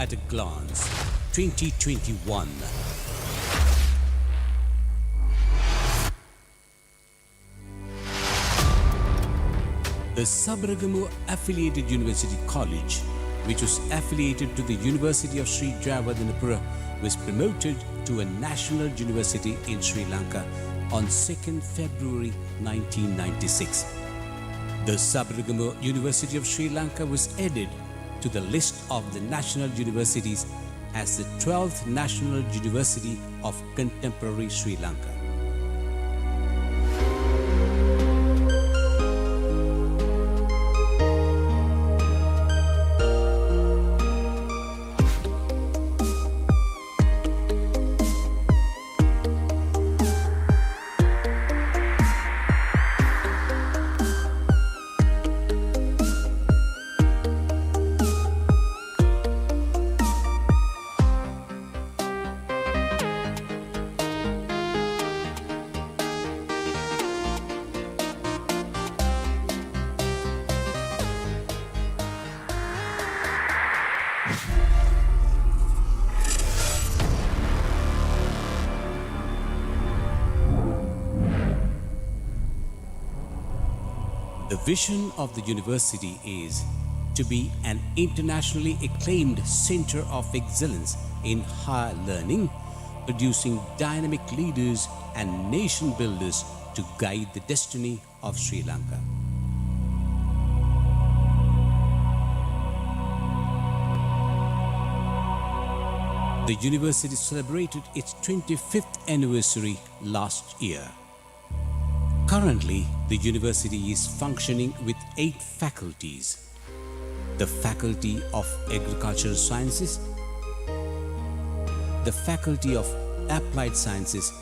at a Glance 2021. The Sabaragamu Affiliated University College, which was affiliated to the University of Sri Jayawardenepura, was promoted to a national university in Sri Lanka on 2nd February 1996. The Sabaragamu University of Sri Lanka was added to the list of the national universities as the 12th national university of contemporary Sri Lanka. The vision of the university is to be an internationally acclaimed center of excellence in higher learning, producing dynamic leaders and nation builders to guide the destiny of Sri Lanka. The university celebrated its 25th anniversary last year. Currently, the university is functioning with 8 faculties: the Faculty of Agricultural Sciences, the Faculty of Applied Sciences,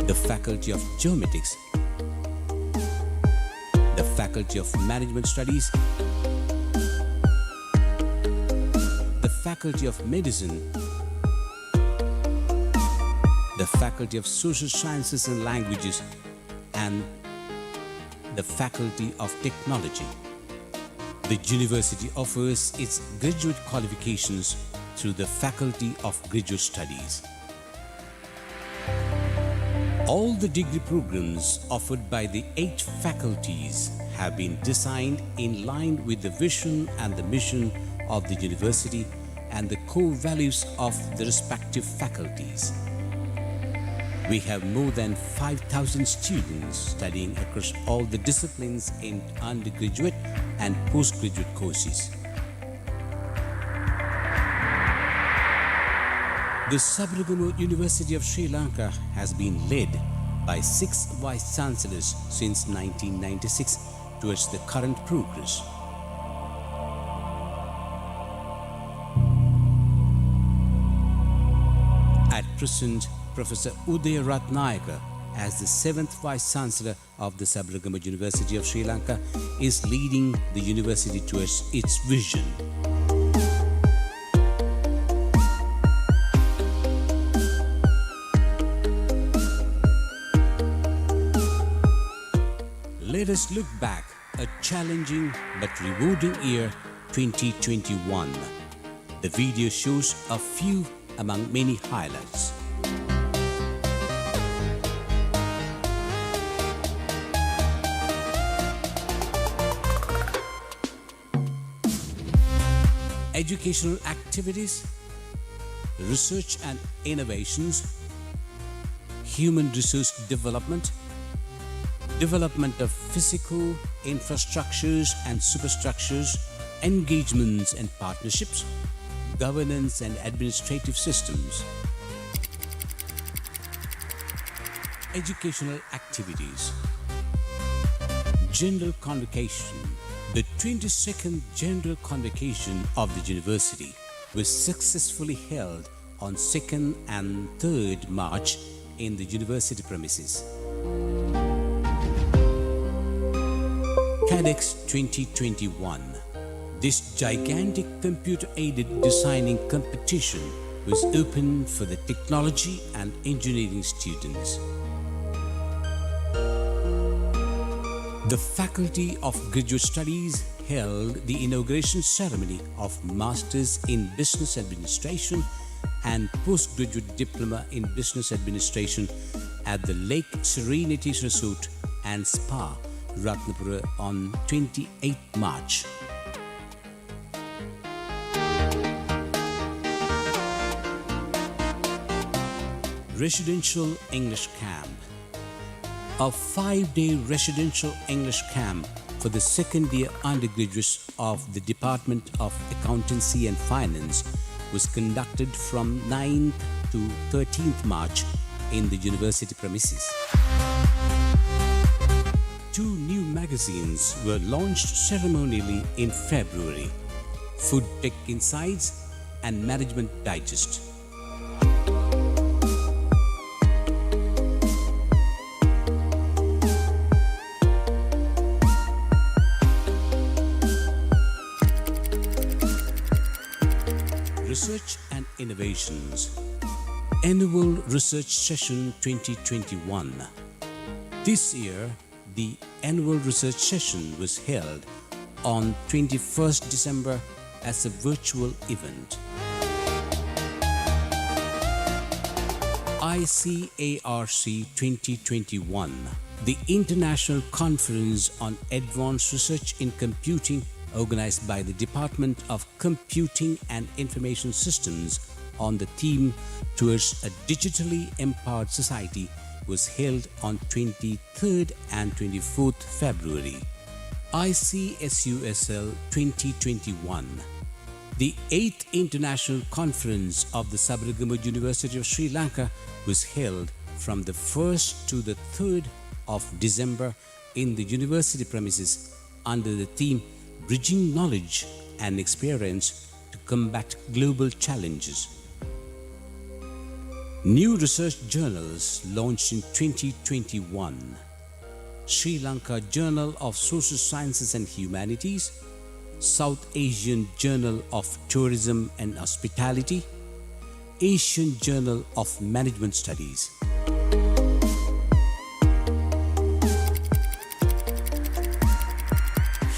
the Faculty of Geomatics, the Faculty of Management Studies, the Faculty of Medicine, the Faculty of Social Sciences and Languages, and the Faculty of Technology. The university offers its graduate qualifications through the Faculty of Graduate Studies. All the degree programs offered by the 8 faculties have been designed in line with the vision and the mission of the university and the core values of the respective faculties. We have more than 5,000 students studying across all the disciplines in undergraduate and postgraduate courses. The Sabaragamu University of Sri Lanka has been led by 6 Vice Chancellors since 1996 towards the current progress. At present, Professor Uday Ratnayaka, as the 7th Vice Chancellor of the Sabaragamu University of Sri Lanka, is leading the university towards its vision. Let us look back a challenging but rewarding year 2021. The video shows a few among many highlights. Educational activities, research and innovations, human resource development, development of physical infrastructures and superstructures, engagements and partnerships, governance and administrative systems. Educational activities. General Convocation. The 22nd General Convocation of the University was successfully held on 2nd and 3rd March in the university premises. CADEX 2021. This gigantic computer-aided designing competition was open for the technology and engineering students. The Faculty of Graduate Studies held the inauguration ceremony of Masters in Business Administration and Postgraduate Diploma in Business Administration at the Lake Serenities Resort and Spa, Ratnapura on 28 March. Residential English Camp. A 5-day residential English camp for the second-year undergraduates of the Department of Accountancy and Finance was conducted from 9th to 13th March in the university premises. 2 new magazines were launched ceremonially in February: Food Tech Insights and Management Digest. Research and Innovations. Annual Research Session 2021. This year, the annual research session was held on 21st December as a virtual event. ICARC 2021, the International Conference on Advanced Research in Computing, organized by the Department of Computing and Information Systems on the theme Towards a Digitally Empowered Society, was held on 23rd and 24th February. ICSUSL 2021, the 8th International Conference of the Sabaragamuwa University of Sri Lanka, was held from the 1st to the 3rd of December in the university premises under the theme Bridging Knowledge and Experience to Combat Global Challenges. New research journals launched in 2021. Sri Lanka Journal of Social Sciences and Humanities, South Asian Journal of Tourism and Hospitality, Asian Journal of Management Studies.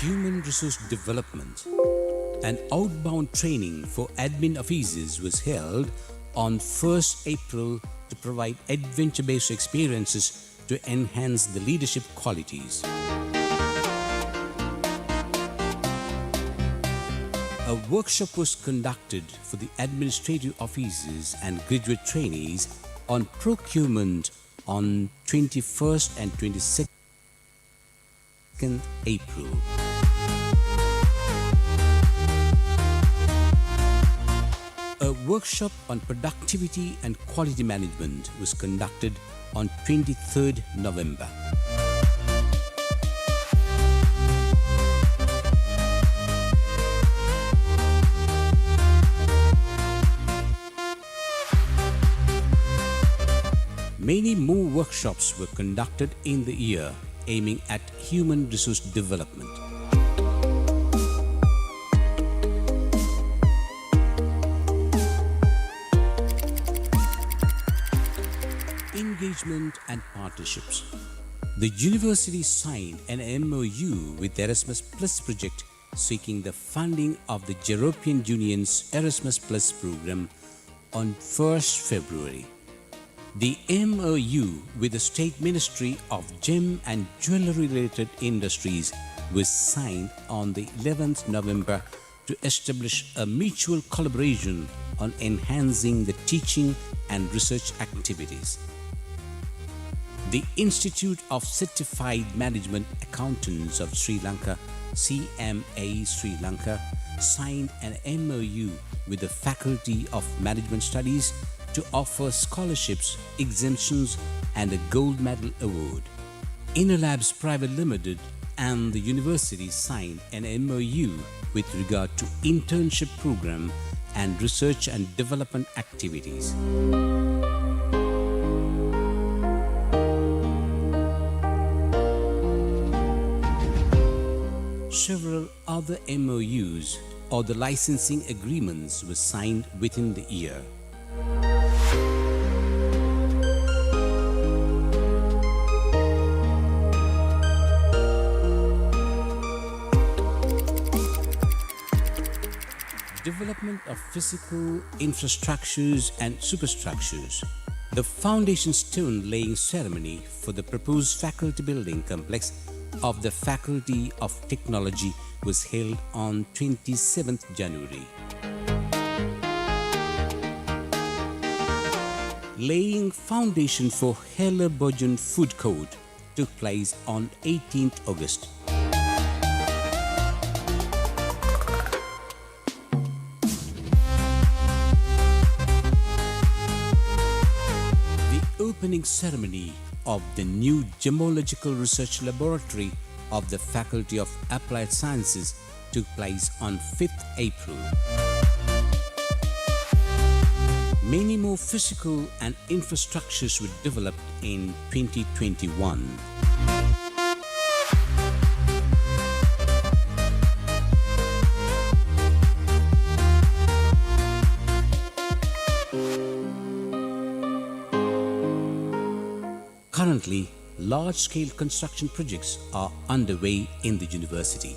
Human Resource Development. An outbound training for admin offices was held on 1st April to provide adventure-based experiences to enhance the leadership qualities. A workshop was conducted for the administrative officers and graduate trainees on procurement on 21st and 22nd April. A workshop on productivity and quality management was conducted on 23rd November. Many more workshops were conducted in the year aiming at human resource development. Engagement and partnerships. The university signed an MOU with the Erasmus Plus project seeking the funding of the European Union's Erasmus Plus program on 1st February. The MOU with the State Ministry of Gem and Jewellery related Industries was signed on the 11th November to establish a mutual collaboration on enhancing the teaching and research activities. The Institute of Certified Management Accountants of Sri Lanka, CMA Sri Lanka, signed an MOU with the Faculty of Management Studies to offer scholarships, exemptions, and a gold medal award. InnoLabs Private Limited and the university signed an MOU with regard to internship program and research and development activities. Several other MOUs or the licensing agreements were signed within the year. development of physical infrastructures and superstructures. The foundation stone laying ceremony for the proposed faculty building complex of the Faculty of Technology was held on 27th January. Laying foundation for Heller Bojan Food Court took place on 18th August. The opening ceremony of the new Gemological Research Laboratory of the Faculty of Applied Sciences took place on 5th April. Many more physical and infrastructures were developed in 2021. Currently, large-scale construction projects are underway in the university.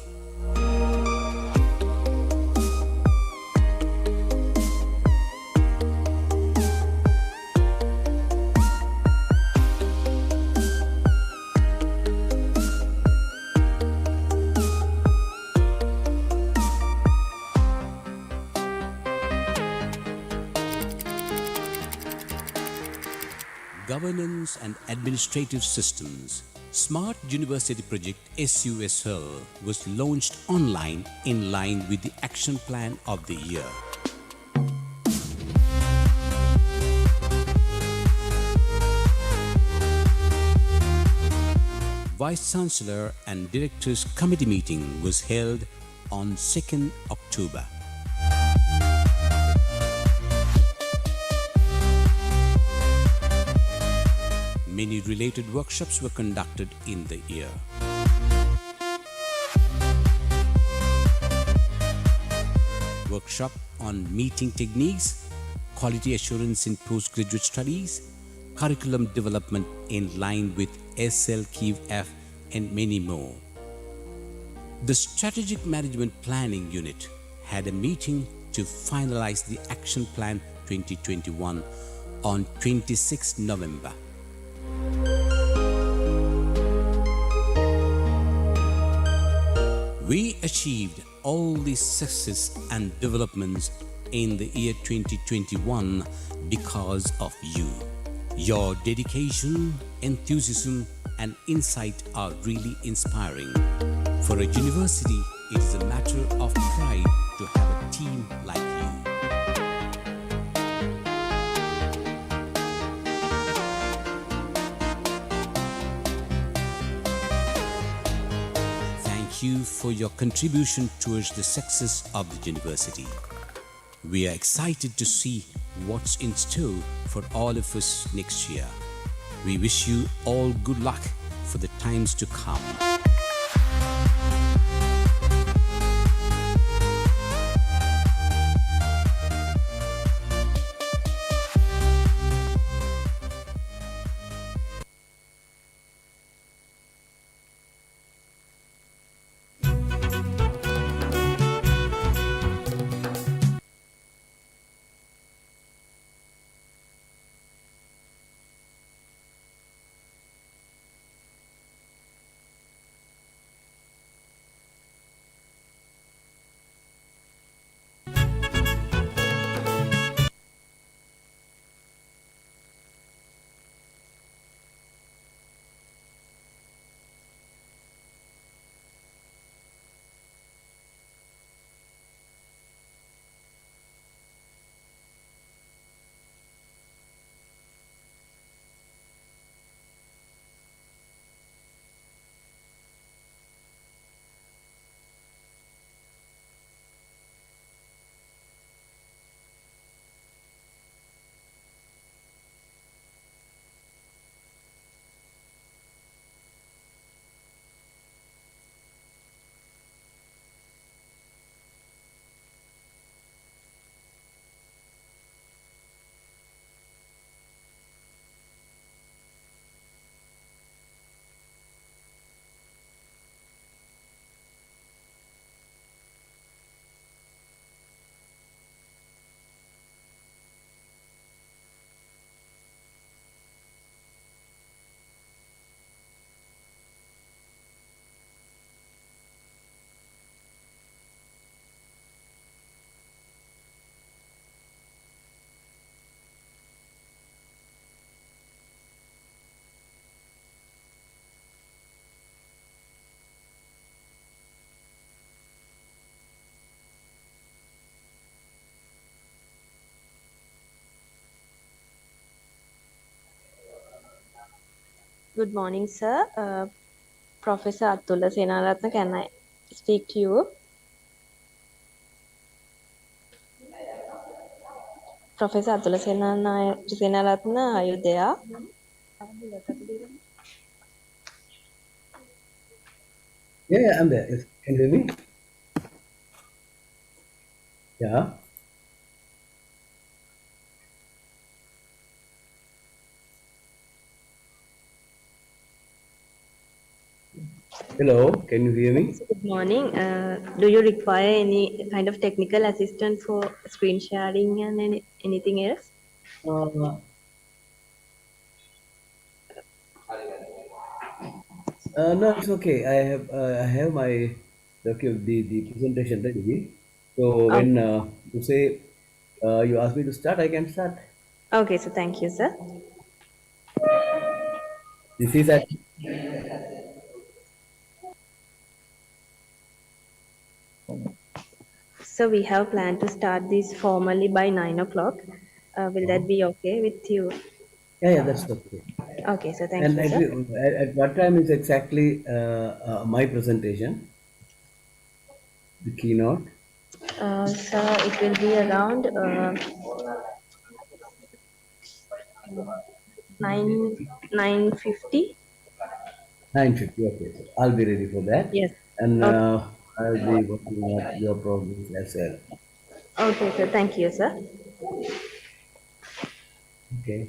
Governance and Administrative Systems. Smart University Project SUSL was launched online in line with the action plan of the year. Vice Chancellor and Directors Committee meeting was held on 2nd October. Many related workshops were conducted in the year. Workshop on meeting techniques, quality assurance in postgraduate studies, curriculum development in line with SLQF, and many more. The Strategic Management Planning Unit had a meeting to finalize the Action Plan 2021 on 26 November. We achieved all these success and developments in the year 2021 because of you. Your dedication, enthusiasm, and insight are really inspiring. For a university, it is a matter of pride to have a team like you. Thank you for your contribution towards the success of the university. We are excited to see what's in store for all of us next year. We wish you all good luck for the times to come. Good morning, sir. Professor Atula Senaratna, can I speak to you? Professor Atula Senaratna, are you there? Yeah, I'm there. Yes. Can you hear me? Yeah. Hello. Can you hear me? Good morning. Do you require any kind of technical assistance for screen sharing and anything else? Uh, no, it's okay. I have my the presentation ready. So Oh, when you say you ask me to start, I can start. okay, so thank you, sir. This is at So we have planned to start this formally by 9 o'clock. Will uh that be okay with you? yeah, that's okay. Okay, so thank And you, sir. at what time is exactly my presentation, the keynote? So it will be around 9:50. 9:50. Okay, so I'll be ready for that, Yes. and Okay. I'll be working on your progress as well. Okay, sir. Thank you, sir. Okay.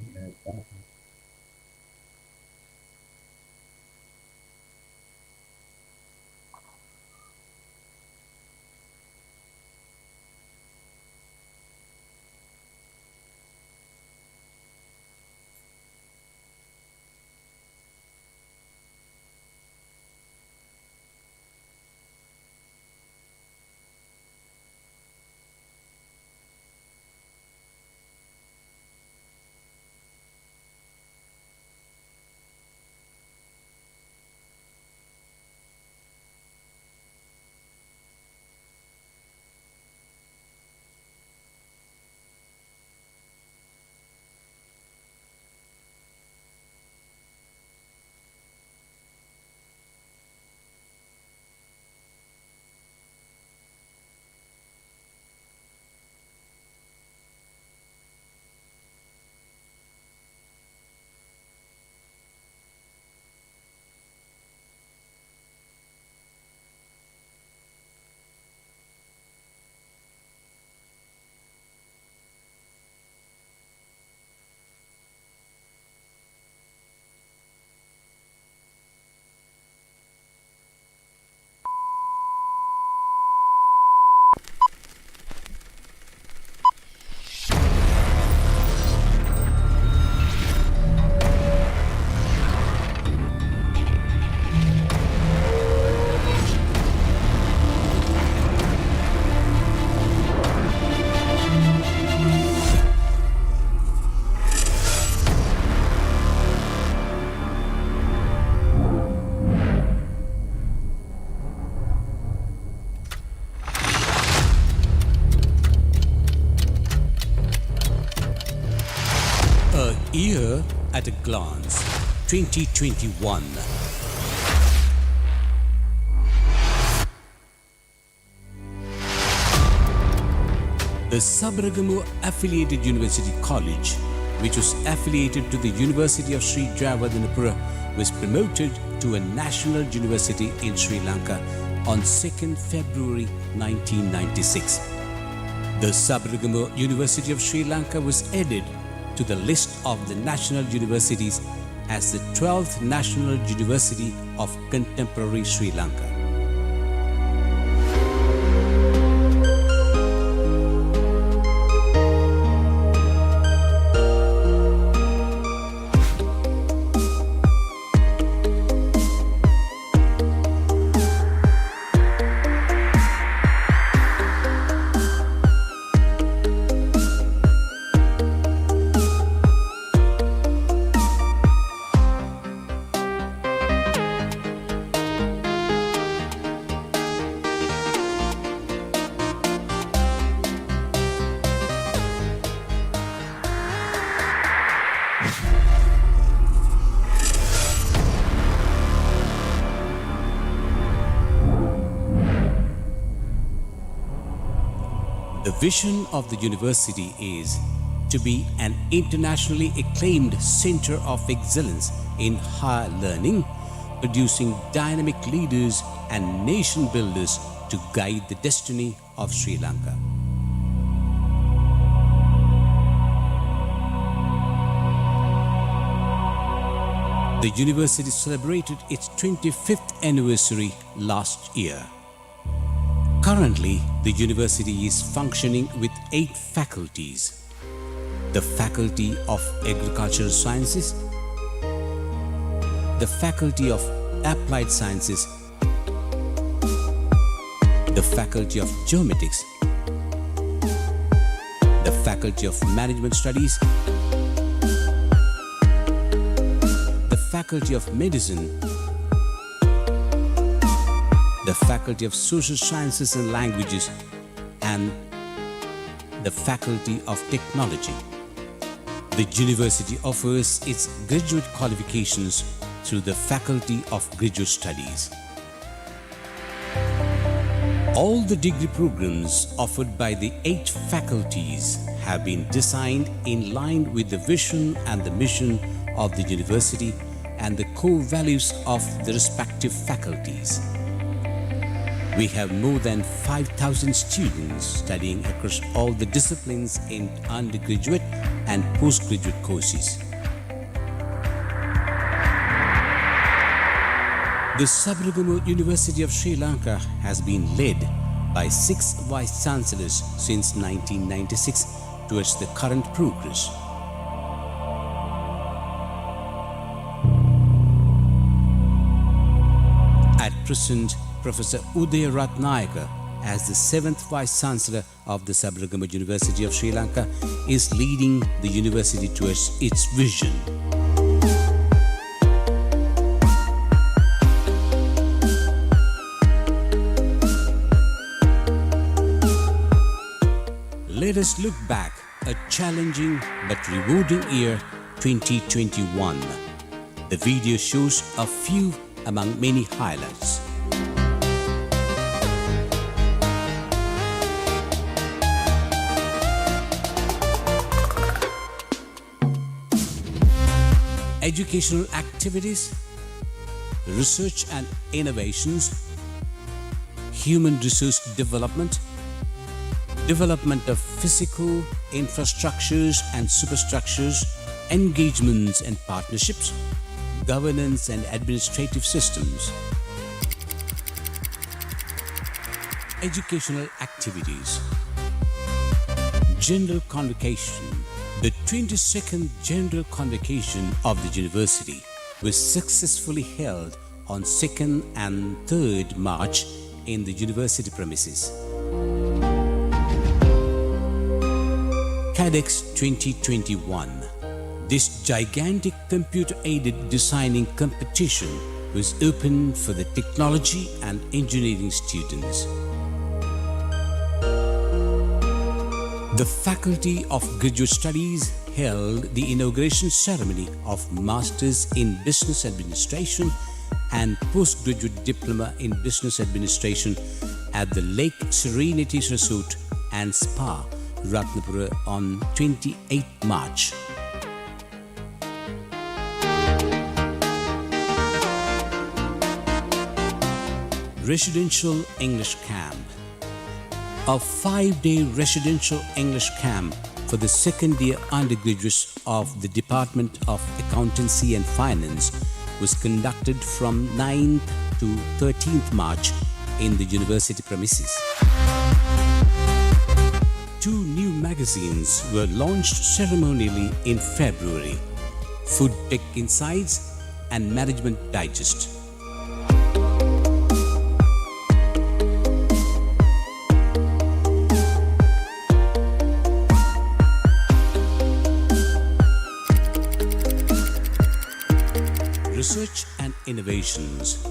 A year at a glance, 2021. The Sabaragamu Affiliated University College, which was affiliated to the University of Sri Jayawardhanapura, was promoted to a national university in Sri Lanka on 2nd February 1996. The Sabaragamu University of Sri Lanka was added to the list of the national universities as the 12th national university of contemporary Sri Lanka. vision of the university is to be an internationally acclaimed center of excellence in higher learning, producing dynamic leaders and nation builders to guide the destiny of Sri Lanka. The university celebrated its 25th anniversary last year. Currently, the university is functioning with 8 faculties: the Faculty of Agricultural Sciences, the Faculty of Applied Sciences, the Faculty of Geomatics, the Faculty of Management Studies, the Faculty of Medicine, the Faculty of Social Sciences and Languages, and the Faculty of Technology. The university offers its graduate qualifications through the Faculty of Graduate Studies. All the degree programs offered by the 8 faculties have been designed in line with the vision and the mission of the university and the core values of the respective faculties. We have more than 5,000 students studying across all the disciplines in undergraduate and postgraduate courses. The Sabaragamuwa University of Sri Lanka has been led by 6 Vice Chancellors since 1996 towards the current progress. At present, Professor Udaya Ratnayaka, as the 7th Vice Chancellor of the Sabaragamuwa University of Sri Lanka, is leading the university towards its vision. Let us look back a challenging but rewarding year 2021. The video shows a few among many highlights. Educational activities, research and innovations, human resource development, development of physical infrastructures and superstructures, engagements and partnerships, governance and administrative systems. Educational activities. General Convocation. The 22nd General Convocation of the University was successfully held on 2nd and 3rd March in the university premises. CADEX 2021. This gigantic computer-aided designing competition was open for the technology and engineering students. The Faculty of Graduate Studies held the inauguration ceremony of Masters in Business Administration and Postgraduate Diploma in Business Administration at the Lake Serenities Resort and Spa, Ratnapura on 28 March. Residential English Camp. A 5-day residential English camp for the second-year undergraduates of the Department of Accountancy and Finance was conducted from 9th to 13th March in the university premises. 2 new magazines were launched ceremonially in February: Food Tech Insights and Management Digest. Research and Innovations.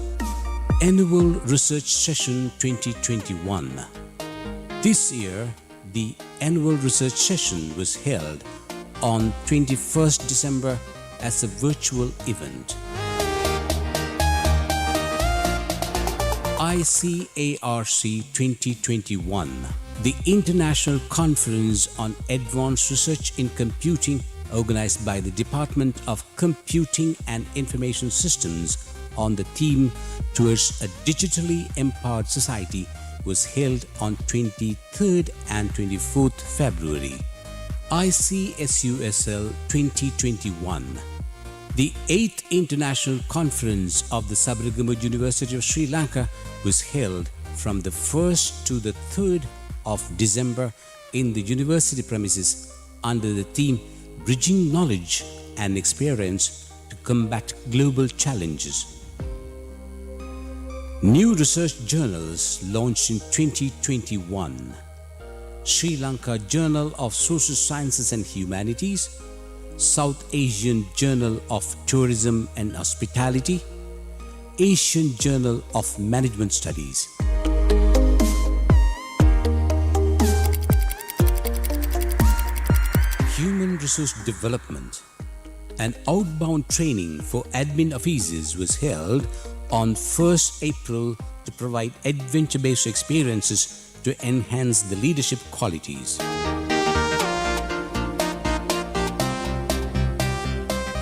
Annual Research Session 2021. This year, the annual research session was held on 21st December as a virtual event. ICARC 2021. the International Conference on Advanced Research in Computing, organized by the Department of Computing and Information Systems on the theme Towards a Digitally Empowered Society, was held on 23rd and 24th February. ICSUSL 2021. The 8th International Conference of the Sabaragamu University of Sri Lanka was held from the 1st to the 3rd of December in the university premises under the theme Bridging Knowledge and Experience to Combat Global Challenges. New research journals launched in 2021. Sri Lanka Journal of Social Sciences and Humanities, South Asian Journal of Tourism and Hospitality, Asian Journal of Management Studies. Human Resource Development. An outbound training for admin offices was held on 1st April to provide adventure-based experiences to enhance the leadership qualities.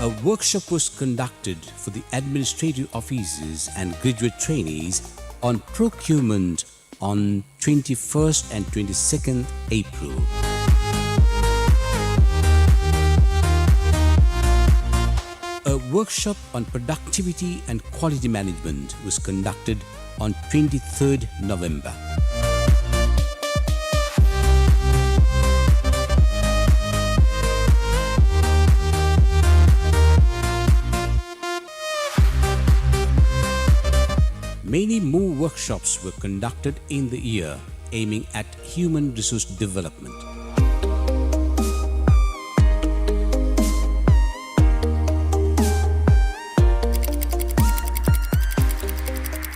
A workshop was conducted for the administrative officers and graduate trainees on procurement on 21st and 22nd April. A workshop on productivity and quality management was conducted on 23rd November. Many more workshops were conducted in the year aiming at human resource development.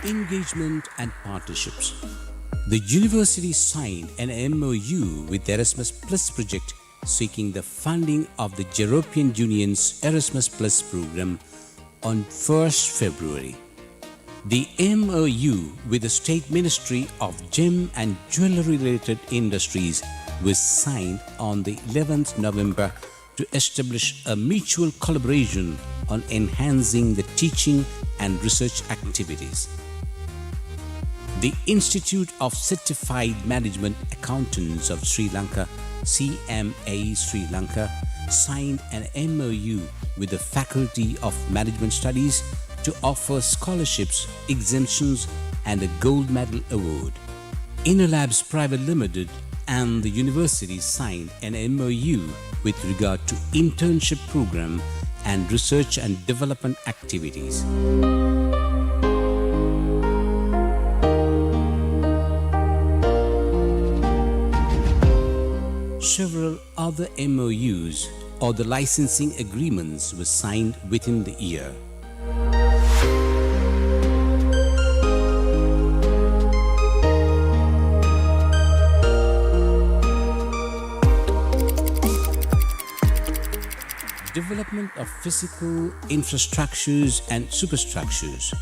Engagement and partnerships. The university signed an MOU with the Erasmus Plus project seeking the funding of the European Union's Erasmus Plus program on 1st February. The MOU with the State Ministry of Gem and Jewellery related industries was signed on the 11th November to establish a mutual collaboration on enhancing the teaching and research activities. The Institute of Certified Management Accountants of Sri Lanka, CMA Sri Lanka, signed an MOU with the Faculty of Management Studies to offer scholarships, exemptions and a gold medal award. InnoLabs Private Limited and the university signed an MOU with regard to internship program and research and development activities. Several other MOUs or the licensing agreements were signed within the year. Development of physical infrastructures and superstructures.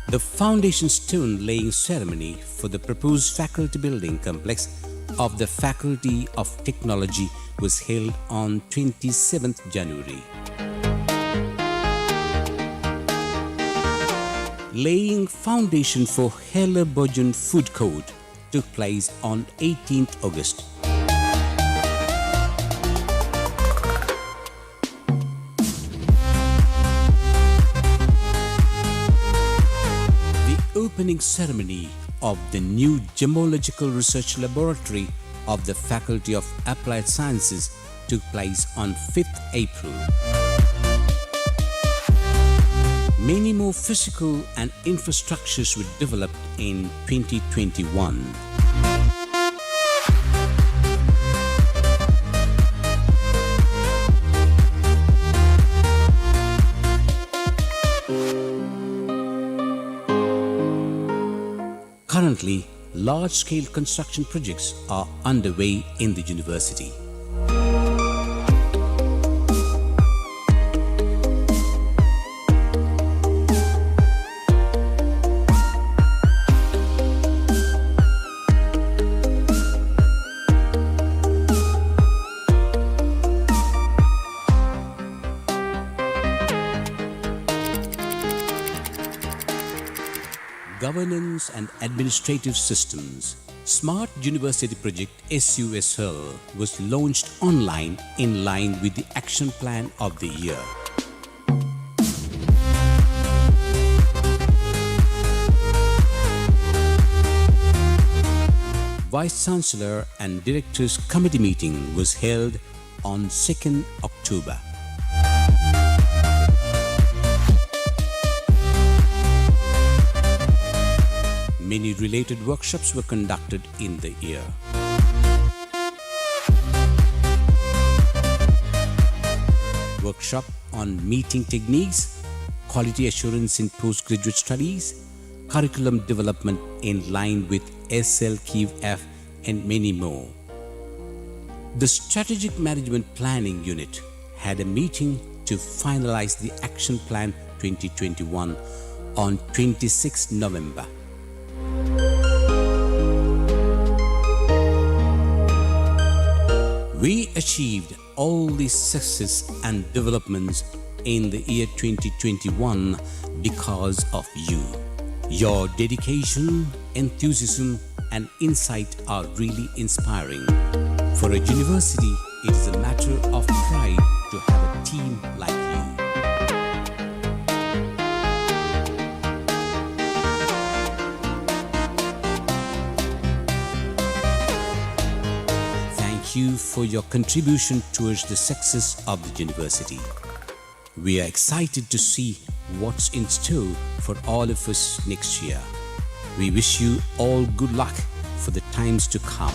The foundation stone laying ceremony for the proposed faculty building complex of the Faculty of Technology was held on 27th January. Laying foundation for Heller Bojan Food Court took place on 18th August. The opening ceremony of the new Gemological Research Laboratory of the Faculty of Applied Sciences took place on 5th April. Many more physical and infrastructures were developed in 2021. Currently, large-scale construction projects are underway in the university. Governance and Administrative Systems. Smart University Project SUSL was launched online in line with the action plan of the year. Vice Chancellor and Directors Committee meeting was held on 2nd October. Many related workshops were conducted in the year. Workshop on meeting techniques, quality assurance in postgraduate studies, curriculum development in line with SLQF, and many more. The Strategic Management Planning Unit had a meeting to finalize the Action Plan 2021 on 26 November. We achieved all these success and developments in the year 2021 because of you. Your dedication, enthusiasm, and insight are really inspiring. For a university, it is a matter of pride to have a team like you. Thank you for your contribution towards the success of the university. We are excited to see what's in store for all of us next year. We wish you all good luck for the times to come.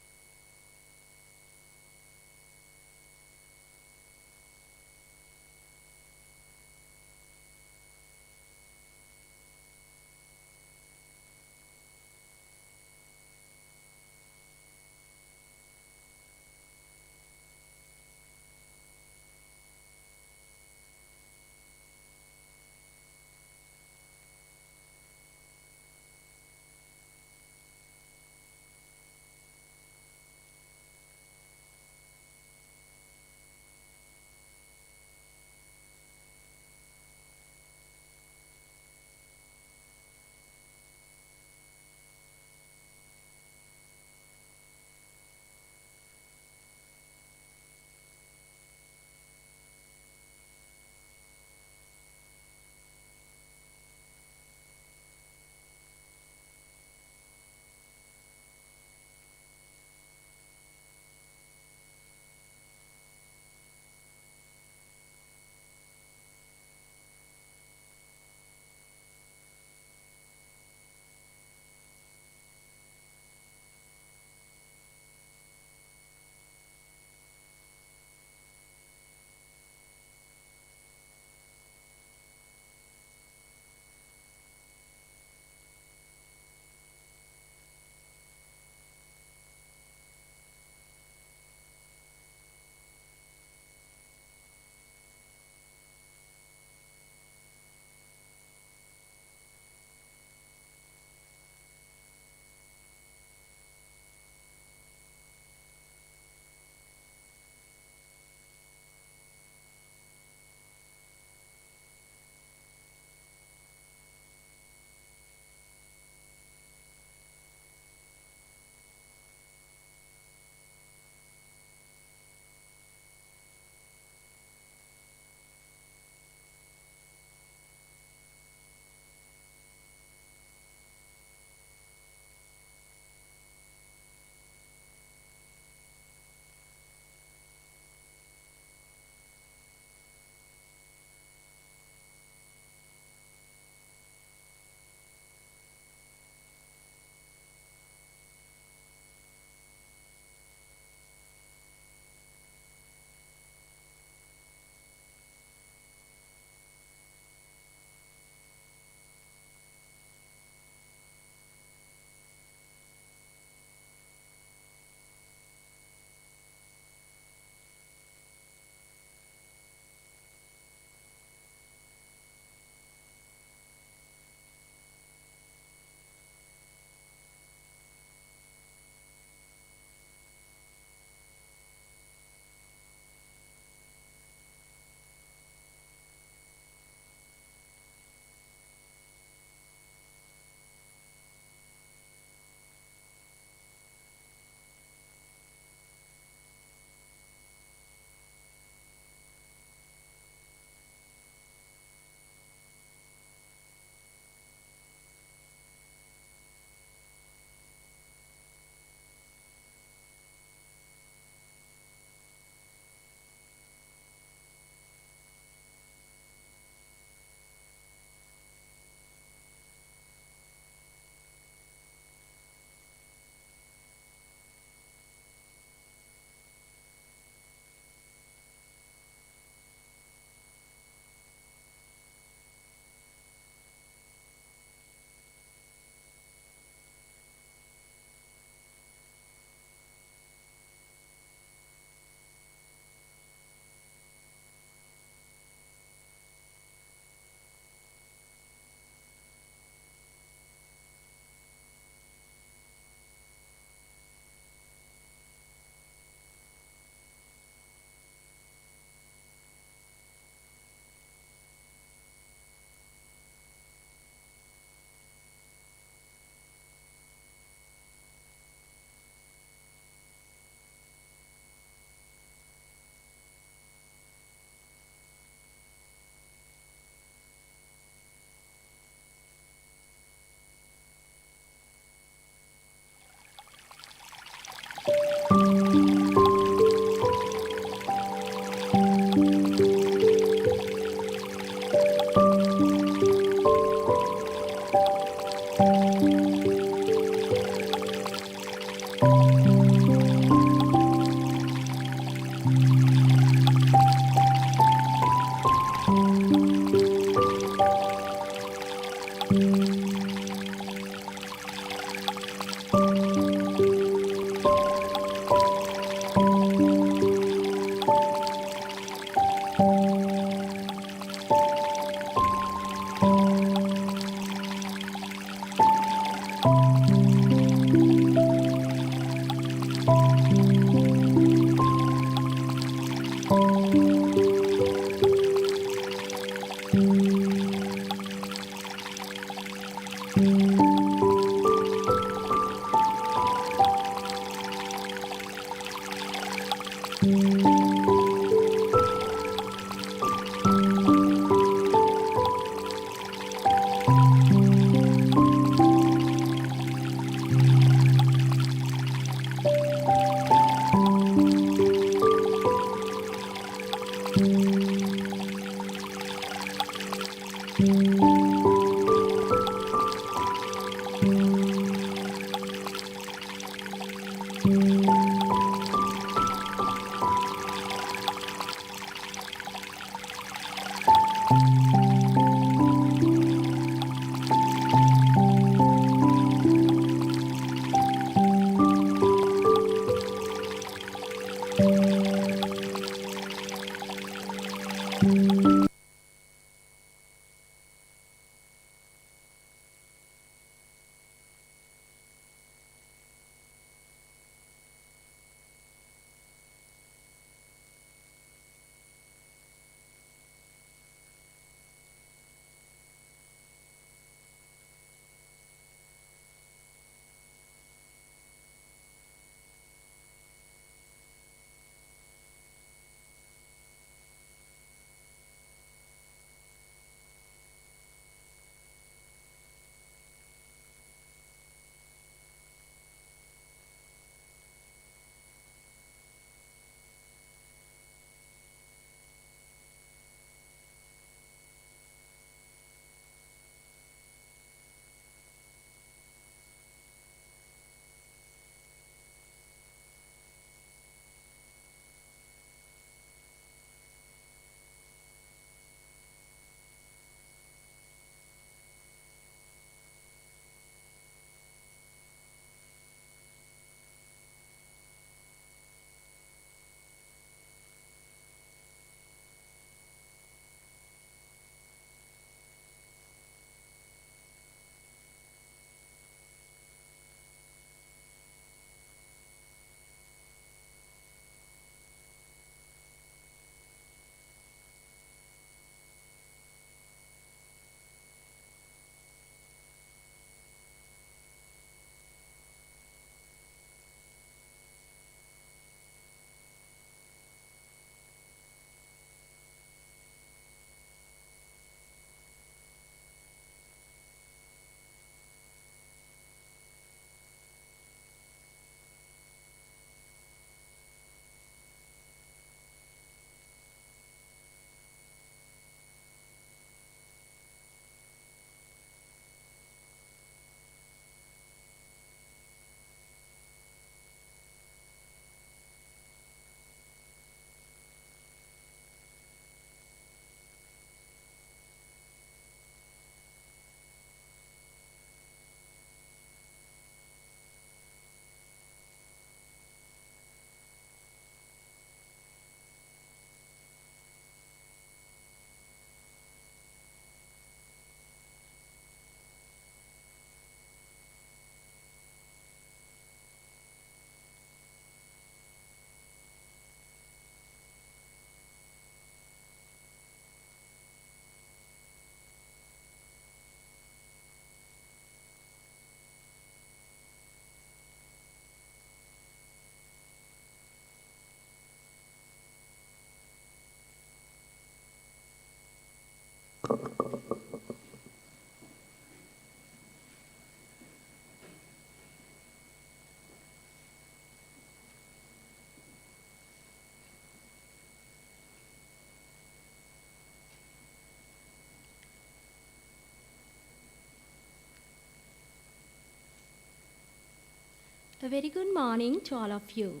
A very good morning to all of you.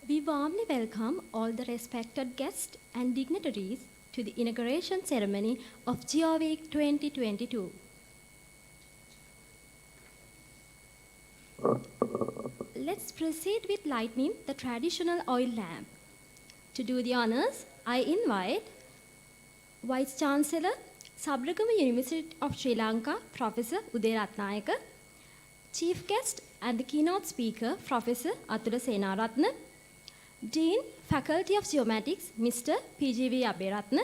We warmly welcome all the respected guests and dignitaries to the inauguration ceremony of GEOWEEK 2022. Let's proceed with lighting the traditional oil lamp. To do the honors, I invite Vice Chancellor, Sabragama University of Sri Lanka, Professor Uday Ratnayaka, Chief Guest and the keynote speaker, Professor Athula Senaratne, Dean Faculty of Geomatics, Mr. P.G.V. Aberathna.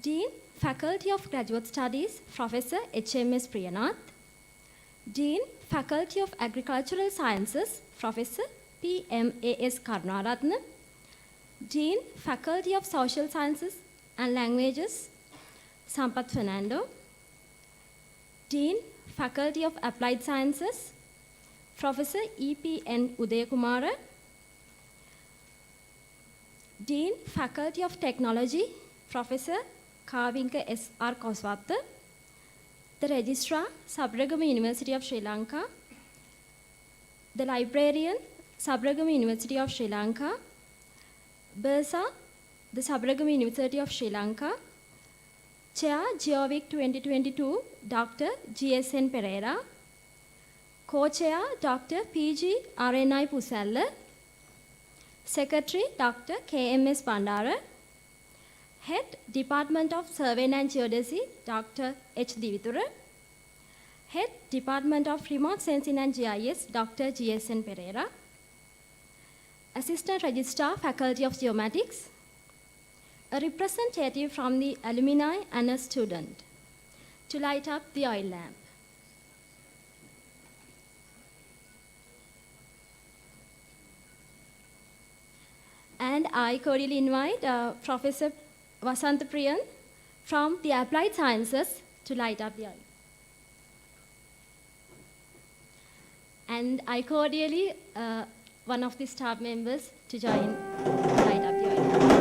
Dean, Faculty of Graduate Studies, Professor H.M.S. Priyanath. Dean, Faculty of Agricultural Sciences, Professor P.M.A.S. Karunaratna. Dean, Faculty of Social Sciences and Languages, Sampath Fernando. Dean, Faculty of Applied Sciences, Professor E.P.N. Udayakumara. Dean, Faculty of Technology, Professor Kavinka S.R. Koswatta. The Registrar, Sabragama University of Sri Lanka. The Librarian, Sabragama University of Sri Lanka. Bursa, the Sabragama University of Sri Lanka. Chair, GEOWEEK2022, Dr. G.S.N. Pereira. Co-Chair, Dr. P.G. R.N.I. Pusalla. Secretary, Dr. K.M.S. Bandara. Head, Department of Survey and Geodesy, Dr. H. Divitura. Head, Department of Remote Sensing and GIS, Dr. G.S.N. Pereira. Assistant Registrar, Faculty of Geomatics. A representative from the alumni and a student to light up the oil lamp. And I cordially invite Professor Vasantha Priyan from the Applied Sciences to light up the oil. And I cordially one of the staff members to join to light up the oil.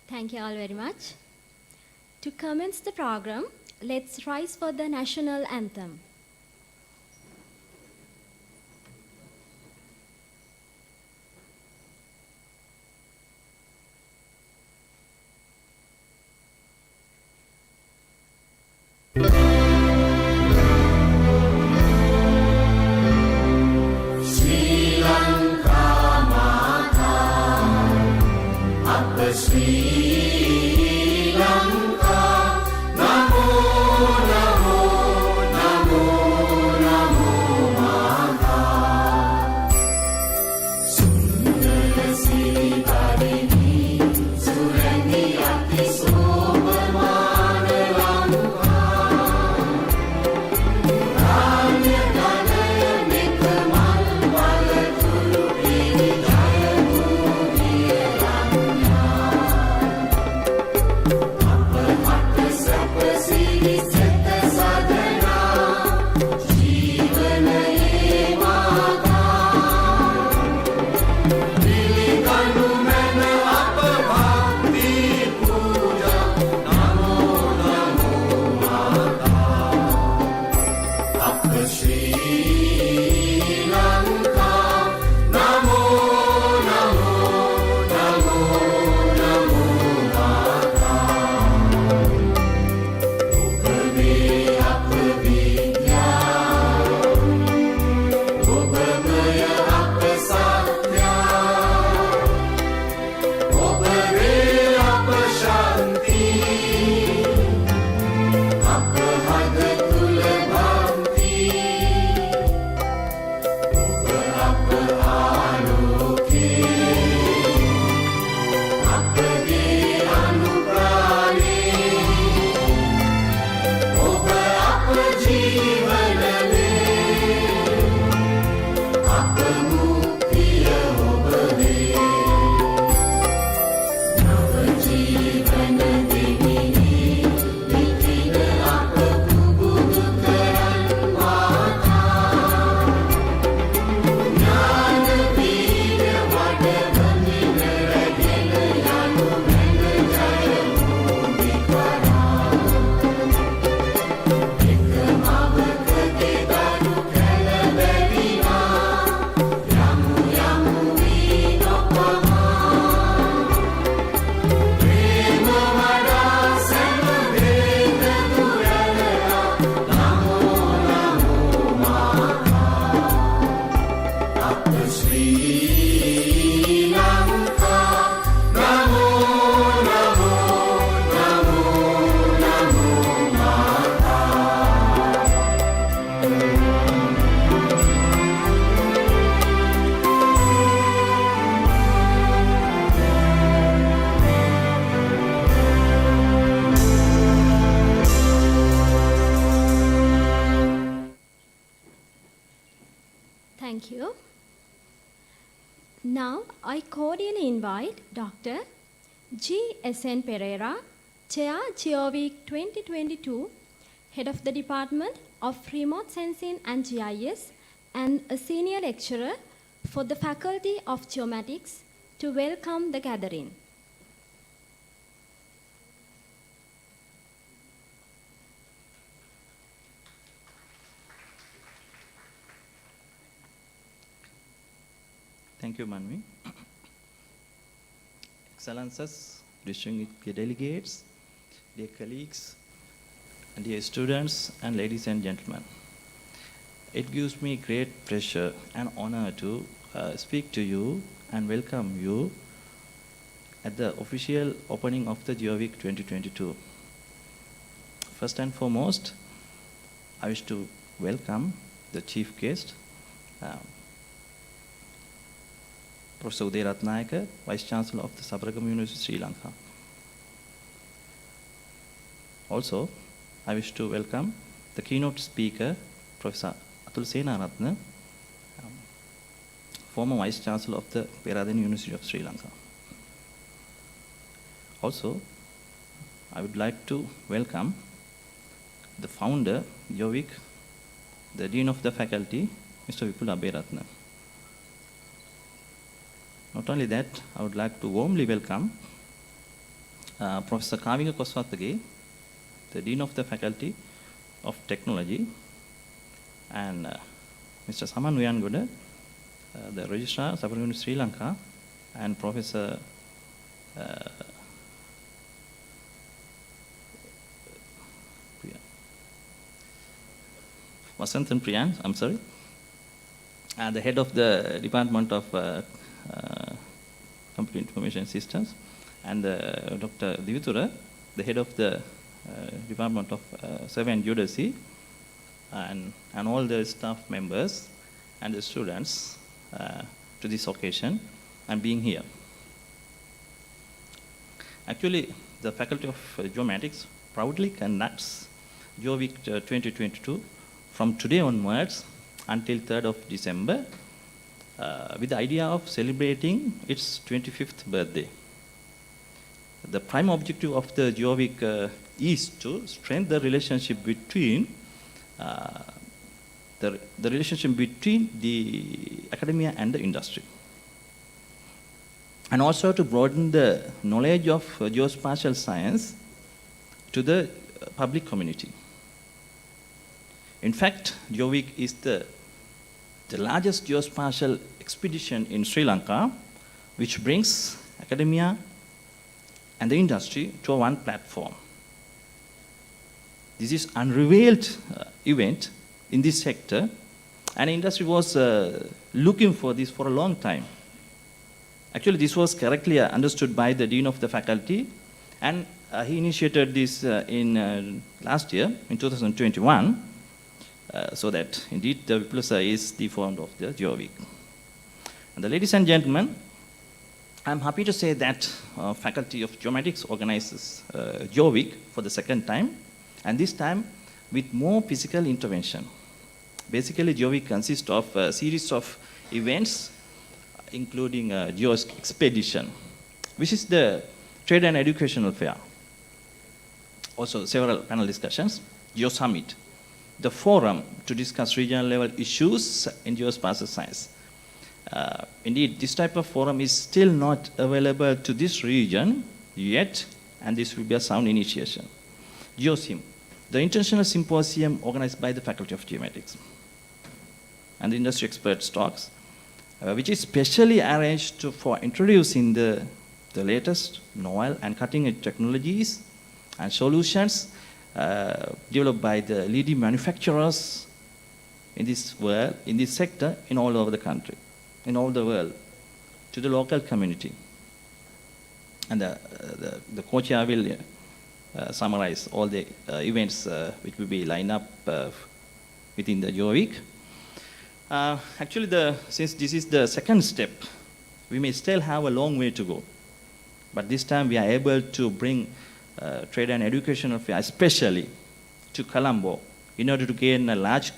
Thank you all very much. To commence the program, let's rise for the national anthem. Sri Lanka, Namo, Namo, Namo. Now, I cordially invite Dr. G.S.N. Pereira, Chair GEOWEEK2022, Head of the Department of Remote Sensing and GIS, and a Senior Lecturer for the Faculty of Geomatics, to welcome the gathering. Thank you, Manvi. Excellences, distinguished delegates, dear colleagues, and dear students, and ladies and gentlemen. It gives me great pleasure and honor to speak to you and welcome you at the official opening of the GEOWEEK 2022. First and foremost, I wish to welcome the chief guest, Professor Uday Ratnayaka, Vice Chancellor of the Sabaragama University, Sri Lanka. Also, I wish to welcome the keynote speaker, Professor Atul Senaratne, former Vice Chancellor of the Peradeniya University of Sri Lanka. Also, I would like to welcome the founder, GEOWEEK, the Dean of the Faculty, Mr. Vipul Abeyratne. Not only that, I would like to warmly welcome Professor Kavinga Koswathage, the Dean of the Faculty of Technology, and Mr. Saman Uyangoda, the Registrar, Sabaragama University, Sri Lanka, and Professor Vasanthan Priyan, I'm sorry, the head of the Department of Computer Information Systems, and Dr. Divitura, the head of the Department of Survey and Geodesy, and all the staff members and the students to this occasion and being here. Actually, the Faculty of Geomatics proudly conducts GEOWEEK 2022 from today onwards until 3rd of December with the idea of celebrating its 25th birthday. The prime objective of the GEOWEEK is to strengthen the relationship between the academia and the industry, and also to broaden the knowledge of geospatial science to the public community. In fact, GEOWEEK is the largest geospatial expedition in Sri Lanka, which brings academia and the industry to one platform. This is an unrevealed event in this sector, and industry was looking for this for a long time. Actually, this was correctly understood by the Dean of the Faculty, and he initiated this in last year, in 2021, so that indeed the Vipula is the founder of the GEOWEEK. And ladies and gentlemen, I'm happy to say that Faculty of Geomatics organizes GEOWEEK for the second time, and this time with more physical intervention. Basically, GEOWEEK consists of a series of events, including GeoExpedition, which is the trade and educational fair. Also, several panel discussions, GeoSummit, the forum to discuss regional level issues in geospatial science. Indeed, this type of forum is still not available to this region yet, and this will be a sound initiation. GeoSim, the international symposium organized by the Faculty of Geomatics, and the industry experts talks, which is specially arranged for introducing the latest, novel, and cutting-edge technologies and solutions developed by the leading manufacturers in this world, in this sector, in all over the country, in all the world, to the local community. And the co-chair will summarize all the events which will be lined up within the GEOWEEK. Actually, since this is the second step, we may still have a long way to go. But this time we are able to bring trade and educational fair, especially to Colombo, in order to gain a large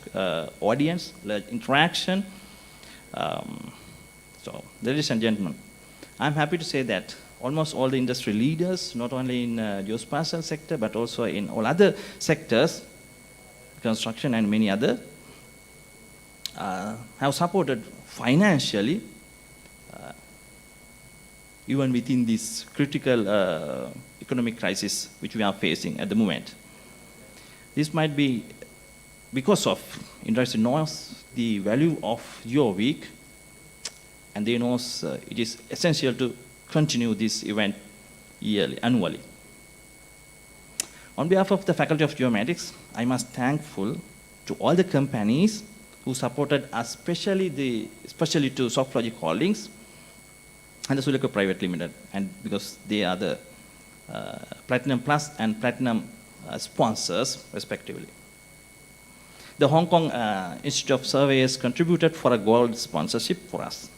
audience, large interaction, So, ladies and gentlemen, I'm happy to say that almost all the industry leaders, not only in geospatial sector, but also in all other sectors, construction and many other, have supported financially, even within this critical economic crisis which we are facing at the moment. This might be because of industry knows the value of GeoWeek, and they know it is essential to continue this event annually. On behalf of the Faculty of Geomatics, I must thankful to all the companies who supported us, especially to Softlogic Holdings and the Sulika Private Limited, and because they are the Platinum Plus and Platinum sponsors, respectively. The Hong Kong Institute of Surveyors contributed for a gold sponsorship for us.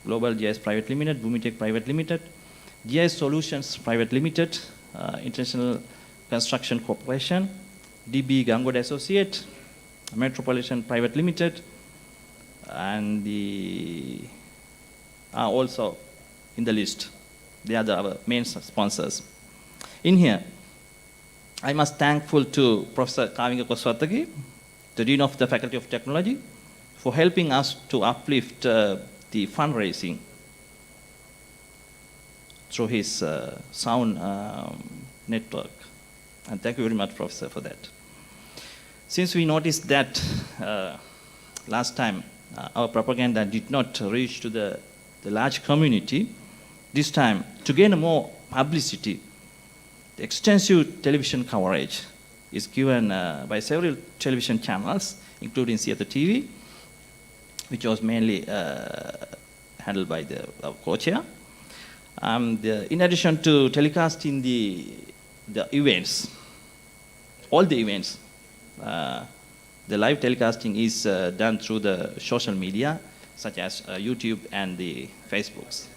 Global GIS Private Limited, Bumitech Private Limited, GIS Solutions Private Limited, International Construction Corporation, DB Ganggood Associate, Metropolitan Private Limited, and the are also in the list. They are our main sponsors. In here, I must thankful to Professor Kavinga Koswatagi, the Dean of the Faculty of Technology, for helping us to uplift the fundraising through his sound network. And thank you very much, Professor, for that. Since we noticed that last time our propaganda did not reach to the large community, this time, to gain more publicity, the extensive television coverage is given by several television channels, including Theatre TV, which was mainly handled by our co-chair. In addition to telecasting the events, all the events, the live telecasting is done through the social media, such as YouTube and the Facebooks.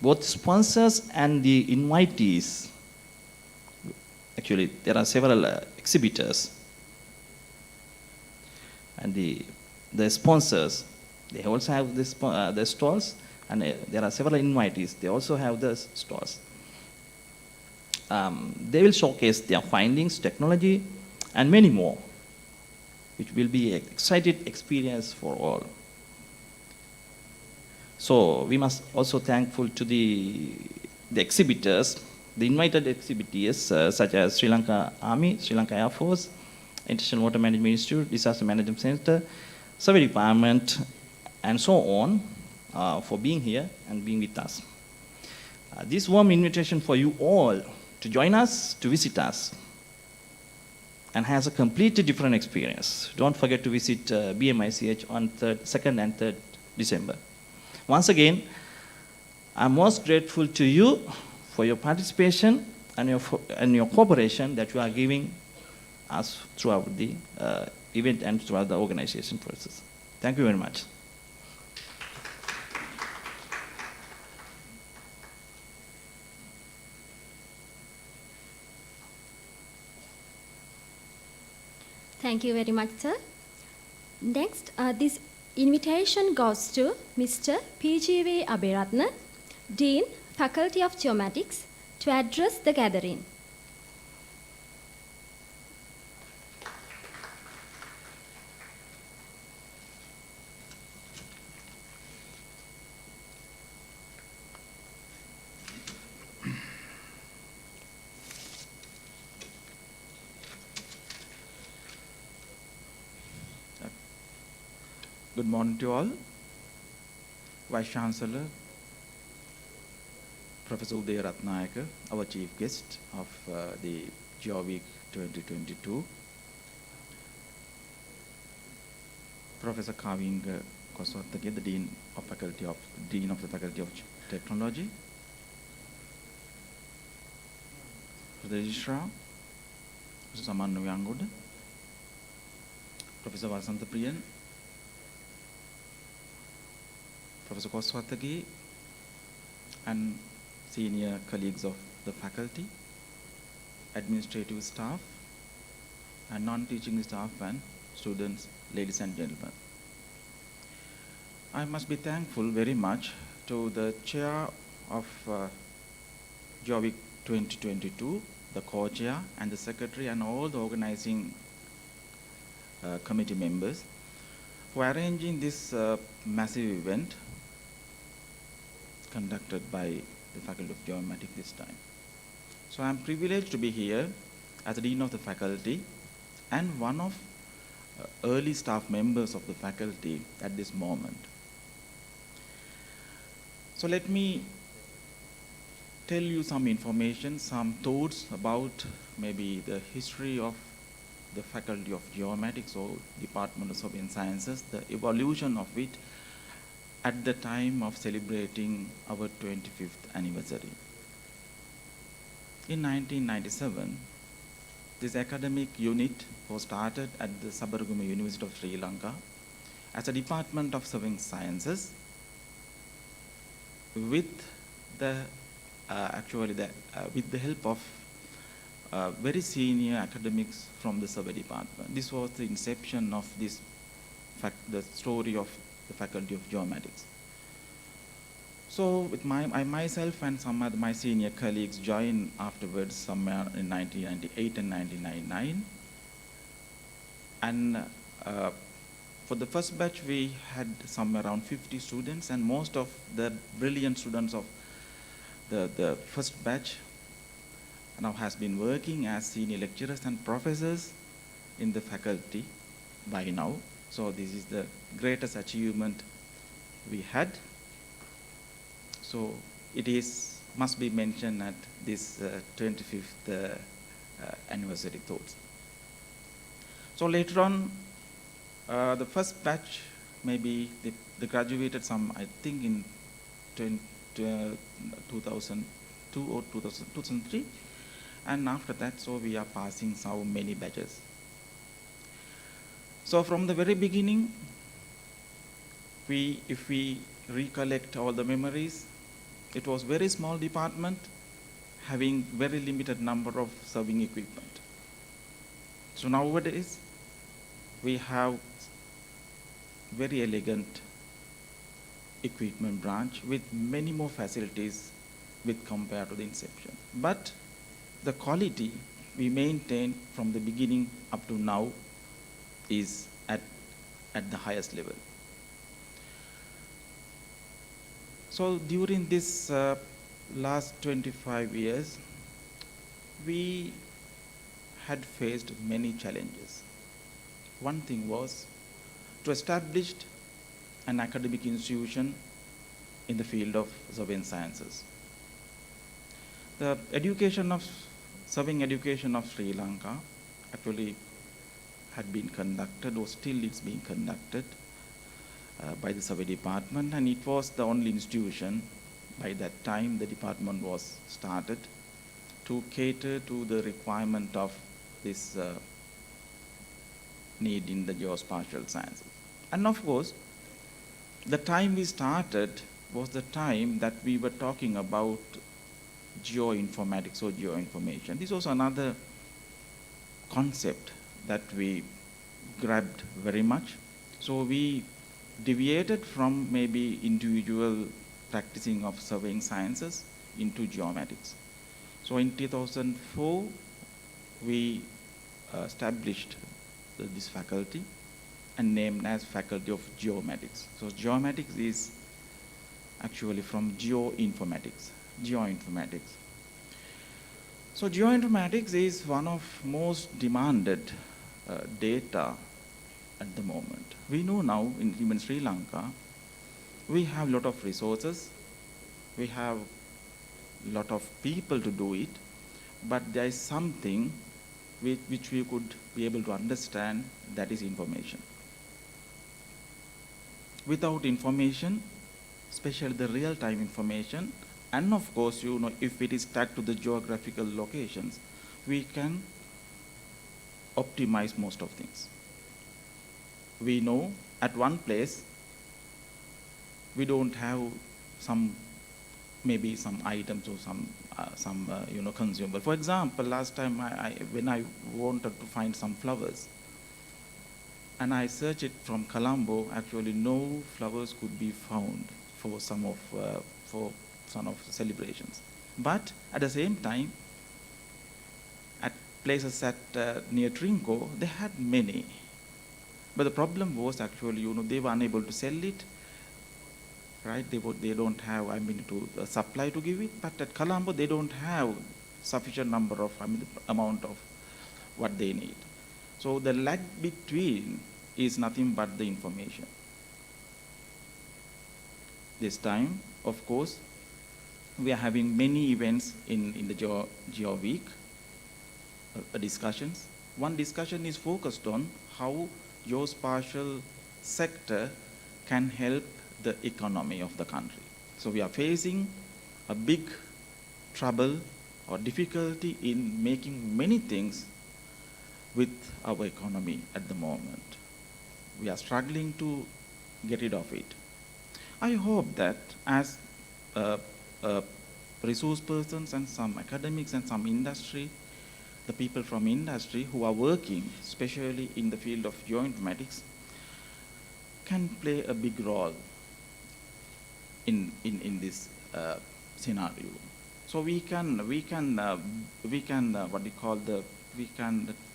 Both sponsors and the invitees, actually there are several exhibitors, and the sponsors, they also have the stalls, and there are several invitees, they also have the stalls. They will showcase their findings, technology, and many more, which will be an exciting experience for all. So we must also thankful to the exhibitors, the invited exhibitors such as Sri Lanka Army, Sri Lanka Air Force, International Water Management Institute, Disaster Management Center, Survey Department, and so on, for being here and being with us. This warm invitation for you all to join us, to visit us, and has a completely different experience. Don't forget to visit BMICH on 2nd and 3rd December. Once again, I'm most grateful to you for your participation and your cooperation that you are giving us throughout the event and throughout the organization process. Thank you very much. Thank you very much, sir. Next, this invitation goes to Mr. PGV Abhiratna, Dean, Faculty of Geomatics, to address the gathering. Good morning to all. Vice Chancellor, Professor Uday Ratnayaka, our chief guest of the GEOWEEK 2022. Professor Kavinga Koswatagi, the Dean of the Faculty of Technology. Professor Registrar, Professor Samannu Ganggood, Professor Vasantha Priyan, Professor Koswatagi, and senior colleagues of the faculty, administrative staff, and non-teaching staff and students, ladies and gentlemen. I must be thankful very much to the chair of GEOWEEK 2022, the co-chair and the secretary and all the organizing committee members for arranging this massive event conducted by the Faculty of Geomatics this time. So I'm privileged to be here as the Dean of the Faculty and one of early staff members of the faculty at this moment. So let me tell you some information, some thoughts about maybe the history of the Faculty of Geomatics or Department of Surveying and Sciences, the evolution of it at the time of celebrating our 25th anniversary. In 1997, this academic unit was started at the Sabaragama University of Sri Lanka as a Department of Surveying Sciences with the with the help of very senior academics from the survey department. This was the inception of this the story of the Faculty of Geomatics. So with myself and some of my senior colleagues joined afterwards somewhere in 1998 and 1999. And for the first batch, we had somewhere around 50 students, and most of the brilliant students of the first batch now has been working as senior lecturers and professors in the faculty by now. So this is the greatest achievement we had. So it must be mentioned at this 25th anniversary thoughts. So later on, the first batch, maybe they graduated some, I think in 2002 or 2003. And after that, so we are passing so many batches. So from the very beginning, if we recollect all the memories, it was very small department having very limited number of surveying equipment. So nowadays, we have very elegant equipment branch with many more facilities with compared to the inception. But the quality we maintain from the beginning up to now is at the highest level. So during this last 25 years, we had faced many challenges. One thing was to establish an academic institution in the field of surveying sciences. The surveying education of Sri Lanka actually had been conducted, or still it's being conducted by the survey department, and it was the only institution by that time the department was started to cater to the requirement of this need in the geospatial sciences. And of course, the time we started was the time that we were talking about geoinformatics or geoinformation. This was another concept that we grabbed very much. So we deviated from maybe individual practicing of surveying sciences into geomatics. So in 2004, we established this faculty and named as Faculty of Geomatics. So geomatics is actually from geoinformatics. So geoinformatics is one of most demanded data at the moment. We know now in even Sri Lanka, we have a lot of resources, we have a lot of people to do it, but there is something which we could be able to understand, that is information. Without information, especially the real-time information, and of course, if it is tagged to the geographical locations, we can optimize most of things. We know at one place, we don't have maybe some items or some consumable. For example, last time when I wanted to find some flowers, And I searched it from Colombo. Actually, no flowers could be found for some of the celebrations. But at the same time, at places near Trinco, they had many. But the problem was actually, they were unable to sell it, right? They don't have, to supply to give it. But at Colombo, they don't have sufficient number of, the amount of what they need. So the lag between is nothing but the information. This time, of course, we are having many events in the GeoWeek discussions. One discussion is focused on how geospatial sector can help the economy of the country. So we are facing a big trouble or difficulty in making many things with our economy at the moment. We are struggling to get rid of it. I hope that as resource persons and some academics and some industry, the people from industry who are working, especially in the field of geoinformatics, can play a big role in this scenario. So we can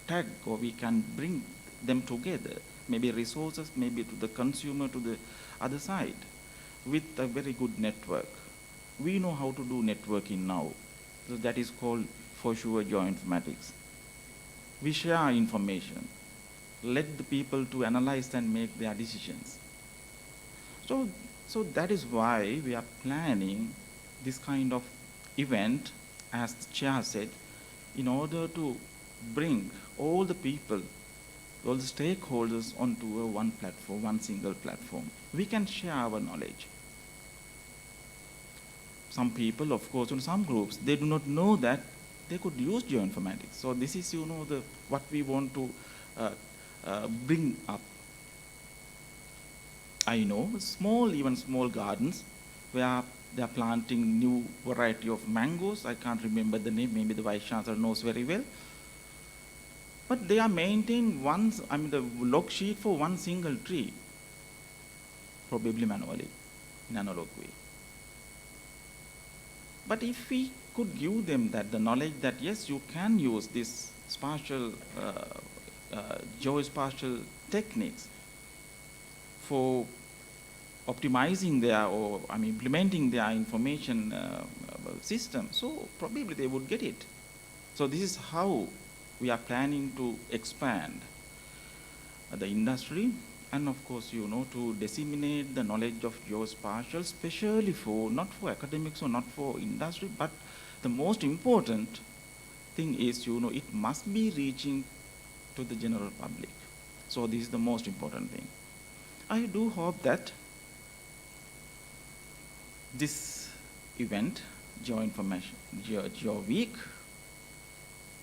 tag, or we can bring them together, maybe resources, maybe to the consumer, to the other side, with a very good network. We know how to do networking now. So that is called, for sure, geoinformatics. We share information. Let the people to analyze and make their decisions. So that is why we are planning this kind of event, as the chair said, in order to bring all the people, all the stakeholders onto one platform, one single platform. We can share our knowledge. Some people, of course, in some groups, they do not know that they could use geoinformatics. So this is, what we want to bring up. I know even small gardens where they are planting new variety of mangoes. I can't remember the name. Maybe the Vice Chancellor knows very well. But they are maintaining the log sheet for one single tree, probably manually, in analog way. But if we could give them the knowledge that yes, you can use this spatial, geospatial techniques for optimizing implementing their information system, so probably they would get it. So this is how we are planning to expand the industry, and of course, to disseminate the knowledge of geospatial, especially not for academics or not for industry, but the most important thing is, it must be reaching to the general public. So this is the most important thing. I do hope that this event, GeoWeek,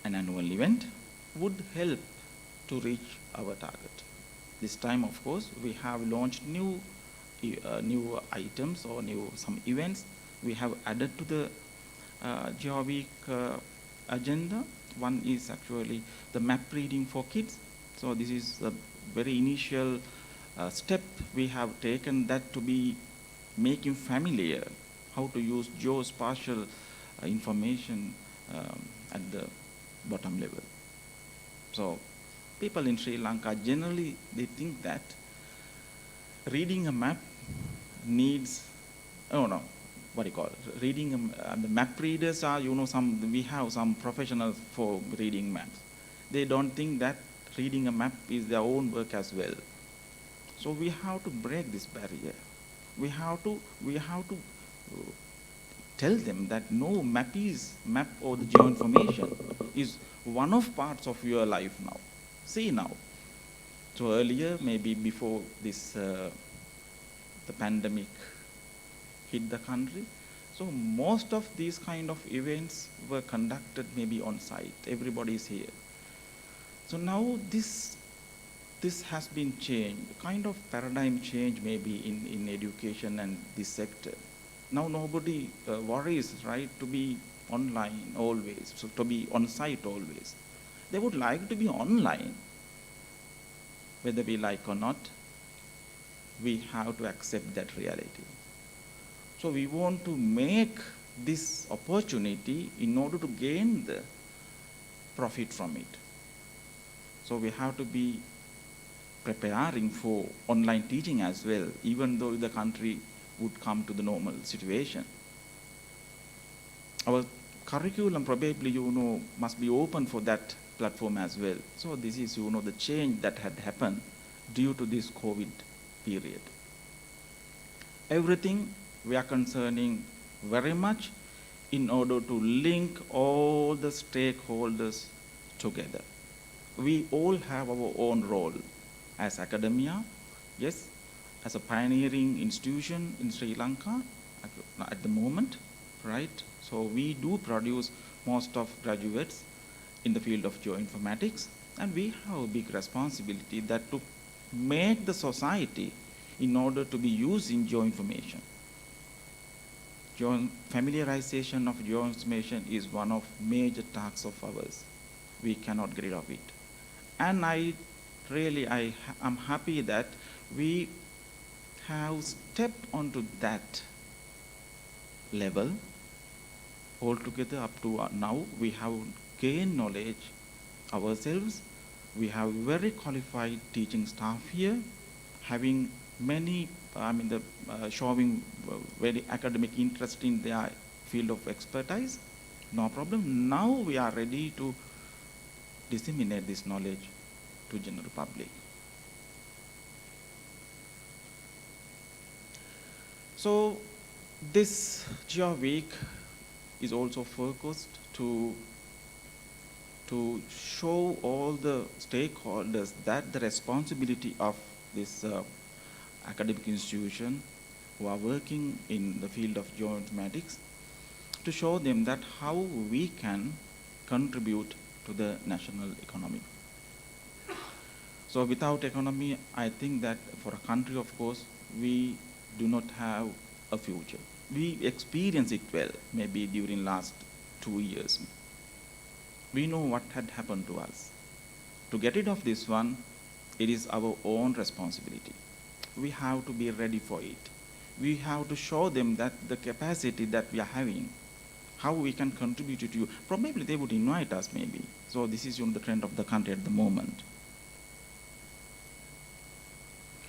an annual event, would help to reach our target. This time, of course, we have launched new items or some events. We have added to the GeoWeek agenda. One is actually the map reading for kids. So this is a very initial step we have taken, that to be making familiar how to use geospatial information at the bottom level. So people in Sri Lanka generally, they think that reading a map needs, reading the map readers are, we have some professionals for reading maps. They don't think that reading a map is their own work as well. So we have to break this barrier. We have to tell them that no, map or the geoinformation is one of parts of your life now. See now. So earlier, maybe before this, the pandemic hit the country, so most of these kind of events were conducted maybe on site. Everybody is here. So now this has been changed, kind of paradigm change maybe in education and this sector. Now nobody worries, right, to be online always, so to be on site always. They would like to be online, whether we like or not, we have to accept that reality. So we want to make this opportunity in order to gain the profit from it. So we have to be preparing for online teaching as well, even though the country would come to the normal situation. Our curriculum probably, must be open for that platform as well. So this is, the change that had happened due to this COVID period. Everything we are concerning very much in order to link all the stakeholders together. We all have our own role as academia, yes, as a pioneering institution in Sri Lanka at the moment, right? So we do produce most of graduates in the field of geoinformatics, and we have a big responsibility that to make the society in order to be using geoinformation. Familiarization of geoinformation is one of major tasks of ours. We cannot get rid of it. And I'm happy that we have stepped onto that level altogether. Up to now, we have gained knowledge ourselves. We have very qualified teaching staff here, having many, showing very academic interest in their field of expertise. No problem. Now we are ready to disseminate this knowledge to general public. So this GeoWeek is also focused to show all the stakeholders that the responsibility of this academic institution who are working in the field of geoinformatics, to show them that how we can contribute to the national economy. So without economy, I think that for a country, of course, we do not have a future. We experience it well, maybe during last 2 years. We know what had happened to us. To get rid of this one, it is our own responsibility. We have to be ready for it. We have to show them that the capacity that we are having, how we can contribute to you. Probably they would invite us, maybe. So this is the trend of the country at the moment.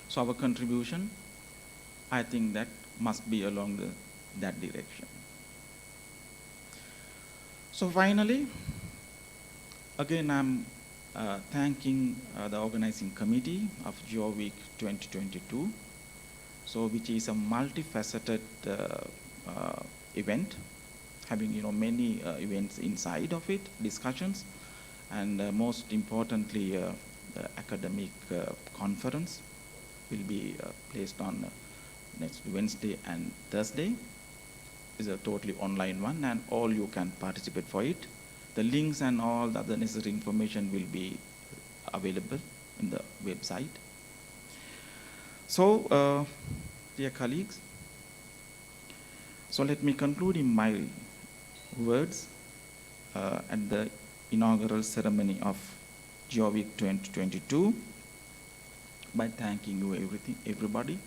So our contribution, I think that must be along that direction. So finally, again, I'm thanking the organizing committee of GeoWeek 2022, so which is a multifaceted event, having many events inside of it, discussions, and most importantly, the academic conference will be placed on next Wednesday and Thursday. It's a totally online one, and all you can participate for it. The links and all the other necessary information will be available in the website. So, dear colleagues, so let me conclude in my words at the inaugural ceremony of GeoWeek 2022 by thanking you everybody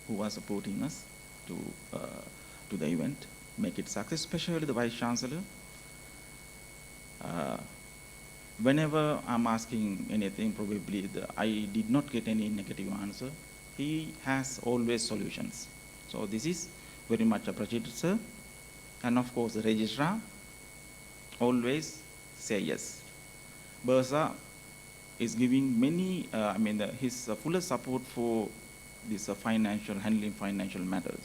who was supporting us to the event, make it success, especially the Vice Chancellor. Whenever I'm asking anything, probably I did not get any negative answer. He has always solutions. So this is very much appreciated, sir. And of course, the registrar always say yes. Bursa is giving many, his fullest support for this handling financial matters.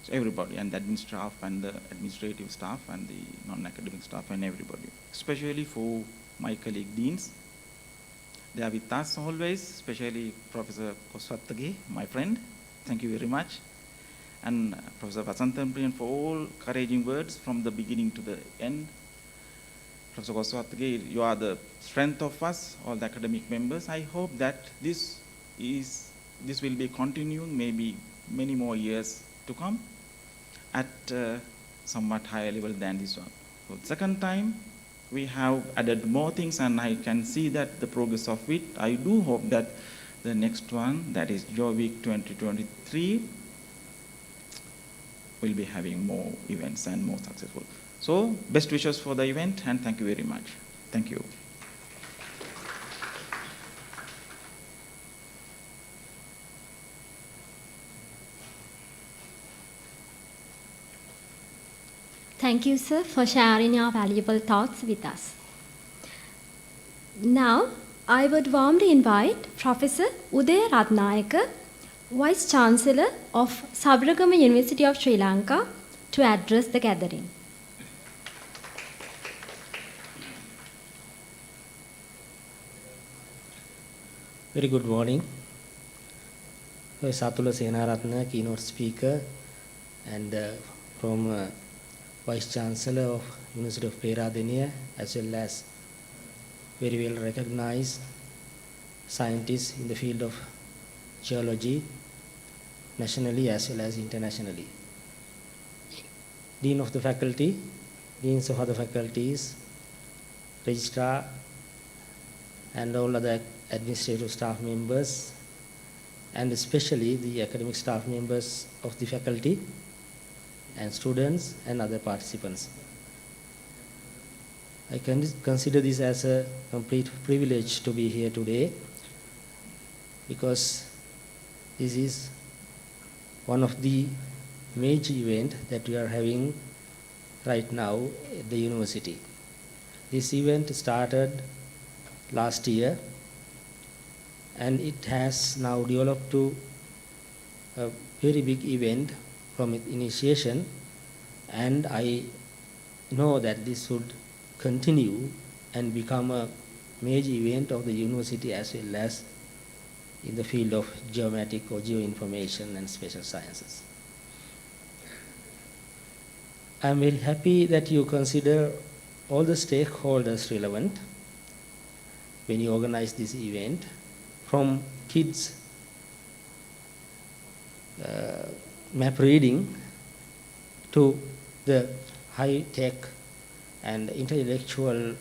So everybody, and the admin staff and the administrative staff and the non-academic staff and everybody, especially for my colleague deans. They are with us always, especially Professor Koswatage, my friend. Thank you very much. And Professor Vasantampriyan for all encouraging words from the beginning to the end. Professor Koswatage, you are the strength of us, all the academic members. I hope that this will be continuing maybe many more years to come at somewhat higher level than this one. So second time, we have added more things, and I can see that the progress of it. I do hope that the next one, that is GEOWEEK2023, will be having more events and more successful. So best wishes for the event, and thank you very much. Thank you. Thank you, sir, for sharing your valuable thoughts with us. Now, I would warmly invite Professor Uday Ratnayaka, Vice Chancellor of Sabaragama University of Sri Lanka, to address the gathering. Very good morning. Satula Senaratna, keynote speaker, and from Vice Chancellor of University of Peradeniya, as well as very well recognized scientists in the field of geology, nationally as well as internationally. Dean of the faculty, deans of other faculties, registrar, and all other administrative staff members, and especially the academic staff members of the faculty, and students and other participants. I can consider this as a complete privilege to be here today, because this is one of the major events that we are having right now at the university. This event started last year, and it has now developed to a very big event from its initiation, and I know that this would continue and become a major event of the university as well as in the field of geomatic or geoinformation and spatial sciences. I am very happy that you consider all the stakeholders relevant when you organize this event, from kids map reading to the high-tech and intellectual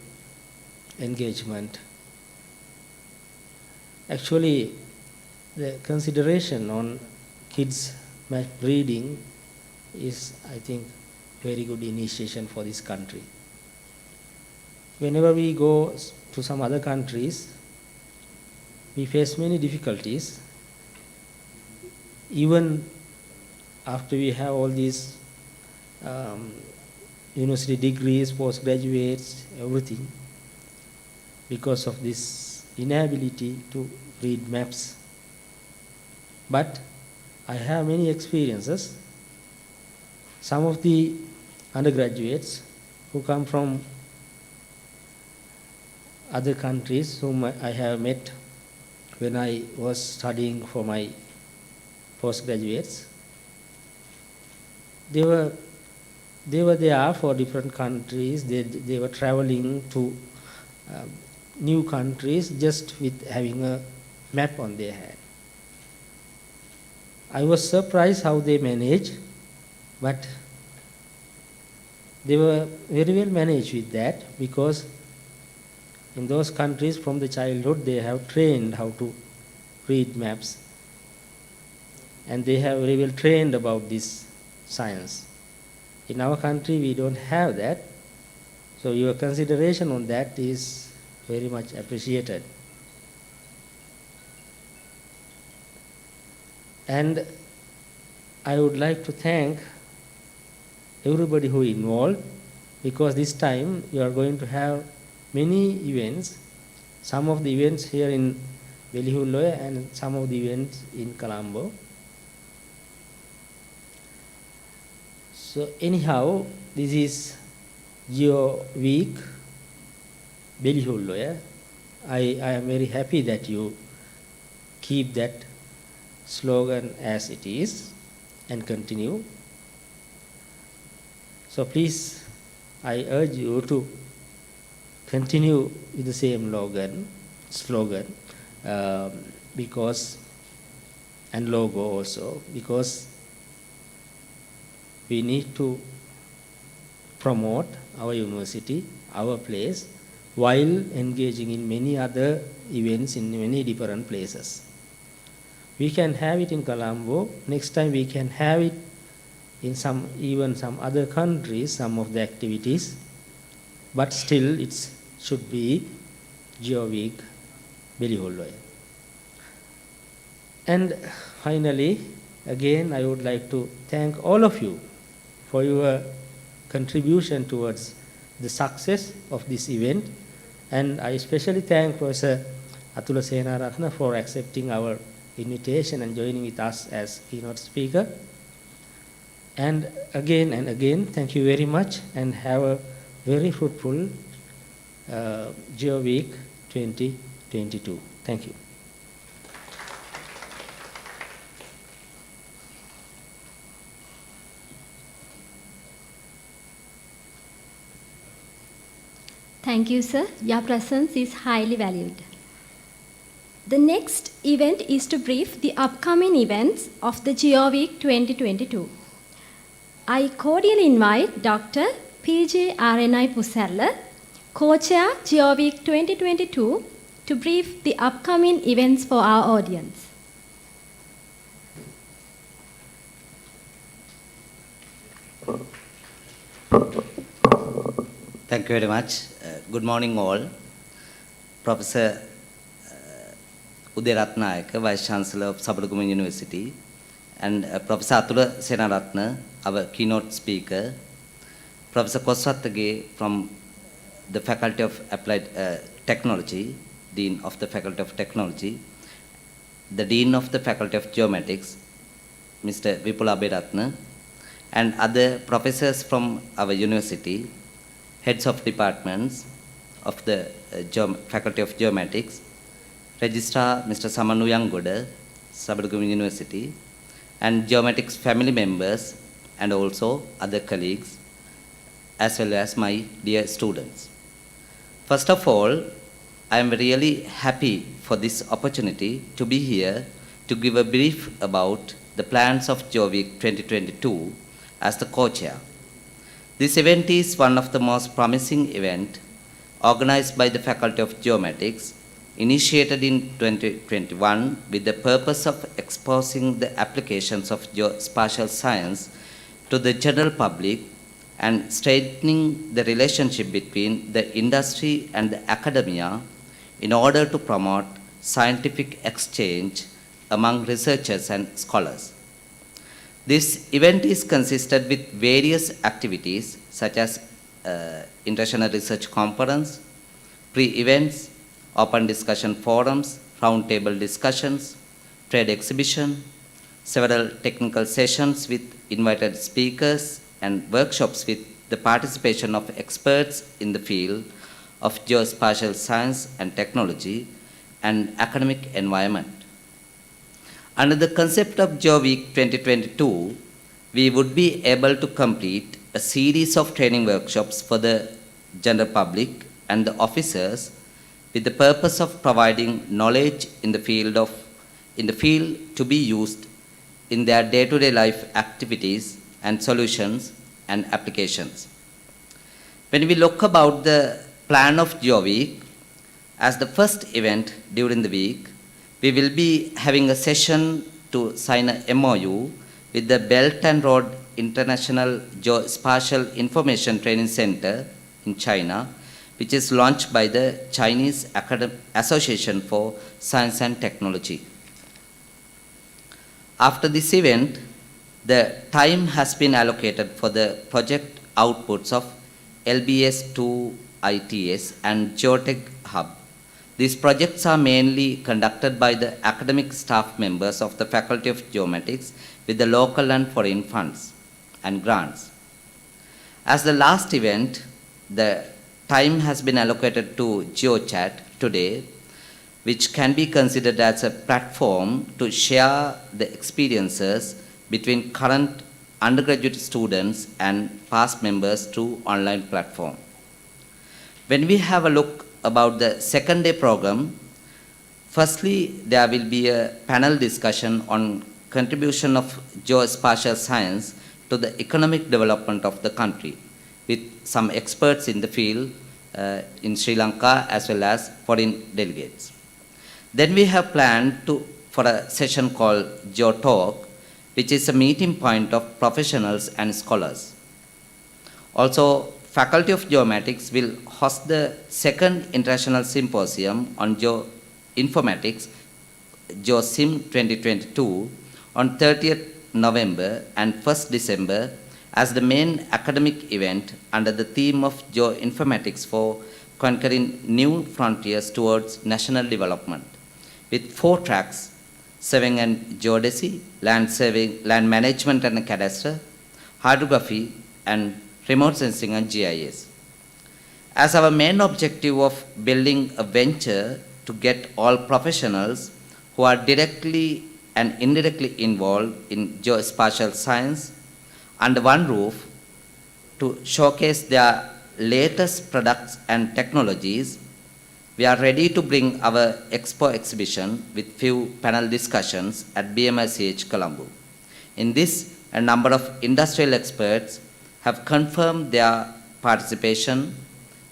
engagement. Actually, the consideration on kids map reading is, I think, very good initiation for this country. Whenever we go to some other countries, we face many difficulties. Even after we have all these university degrees, postgraduates, everything, because of this inability to read maps. But I have many experiences. Some of the undergraduates who come from other countries whom I have met when I was studying for my postgraduates, they were there for different countries. They were traveling to new countries just with having a map on their hand. I was surprised how they managed, but they were very well managed with that, because in those countries from the childhood they have trained how to read maps, and they have very well trained about this science. In our country we don't have that, so your consideration on that is very much appreciated. And I would like to thank everybody who involved, because this time you are going to have many events, some of the events here in Velihulloya and some of the events in Colombo. So anyhow, this is GeoWeek Velihulloya. I am very happy that you keep that slogan as it is and continue. So please, I urge you to continue with the same slogan, because, and logo also, because we need to promote our university, our place, while engaging in many other events in many different places. We can have it in Colombo. Next time we can have it in even some other countries, some of the activities. But still, it should be GeoWeek Beliholloya. And finally, again, I would like to thank all of you for your contribution towards the success of this event. And I especially thank Professor Atula Senaratne for accepting our invitation and joining with us as keynote speaker. And again, thank you very much and have a very fruitful GeoWeek 2022. Thank you. Thank you, sir. Your presence is highly valued. The next event is to brief the upcoming events of the GeoWeek 2022. I cordially invite Dr. P.J. R.N.I. Pusarla, co-chair GeoWeek 2022, to brief the upcoming events for our audience. Thank you very much. Good morning all. Professor Uday Ratnayaka, Vice Chancellor of Sabaragama University, and Professor Atula Senaratne, our keynote speaker, Professor Koswathage from the Faculty of Applied Technology, Dean of the Faculty of Technology, the Dean of the Faculty of Geomatics, Mr. Vipula Aberatne, and other professors from our university, heads of departments of the Faculty of Geomatics, Registrar Mr. Samanu Yangoda, Sabaragama University, and geomatics family members, and also other colleagues, as well as my dear students. First of all, I am really happy for this opportunity to be here to give a brief about the plans of GeoWeek 2022 as the co-chair. This event is one of the most promising events organized by the Faculty of Geomatics, initiated in 2021 with the purpose of exposing the applications of geospatial science to the general public and strengthening the relationship between the industry and the academia in order to promote scientific exchange among researchers and scholars. This event is consisted with various activities such as international research conference, pre-events, open discussion forums, roundtable discussions, trade exhibition, several technical sessions with invited speakers, and workshops with the participation of experts in the field of geospatial science and technology and academic environment. Under the concept of GeoWeek 2022, we would be able to complete a series of training workshops for the general public and the officers with the purpose of providing knowledge in the field to be used in their day-to-day life activities and solutions and applications. When we look about the plan of GeoWeek, as the first event during the week, we will be having a session to sign a MOU with the Belt and Road International Geospatial Information Training Center in China, which is launched by the Chinese Association for Science and Technology. After this event, the time has been allocated for the project outputs of LBS2 ITS and GeoTech-HUB. These projects are mainly conducted by the academic staff members of the Faculty of Geomatics with the local and foreign funds and grants. As the last event, the time has been allocated to GeoChat today, which can be considered as a platform to share the experiences between current undergraduate students and past members through online platform. When we have a look about the second day program, firstly, there will be a panel discussion on contribution of geospatial science to the economic development of the country with some experts in the field in Sri Lanka as well as foreign delegates. Then we have planned to for a session called GeoTalk, which is a meeting point of professionals and scholars. Also, Faculty of Geomatics will host the second International Symposium on Geoinformatics, GEOWEEK2022, on 30th November and 1st December as the main academic event under the theme of Geoinformatics for conquering new frontiers towards national development, with 4 tracks: surveying and geodesy, land surveying, land management and cadastre, hydrography, and remote sensing and GIS. As our main objective of building a venture to get all professionals who are directly and indirectly involved in geospatial science under one roof to showcase their latest products and technologies, we are ready to bring our expo exhibition with few panel discussions at BMICH Colombo. In this, a number of industrial experts have confirmed their participation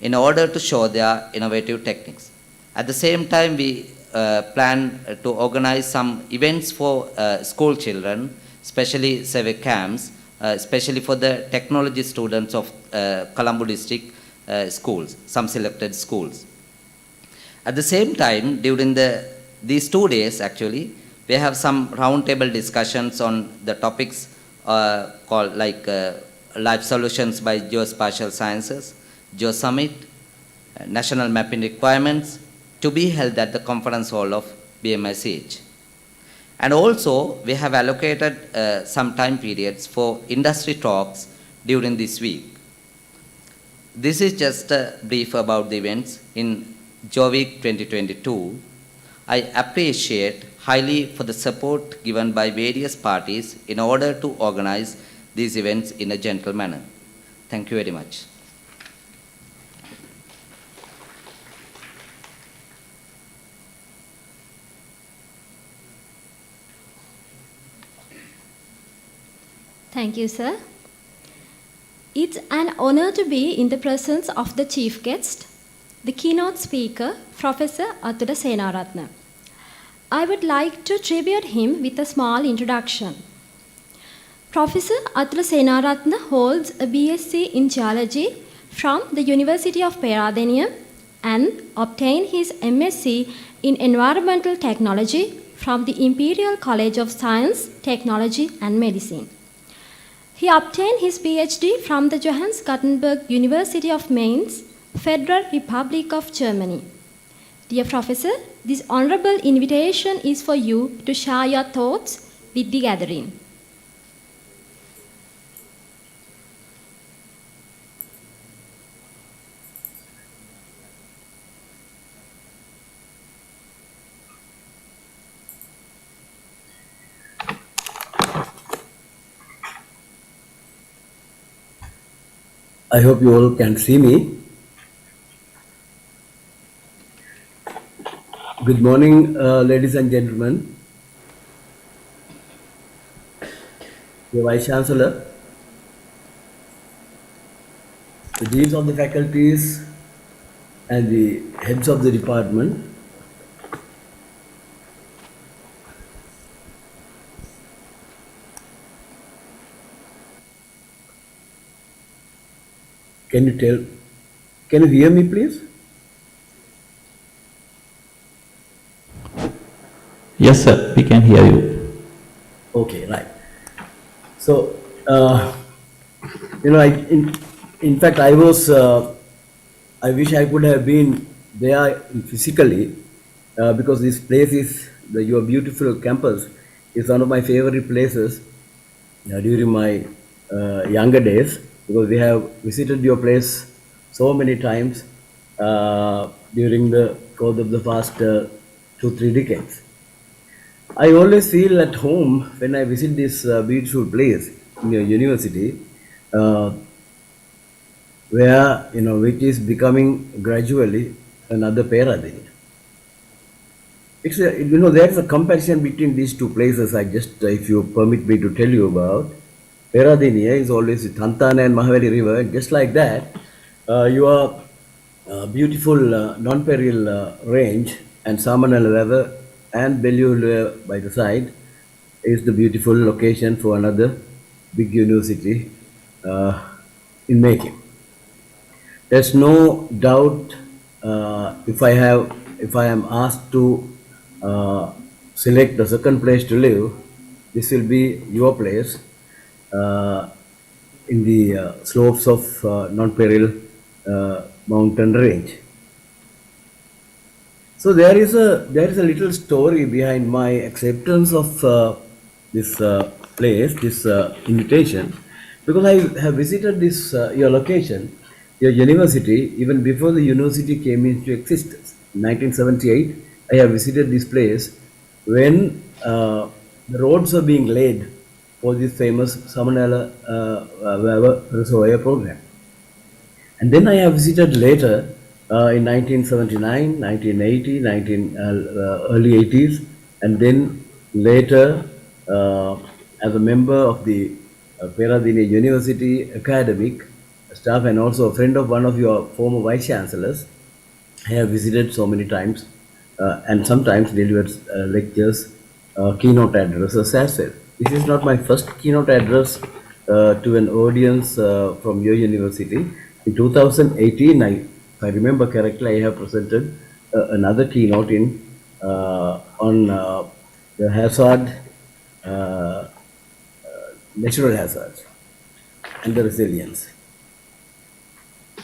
in order to show their innovative techniques. At the same time, we plan to organize some events for school children, especially survey camps, especially for the technology students of Colombo district schools, some selected schools. At the same time, during these 2 days, actually, we have some roundtable discussions on the topics called like Life Solutions by Geospatial Sciences, GeoSummit, National Mapping Requirements, to be held at the conference hall of BMICH. And also, we have allocated some time periods for industry talks during this week. This is just a brief about the events in GEOWEEK2022. I appreciate highly for the support given by various parties in order to organize these events in a gentle manner. Thank you very much. Thank you, sir. It's an honor to be in the presence of the chief guest, the keynote speaker, Professor Athula Senaratne. I would like to tribute him with a small introduction. Professor Athula Senaratne holds a BSc in Geology from the University of Peradeniya and obtained his MSc in Environmental Technology from the Imperial College of Science, Technology and Medicine. He obtained his PhD from the Johannes Gutenberg University of Mainz, Federal Republic of Germany. Dear Professor, this honorable invitation is for you to share your thoughts with the gathering. I hope you all can see me. Good morning, ladies and gentlemen. The Vice Chancellor, the Deans of the faculties, and the heads of the department, can you hear me please? Yes, sir, we can hear you. Okay, right. So, in fact, I wish I could have been there physically because this place is, your beautiful campus is one of my favorite places during my younger days, because we have visited your place so many times during the course of the past 2-3 decades. I always feel at home when I visit this beautiful place in your university, where, which is becoming gradually another Peradeniya. It's there's a comparison between these two places. I just, if you permit me to tell you about, Peradeniya is always with Hantana and Mahaveli River, and just like that, your beautiful non-peril range and Samanala River and Bellevue by the side is the beautiful location for another big university in making. There's no doubt if I am asked to select the second place to live, this will be your place uh, in the slopes of non-peril mountain range. So there is a little story behind my acceptance of this place, this invitation, because I have visited this your location, your university, even before the university came into existence. In 1978, I have visited this place when the roads were being laid for this famous Samanala Reservoir program. And then I have visited later in 1979, 1980, early 80s, and then later as a member of the Peradeniya University academic staff and also a friend of one of your former vice chancellors. I have visited so many times and sometimes delivered lectures, keynote addresses as well. This is not my first keynote address to an audience from your university. In 2018, if I remember correctly, I have presented another keynote on the hazard, natural hazards and the resilience.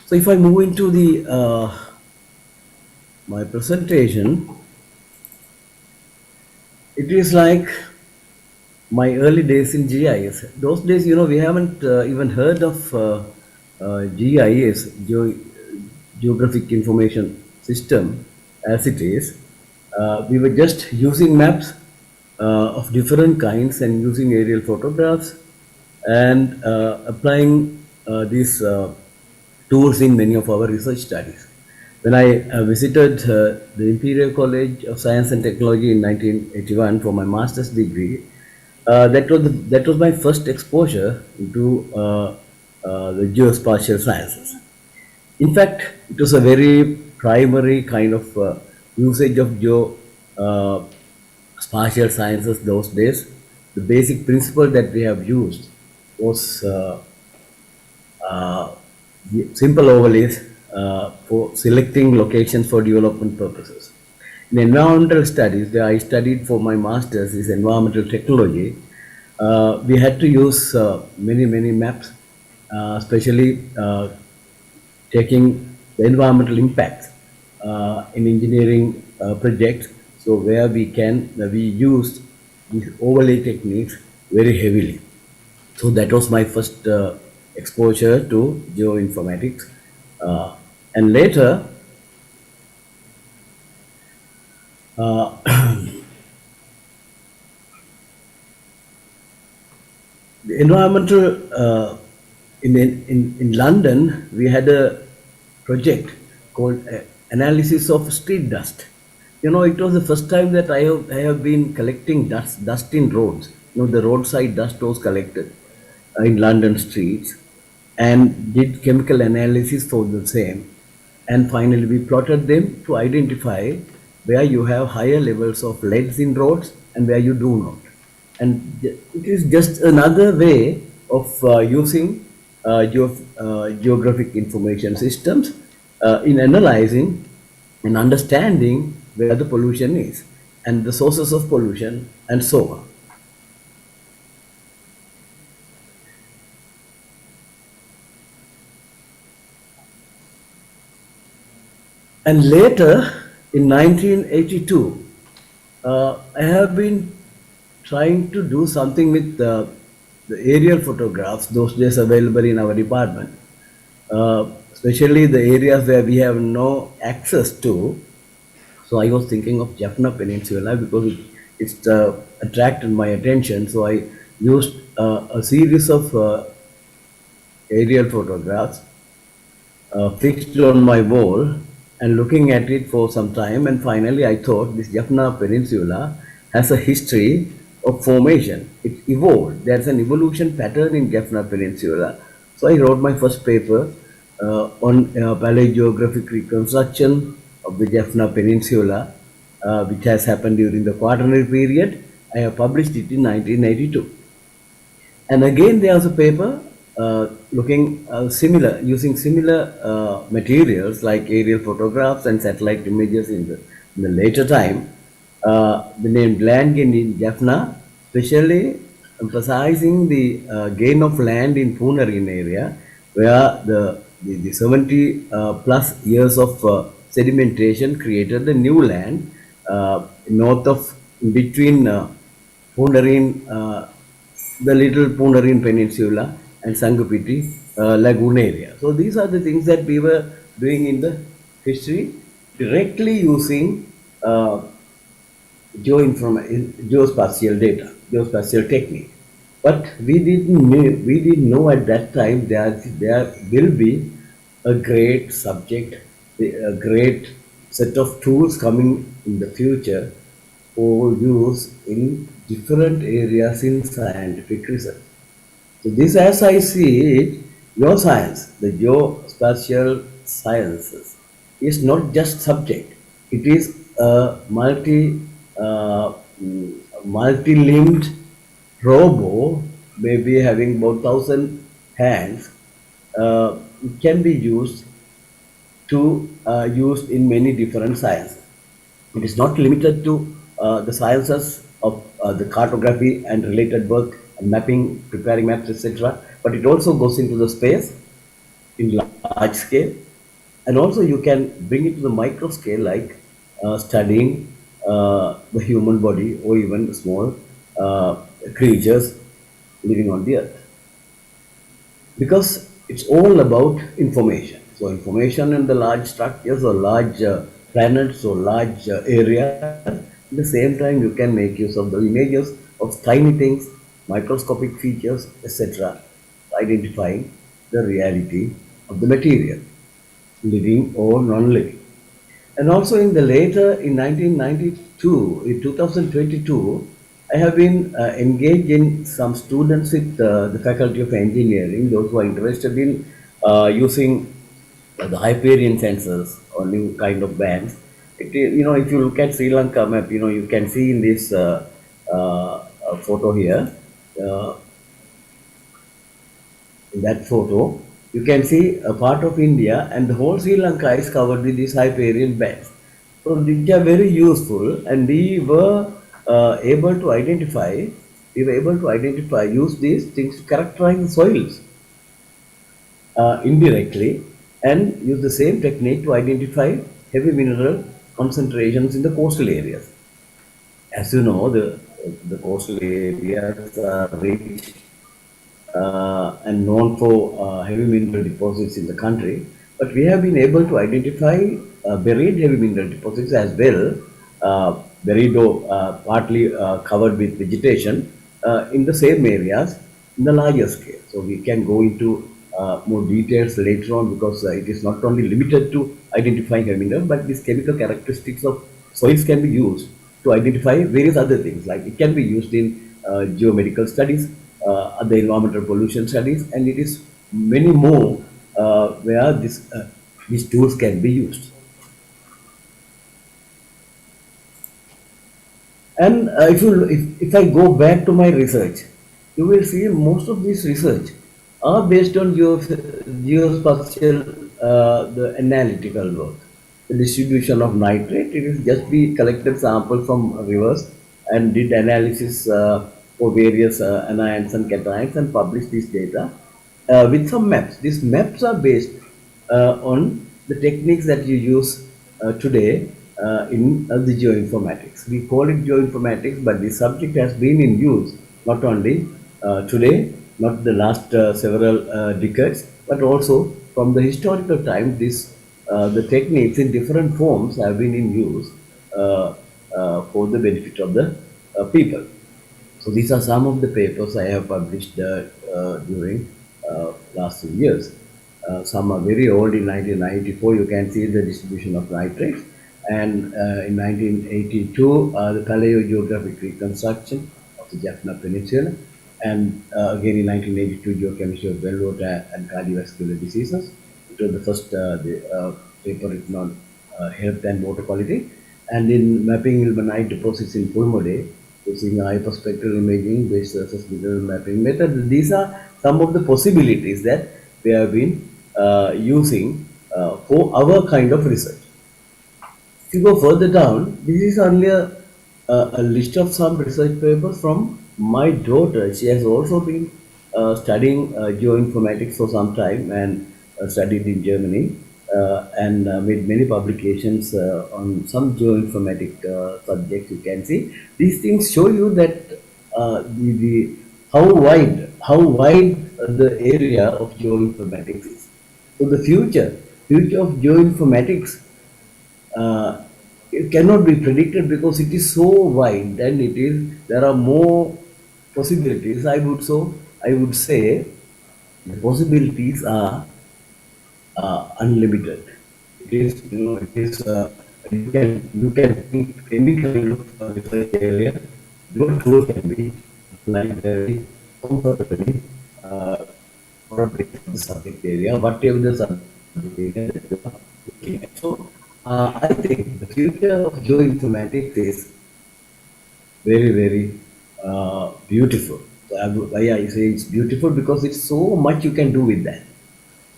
So if I move into the my presentation, it is like my early days in GIS. Those days, we haven't even heard of GIS, Geographic Information System, as it is. We were just using maps of different kinds and using aerial photographs and applying these tools in many of our research studies. When I visited the Imperial College of Science and Technology in 1981 for my master's degree, that was my first exposure into the geospatial sciences. In fact, it was a very primary kind of usage of spatial sciences those days. The basic principle that we have used was simple overlays for selecting locations for development purposes. In environmental studies, where I studied for my master's is environmental technology, we had to use many maps, especially taking the environmental impacts in engineering projects. So where we used these overlay techniques very heavily. So that was my first exposure to geoinformatics. And later, the environmental in London, we had a project called analysis of street dust. It was the first time that I have been collecting dust in roads. The roadside dust was collected in London streets and did chemical analysis for the same. And finally, we plotted them to identify where you have higher levels of leads in roads and where you do not. And it is just another way of using geographic information systems in analyzing and understanding where the pollution is and the sources of pollution and so on. And later, in 1982, I have been trying to do something with the aerial photographs, those days available in our department, especially the areas where we have no access to. So I was thinking of Jaffna Peninsula because it attracted my attention. So I used a series of aerial photographs fixed on my wall and looking at it for some time, and finally I thought this Jaffna Peninsula has a history of formation. It evolved. There's an evolution pattern in Jaffna Peninsula. So I wrote my first paper on paleogeographic reconstruction of the Jaffna Peninsula which has happened during the Quaternary period. I have published it in 1982. And again, there's a paper looking similar, using similar materials like aerial photographs and satellite images in the later time. The name land gain in Jaffna, especially emphasizing the gain of land in Poonarine area, where the 70 plus years of sedimentation created the new land north of, between Poonarine, the little Poonarine Peninsula and Sangupiti lagoon area. So these are the things that we were doing in the history, directly using geospatial data, geospatial technique. But we didn't know at that time that there will be a great subject, a great set of tools coming in the future for use in different areas in scientific research. So this, as I see it, your science, the geospatial sciences, is not just subject. It is a multi-limbed robo, maybe having about 1,000 hands. It can be used in many different sciences. It is not limited to the sciences of the cartography and related work and mapping, preparing maps, etc. But it also goes into the space in large scale, and also you can bring it to the micro scale, like studying the human body or even small creatures living on the earth, because it's all about information. So information in the large structures or large planets or large areas. At the same time, you can make use of the images of tiny things, microscopic features, etc., identifying the reality of the material, living or non-living. And also in the later, in 1992, in 2022, I have been engaged in some students with the Faculty of Engineering, those who are interested in using the Hyperion sensors or new kind of bands. If you look at Sri Lanka map, you can see in this photo here, in that photo, you can see a part of India, and the whole Sri Lanka is covered with these Hyperion bands. So they are very useful, and we were able to identify, use these things to characterize the soils indirectly, and use the same technique to identify heavy mineral concentrations in the coastal areas. As you know, the coastal areas are rich and known for heavy mineral deposits in the country, but we have been able to identify buried heavy mineral deposits as well, buried or partly covered with vegetation in the same areas in the larger scale. So we can go into more details later on, because it is not only limited to identifying heavy minerals, but these chemical characteristics of soils can be used to identify various other things. Like it can be used in geomedical studies, other environmental pollution studies, and it is many more where these tools can be used. And if I go back to my research, you will see most of this research are based on geospatial, the analytical work. The distribution of nitrate, it is just we collected samples from rivers and did analysis for various anions and cations and published this data with some maps. These maps are based on the techniques that you use today in the geoinformatics. We call it geoinformatics, but the subject has been in use not only today, not the last several decades, but also from the historical time. The techniques in different forms have been in use for the benefit of the people. So these are some of the papers I have published during last few years. Some are very old. In 1994, you can see the distribution of nitrates. And in 1982, the paleogeographic reconstruction of the Jaffna Peninsula. And again in 1982, geochemistry of well water and cardiovascular diseases. It was the first paper written on health and water quality. and in mapping ilmenite deposits in Pulmode using hyperspectral imaging based surface digital mapping method. These are some of the possibilities that we have been using for our kind of research. If you go further down, this is only a list of some research papers from my daughter. She has also been studying geoinformatics for some time and studied in Germany and made many publications on some geoinformatic subjects. You can see these things show you that the how wide the area of geoinformatics is. So the future of geoinformatics it cannot be predicted because it is so wide and there are more possibilities. I would say the possibilities are unlimited. You can think any kind of research area. Your tool can be applied very comfortably for a particular subject area, whatever the subject area that you are looking at. So I think the future of geoinformatics is very beautiful. So why I say it's beautiful because it's so much you can do with that.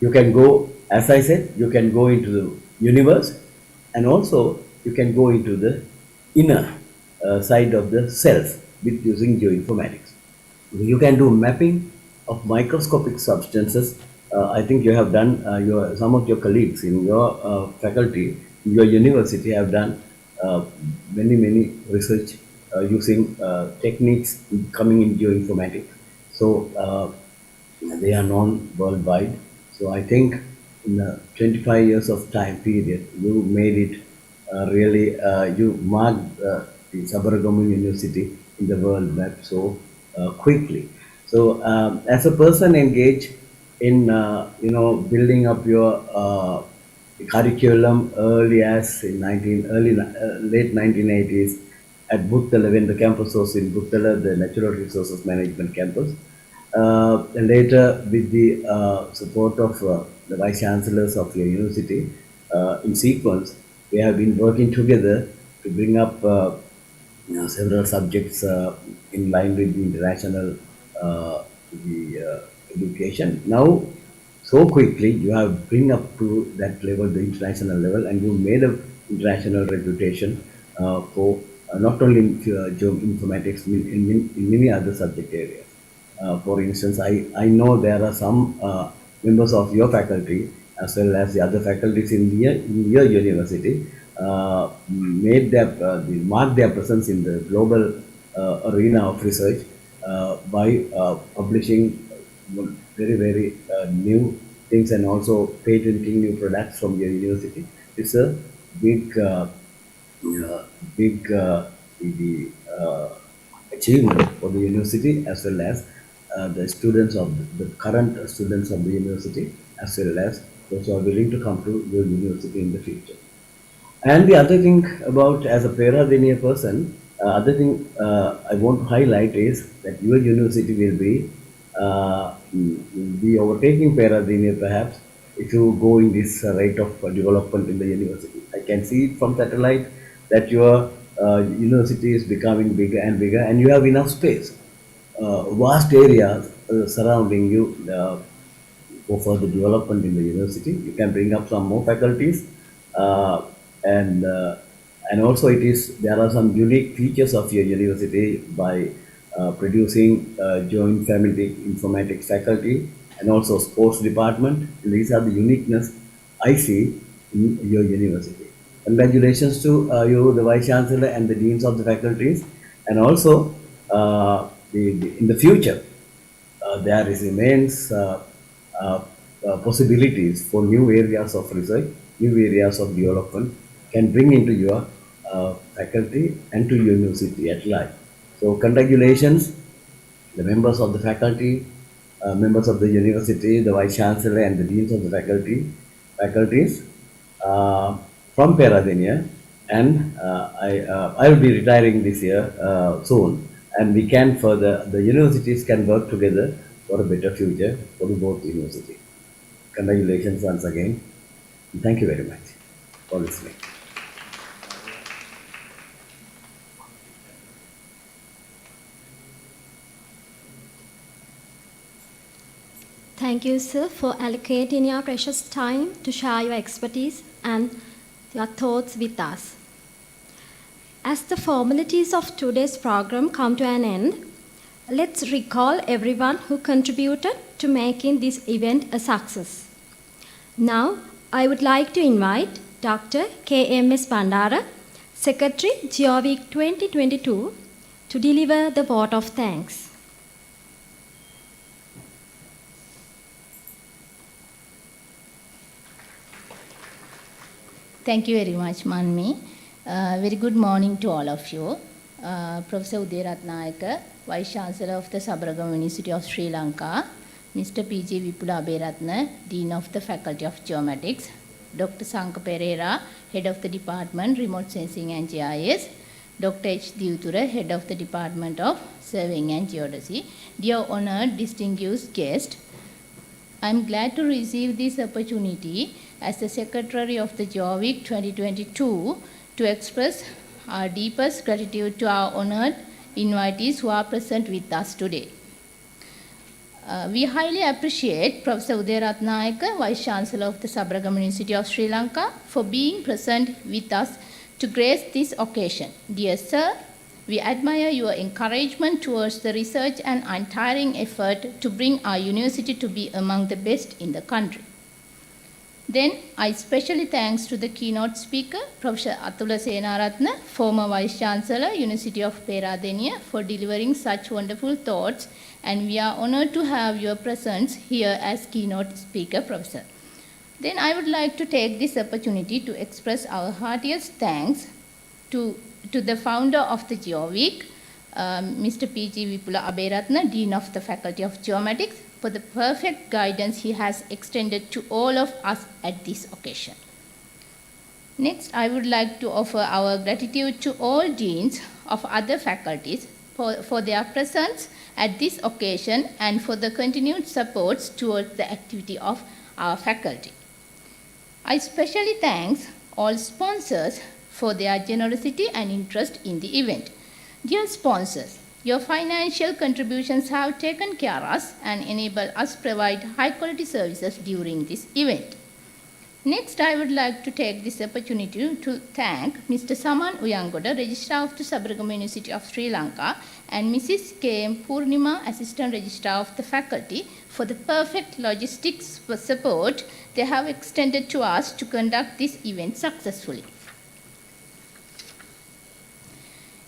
You can go, as I said, you can go into the universe, and also you can go into the inner side of the self with using geoinformatics. You can do mapping of microscopic substances. I think you have done, some of your colleagues in your faculty, in your university have done many research using techniques coming in geoinformatics. So they are known worldwide. So I think in 25 years of time period, you made it really, you marked the Sabaragamu University in the world map so quickly. So as a person engaged in, building up your curriculum early as in late 1980s at Buttala, when the campus was in Buttala, the Natural Resources Management campus. Later, with the support of the vice chancellors of your university, in sequence, we have been working together to bring up several subjects in line with the international education. Now, so quickly, you have bring up to that level, the international level, and you made a international reputation for not only in geoinformatics, in many other subject areas. For instance, I know there are some members of your faculty as well as the other faculties in your university mark their presence in the global arena of research by publishing very new things and also patenting new products from your university. It's a big big the, achievement for the university as well as the students of the current students of the university as well as those who are willing to come to your university in the future. And the other thing about as a para-linear person, other thing I want to highlight is that your university will be overtaking para-linear perhaps if you go in this rate of development in the university. I can see it from satellite that your university is becoming bigger and bigger, and you have enough space, vast areas surrounding you for further development in the university. You can bring up some more faculties, and and also there are some unique features of your university by producing joint family informatics faculty and also sports department. These are the uniqueness I see in your university. Congratulations to you, the Vice Chancellor and the Deans of the faculties, and also in the future, there is immense possibilities for new areas of research, new areas of development can bring into your faculty and to your university at large. So congratulations, the members of the faculty, members of the university, the Vice Chancellor and the Deans of the faculties from Peradeniya, and I will be retiring this year soon, and the universities can work together for a better future for both universities. Congratulations once again. Thank you very much for listening. Thank you, sir, for allocating your precious time to share your expertise and your thoughts with us. As the formalities of today's program come to an end, let's recall everyone who contributed to making this event a success. Now, I would like to invite Dr. K.M.S. Bandara, Secretary, GEOWEEK2022, to deliver the vote of thanks. Thank you very much, Manmi. Very good morning to all of you. Professor Uderatnayaka, Vice Chancellor of the Sabaragaon University of Sri Lanka, Mr. P.J. Vipula Aberatna, Dean of the Faculty of Geomatics, Dr. Sanka Pereira, Head of the Department, Remote Sensing and GIS, Dr. H. Diutura, Head of the Department of Surveying and Geodesy, dear honored distinguished guest, I am glad to receive this opportunity as the Secretary of the GEOWEEK2022 to express our deepest gratitude to our honored invitees who are present with us today. We highly appreciate Professor Uderatnayaka, Vice Chancellor of the Sabaragaon University of Sri Lanka, for being present with us to grace this occasion. Dear Sir, we admire your encouragement towards the research and untiring effort to bring our university to be among the best in the country. Then, I especially thanks to the keynote speaker, Professor Athula Senaratne, former Vice Chancellor, University of Peradeniya, for delivering such wonderful thoughts, and we are honored to have your presence here as keynote speaker, Professor. Then I would like to take this opportunity to express our heartiest thanks to the founder of the GeoWeek, Mr. P.G. Vipula Aberatna, Dean of the Faculty of Geomatics, for the perfect guidance he has extended to all of us at this occasion. Next, I would like to offer our gratitude to all deans of other faculties for their presence at this occasion and for the continued supports towards the activity of our faculty. I especially thank all sponsors for their generosity and interest in the event. Dear sponsors, your financial contributions have taken care of us and enabled us to provide high-quality services during this event. Next, I would like to take this opportunity to thank Mr. Saman Uyangoda, Registrar of the Sabaragaon University of Sri Lanka, and Mrs. K.M. Purnima, Assistant Registrar of the Faculty, for the perfect logistics support they have extended to us to conduct this event successfully.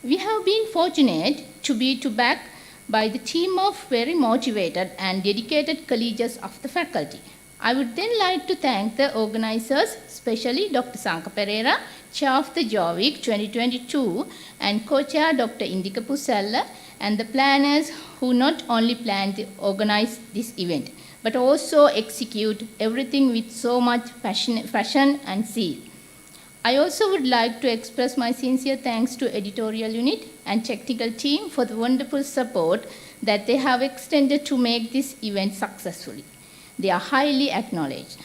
We have been fortunate to be backed by the team of very motivated and dedicated colleagues of the faculty. I would then like to thank the organizers, especially Dr. Sanka Pereira, Chair of the GEOWEEK2022, and Co-Chair Dr. Indika Pusalla, and the planners who not only planned to organize this event, but also execute everything with so much passion and zeal. I also would like to express my sincere thanks to editorial unit and technical team for the wonderful support that they have extended to make this event successfully. They are highly acknowledged.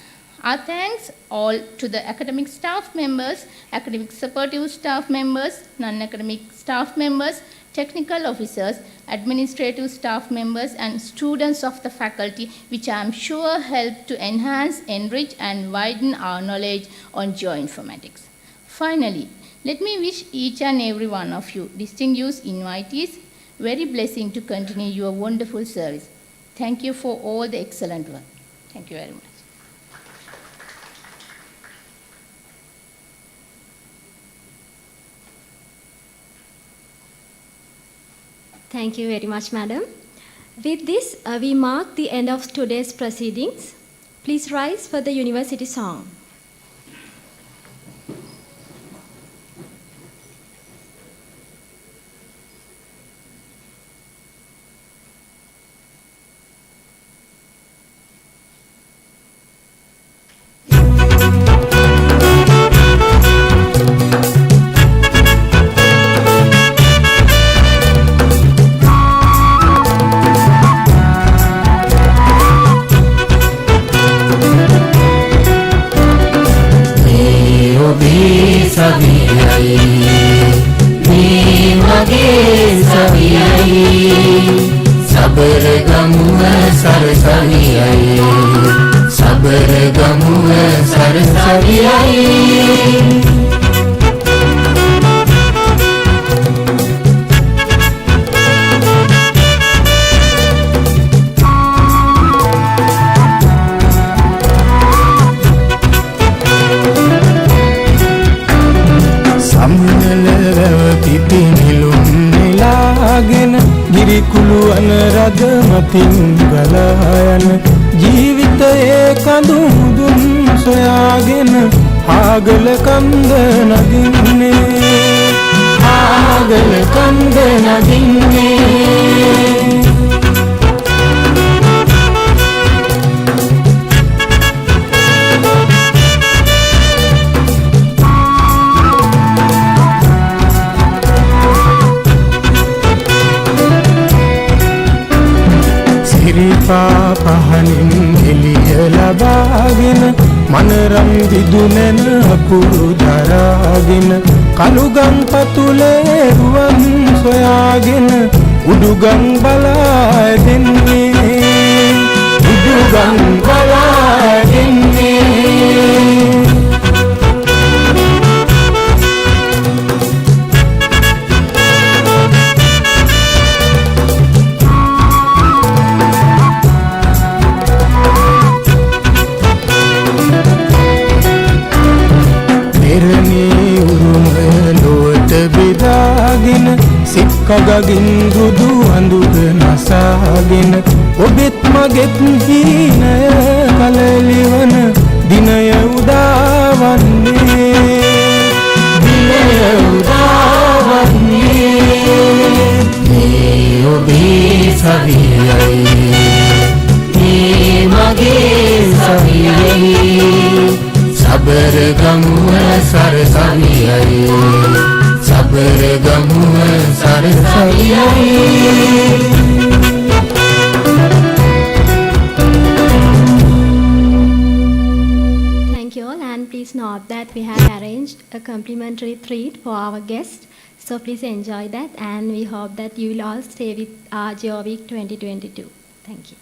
Our thanks all to the academic staff members, academic supportive staff members, non-academic staff members, technical officers, administrative staff members, and students of the faculty, which I am sure help to enhance, enrich, and widen our knowledge on geoinformatics. Finally, let me wish each and every one of you, distinguished invitees, very blessing to continue your wonderful service. Thank you for all the excellent work. Thank you very much. Thank you very much, Madam. With this, we mark the end of today's proceedings. Please rise for the university song. සවියයි Sabaragamuwa සරසවියයි Sabaragamuwa සරසවියයි ගිරිකුළුවන රජමතින් ගලායන ජීවිතයේ කඳු මුදුන් සොයාගෙන ආගල කන්ද නගින්නේ ආගල කන්ද නගින්නේ පහනින් එළිය ලබාගෙන මනරම් විදුනෙන අකුරු දරාගෙන කළුගම් පතුලේ රුවන් සොයාගෙන උඩුගම් බලා දෙන්නේ උඩුගම් බලා දෙන්නේ කගගින් රුදු අඳුර නසාගෙන ඔබෙත් මගෙත් හීනය කලලිවන දිනය උදාවන්නේ දිනය උදාවන්නේ මේ ඔබේ සවියයි මේ මගේ සවියයි Sabaragamuwa සරසවියයි Sabaragamuwa සරසවියයි Thank you all, and please note that we have arranged a complimentary treat for our guests. So please enjoy that, and we hope that you will all stay with our GeoWeek 2022. Thank you.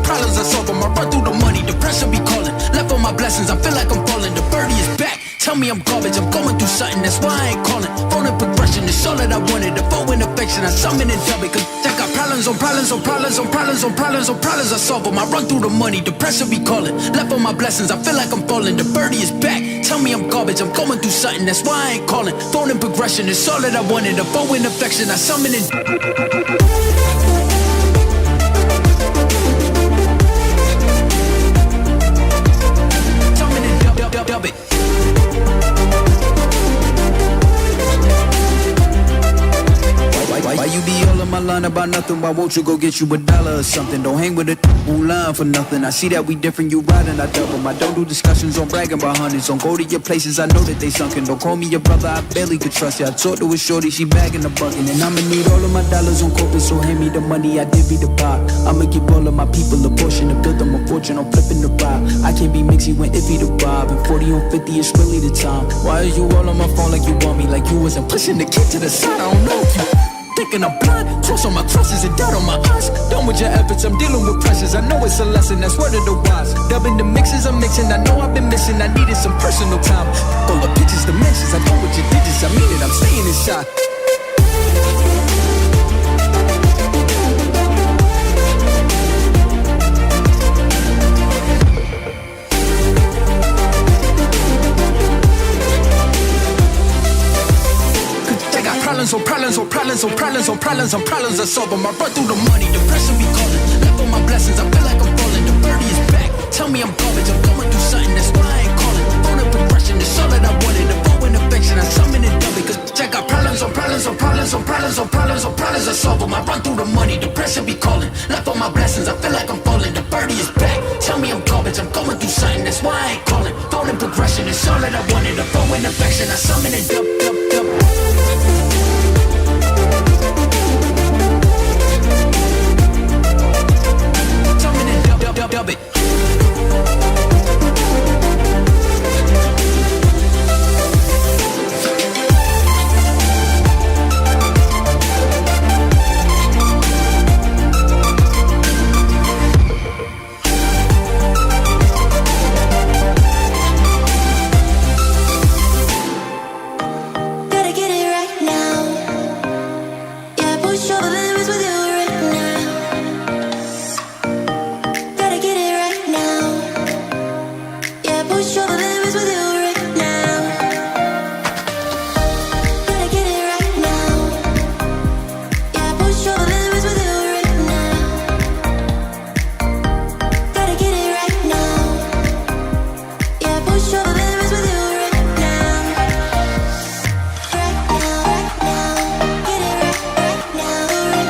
problems I solve them. I run through the money, the pressure be calling. Left on my blessings, I feel like I'm falling. The birdie is back. Tell me I'm garbage, I'm going through something, that's why I ain't calling. Phone and progression, it's all that I wanted. The phone and affection, I summon and dub it. Cause I got problems on problems on problems on problems on problems on problems I solve them. I run through the money, the pressure be calling. Left on my blessings, I feel like I'm falling. The birdie is back. Tell me I'm garbage, I'm going through something, that's why I ain't calling. Phone and progression, it's all that I wanted. The phone and affection, I summon and dub it. my line about nothing. Why won't you go get you $1 or something? Don't hang with a who line for nothing. I see that we different, you riding, I double. I don't do discussions on bragging about hundreds. Don't go to your places, I know that they sunken. Don't call me your brother, I barely could trust you. I talked to a shorty, she bagging the bucket. And I'ma need all of my dollars on corporate, so hand me the money, I did be the pop. I'ma give all of my people a portion to build them a fortune on flipping the vibe. I can't be mixy when iffy the vibe. And 40 on 50 is really the time. Why is you all on my phone like you want me? Like you wasn't pushing the kid to the side, I don't know if you thinking I'm blind, cross on my crosses and doubt on my eyes. Done with your efforts, I'm dealing with pressures. I know it's a lesson, that's word of the wise. Dubbing the mixes, I'm mixing. I know I've been missing, I needed some personal time. All the pictures, dimensions, I know what you did is I mean it, I'm staying inside. Problems I solve them. I run through the money, the pressure be calling. Left on my blessings, I feel like I'm falling. The birdie is back, tell me I'm garbage. I'm going through something, that's why I ain't calling. Phone and progression, it's all that I wanted. The phone and affection, I summon it double. Cause check out problems I solve them. I run through the money, the pressure be calling. Left on my blessings, I feel like I'm falling. The birdie is back, tell me I'm garbage. I'm going through something, that's why I ain't calling. Phone and progression, it's all that I wanted. The phone and affection, I summon it up. Dub it. Gotta get it right now. Yeah, push over the limits with you right now. Gotta get it right now. Yeah, push over the limits with you right now. Gotta get it right now. Yeah, push over the limits with you right now. Gotta get it right now. Yeah, push over the limits with you right now. Right now, get it right now.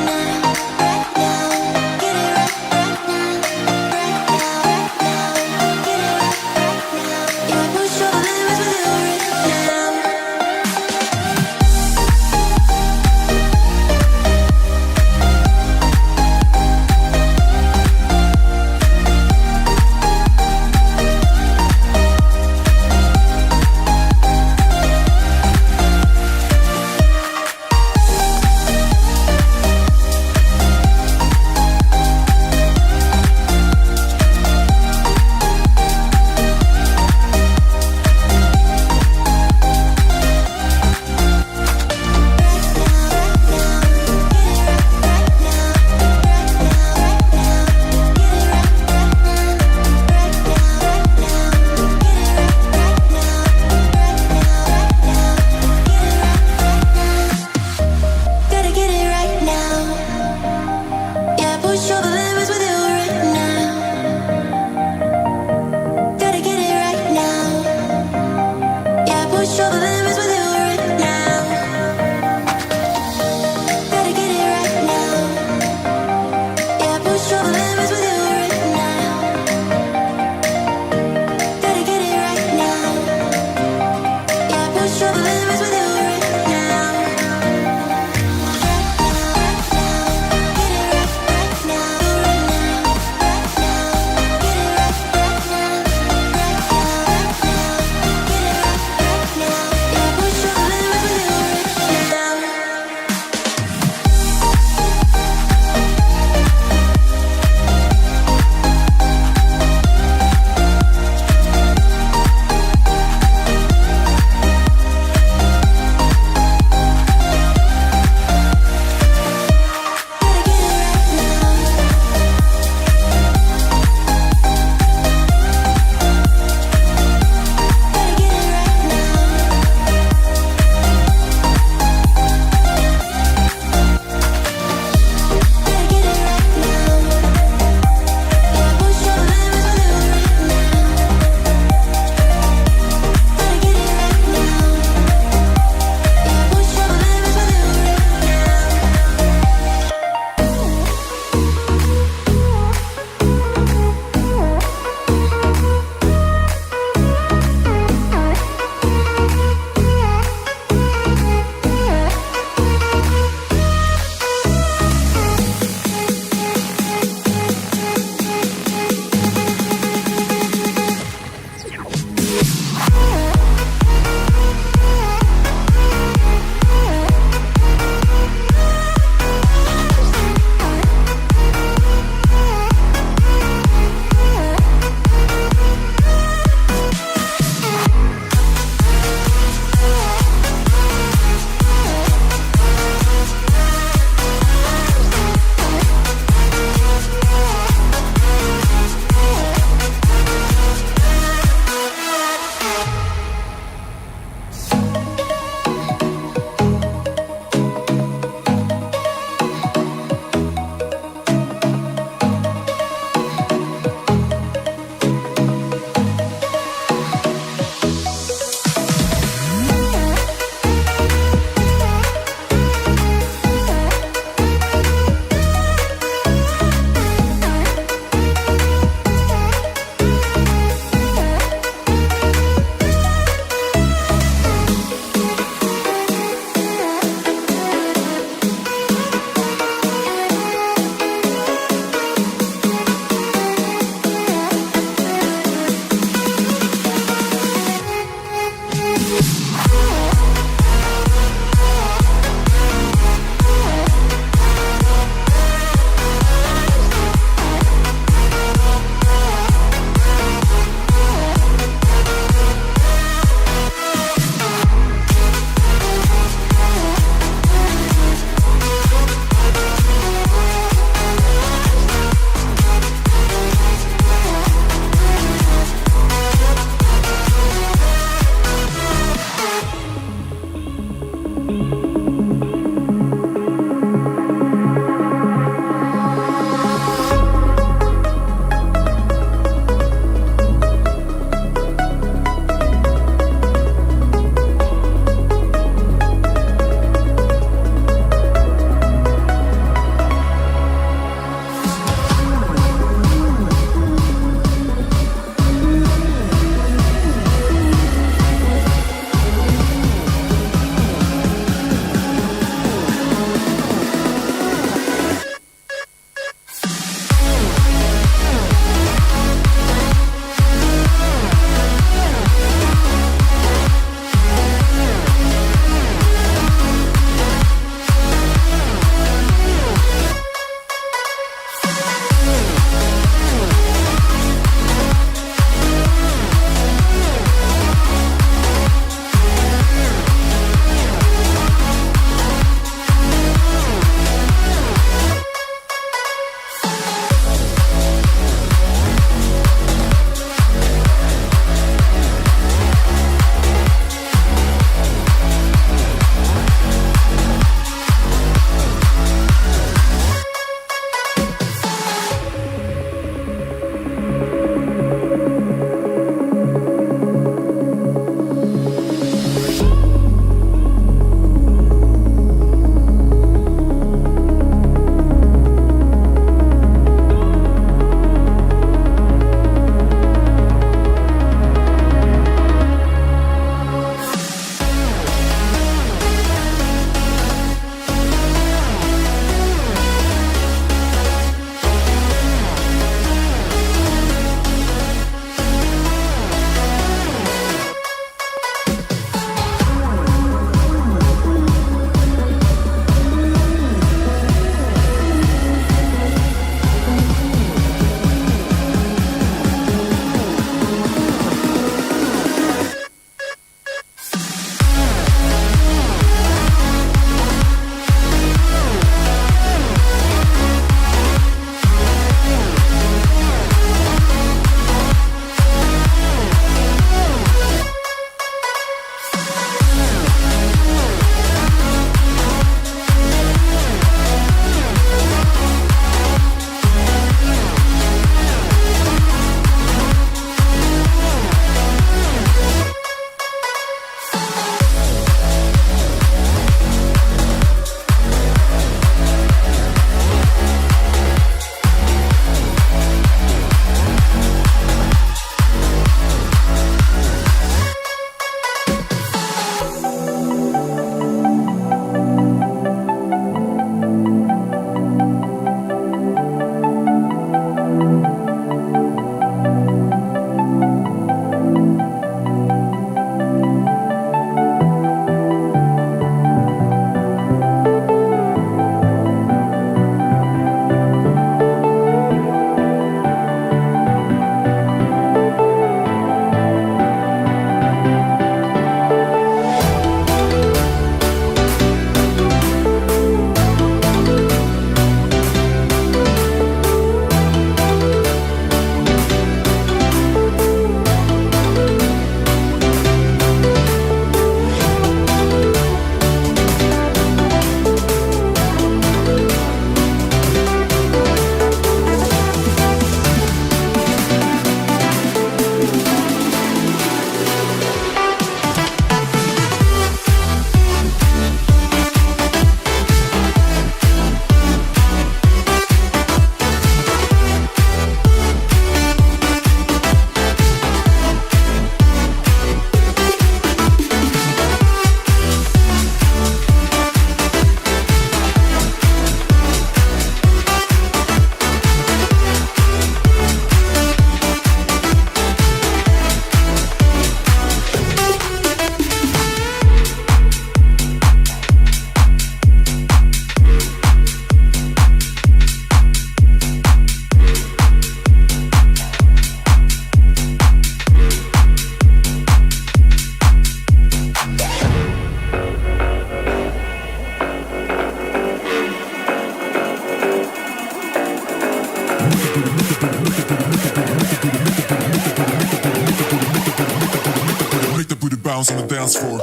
Make the booty bounce on the dance floor.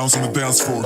bounce on the dance floor.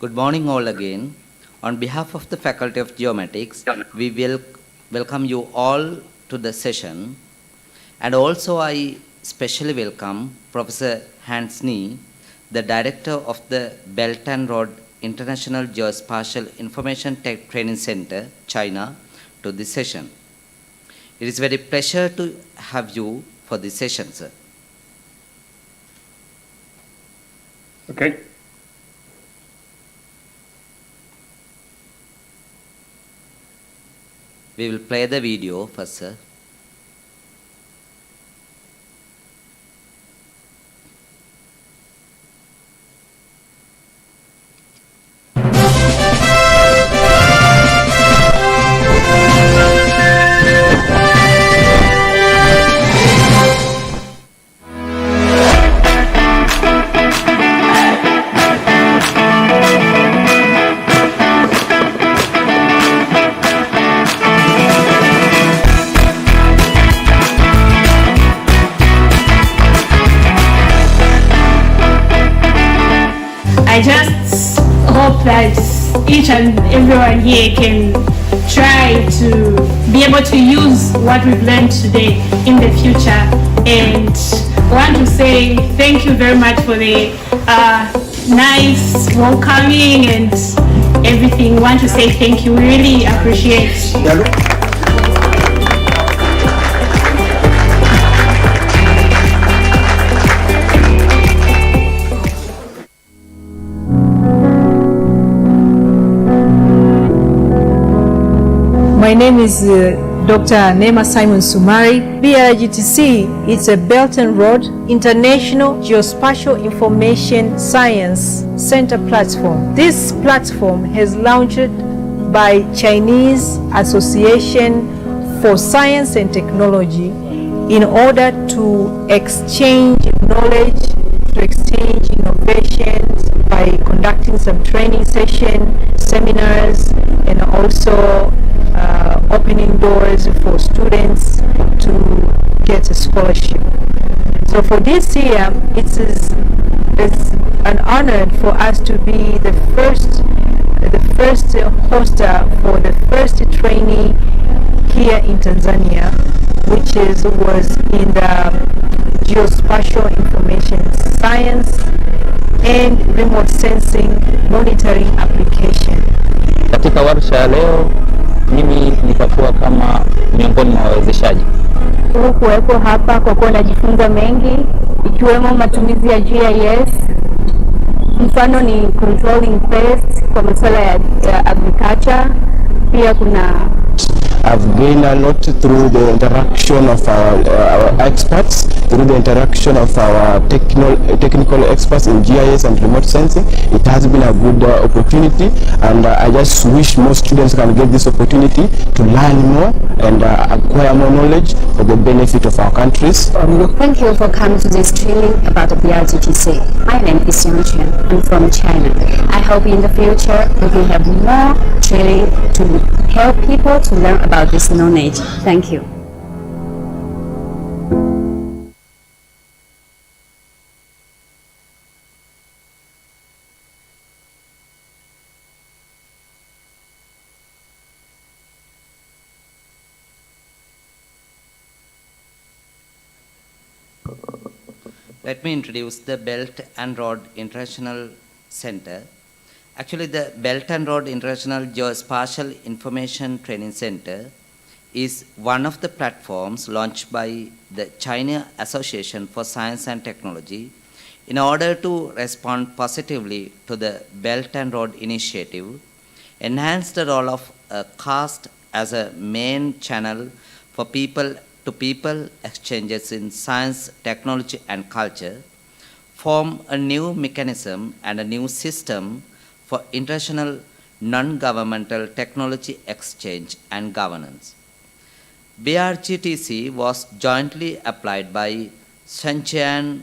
Good morning all again. On behalf of the Faculty of Geomatics, we will welcome you all to the session. And also I specially welcome Professor Hans Nee, the Director of the Belt and Road International Geospatial Information Tech Training Center, China, to this session. It is a very pleasure to have you for this session, sir. Okay. We will play the video first, sir. I just hope that each and everyone here can try to be able to use what we've learned today in the future. And I want to say thank you very much for the nice welcoming and everything. I want to say thank you. We really appreciate it. My name is Dr. Nema Simon Sumari. BRGTC is a Belt and Road International Geospatial Information Science Center platform. This platform has launched by Chinese Association for Science and Technology in order to exchange knowledge, to exchange innovations by conducting some training sessions, seminars, and also opening doors for students to get a scholarship. So for this year, it's an honor for us to be the first hoster for the first trainee here in Tanzania, which was in the geospatial information science and remote sensing monitoring application. Katika warsha ya leo mimi nitakuwa kama miongoni mwa wawezeshaji. Kuwepo hapa kwa kuwa najifunza mengi ikiwemo matumizi ya GIS. Mfano ni controlling pest kwa masuala ya agriculture. Pia kuna I've gained a lot through the interaction of our experts, through the interaction of our technical experts in GIS and remote sensing. It has been a good opportunity, and I just wish more students can get this opportunity to learn more and acquire more knowledge for the benefit of our countries. Thank you for coming to this training about the BRGTC. My name is Yang Chen. I'm from China. I hope in the future we can have more training to help people to learn about this knowledge. Thank you. Let me introduce the Belt and Road International Center. Actually, the Belt and Road International Geospatial Information Training Center is one of the platforms launched by the China Association for Science and Technology in order to respond positively to the Belt and Road Initiative, enhance the role of caste as a main channel for people-to-people exchanges in science, technology, and culture, form a new mechanism and a new system for international non-governmental technology exchange and governance. BRGTC was jointly applied by Shenzhen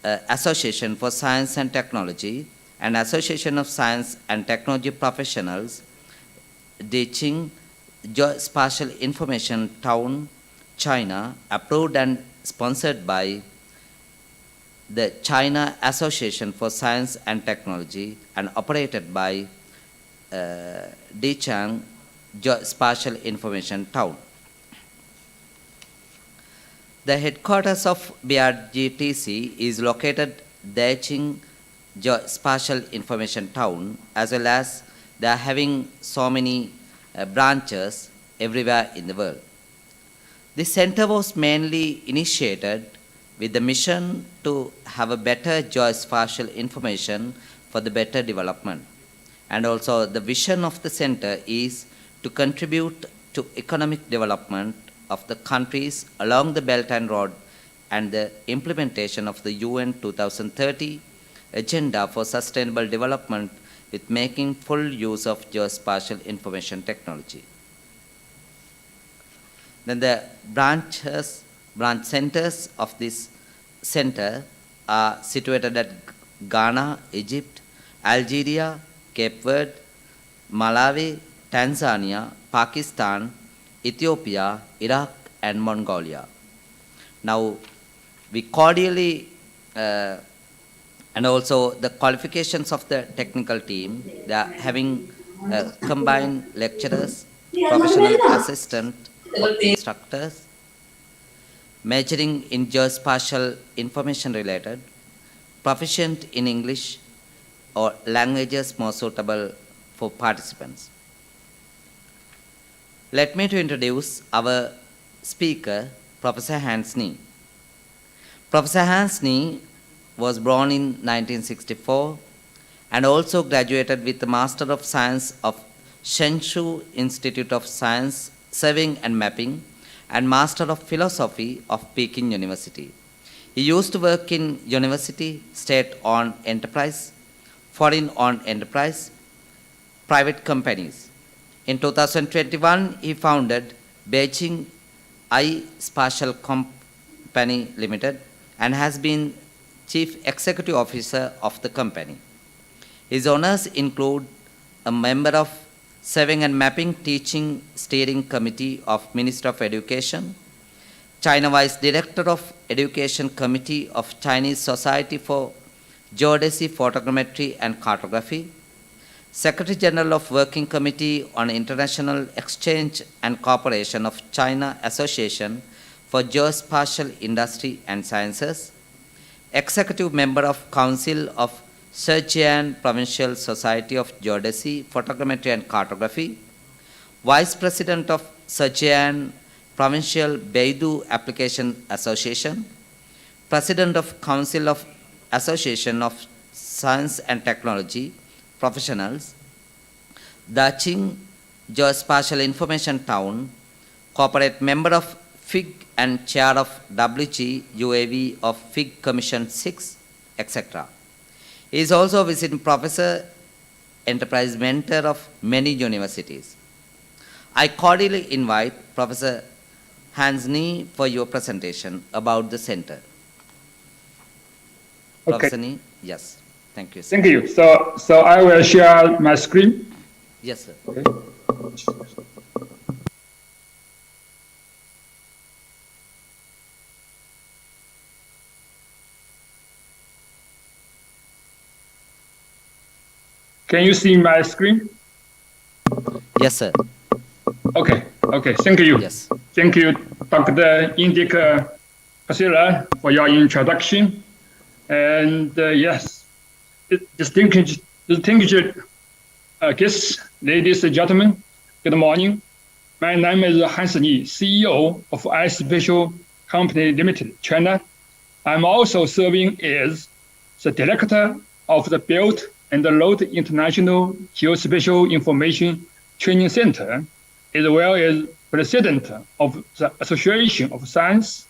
Association for Science and Technology and Association of Science and Technology Professionals, Beijing Geospatial Information Town, China, approved and sponsored by the China Association for Science and Technology and operated by Beijing Geospatial Information Town. The headquarters of BRGTC is located Beijing Geospatial Information Town, as well as they are having so many branches everywhere in the world. This center was mainly initiated with the mission to have a better geospatial information for the better development. And also the vision of the center is to contribute to economic development of the countries along the Belt and Road and the implementation of the UN 2030 Agenda for Sustainable Development with making full use of geospatial information technology. Then the branch centers of this center are situated at Ghana, Egypt, Algeria, Cape Verde, Malawi, Tanzania, Pakistan, Ethiopia, Iraq, and Mongolia. Now, we cordially, and also the qualifications of the technical team, they are having combined lecturers, professional assistant, instructors, majoring in geospatial information related, proficient in English or languages more suitable for participants. Let me to introduce our speaker, Professor Hans Nie. Professor Hans Nie was born in 1964 and also graduated with the Master of Science of Shenzhou Institute of Science Surveying and Mapping, and Master of Philosophy of Peking University. He used to work in university, state-owned enterprise, foreign-owned enterprise, private companies. In 2021, he founded Beijing Eye Spatial Company Limited and has been Chief Executive Officer of the company. His honors include a member of Surveying and Mapping Teaching Steering Committee of Ministry of Education, China Vice Director of Education Committee of Chinese Society for Geodesy, Photogrammetry and Cartography, Secretary General of Working Committee on International Exchange and Cooperation of China Association for Geospatial Industry and Sciences, Executive Member of Council of Zhejiang Provincial Society of Geodesy, Photogrammetry and Cartography, Vice President of Zhejiang Provincial Beidou Application Association, President of Council of Association of Science and Technology Professionals, Daqing Geospatial Information Town, Corporate Member of FIG and Chair of WG UAV of FIG Commission 6, etc. He is also a visiting professor, enterprise mentor of many universities. I cordially invite Professor Hans Nee for your presentation about the center. Okay. Professor Nee, yes. Thank you, sir. Thank you. So I will share my screen. Yes, sir. Okay. Can you see my screen? Yes, sir. Okay. Okay. Thank you. Yes. Thank you, Dr. Indika Pasira, for your introduction. And yes, distinguished guests, ladies and gentlemen, good morning. My name is Hans Nee, CEO of iSpatial Company Limited, China. I'm also serving as the director of the Belt and Road International Geospatial Information Training Center, as well as president of the Association of Science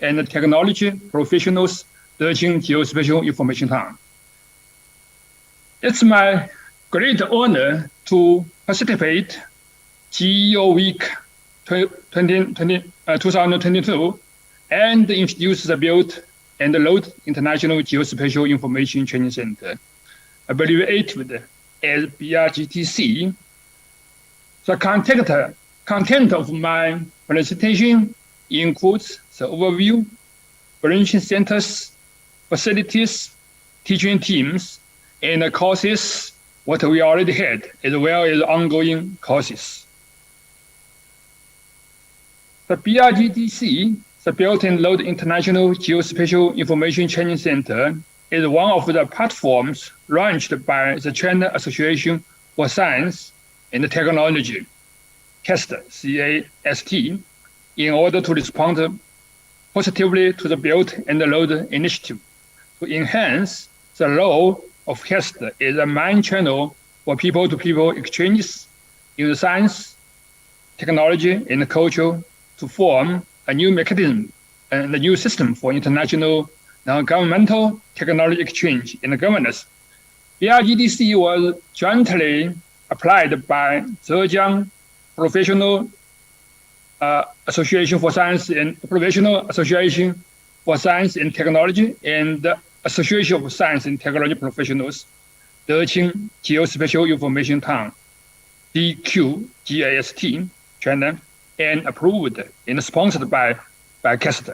and Technology Professionals, Daqing Geospatial Information Town. It's my great honor to participate GEOWEEK 2022 and introduce the Belt and Road International Geospatial Information Training Center, abbreviated as BRGTC. The content of my presentation includes the overview, branching centers, facilities, teaching teams, and the courses, what we already had, as well as ongoing courses. The BRGTC, the Belt and Road International Geospatial Information Training Center, is one of the platforms launched by the China Association for Science and Technology, CAST, C-A-S-T, in order to respond positively to the Belt and Road Initiative, to enhance the role of CAST as a main channel for people-to-people exchanges in the science, technology, and culture to form a new mechanism and a new system for international non-governmental technology exchange and governance. BRGTC was jointly applied by Zhejiang Professional Association for Science and Professional Association for Science and Technology and the Association of Science and Technology Professionals, Daqing Geospatial Information Town, DQGIST, China, and approved and sponsored by CAST.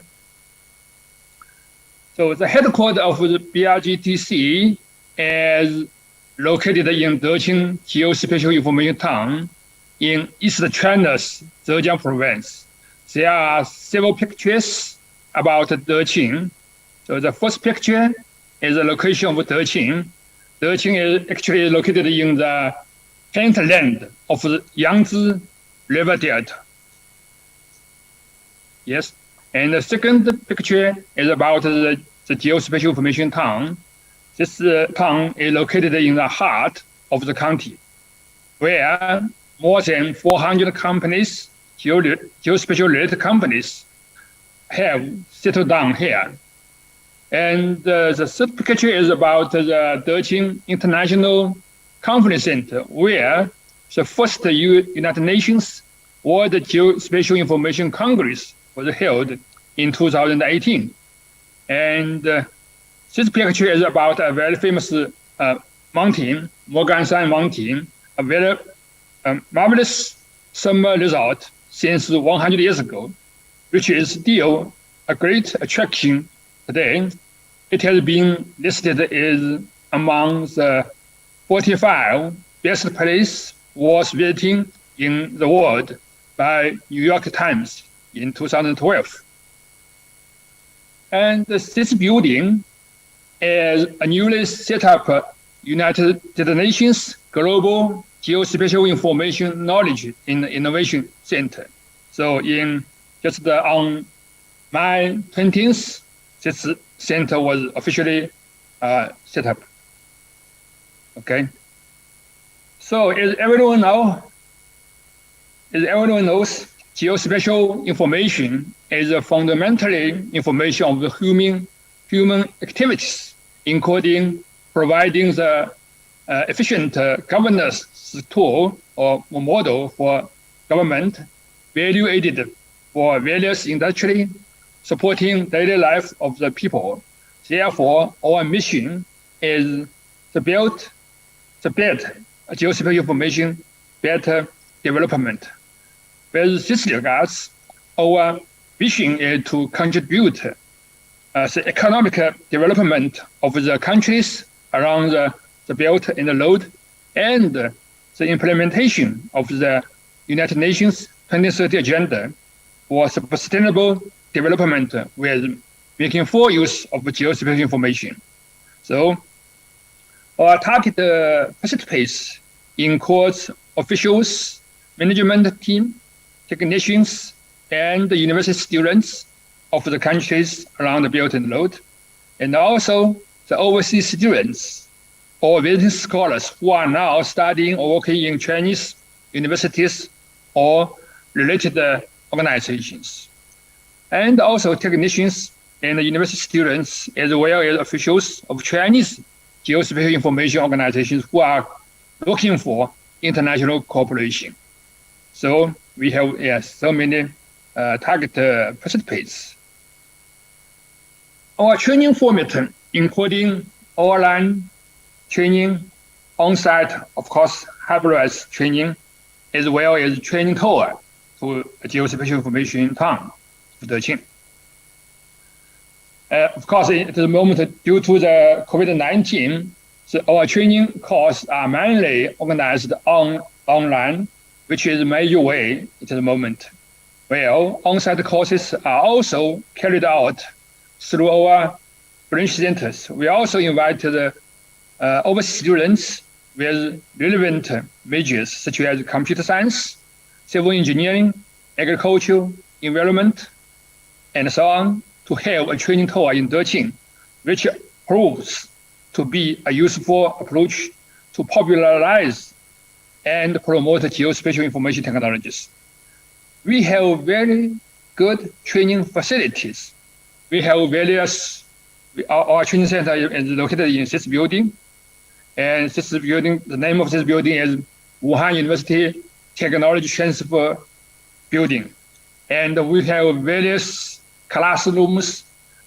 So the headquarters of the BRGTC is located in Daqing Geospatial Information Town in East China's Zhejiang province. There are several pictures about Daqing. So the first picture is the location of Daqing. Daqing is actually located in the hinterland of the Yangtze River Delta. Yes, and the second picture is about the Geospatial Information Town. This town is located in the heart of the county, where more than 400 companies geospatial-related companies have settled down here. And the third picture is about the Decheng International Conference Center, where the first United Nations World Geospatial Information Congress was held in 2018. And this picture is about a very famous mountain, Morgansan Mountain, a very marvelous summer resort since 100 years ago, which is still a great attraction today. It has been listed as among the 45 best places worth visiting in the world by New York Times in 2012. And this building is a newly set up United Nations Global Geospatial Information Knowledge and Innovation Center. So just on May 20th, this center was officially set up. Okay. So as everyone knows, geospatial information is fundamentally information of the human activities, including providing the efficient governance tool or model for government, value added for various industry, supporting daily life of the people. Therefore, our mission is to build geospatial information better development. With this regards, our vision is to contribute the economic development of the countries around the Belt and the Road, and the implementation of the United Nations 2030 Agenda for sustainable development with making full use of geospatial information. So our target participants includes officials, management team, technicians, and university students of the countries around the Belt and Road, and also the overseas students or visiting scholars who are now studying or working in Chinese universities or related organizations, and also technicians and university students, as well as officials of Chinese geospatial information organizations who are looking for international cooperation. So we have so many target participants. Our training format, including online training, on-site, of course, hybrid training, as well as training tour to geospatial information town of Decheng. Of course, at the moment, due to the COVID-19, so our training courses are mainly organized online, which is a major way at the moment. Well, on-site courses are also carried out through our branch centers. We also invite the overseas students with relevant majors such as computer science, civil engineering, agriculture, environment, and so on, to have a training tour in Decheng, which proves to be a useful approach to popularize and promote geospatial information technologies. We have very good training facilities. We have our training center is located in this building, and this building, the name of this building is Wuhan University Technology Transfer Building. And we have various classrooms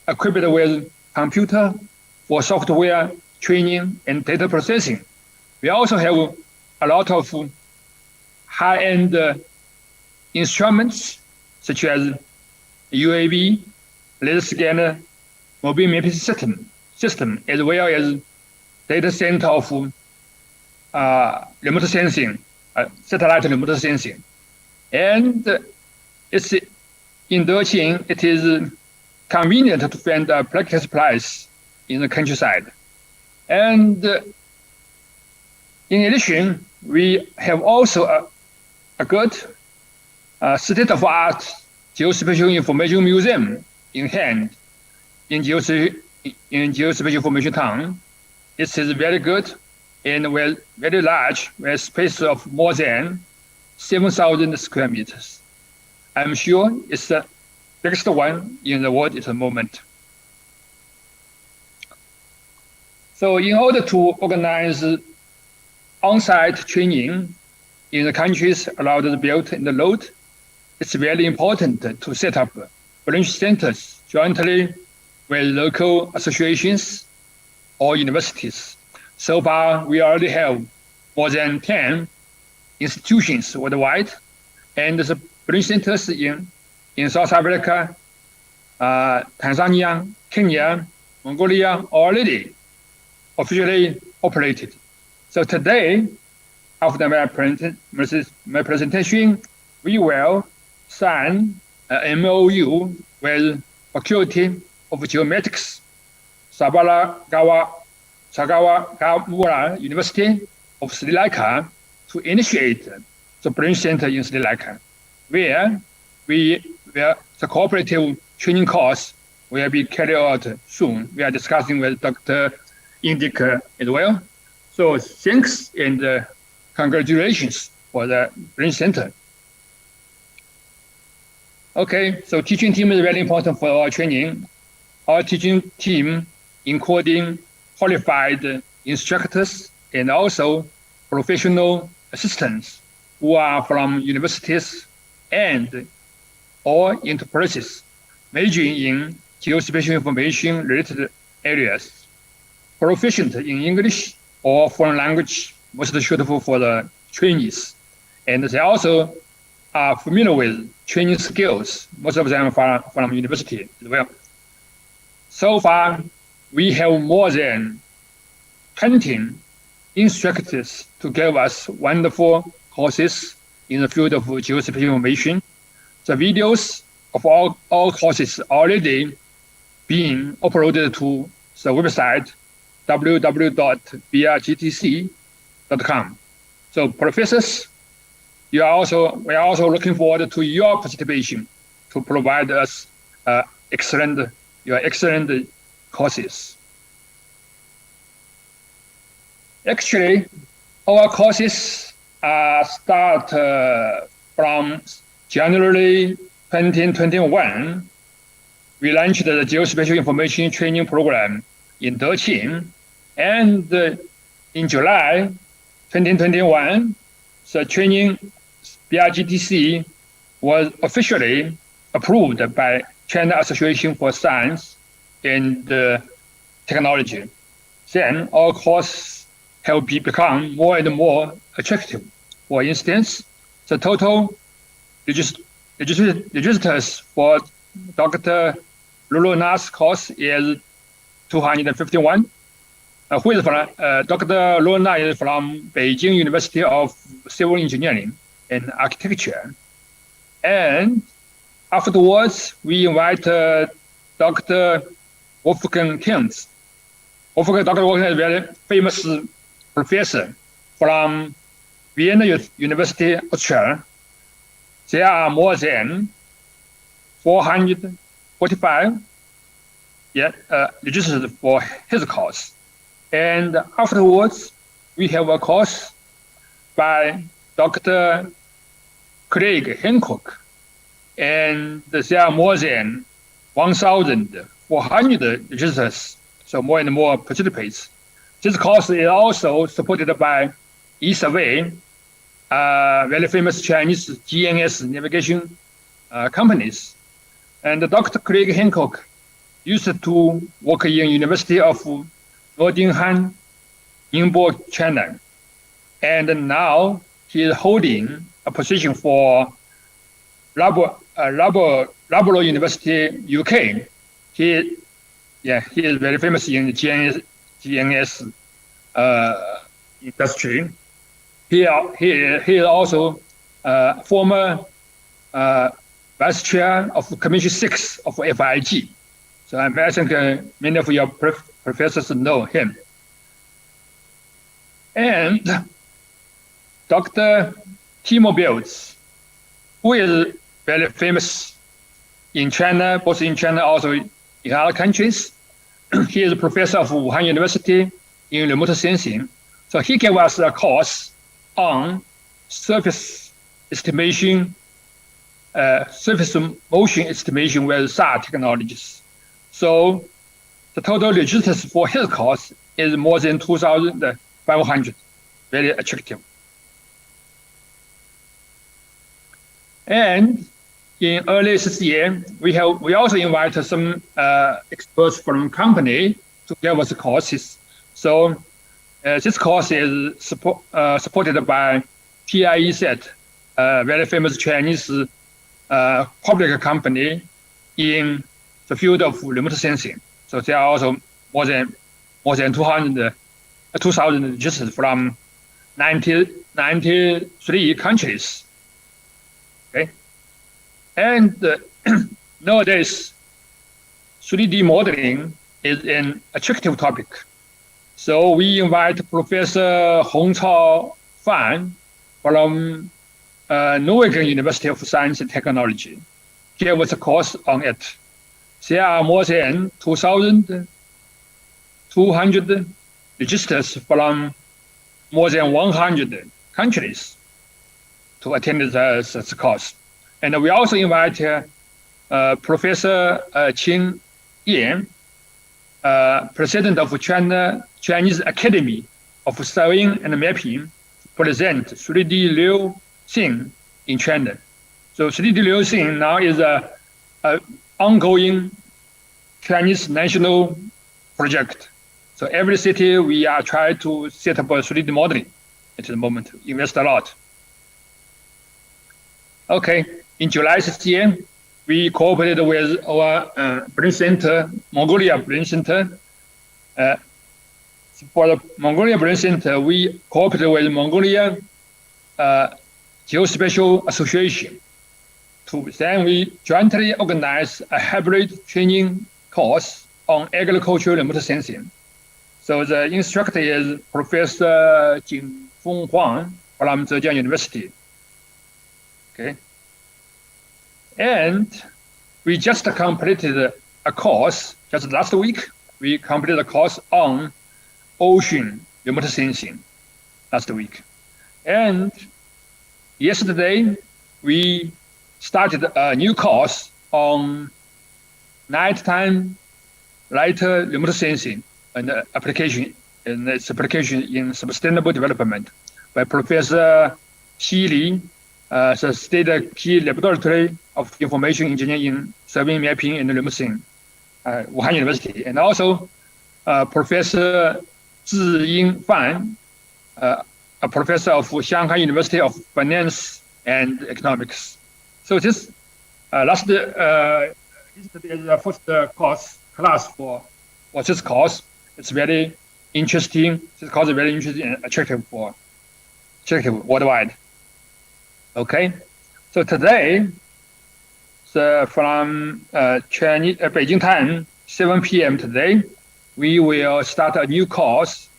equipped with computer for software training and data processing. We also have a lot of high-end instruments such as UAV, laser scanner, mobile mapping system, as well as data center of remote sensing, satellite remote sensing. And it's in Decheng, it is convenient to find a practical supplies in the countryside. And in addition, we have also a good state-of-art geospatial information museum in hand in geospatial information town. It is very good and very large, with space of more than 7,000 square meters. I'm sure it's the biggest one in the world at the moment. So in order to organize on-site training in the countries around the Belt and the Road, it's very important to set up branch centers jointly with local associations or universities. So far, we already have more than 10 institutions worldwide, and the branch centers in South Africa, Tanzania, Kenya, Mongolia already officially operated. So today, after my presentation, we will sign an MOU with Faculty of Geomatics, Sagawagawara University of Sri Lanka to initiate the branch center in Sri Lanka, where the cooperative training course will be carried out soon. We are discussing with Dr. Indik as well. So thanks and congratulations for the branch center. Okay, so teaching team is very important for our training. Our teaching team, including qualified instructors and also professional assistants who are from universities and or enterprises majoring in geospatial information related areas, proficient in English or foreign language, most suitable for the trainees. And they also are familiar with training skills, most of them from university as well. So far, we have more than 20 instructors to give us wonderful courses in the field of geospatial information. The videos of all courses already being uploaded to the website www.brgtc.com. So professors, we are also looking forward to your participation to provide us excellent courses. Actually, our courses start from January 2021. We launched the Geospatial Information Training Program in Deqing, and in July 2021, the training BRGTC was officially approved by China Association for Science and Technology. Then our course have become more and more attractive. For instance, the total registers for Dr. Luluna's course is 251. Who is from, Dr. Luna is from Beijing University of Civil Engineering and Architecture. And afterwards, we invite Dr. Wolfgang Kintz. Dr. Wolfgang is a very famous professor from Vienna University, Austria. There are more than 445 registered for his course. And afterwards, we have a course by Dr. Craig Hancock. And there are more than 1,400 registers, so more and more participants. This course is also supported by eSurvey, very famous Chinese GNS navigation companies. And Dr. Craig Hancock used to work in University of Nottingham, Ningbo, China. And now he is holding a position for Loughborough University, UK. He is very famous in the GNS industry. He is also former vice chair of Commission 6 of FIG. So I think many of your professors know him. And Dr. Timo Belz, who is very famous in China, both in China also in other countries. He is a professor of Wuhan University in remote sensing. So he gave us a course on surface estimation surface motion estimation with SAR technologies. So the total registers for his course is more than 2,500, very attractive. And in early this year, we also invited some experts from company to give us courses. So this course is supported by PIEZ, a very famous Chinese public company in the field of remote sensing. So there are also more than 2,000 registered from 93 countries. Okay, and nowadays 3D modeling is an attractive topic. So we invite Professor Hongchao Fan from Norwegian University of Science and Technology gave us a course on it. There are more than 2,200 registers from more than 100 countries to attend the course. And we also invite Professor Qin Yan, President of Chinese Academy of Surveying and Mapping, to present 3D Liu Xing in China. So 3D Liu Xing now is an ongoing Chinese national project. So every city we are trying to set up a 3D modeling at the moment, invest a lot. Okay, in July this year, we cooperated with our brain center, Mongolia Brain Center. For the Mongolia Brain Center, we cooperated with Mongolia Geospatial Association. Then we jointly organized a hybrid training course on agricultural remote sensing. So the instructor is Professor Jingfeng Huang from Zhejiang University. Okay. And we just completed a course, just last week, we completed a course on ocean remote sensing last week. And yesterday, we started a new course on nighttime light remote sensing and application, and its application in sustainable development by Professor Xi Li, the State Key Laboratory of Information Engineering in Surveying, Mapping, and Remote Sensing, Wuhan University, and also Professor Zhiying Fan, a professor of Shanghai University of Finance and Economics. So this yesterday is the first class for this course. It's very interesting. This course is very interesting and attractive worldwide. Okay, so today, from Beijing time, 7 p.m. today, we will start a new course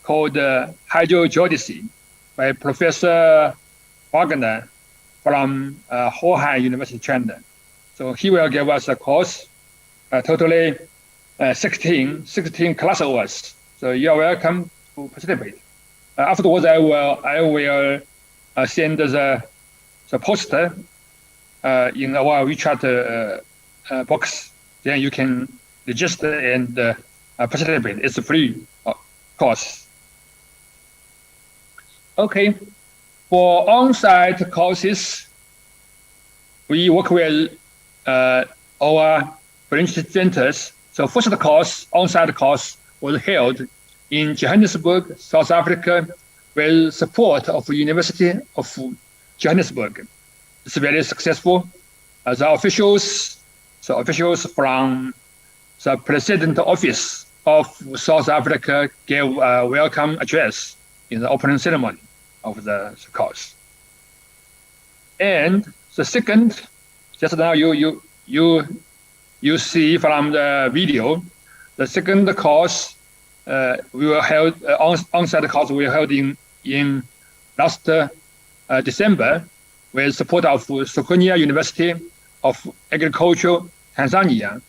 called Hydrogeodesy by Professor Wagner from Hohai University, China. So he will give us a course, totally 16 class hours. So you are welcome to participate. Afterwards, I will send the poster in our WeChat box. Then you can register and participate. It's a free course. Okay, for on-site courses, we work with our branch centers. So first course, on-site course, was held in Johannesburg, South Africa, with support of the University of Johannesburg. It's very successful. The officials from the President Office of South Africa gave a welcome address in the opening ceremony of the course. And the second, just now you see from the video, the second course we were held on-site course we held in last December with support of Sokonia University of Agriculture, Tanzania.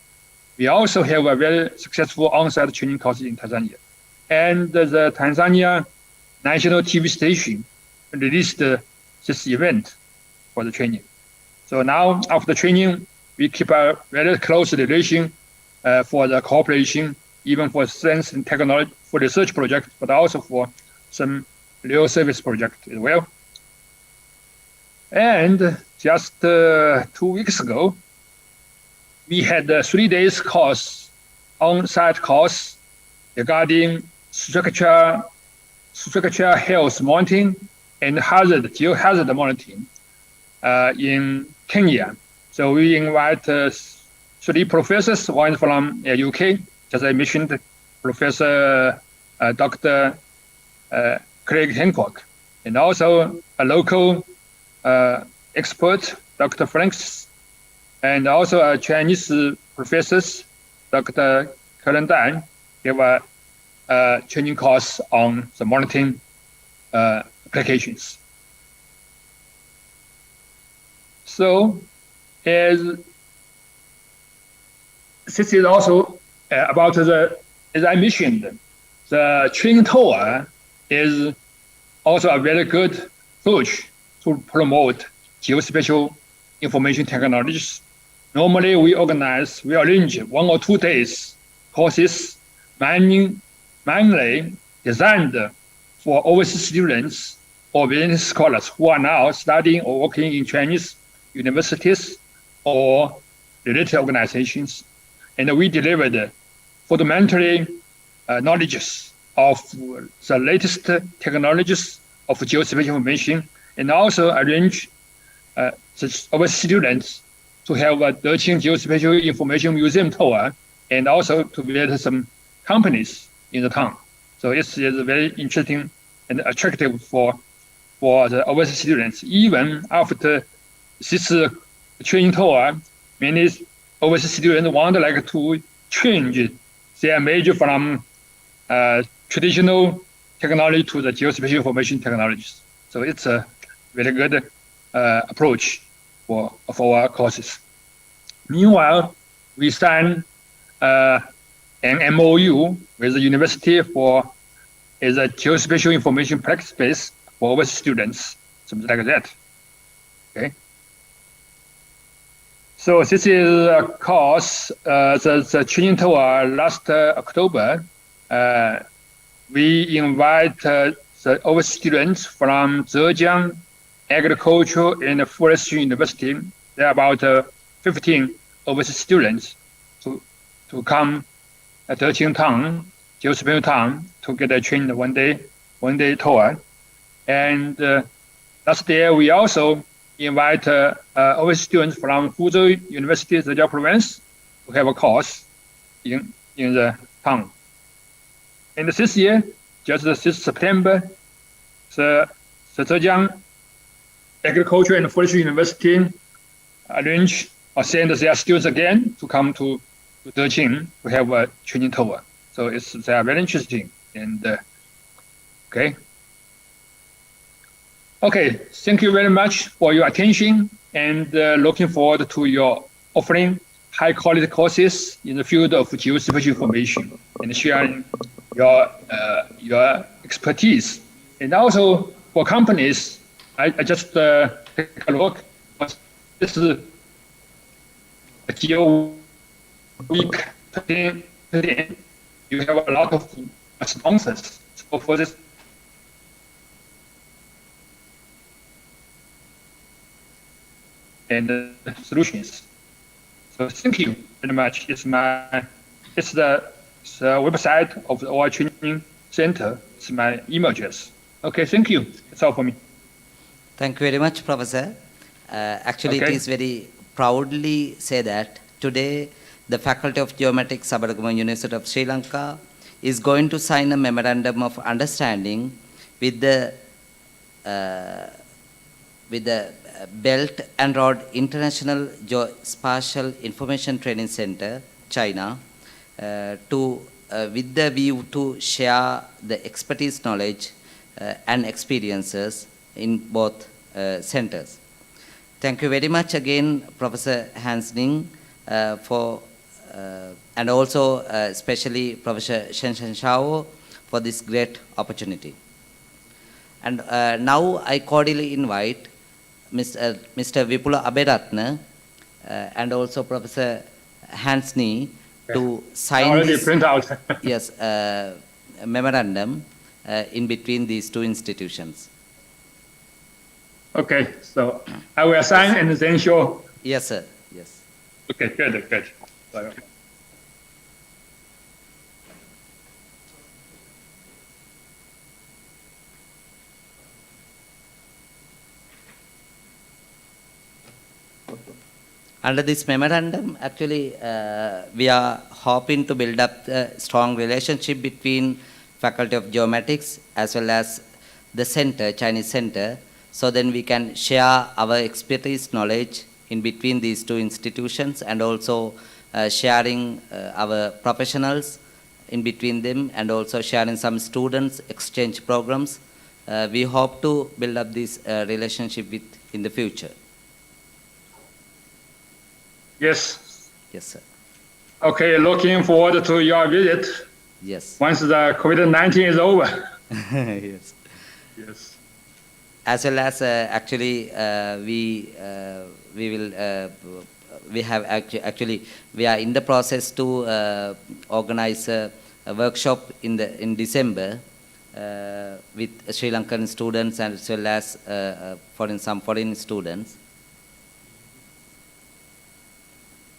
We also have a very successful on-site training course in Tanzania. And the Tanzania National TV station released this event for the training. So now, after training, we keep a very close relation for the cooperation, even for science and technology, for research projects, but also for some real service project as well. And just 2 weeks ago, we had a 3 days course, on-site course regarding structure health monitoring and geohazard monitoring in Kenya. So we invite 3 professors, one from UK, as I mentioned, Professor Dr. Craig Hancock, and also a local expert, Dr. Franks, and also a Chinese professors, Dr. Karen Dan, gave a training course on the monitoring applications. So, this is also about as I mentioned, the training tour is also a very good approach to promote geospatial information technologies. Normally, we arrange 1 or 2 days courses, mainly designed for overseas students or business scholars who are now studying or working in Chinese universities or related organizations. And we delivered fundamentally knowledge of the latest technologies of geospatial information, and also arrange our students to have a Deqing Geospatial Information Museum tour, and also to visit some companies in the town. So it's very interesting and attractive for the overseas students. Even after this training tour, many overseas students would like to change their major from traditional technology to the geospatial information technologies. So it's a very good approach for our courses. Meanwhile, we signed an MOU with the university as a geospatial information practice space for overseas students, something like that. Okay. So this is a course, the training tour last October. We invite the overseas students from Zhejiang Agricultural and Forestry University. There are about 15 overseas students to come at Deqing town, geospatial town, to get a trained one day tour. And last year we also invite overseas students from Huzhou University, Zhejiang Province, to have a course in the town. And this year, just this September, the Zhejiang Agriculture and Forestry University arrange or send their students again to come to Deqing to have a training tour. So they are very interesting. And okay. Okay, thank you very much for your attention, and looking forward to your offering high quality courses in the field of geospatial information and sharing your expertise. And also for companies, I just take a look. This is a GEOWEEK2022. You have a lot of sponsors. So for this, and solutions. So thank you very much. It's the website of our training center. It's my email address. Okay, thank you. That's all for me. Thank you very much, Professor. Actually, Okay. it is very proudly say that today the Faculty of Geomatics, Sabaragamuwa University of Sri Lanka is going to sign a memorandum of understanding with the Belt and Road International Geospatial Information Training Center, China, with the view to share the expertise, knowledge, and experiences in both centers. Thank you very much again, Professor Hansning, and also especially Professor Shen Shao for this great opportunity. And now I cordially invite Mr. Vipula Aberatna and also Professor Hansney to sign already this print out. yes, memorandum in between these two institutions. Okay, so I will sign and then show. Yes, sir. Yes. Okay, good, good. Sorry. Under this memorandum, actually, we are hoping to build up a strong relationship between Faculty of Geomatics as well as the center, Chinese center, so then we can share our expertise, knowledge in between these two institutions, and also sharing our professionals in between them, and also sharing some students exchange programs. We hope to build up this relationship in the future. Yes. Yes, sir. Okay, looking forward to your visit. Yes. Once the COVID-19 is over. Yes. Yes. As well as actually we are in the process to organize a workshop in December with Sri Lankan students and as well as some foreign students.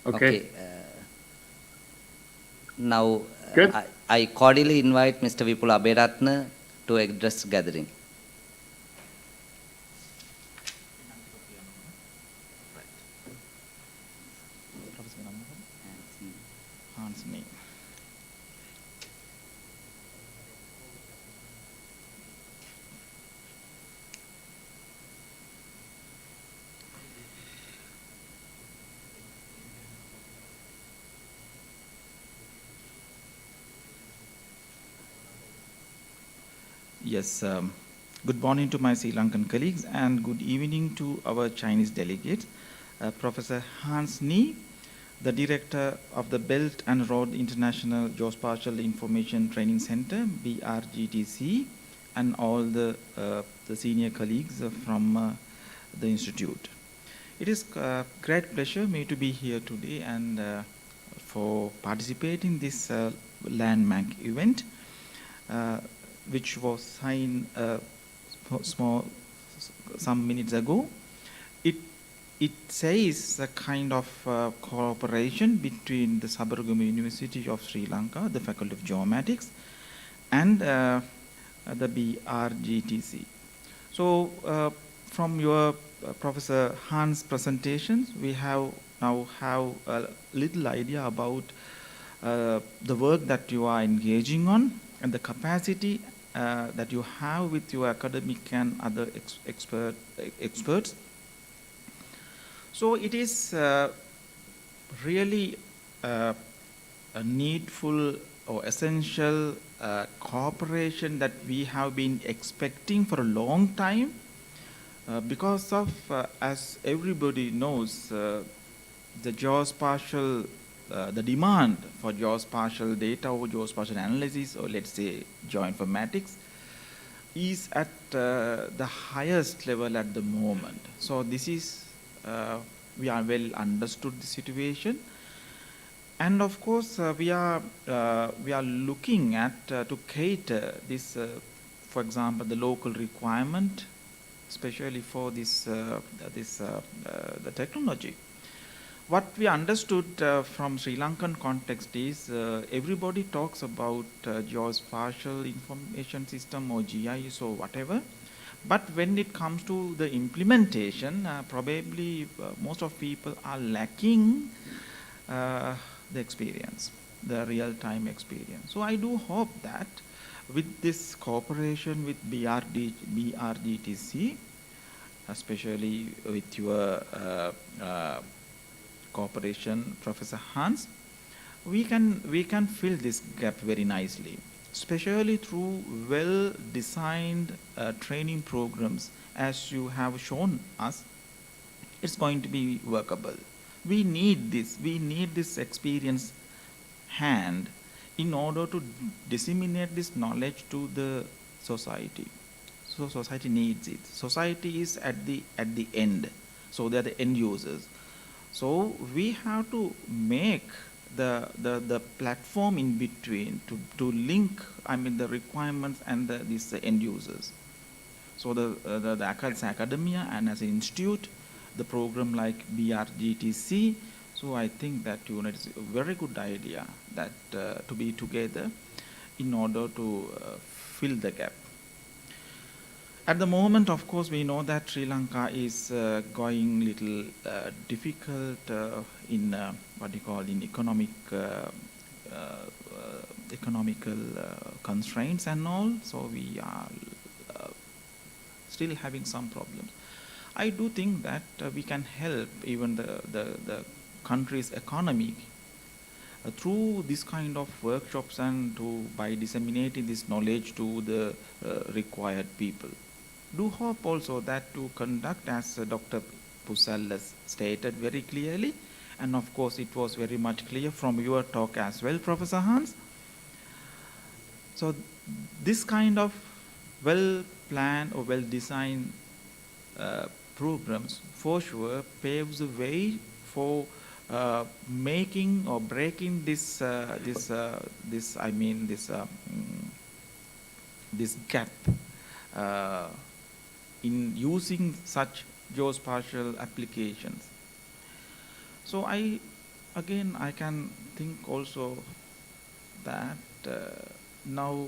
Okay. Now I cordially invite Mr. Vipula Aberatna to address the gathering. Yes, good morning to my Sri Lankan colleagues and good evening to our Chinese delegates. Professor Hans Ni, the director of the Belt and Road International Geospatial Information Training Center, BRGTC, and all the senior colleagues from the institute. It is a great pleasure me to be here today and for participating in this landmark event, which was signed some minutes ago. It says a kind of cooperation between the Sabaragama University of Sri Lanka, the Faculty of Geomatics, and the BRGTC. So from your Professor Hans' presentations, we now have a little idea about the work that you are engaging on and the capacity that you have with your academic and other experts. So it is really a needful or essential cooperation that we have been expecting for a long time because of, as everybody knows, the geospatial, the demand for geospatial data or geospatial analysis, or let's say geoinformatics, is at the highest level at the moment. So this is, we are well understood the situation. And of course, we are looking at to cater this, for example, the local requirement, especially for this the technology. What we understood from Sri Lankan context is everybody talks about geospatial information system or GIS or whatever, but when it comes to the implementation, probably most of people are lacking the experience, the real-time experience. So I do hope that with this cooperation with BRGTC, especially with your cooperation, Professor Hans, we can fill this gap very nicely, especially through well-designed training programs, as you have shown us. It's going to be workable. We need this experience hand in order to disseminate this knowledge to the society. so society needs it. Society is at the end, so they are the end users. So we have to make the platform in between to link, I mean, the requirements and these end users. So the academia and as an institute, the program like BRGTC. So I think that it's a very good idea that to be together in order to fill the gap. At the moment, of course, we know that Sri Lanka is going little difficult in what you call in economical constraints and all. So we are still having some problems. I do think that we can help even the country's economy through this kind of workshops and by disseminating this knowledge to the required people. Do hope also that to conduct, as Dr. Pusalla stated very clearly, and of course it was very much clear from your talk as well, Professor Hans. So this kind of well-planned or well-designed programs for sure paves the way for making or breaking this gap in using such geospatial applications. So I can think also that now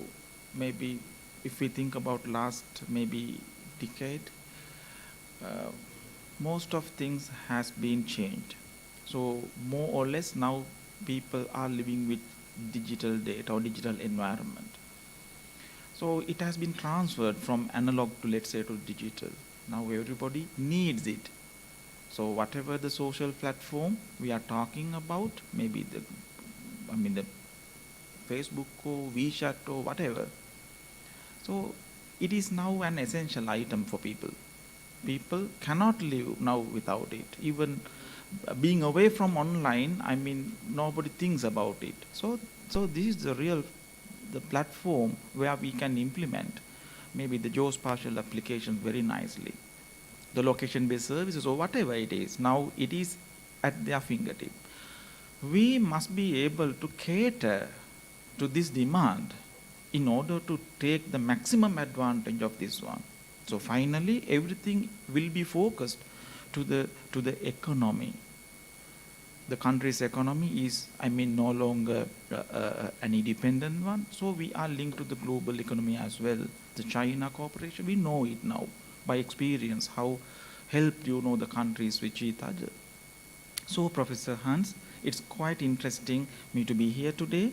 maybe if we think about last maybe decade, most of things has been changed. So more or less now people are living with digital data or digital environment. So it has been transferred from analog to, let's say, to digital. Now everybody needs it. So whatever the social platform we are talking about, maybe the Facebook or WeChat or whatever. So it is now an essential item for people. People cannot live now without it. Even being away from online, I mean, nobody thinks about it. So this is the platform where we can implement maybe the geospatial application very nicely. The location-based services or whatever it is, now it is at their fingertip. We must be able to cater to this demand in order to take the maximum advantage of this one. So finally, everything will be focused to the economy. The country's economy is, I mean, no longer an independent one. So we are linked to the global economy as well. The China cooperation, we know it now by experience, how helped the countries with each other. So Professor Hans, it's quite interesting me to be here today.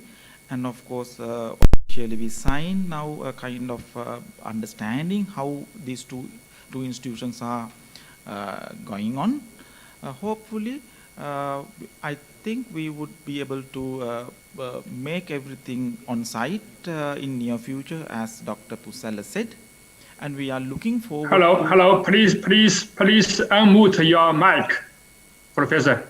And of course, officially we sign now a kind of understanding how these two institutions are going on. Hopefully, I think we would be able to make everything on site in near future, as Dr. Pusalla said, and we are looking forward. Hello. Please unmute your mic, Professor.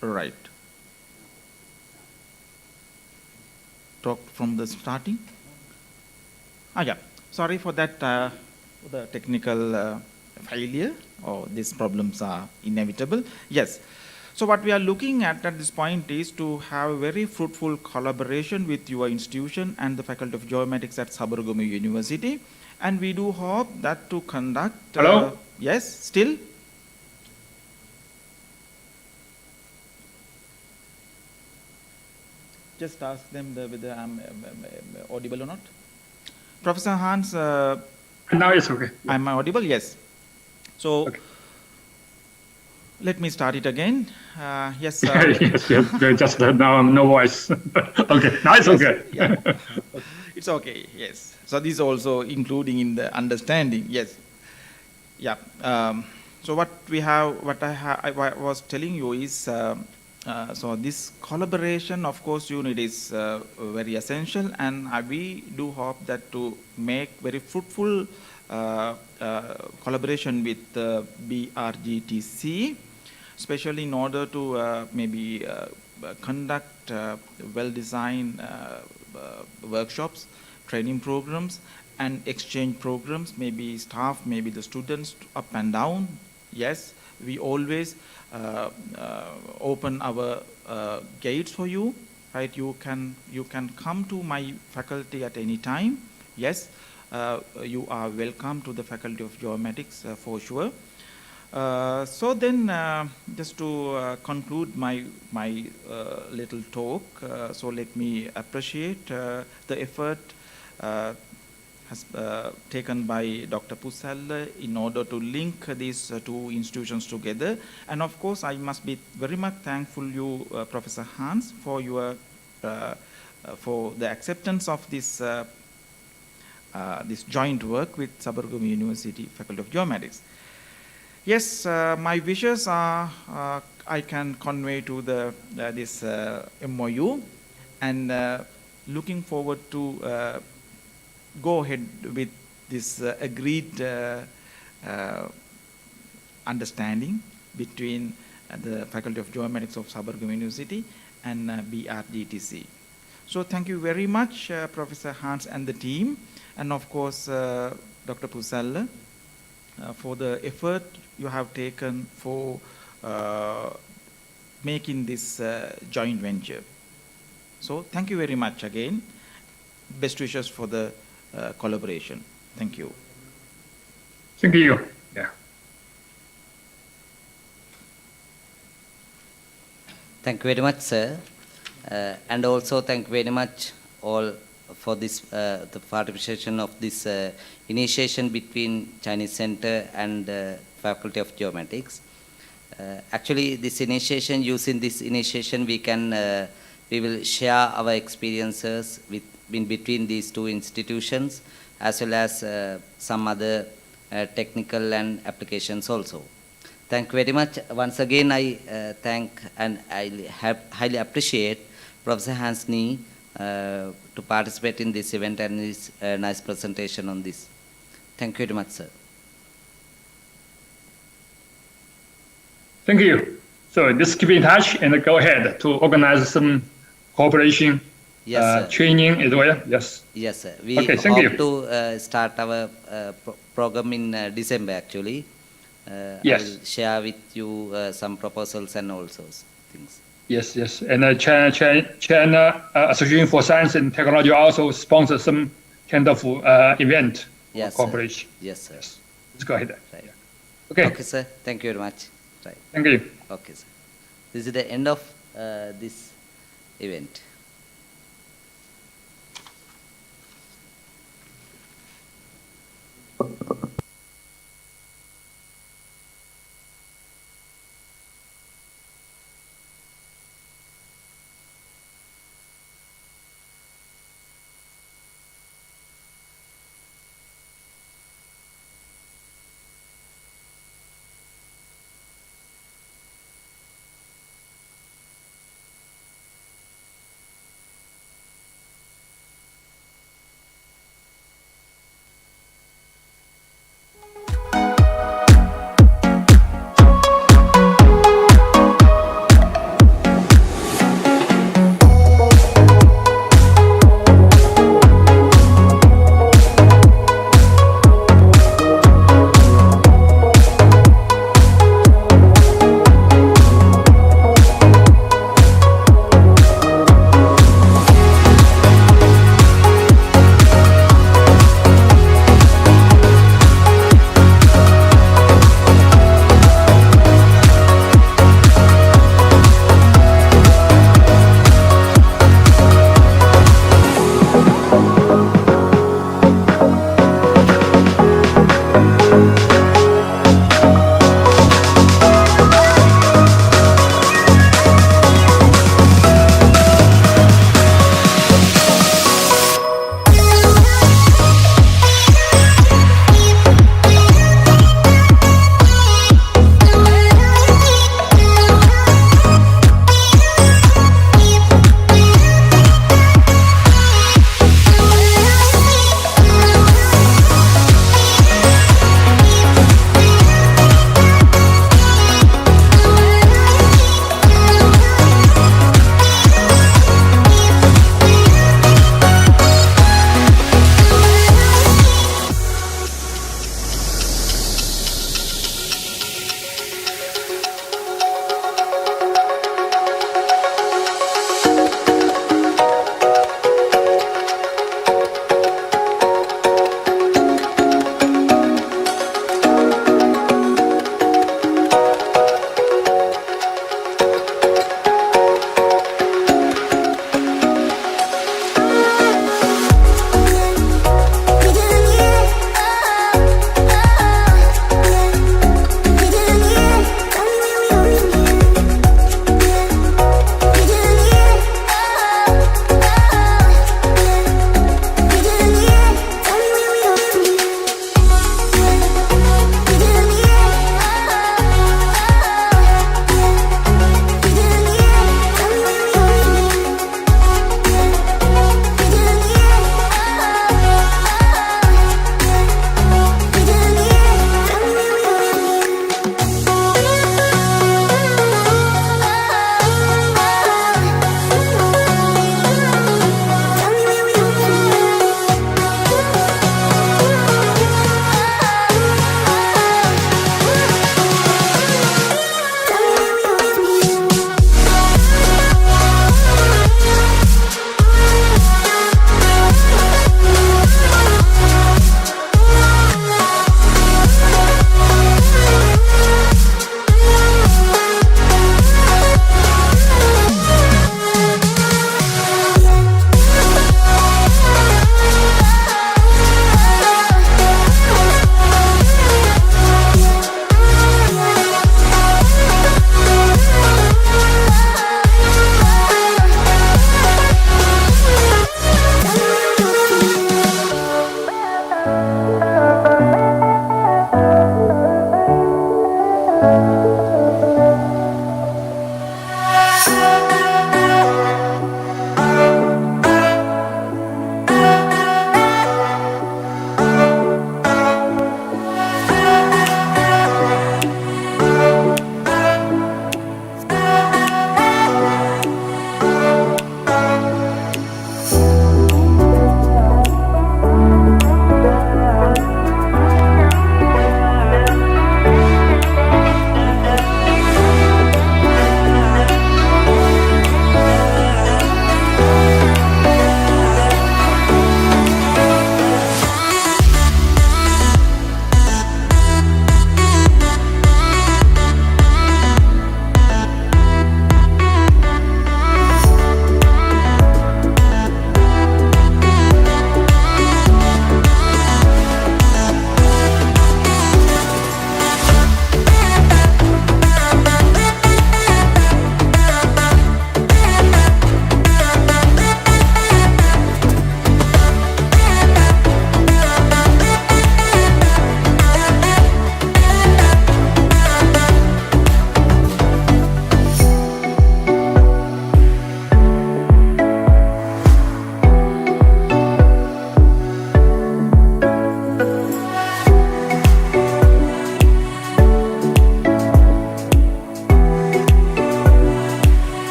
Right. Talk from the starting. Yeah. Sorry for that. The technical failure, or these problems are inevitable. Yes. So what we are looking at this point is to have a very fruitful collaboration with your institution and the Faculty of Geomatics at Sabaragamu University. And we do hope that to conduct... Hello? Yes, still? Just ask them whether I'm audible or not. Professor Hans... now it's okay. Am I audible? Yes. So... Okay. Let me start it again. Yes. yes. Just now, no voice. Okay. Now it's okay. Yeah. It's okay. Yes. So this is also including in the understanding. Yes. Yeah. So what I was telling you is, so this collaboration, of course, it is very essential, and we do hope that to make very fruitful collaboration with BRGTC, especially in order to maybe conduct well-designed workshops, training programs, and exchange programs, maybe staff, maybe the students, up and down. Yes, we always open our gates for you, right? You can come to my faculty at any time. Yes, you are welcome to the Faculty of Geomatics for sure. So then, just to conclude my little talk, so let me appreciate the effort has taken by Dr. Pusalla in order to link these two institutions together. And of course, I must be very much thankful you, Professor Hans, for your for the acceptance of this this joint work with Sabaragama University Faculty of Geomatics. Yes, my wishes are I can convey to the this MOU, and looking forward to go ahead with this agreed understanding between the Faculty of Geomatics of Sabaragama University and BRGTC. So thank you very much, Professor Hans and the team, and of course Dr. Pusalla, for the effort you have taken for making this joint venture. So thank you very much again. Best wishes for the collaboration. Thank you. Thank you. Yeah. Thank you very much, sir. And also thank you very much all for this the participation of this initiation between Chinese Center and Faculty of Geomatics. Actually, this initiation, using this initiation, we will share our experiences in between these two institutions, as well as some other technical and applications also. Thank you very much. Once again, I thank and I highly appreciate Professor Hans Nee to participate in this event and his nice presentation on this. Thank you very much, sir. Thank you. So just keep in touch and go ahead to organize some cooperation, training as well. Yes. Yes, sir. We okay, hope to start our program in December, actually. Yes. I will share with you some proposals and also things. Yes, yes. And China Association for Science and Technology also sponsors some kind of event yes, cooperation. Yes, sir. Yes. Let's go ahead. Right. Yeah. Okay. Okay, sir. Thank you very much. Right. Thank you. Okay, sir. This is the end of this event.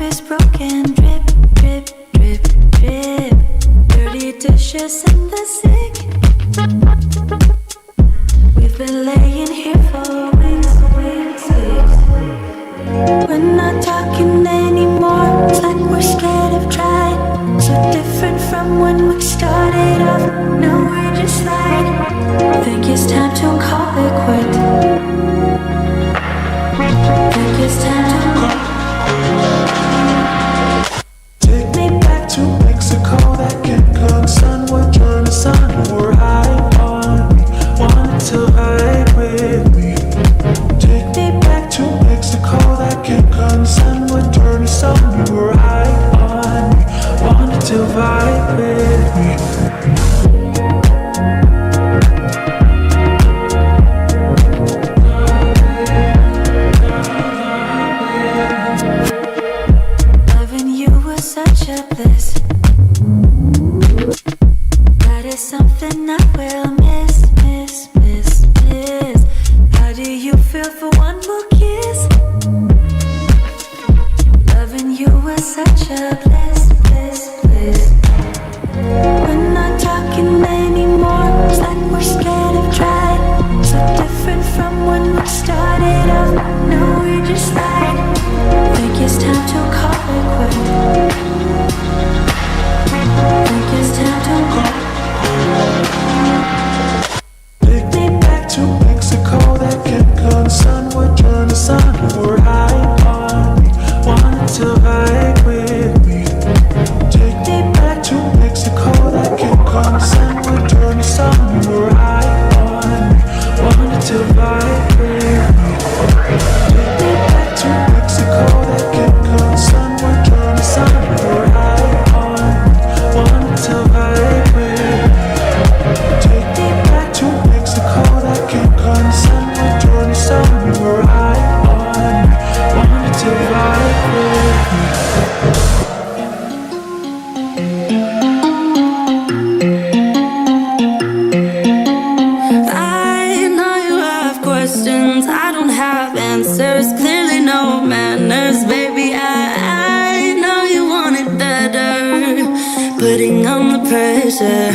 is broken. Drip, drip, drip, drip. Dirty dishes in the sink. We've been laying here for weeks, weeks, weeks. We're not talking anymore. It's like we're scared of trying. So different from when we started off. Now we're just like, think it's time to call it quit. Think it's time to quit. Take me back to Mexico, that can cook sun, what turn the sun, we're high on me, wanted to vibe with me. Take me back to Mexico, that can cook sun, what turn the sun, you were high on me, wanted to vibe with me. Loving you was such a bliss. That is something I will miss, miss, miss, miss. How do you feel for one more kiss? Loving you was such a bliss, bliss, bliss. We're not talking anymore. It's like we're scared of trying. So different from when we started off. Now we're just like, think it's time to call it quit. Think it's time to quit. Take me back to Mexico, that can cook sun, what turn the sun, we're high on me, wanted to vibe with me. Take me back to Mexico, that can cook sun, what turn the sun, we're high on me, wanted to vibe with me. Take me back to Mexico, that can cook sun, what turn the sun, we're high on me, wanted to vibe with me. Take me back to Mexico, that can come sun, what turn the sun, you were high on me, wanted to vibe with me. I know you have questions, I don't have answers. Clearly no manners, baby. I know you want it better. Putting on the pressure.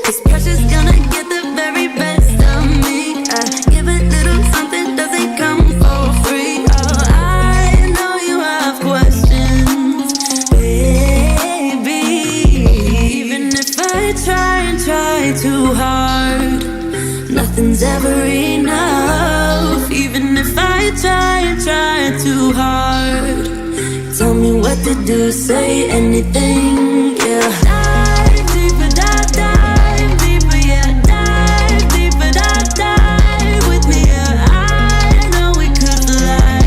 Cause pressure's gonna get the very best of me. I give a little something, doesn't come for free. Oh, I know you have questions, baby. Even if I try and try too hard, nothing's ever enough. Even if I try and try too hard, tell me what to do, say anything, yeah. Dive deeper, dive, dive deeper, yeah. Dive deeper, dive, dive with me, yeah. I know we could fly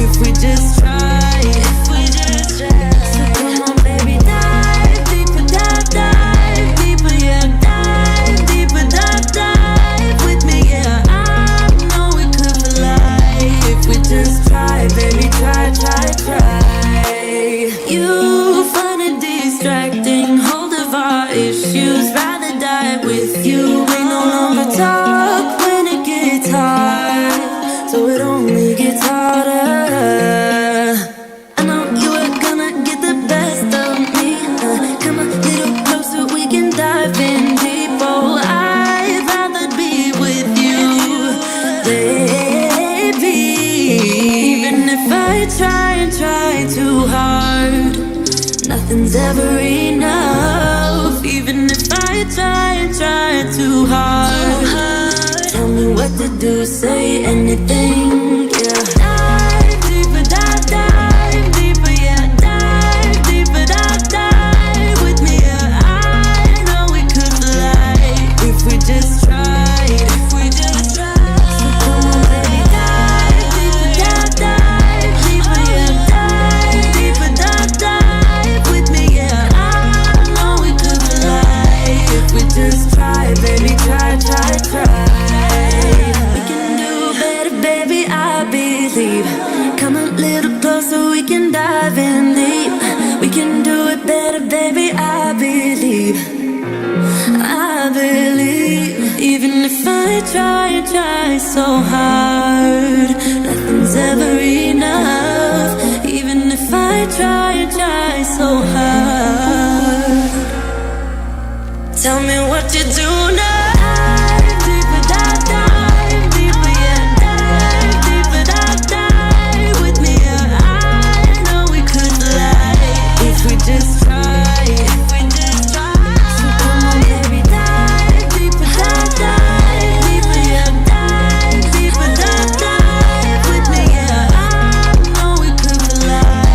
if we just try, if we just try. So come on, baby, dive deeper, dive, dive deeper, yeah. Dive deeper, dive, dive with me, yeah. I know we could fly if we just try, baby, try, try, try. You find it distracting, hold of our issues, rather die with you. We no longer talk when it gets hard, so it only gets harder. I know you are gonna get the best of me. Come a little closer, we can dive in deep. Oh, I'd rather be with you, baby. Even if I try and try too hard, nothing's ever enough. Even if I try and try too hard, tell me what to do, say anything, yeah. Dive deeper, dive, dive deeper, yeah. Dive deeper, dive, dive with me, yeah. I know we could fly if we just try, if we just try. So come on, baby, dive deeper, dive, dive deeper, yeah. Dive deeper, dive, dive with me, yeah. I know we could fly if we just try, baby, try, try, try. We can do better, baby, I believe. Come a little closer, we can dive in deep. We can do it better, baby, I believe. I believe. Even if I try and try so hard, nothing's ever enough. Even if try so hard. Tell me what you do now. Dive deeper, dive deeper, yeah. Dive deeper, dive with me, yeah. I know we could fly if we just try. So come on, baby, dive deeper, dive deeper, yeah. Dive deeper, dive with me, yeah. I know we could fly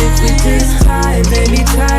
if we just try, baby, try.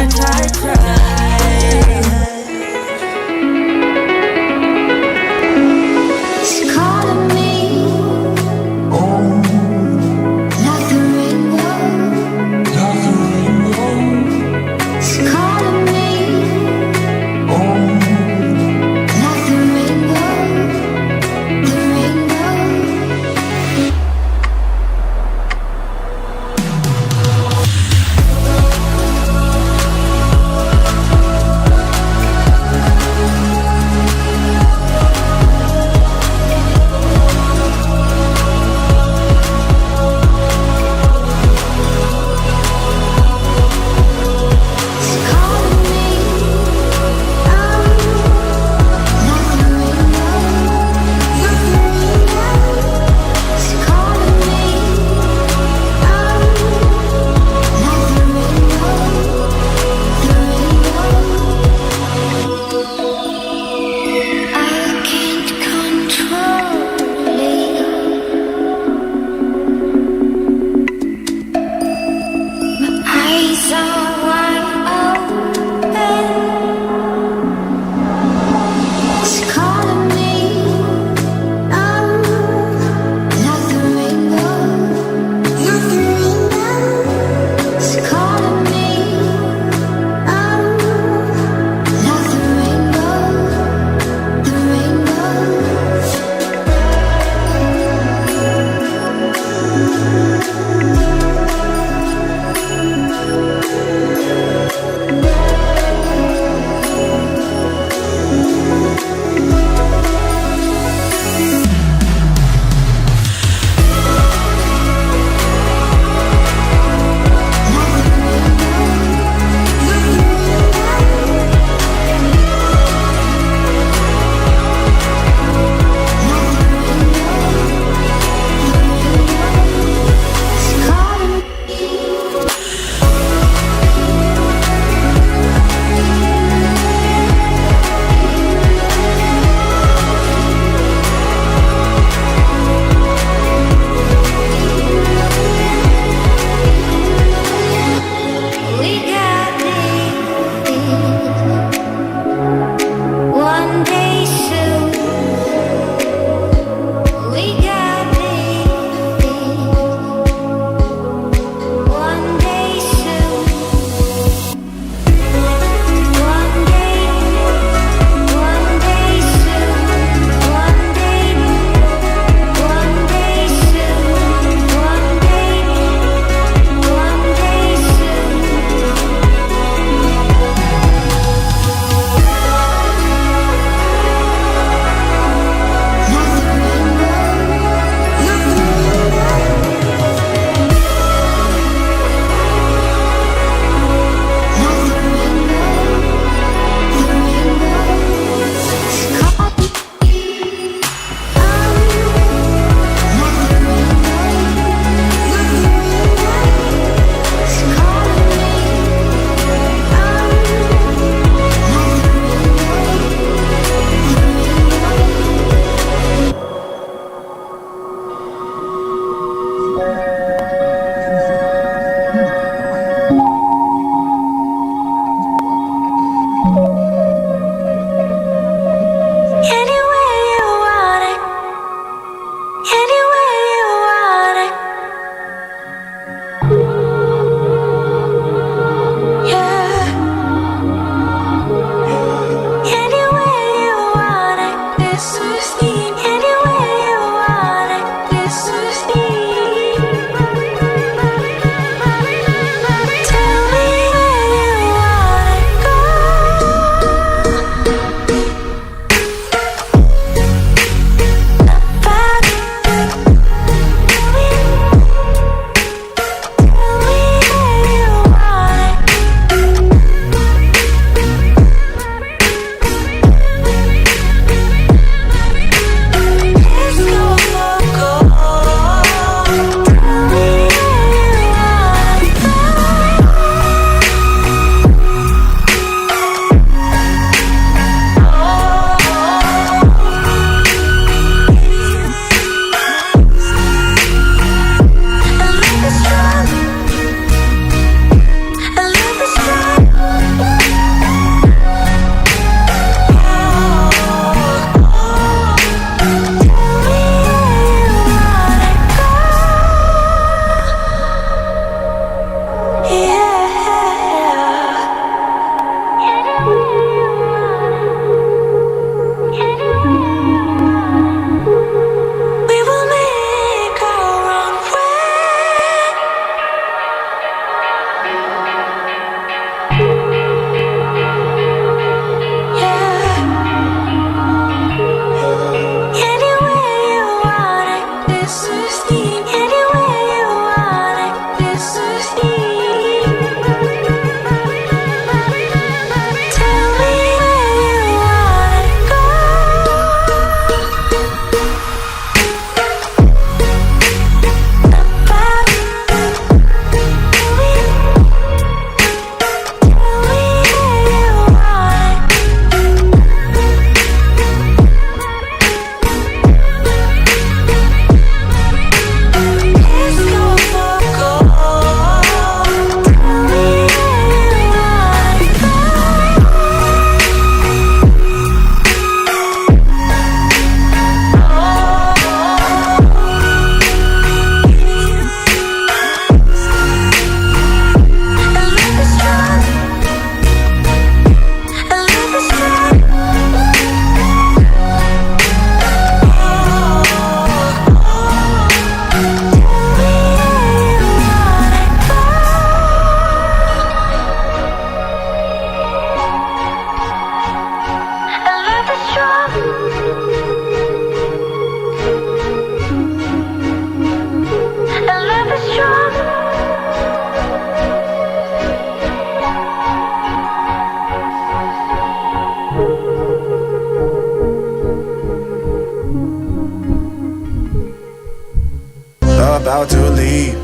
about to leave,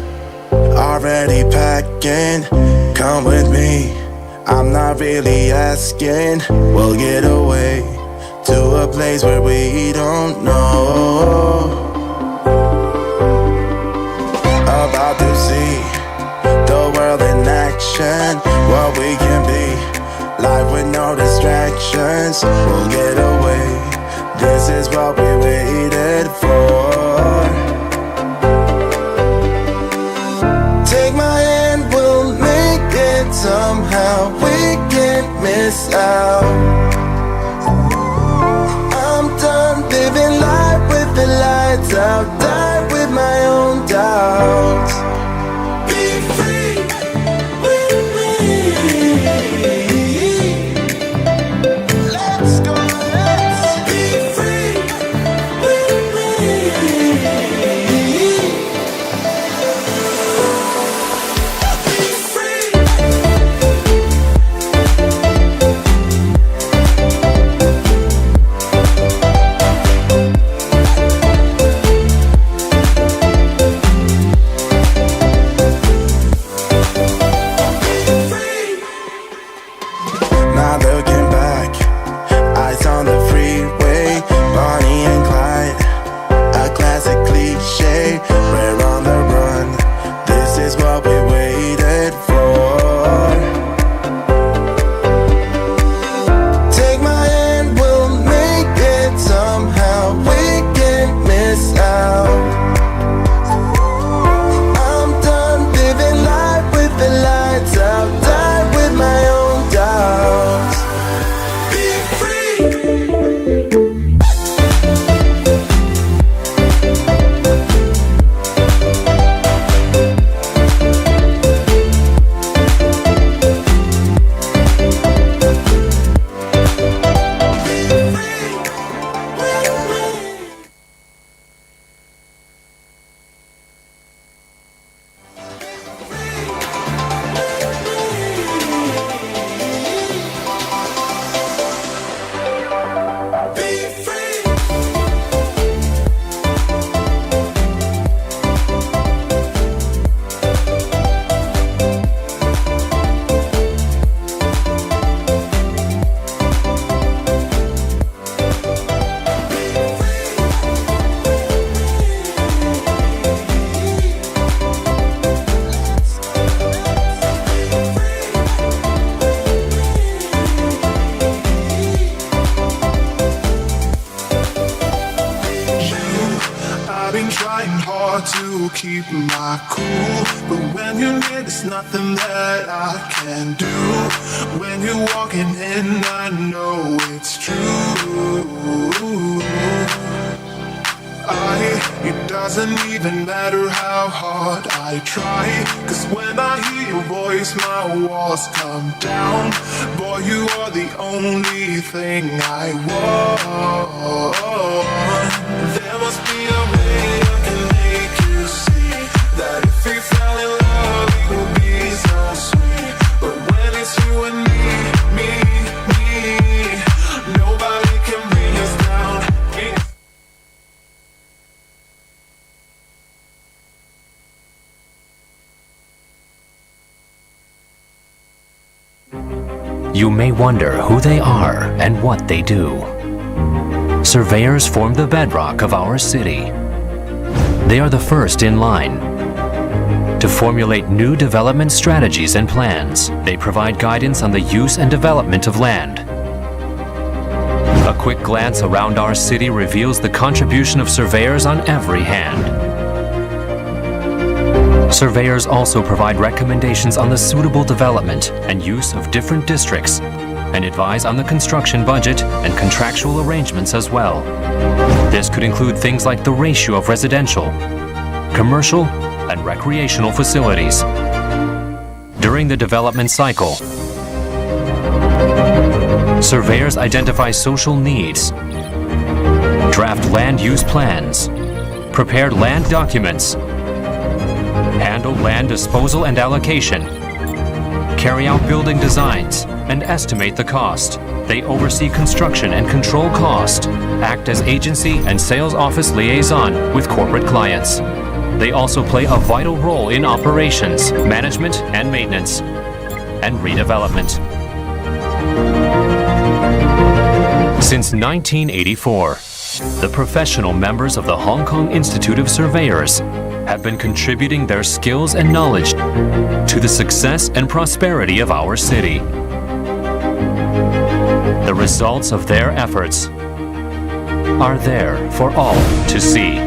already packing. Come with me, I'm not really asking. We'll get away to a place where we don't know. About to see the world in action, what we can be, life with no distractions. We'll get away, this is what we waited for. Take my hand, we'll make it somehow. We can't miss out. I'm done living life with the lights out, die with my own doubts. Be free with me. Let's go, let's be free with me. Now looking back, eyes on the freeway, Bonnie and Clyde, a classic cliche. We're on the run, this is what we waited for. Take my hand, we'll make it somehow. We can't miss out. I'm done living life with the lights out, die with my own doubts. Be free. I've been trying hard to keep my cool, but when you're near, there's nothing that I can do. When you're walking in, I know it's true. It doesn't even matter how hard I try, 'cause when I hear your voice, my walls come down. Boy, you are the only thing I want. There must be a way I can make you see that if we fell in love, it would be so sweet. But when it's you and me, nobody can bring us down. You may wonder who they are and what they do. Surveyors form the bedrock of our city. They are the first in line to formulate new development strategies and plans. They provide guidance on the use and development of land. A quick glance around our city reveals the contribution of surveyors on every hand. Surveyors also provide recommendations on the suitable development and use of different districts and advise on the construction budget and contractual arrangements as well. This could include things like the ratio of residential, commercial, and recreational facilities. During the development cycle, surveyors identify social needs, draft land use plans, prepare land documents, handle land disposal and allocation, carry out building designs, and estimate the cost. They oversee construction and control cost, act as agency and sales office liaison with corporate clients. They also play a vital role in operations, management and maintenance, and redevelopment. Since 1984, the professional members of the Hong Kong Institute of Surveyors have been contributing their skills and knowledge to the success and prosperity of our city. The results of their efforts are there for all to see.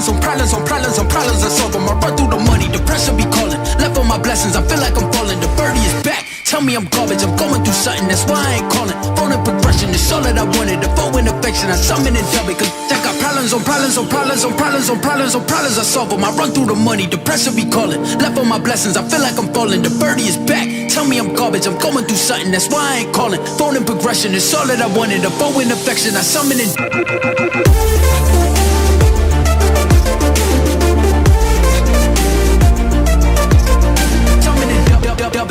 on problems on problems on problems I solve them. I run through the money, the pressure be calling. Left on my blessings, I feel like I'm falling. The birdie is back. Tell me I'm garbage, I'm going through something, that's why I ain't calling. Phone and progression, it's all that I wanted. The phone and affection, I summon and dub it. Cause I got problems on problems on problems on problems on problems on problems I solve them. I run through the money, the pressure be calling. Left on my blessings, I feel like I'm falling. The birdie is back. Tell me I'm garbage, I'm going through something, that's why I ain't calling. Phone and progression, it's all that I wanted. The phone and affection, I summon and dub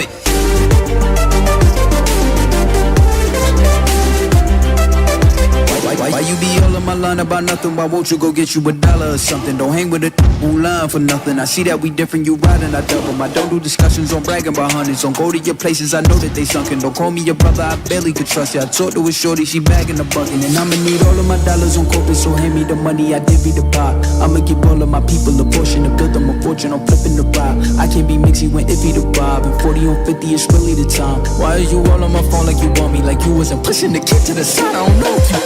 it. Why you be all on my line about nothing? Why won't you go get you $1 or something? Don't hang with a line for nothing. I see that we different, you riding, I double. I don't do discussions on bragging about hundreds. Don't go to your places, I know that they sunken. Don't call me your brother, I barely could trust you. I talked to a shorty, she bagging the bucket. And I'ma need all of my dollars on corporate, so hand me the money, I divvy the pie. I'ma give all of my people a portion to build them a fortune, I'm flipping the vibe. I can't be mixy when iffy the vibe. And 40 on 50 is really the time. Why is you all on my phone like you want me? Like you wasn't pushing the kid to the side, I don't know if you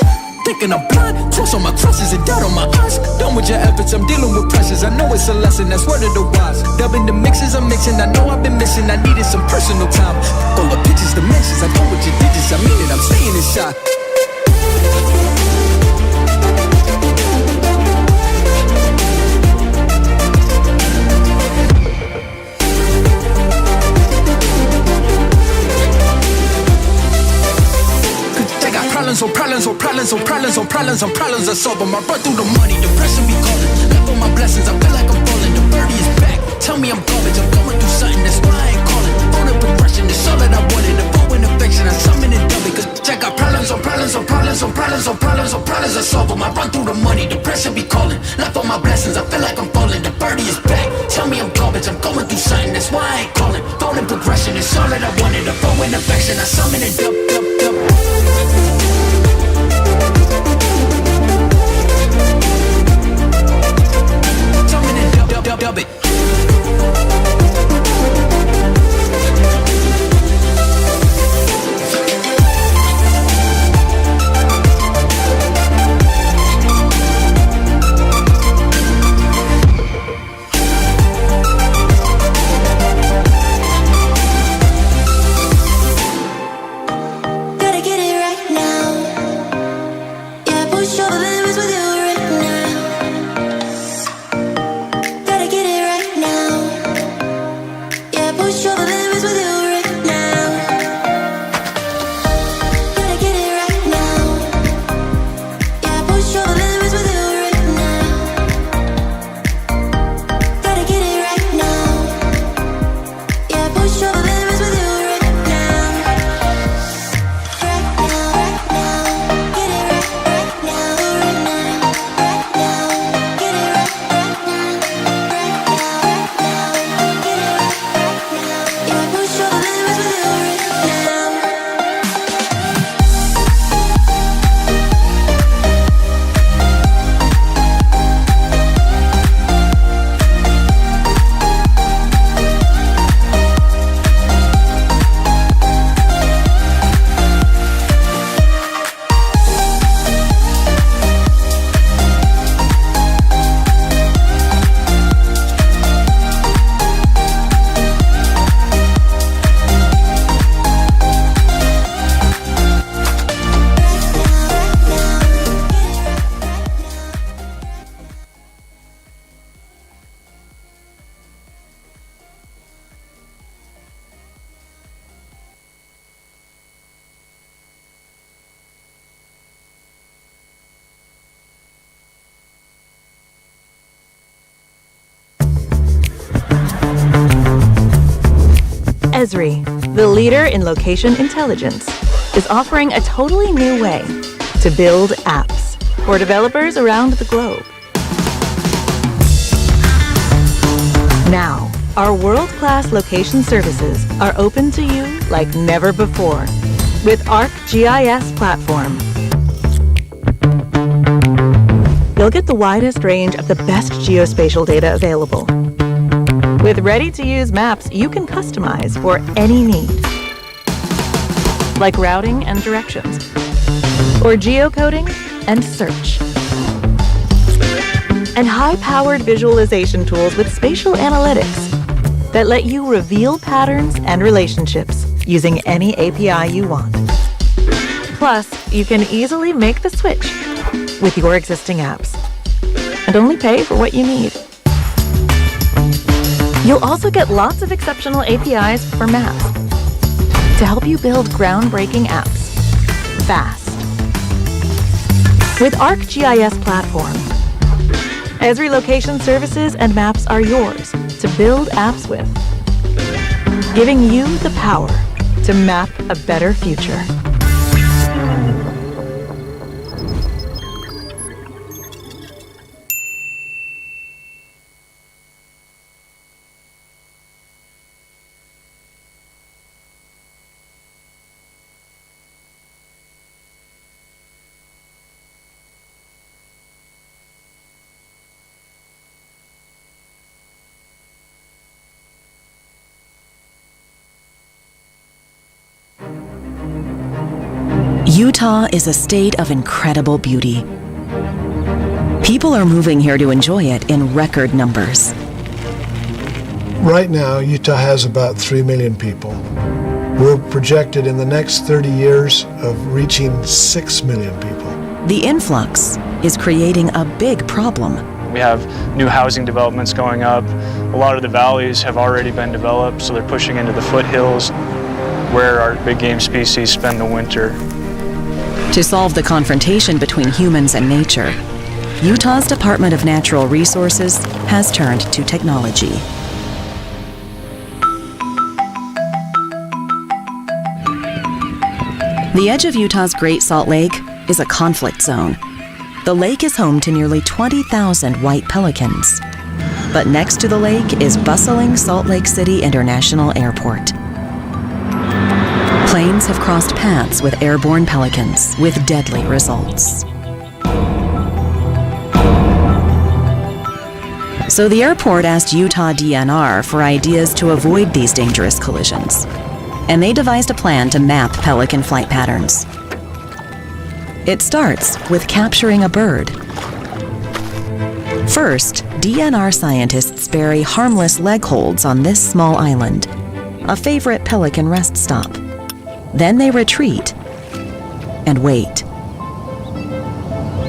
thinking I'm blind, cross on my crosses and doubt on my eyes. Done with your efforts, I'm dealing with pressures. I know it's a lesson, that's word of the wise. Dubbing the mixes I'm mixing, I know I've been missing. I needed some personal time. All the pictures, dimensions, I know what your digits. I mean it, I'm staying inside. On problems on problems on problems on problems on problems I solve them. I run through the money, the pressure be calling. Left on my blessings, I feel like I'm falling. The birdie is back. Tell me I'm garbage, I'm going through something, that's why I ain't calling. Phone and progression, it's all that I wanted. The phone and affection, I summon and dub it. Cause I got problems on problems on problems on problems on problems on problems I solve them. I run through the money, the pressure be calling. Left on my blessings, I feel like I'm falling. The birdie is back. Tell me I'm garbage, I'm going through something, that's why I ain't calling. Phone and progression, it's all that I wanted. The phone and affection, I summon and dub. Dub it. Gotta get it right now. Yeah, push over the limits with you right now. Push over the limits with you right now. Gotta get it right now. Yeah, push over the limits with you right now. Gotta get it right now. Yeah, push over the limits with you right now. Right now, right now. Get it right now, right now, right now. Get it right now, right now, right now. Get it right. Yeah, push over the limits with you right now. Esri, the leader in location intelligence, is offering a totally new way to build apps for developers around the globe. Now, our world-class location services are open to you like never before with ArcGIS platform. You'll get the widest range of the best geospatial data available. With ready-to-use maps you can customize for any need, like routing and directions, or geocoding and search. and high-powered visualization tools with spatial analytics that let you reveal patterns and relationships using any API you want. Plus, you can easily make the switch with your existing apps and only pay for what you need. You'll also get lots of exceptional APIs for maps to help you build groundbreaking apps fast. With ArcGIS Platform, Esri location services and maps are yours to build apps with, giving you the power to map a better future. Utah is a state of incredible beauty. People are moving here to enjoy it in record numbers. Right now, Utah has about 3 million people. We're projected in the next 30 years of reaching 6 million people. The influx is creating a big problem. We have new housing developments going up. A lot of the valleys have already been developed, so they're pushing into the foothills where our big game species spend the winter. To solve the confrontation between humans and nature, Utah's Department of Natural Resources has turned to technology. The edge of Utah's Great Salt Lake is a conflict zone. The lake is home to nearly 20,000 white pelicans. But next to the lake is bustling Salt Lake City International Airport. Planes have crossed paths with airborne pelicans with deadly results. So the airport asked Utah DNR for ideas to avoid these dangerous collisions, and they devised a plan to map pelican flight patterns. It starts with capturing a bird. First, DNR scientists bury harmless leg holds on this small island, a favorite pelican rest stop. Then they retreat and wait.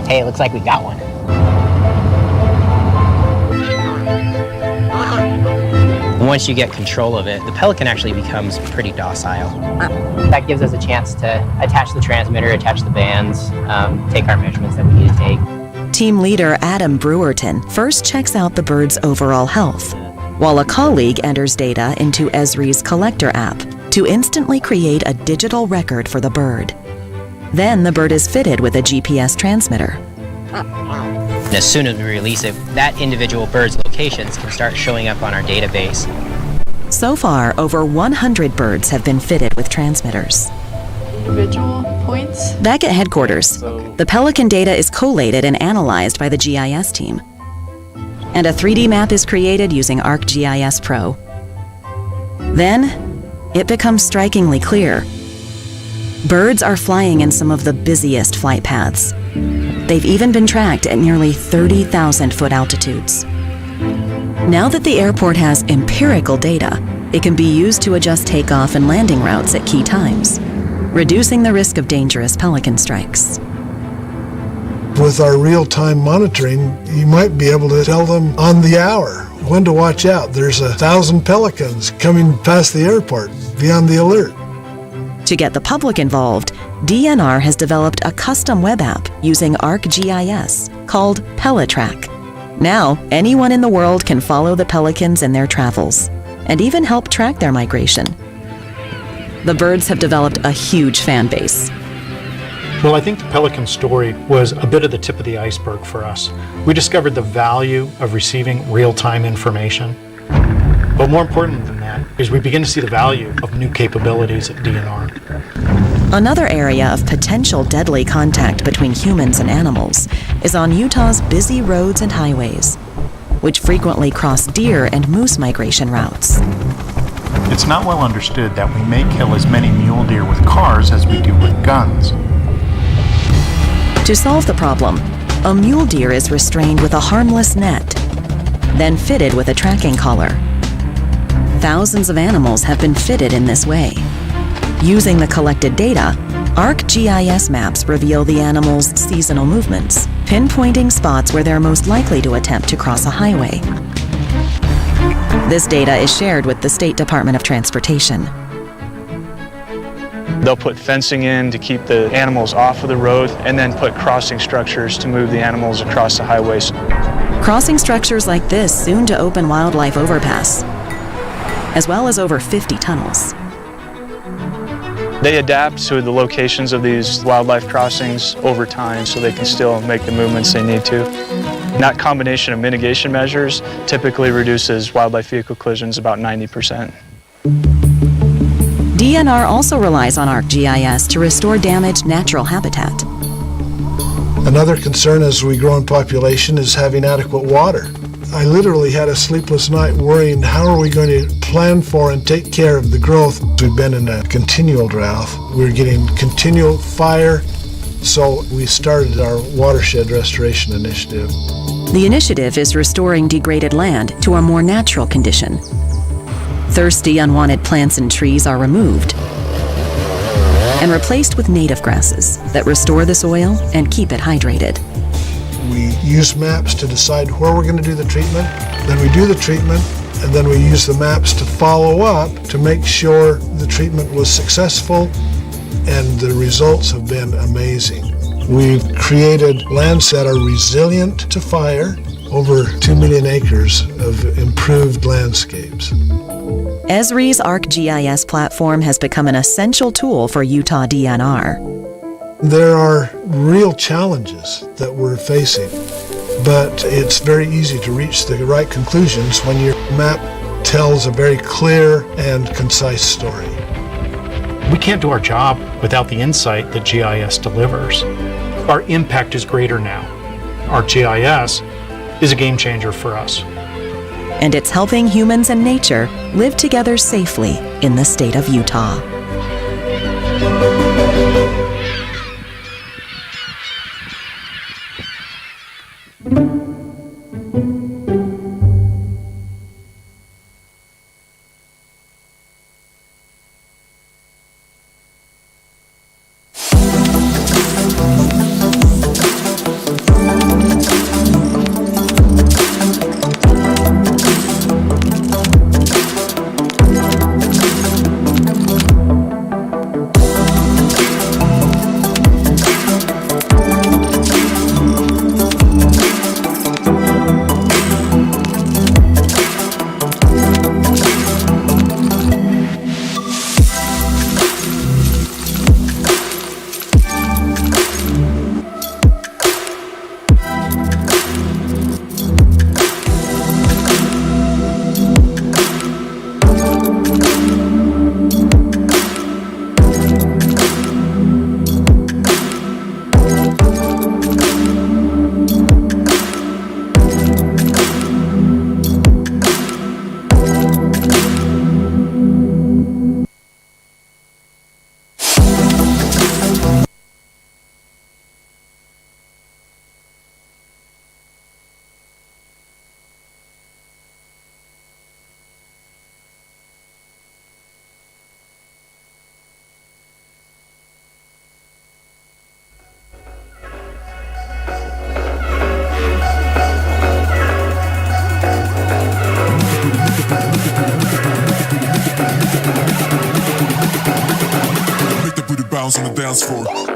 Hey, it looks like we got one. Once you get control of it, the pelican actually becomes pretty docile. That gives us a chance to attach the transmitter, attach the bands, take our measurements that we need to take. Team leader Adam Brewerton first checks out the bird's overall health, while a colleague enters data into Esri's collector app to instantly create a digital record for the bird. Then the bird is fitted with a GPS transmitter. And as soon as we release it, that individual bird's locations can start showing up on our database. So far, over 100 birds have been fitted with transmitters. Individual points? Back at headquarters, the pelican data is collated and analyzed by the GIS team. And a 3D map is created using ArcGIS Pro. Then, it becomes strikingly clear. Birds are flying in some of the busiest flight paths. They've even been tracked at nearly 30,000-foot altitudes. Now that the airport has empirical data, it can be used to adjust takeoff and landing routes at key times, reducing the risk of dangerous pelican strikes. With our real-time monitoring, you might be able to tell them on the hour when to watch out. There's 1,000 pelicans coming past the airport. Be on the alert. To get the public involved, DNR has developed a custom web app using ArcGIS called PeliTrack. Now, anyone in the world can follow the pelicans in their travels and even help track their migration. The birds have developed a huge fan base. Well, I think the pelican story was a bit of the tip of the iceberg for us. We discovered the value of receiving real-time information. But more important than that is we begin to see the value of new capabilities at DNR. Another area of potential deadly contact between humans and animals is on Utah's busy roads and highways, which frequently cross deer and moose migration routes. It's not well understood that we may kill as many mule deer with cars as we do with guns. To solve the problem, a mule deer is restrained with a harmless net, then fitted with a tracking collar. Thousands of animals have been fitted in this way. Using the collected data, ArcGIS maps reveal the animals' seasonal movements, pinpointing spots where they're most likely to attempt to cross a highway. This data is shared with the State Department of Transportation. They'll put fencing in to keep the animals off of the road and then put crossing structures to move the animals across the highways. Crossing structures like this soon to open wildlife overpass, as well as over 50 tunnels. They adapt to the locations of these wildlife crossings over time so they can still make the movements they need to. And that combination of mitigation measures typically reduces wildlife vehicle collisions about 90%. DNR also relies on ArcGIS to restore damaged natural habitat. Another concern as we grow in population is having adequate water. I literally had a sleepless night worrying how are we going to plan for and take care of the growth. We've been in a continual drought. We're getting continual fire, so we started our watershed restoration initiative. The initiative is restoring degraded land to a more natural condition. Thirsty, unwanted plants and trees are removed and replaced with native grasses that restore the soil and keep it hydrated. We use maps to decide where we're going to do the treatment, then we do the treatment, and then we use the maps to follow up to make sure the treatment was successful, and the results have been amazing. We've created lands that are resilient to fire, over 2 million acres of improved landscapes. Esri's ArcGIS platform has become an essential tool for Utah DNR. There are real challenges that we're facing, but it's very easy to reach the right conclusions when your map tells a very clear and concise story. We can't do our job without the insight that GIS delivers. Our impact is greater now. ArcGIS is a game changer for us. And it's helping humans and nature live together safely in the state of Utah. bounce on the dance floor.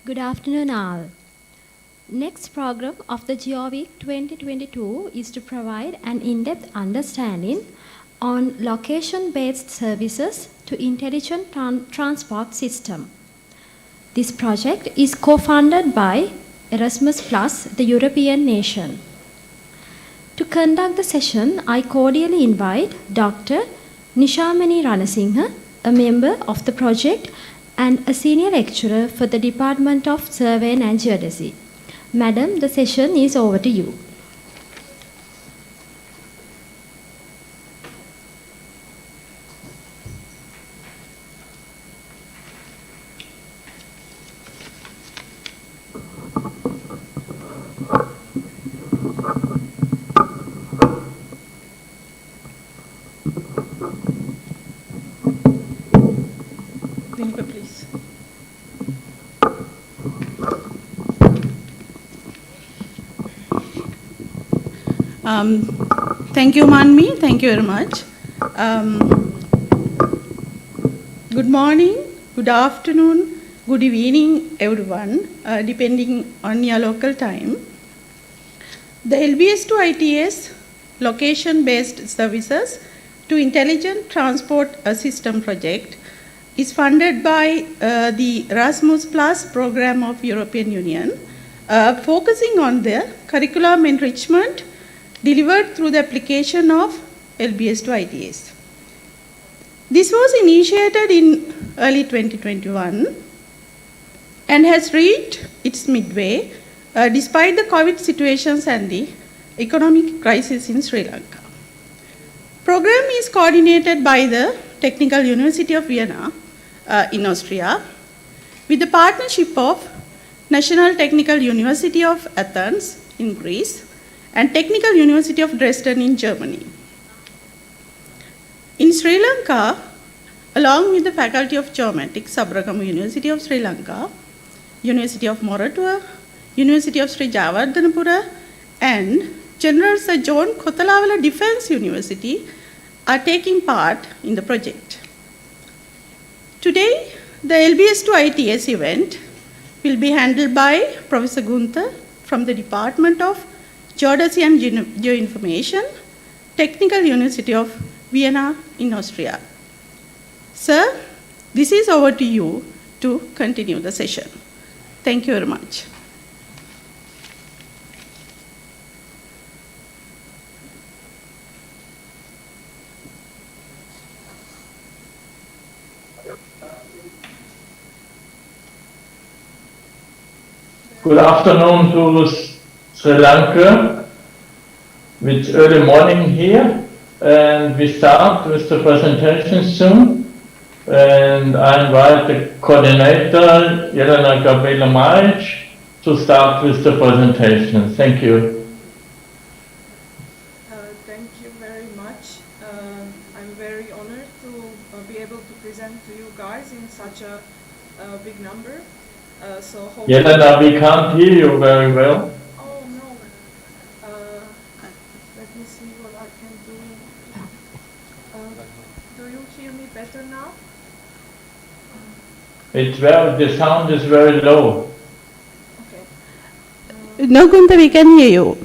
Good afternoon all. Next program of the GeoWeek 2022 is to provide an in-depth understanding on location-based services to intelligent transport system. This project is co-funded by Erasmus Plus, the European nation. To conduct the session, I cordially invite Dr. Nishamani Ranasinghe, a member of the project and a senior lecturer for the Department of Surveying and Geodesy. Madam, the session is over to you. Please. Thank you, Manmi. Thank you very much. Good morning, good afternoon, good evening, everyone, depending on your local time. The LBS to ITS location-based services to intelligent transport system project is funded by the Erasmus Plus program of European Union, focusing on the curriculum enrichment delivered through the application of LBS to ITS. This was initiated in early 2021 and has reached its midway despite the COVID situations and the economic crisis in Sri Lanka. Program is coordinated by the Technical University of Vienna in Austria with the partnership of National Technical University of Athens in Greece and Technical University of Dresden in Germany. In Sri Lanka, along with the Faculty of Geomatics, Sabarakamu University of Sri Lanka, University of Moratuwa, University of Sri Jayawardhanapura, and General Sir John Kotalawala Defence University are taking part in the project. Today, the LBS to ITS event will be handled by Professor Gunther from the Department of Geodesy and Geoinformation, Technical University of Vienna in Austria. Sir, this is over to you to continue the session. Thank you very much. Good afternoon to Sri Lanka. It's early morning here, and we start with the presentation soon. And I invite the coordinator, Jelena Gabriela Majic, to start with the presentation. Thank you. Thank you very much. I'm very honored to be able to present to you guys in such a big number. Jelena, we can't hear you very well. Oh no. Let me see what I can do. Do you hear me better now? The sound is very low. No, Gunther, we can hear you.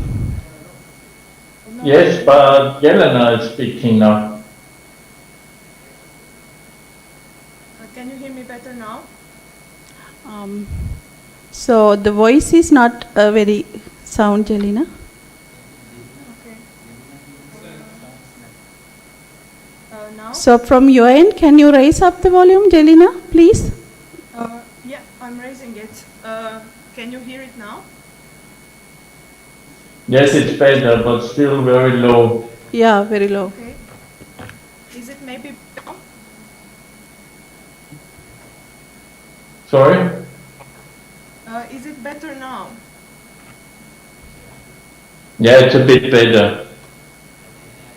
Yes, but Jelena is speaking now. Can you hear me better now? So the voice is not very sound, Jelena. Okay. Now? So from your end, can you raise up the volume, Jelena, please? Yeah, I'm raising it. Can you hear it now? Yes, it's better, but still very low. Yeah, very low. Okay. Is it maybe better? Sorry? Is it better now? Yeah, it's a bit better.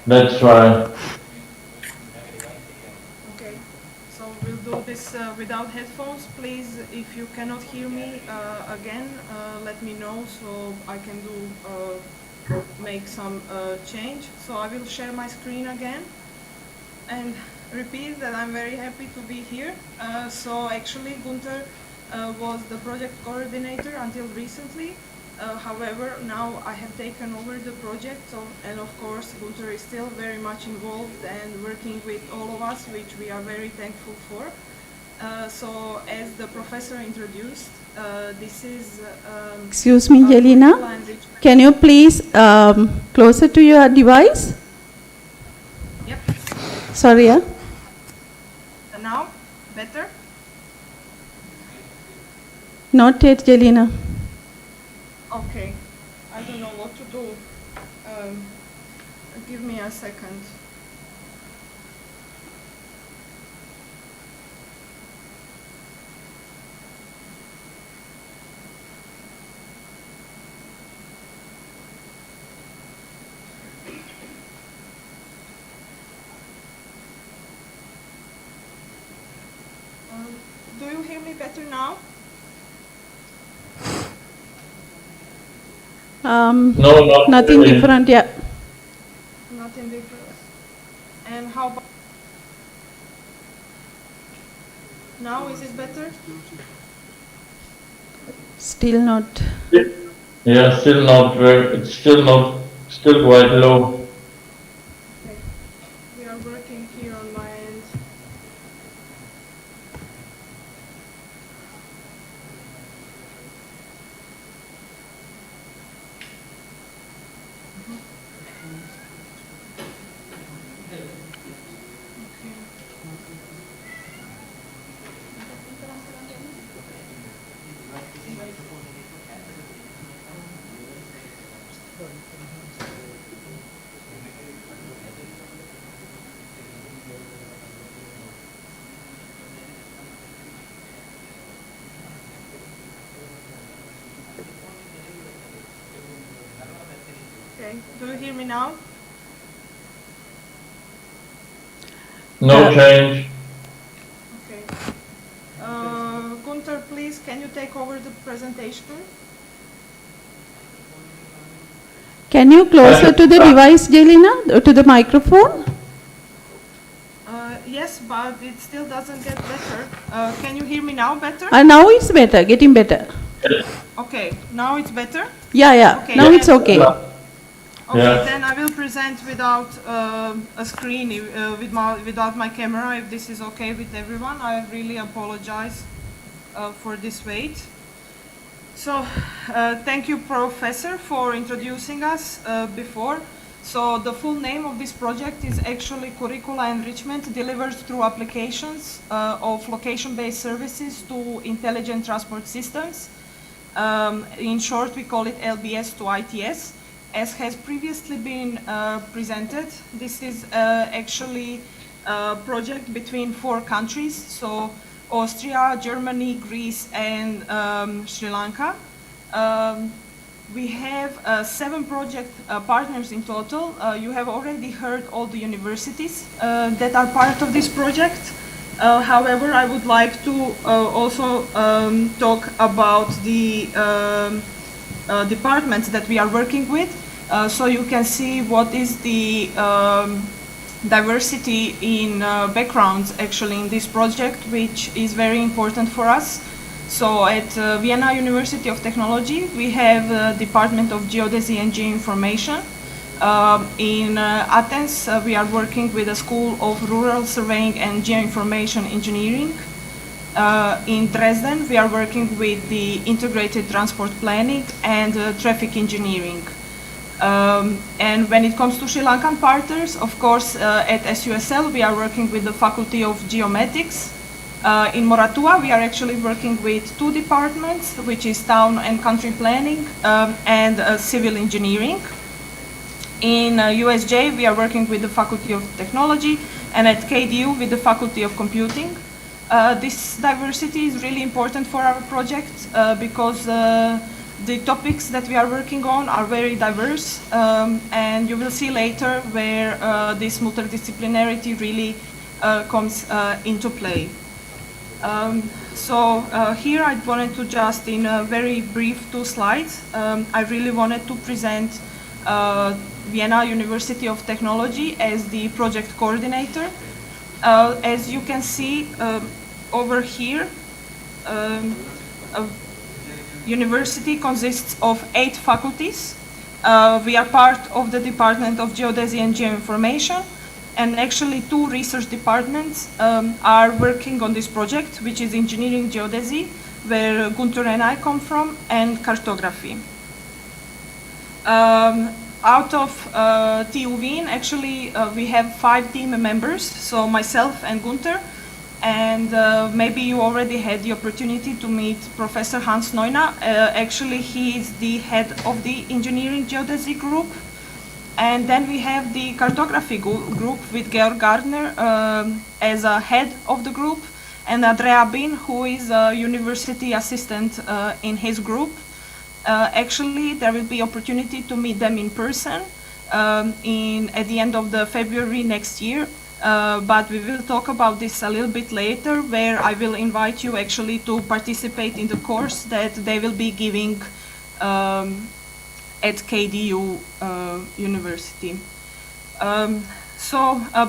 Let's try. Okay, so we'll do this without headphones. Please, if you cannot hear me again, let me know so I can make some change. So I will share my screen again and repeat that I'm very happy to be here. So actually, Gunther was the project coordinator until recently. However, now I have taken over the project, and of course Gunter is still very much involved and working with all of us, which we are very thankful for. So as the professor introduced, this is... Excuse me, Jelena. Can you please closer to your device? Yep. Sorry, yeah. Now, better? Not yet, Jelena. Okay. I don't know what to do. Give me a second. Do you hear me better now? No, not nothing really. different, yeah. Nothing different. And how about now? Is it better? Still not. Yeah, still not very, it's still quite low. Okay. We are working here on my end. Okay, do you hear me now? No change. Okay. Gunter, please, can you take over the presentation? Can you closer to the device, Jelena, to the microphone? Yes, but it still doesn't get better. Can you hear me now better? Now it's better, getting better. Okay, now it's better? Yeah. Okay, Now it's okay. Okay, Yeah. then I will present without a screen, without my camera, if this is okay with everyone. I really apologize for this wait. So, thank you, Professor, for introducing us before. So, the full name of this project is actually Curricula Enrichment Delivered Through Applications of Location-Based Services to Intelligent Transport Systems. In short, we call it LBS to ITS. As has previously been presented, this is actually a project between 4 countries, so Austria, Germany, Greece, and Sri Lanka. We have 7 project partners in total. You have already heard all the universities that are part of this project. However, I would like to also talk about the departments that we are working with. So you can see what is the diversity in backgrounds actually in this project, which is very important for us. So at Vienna University of Technology, we have the Department of Geodesy and Geoinformation. In Athens, we are working with a School of Rural Surveying and Geoinformation Engineering. In Dresden, we are working with the Integrated Transport Planning and Traffic Engineering. And when it comes to Sri Lankan partners, of course, at SUSL, we are working with the Faculty of Geomatics. In Moratua, we are actually working with 2 departments, which is Town and Country Planning and Civil Engineering. In USJ, we are working with the Faculty of Technology, and at KDU with the Faculty of Computing. This diversity is really important for our project because the topics that we are working on are very diverse, and you will see later where this multidisciplinarity really comes into play. So here I wanted to just, in a very brief 2 slides, I really wanted to present Vienna University of Technology as the project coordinator. As you can see over here, university consists of 8 faculties. We are part of the Department of Geodesy and Geoinformation, and actually 2 research departments are working on this project, which is Engineering Geodesy, where Gunter and I come from, and Cartography. Out of TU Wien, actually, we have 5 team members, so myself and Gunter, and maybe you already had the opportunity to meet Professor Hans Neuner. Actually, he is the head of the Engineering Geodesy group. And then we have the Cartography group with Georg Gardner as a head of the group, and Andrea Bin, who is a university assistant in his group. Actually, there will be opportunity to meet them in person at the end of the February next year. But we will talk about this a little bit later, where I will invite you actually to participate in the course that they will be giving at KDU University.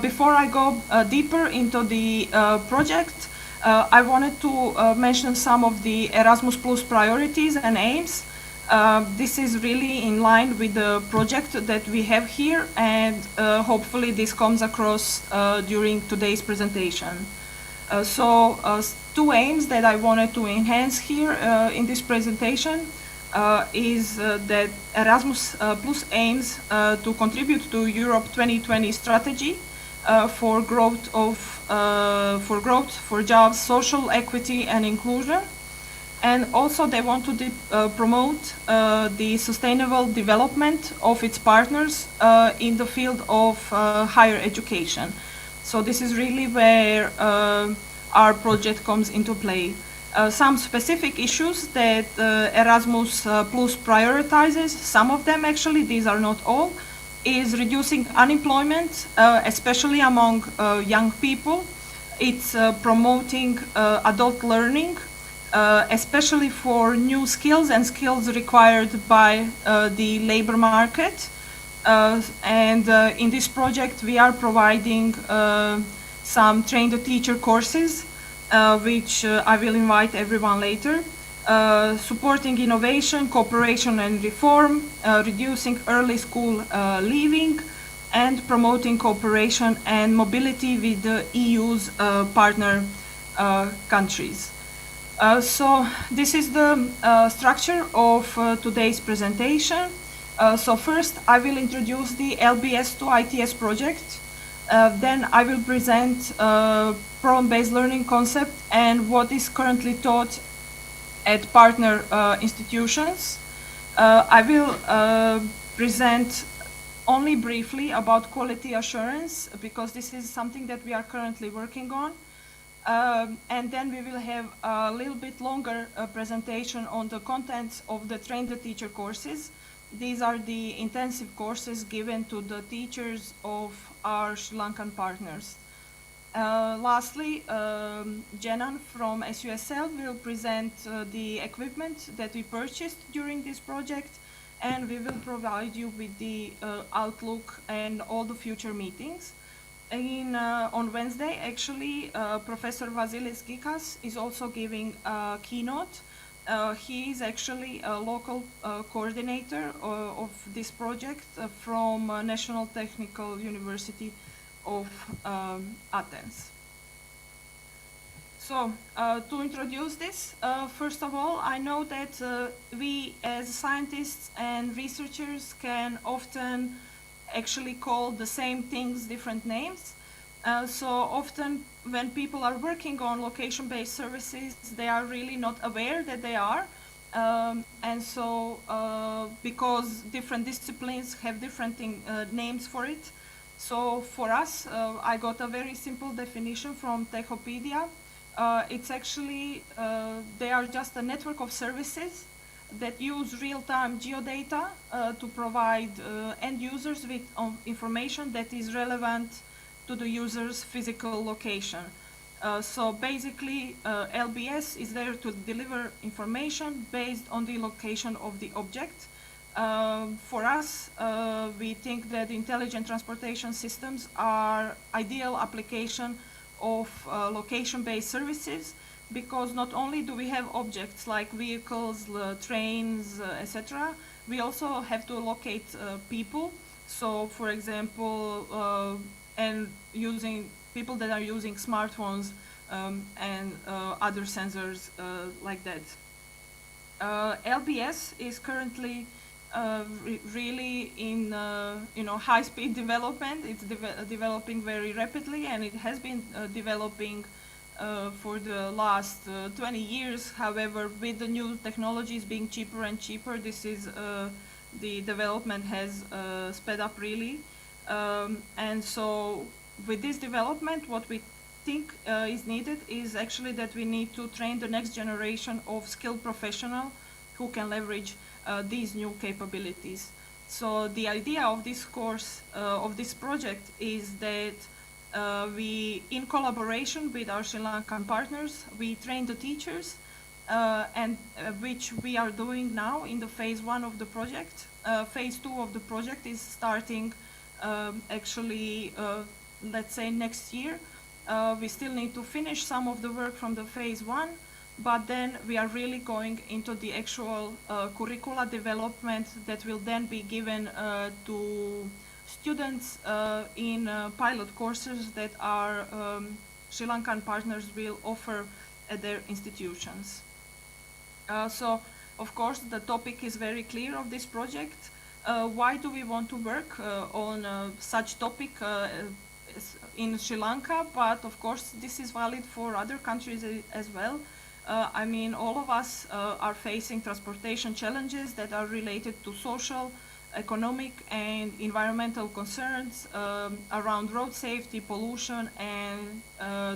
Before I go deeper into the project, I wanted to mention some of the Erasmus Plus priorities and aims. This is really in line with the project that we have here, and hopefully this comes across during today's presentation. 2 aims that I wanted to enhance here in this presentation is that Erasmus Plus aims to contribute to Europe 2020 strategy for growth, for jobs, social equity and inclusion. And also they want to promote the sustainable development of its partners in the field of higher education. So this is really where our project comes into play. Some specific issues that Erasmus Plus prioritizes, some of them actually, these are not all, is reducing unemployment, especially among young people. It's promoting adult learning, especially for new skills and skills required by the labor market. And in this project, we are providing some train-the-teacher courses, which I will invite everyone later, supporting innovation, cooperation and reform, reducing early school leaving, and promoting cooperation and mobility with the EU's partner countries. So this is the structure of today's presentation. So first I will introduce the LBS to ITS project. Then I will present problem-based learning concept and what is currently taught at partner institutions. I will present only briefly about quality assurance, because this is something that we are currently working on. And then we will have a little bit longer presentation on the contents of the Train the Teacher courses. These are the intensive courses given to the teachers of our Sri Lankan partners. Lastly, Jenan from SUSL will present the equipment that we purchased during this project, and we will provide you with the outlook and all the future meetings. On Wednesday, actually, Professor Vasilis Gikas is also giving a keynote. He is actually a local coordinator of this project from National Technical University of Athens. So, to introduce this, first of all, I know that we as scientists and researchers can often actually call the same things different names. So often when people are working on location-based services, they are really not aware that they are. And so because different disciplines have different names for it. So for us, I got a very simple definition from Techopedia. It's actually, they are just a network of services that use real-time geodata to provide end users with information that is relevant to the user's physical location. So basically, LBS is there to deliver information based on the location of the object. For us, we think that intelligent transportation systems are ideal application of location-based services, because not only do we have objects like vehicles, trains, etc., we also have to locate people. So, for example, and using people that are using smartphones and other sensors like that. LBS is currently really in high-speed development. It's developing very rapidly, and it has been developing for the last 20 years. However, with the new technologies being cheaper and cheaper, the development has sped up really. And so with this development, what we think is needed is actually that we need to train the next generation of skilled professionals who can leverage these new capabilities. So the idea of this course, of this project, is that we, in collaboration with our Sri Lankan partners, we train the teachers, and which we are doing now in the phase 1 of the project. Phase 2 of the project is starting actually, let's say, next year. We still need to finish some of the work from the phase 1, but then we are really going into the actual curricula development that will then be given to students in pilot courses that our Sri Lankan partners will offer at their institutions. So, of course, the topic is very clear of this project. Why do we want to work on such topic in Sri Lanka? But of course, this is valid for other countries as well. I mean, all of us are facing transportation challenges that are related to social, economic, and environmental concerns around road safety, pollution, and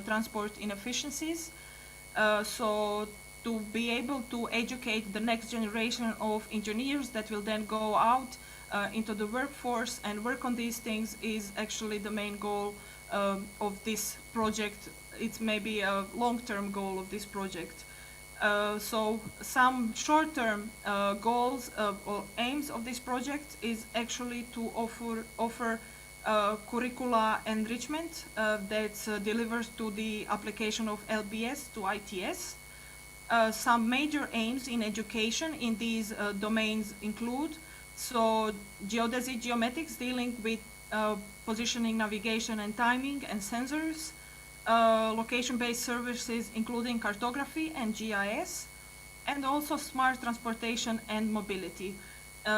transport inefficiencies. So to be able to educate the next generation of engineers that will then go out into the workforce and work on these things is actually the main goal of this project. It's maybe a long-term goal of this project. So some short-term goals or aims of this project is actually to offer curricula enrichment that delivers to the application of LBS to ITS. Some major aims in education in these domains include geodesy, geomatics, dealing with positioning, navigation, and timing, and sensors. Location-based services including cartography and GIS, and also smart transportation and mobility.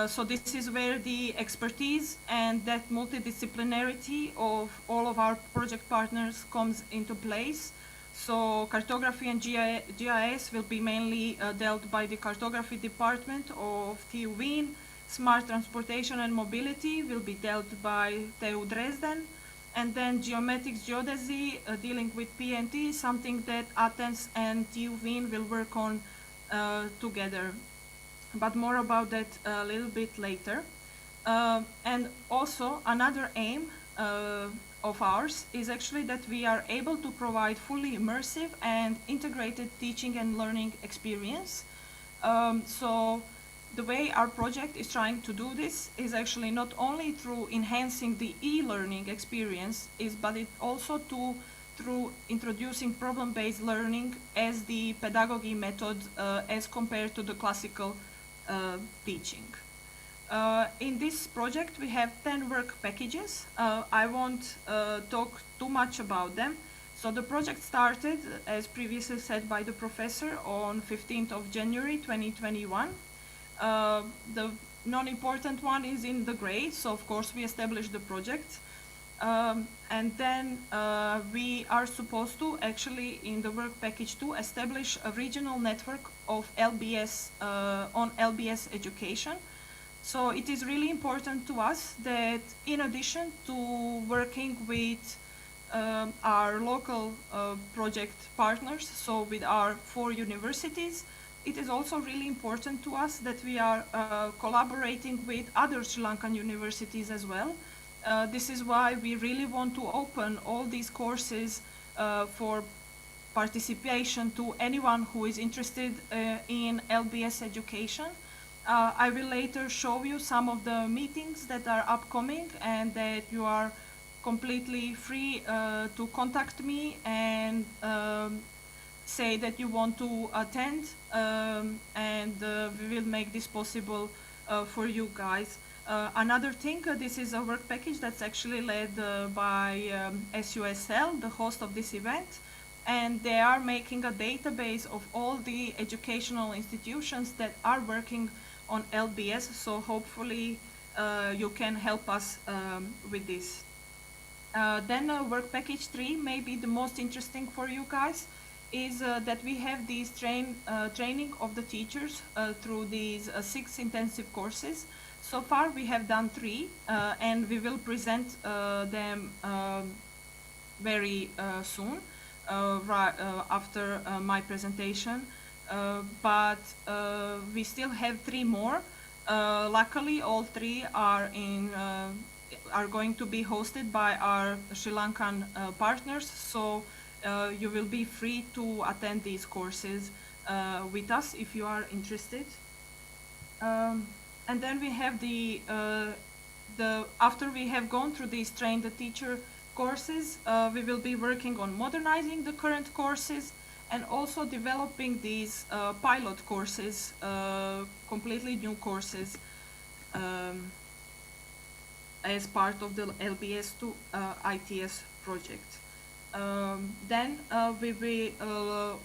So this is where the expertise and that multidisciplinarity of all of our project partners comes into place. So cartography and GIS will be mainly dealt by the cartography department of TU Wien. Smart transportation and mobility will be dealt by TU Dresden. And then geomatics, geodesy, dealing with PNT, something that Athens and TU Wien will work on together. But more about that a little bit later. And also another aim of ours is actually that we are able to provide fully immersive and integrated teaching and learning experience. So the way our project is trying to do this is actually not only through enhancing the e-learning experience, but it also through introducing problem-based learning as the pedagogy method as compared to the classical teaching. In this project, we have 10 work packages. I won't talk too much about them. So the project started, as previously said by the professor, on 15th of January 2021. The non-important one is in the gray, so of course we established the project. And then we are supposed to actually, in the work package 2, establish a regional network of LBS, on LBS education. So it is really important to us that in addition to working with our local project partners, so with our 4 universities, it is also really important to us that we are collaborating with other Sri Lankan universities as well. This is why we really want to open all these courses for participation to anyone who is interested in LBS education. I will later show you some of the meetings that are upcoming and that you are completely free to contact me and say that you want to attend, and we will make this possible for you guys. Another thing, this is a work package that's actually led by SUSL, the host of this event, and they are making a database of all the educational institutions that are working on LBS, so hopefully you can help us with this. Then work package 3 may be the most interesting for you guys, is that we have these training of the teachers through these 6 intensive courses. So far we have done 3, and we will present them very soon, right after my presentation. But we still have 3 more. Luckily, all 3 are going to be hosted by our Sri Lankan partners, so you will be free to attend these courses with us if you are interested. And then we have after we have gone through these train the teacher courses, we will be working on modernizing the current courses and also developing these pilot courses, completely new courses, as part of the LBS to ITS project. Then we will,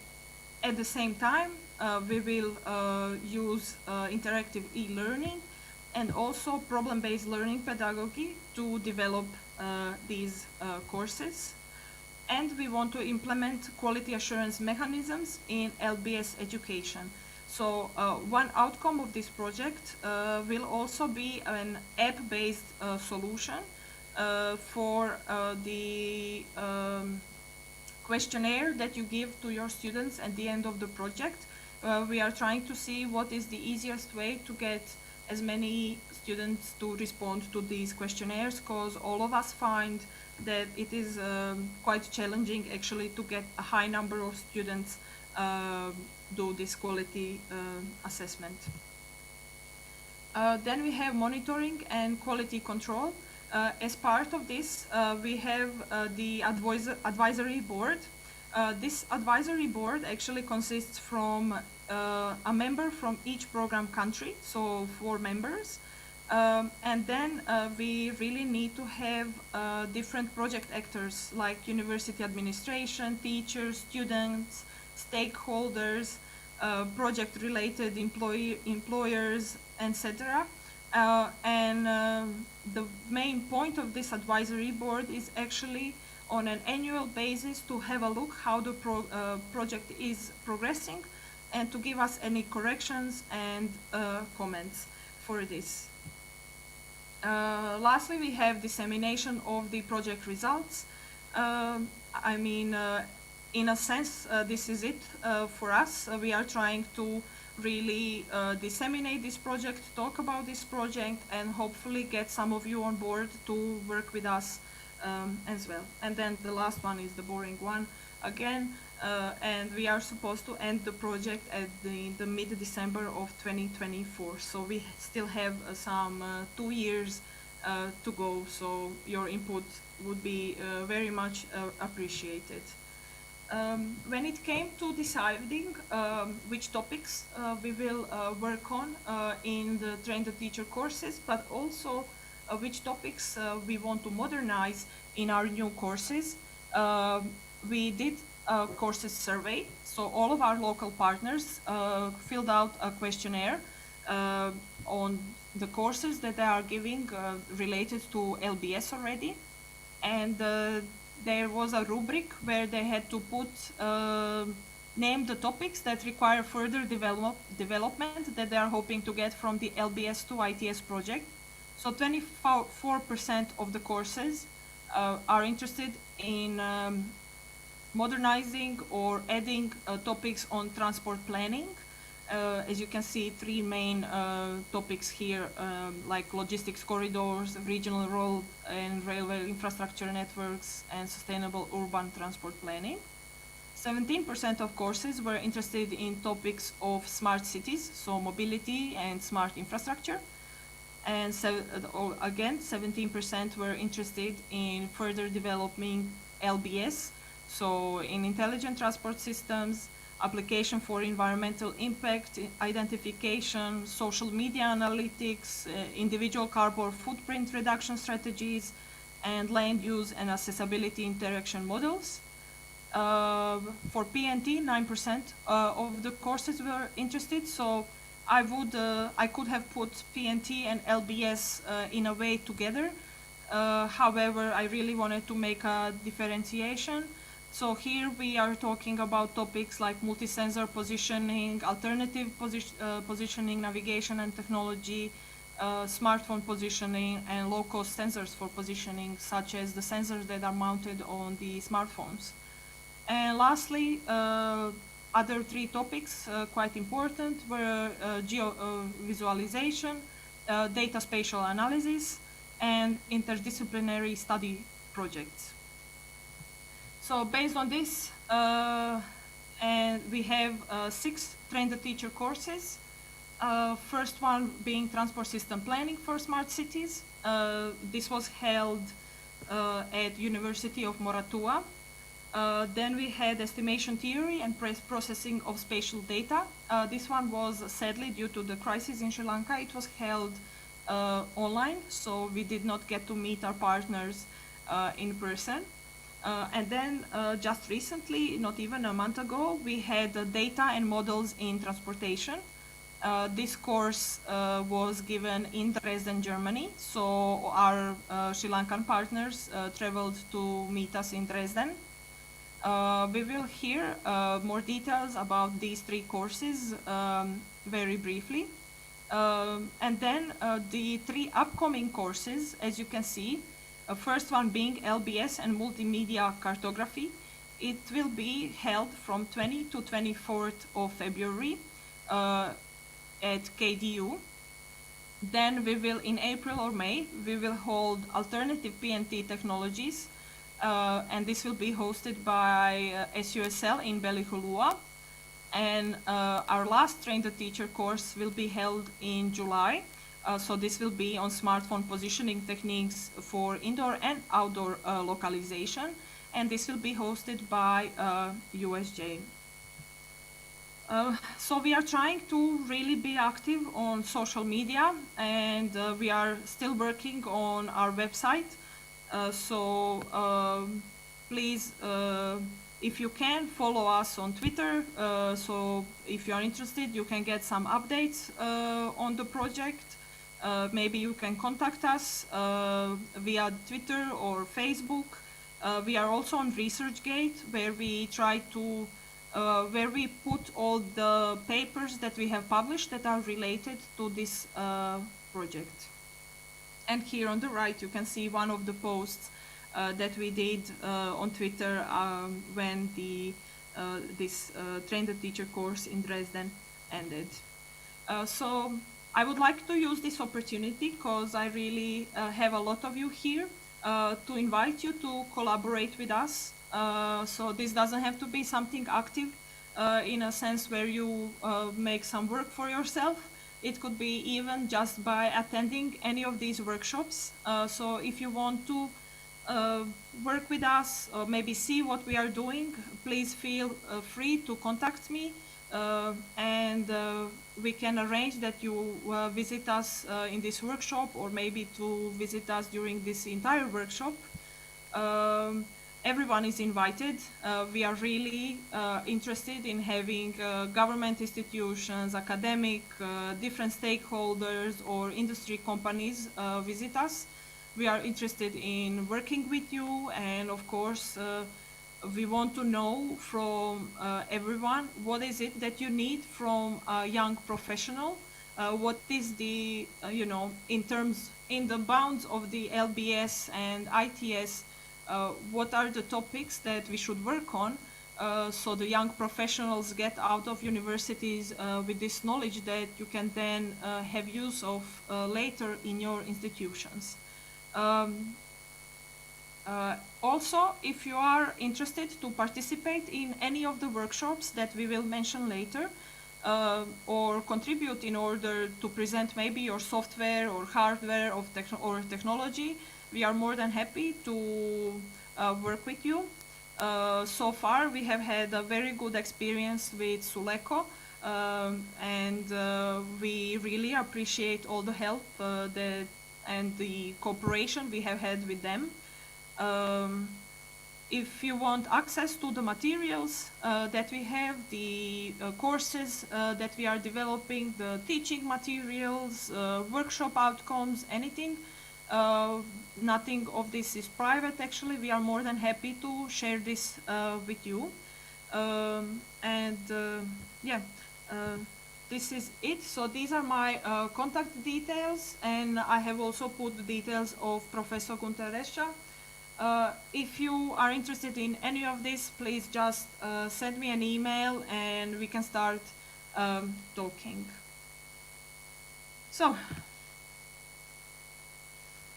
at the same time, we will use interactive e-learning and also problem-based learning pedagogy to develop these courses. And we want to implement quality assurance mechanisms in LBS education. So one outcome of this project will also be an app-based solution for the questionnaire that you give to your students at the end of the project. We are trying to see what is the easiest way to get as many students to respond to these questionnaires, because all of us find that it is quite challenging actually to get a high number of students do this quality assessment. Then we have monitoring and quality control. As part of this, we have the advisory board. This advisory board actually consists from a member from each program country, so 4 members. And then we really need to have different project actors like university administration, teachers, students, stakeholders, project-related employers, etc. And the main point of this advisory board is actually on an annual basis to have a look how the project is progressing and to give us any corrections and comments for this. Lastly, we have dissemination of the project results. I mean, in a sense, this is it for us. We are trying to really disseminate this project, talk about this project, and hopefully get some of you on board to work with us as well. And then the last one is the boring one again, and we are supposed to end the project at the mid-December of 2024. So we still have some 2 years to go, so your input would be very much appreciated. When it came to deciding which topics we will work on in the Train the Teacher courses, but also which topics we want to modernize in our new courses, we did a courses survey. So all of our local partners filled out a questionnaire on the courses that they are giving related to LBS already. And there was a rubric where they had to put name the topics that require further development that they are hoping to get from the LBS to ITS project. So 24% of the courses are interested in modernizing or adding topics on transport planning. As you can see, 3 main topics here, like logistics corridors, regional road and railway infrastructure networks, and sustainable urban transport planning. 17% of courses were interested in topics of smart cities, so mobility and smart infrastructure. And so, again, 17% were interested in further developing LBS, so in intelligent transport systems, application for environmental impact identification, social media analytics, individual carbon footprint reduction strategies, and land use and accessibility interaction models. For PNT, 9% of the courses were interested, so I could have put PNT and LBS in a way together. However, I really wanted to make a differentiation. So here we are talking about topics like multi-sensor positioning, alternative positioning, navigation and technology, smartphone positioning, and low-cost sensors for positioning, such as the sensors that are mounted on the smartphones. And lastly, other three topics quite important were visualization, data spatial analysis, and interdisciplinary study projects. So based on this, and we have 6 train-the-teacher courses. First one being transport system planning for smart cities. This was held at University of Moratua. Then we had estimation theory and processing of spatial data. This one was sadly, due to the crisis in Sri Lanka, it was held online, so we did not get to meet our partners in person. And then just recently, not even a month ago, we had data and models in transportation. This course was given in Dresden, Germany, so our Sri Lankan partners traveled to meet us in Dresden. We will hear more details about these 3 courses very briefly. And then the 3 upcoming courses, as you can see, first one being LBS and multimedia cartography. It will be held from 20 to 24th of February at KDU. Then we will, in April or May, we will hold alternative PNT technologies, and this will be hosted by SUSL in Belihulua. And our last train-the-teacher course will be held in July. So this will be on smartphone positioning techniques for indoor and outdoor localization, and this will be hosted by USJ. So we are trying to really be active on social media, and we are still working on our website. Please, if you can, follow us on Twitter. So if you are interested, you can get some updates on the project. Maybe you can contact us via Twitter or Facebook. We are also on ResearchGate, where we try to where we put all the papers that we have published that are related to this project. And here on the right, you can see one of the posts that we did on Twitter when this Train the Teacher course in Dresden ended. So I would like to use this opportunity, because I really have a lot of you here, to invite you to collaborate with us. So this doesn't have to be something active in a sense where you make some work for yourself. It could be even just by attending any of these workshops. So if you want to work with us or maybe see what we are doing, please feel free to contact me, and we can arrange that you visit us in this workshop, or maybe to visit us during this entire workshop. Everyone is invited. We are really interested in having government institutions, academic, different stakeholders or industry companies visit us. We are interested in working with you, and of course we want to know from everyone what is it that you need from a young professional, what is the in the bounds of the LBS and ITS, what are the topics that we should work on, so the young professionals get out of universities with this knowledge that you can then have use of later in your institutions. Also, if you are interested to participate in any of the workshops that we will mention later, or contribute in order to present maybe your software or hardware or technology, we are more than happy to work with you. So far, we have had a very good experience with Suleco, and we really appreciate all the help and the cooperation we have had with them. If you want access to the materials that we have, the courses that we are developing, the teaching materials, workshop outcomes, anything, nothing of this is private. Actually, we are more than happy to share this with you. This is it. So these are my contact details, and I have also put the details of Professor Gunter Rescha. If you are interested in any of this, please just send me an email and we can start talking. So,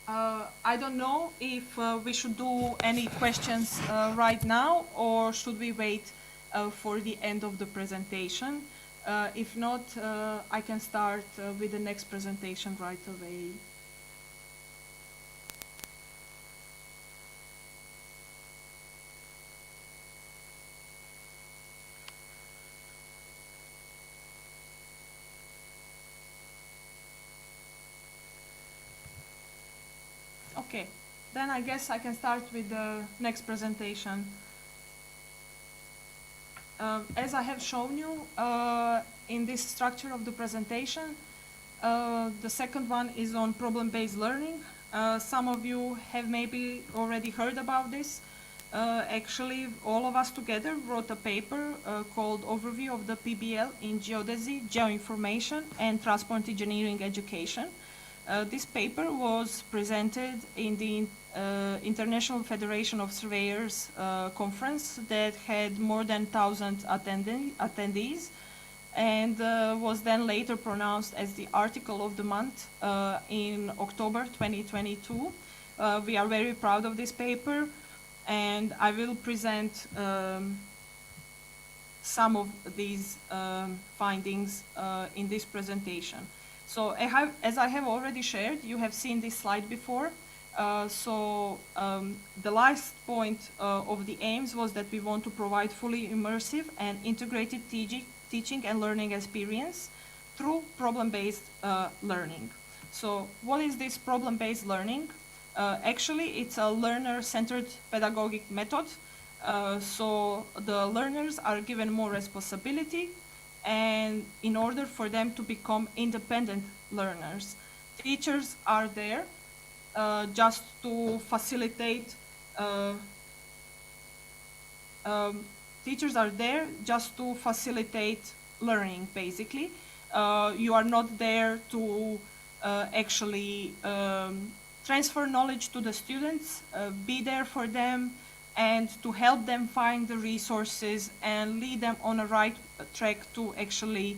I don't know if we should do any questions right now, or should we wait for the end of the presentation. If not, I can start with the next presentation right away. Okay, then I guess I can start with the next presentation. As I have shown you in this structure of the presentation, the second one is on problem-based learning. Some of you have maybe already heard about this. Actually, all of us together wrote a paper called Overview of the PBL in Geodesy, Geoinformation, and Transport Engineering Education. This paper was presented in the International Federation of Surveyors conference that had more than 1,000 attendees, and was then later pronounced as the article of the month in October 2022. We are very proud of this paper, and I will present some of these findings in this presentation. So as I have already shared, you have seen this slide before. The last point of the aims was that we want to provide fully immersive and integrated teaching and learning experience through problem-based learning. So what is this problem-based learning? Actually, it's a learner-centered pedagogic method. So the learners are given more responsibility, and in order for them to become independent learners, teachers are there just to facilitate. Teachers are there just to facilitate learning, basically. You are not there to actually transfer knowledge to the students, be there for them, and to help them find the resources and lead them on a right track to actually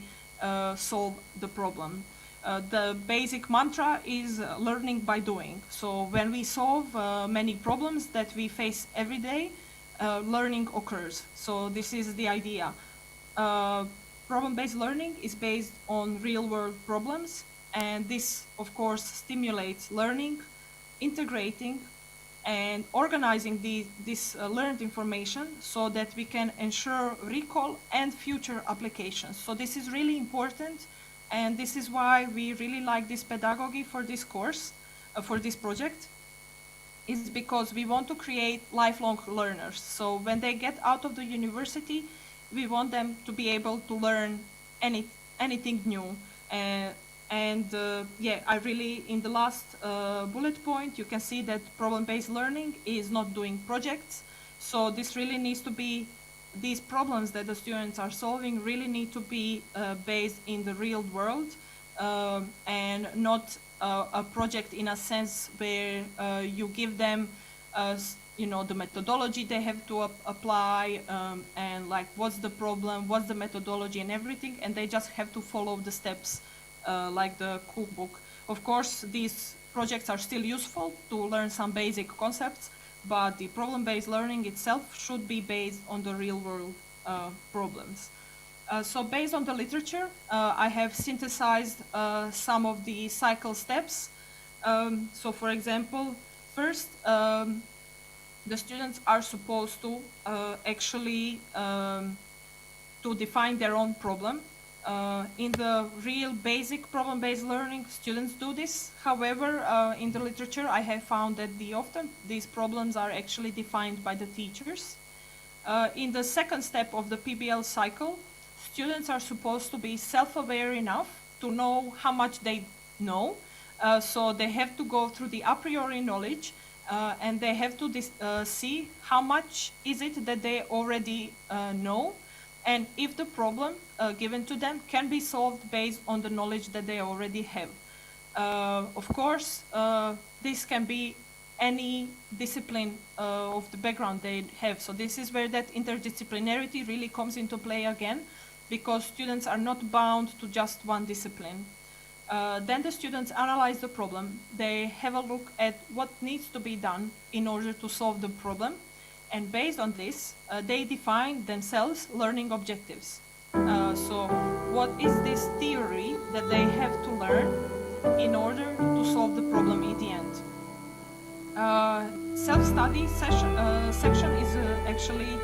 solve the problem. The basic mantra is learning by doing. So when we solve many problems that we face every day, learning occurs. So this is the idea. Problem-based learning is based on real-world problems, and this, of course, stimulates learning, integrating, and organizing this learned information so that we can ensure recall and future applications. So this is really important, and this is why we really like this pedagogy for this course, for this project, is because we want to create lifelong learners. So when they get out of the university, we want them to be able to learn anything new. I really, in the last bullet point, you can see that problem-based learning is not doing projects. So this really needs to be, these problems that the students are solving really need to be based in the real world and not a project in a sense where you give them the methodology they have to apply and like what's the problem, what's the methodology and everything, and they just have to follow the steps like the cookbook. Of course, these projects are still useful to learn some basic concepts, but the problem-based learning itself should be based on the real-world problems. So based on the literature, I have synthesized some of the cycle steps. So for example, first, the students are supposed to actually to define their own problem. In the real basic problem-based learning, students do this. However, in the literature, I have found that often these problems are actually defined by the teachers. In the second step of the PBL cycle, students are supposed to be self-aware enough to know how much they know. So they have to go through the a priori knowledge and they have to see how much is it that they already know, and if the problem given to them can be solved based on the knowledge that they already have. Of course, this can be any discipline of the background they have. So this is where that interdisciplinarity really comes into play again, because students are not bound to just one discipline. Then the students analyze the problem. They have a look at what needs to be done in order to solve the problem. And based on this, they define themselves learning objectives. So what is this theory that they have to learn in order to solve the problem in the end? Self-study section is actually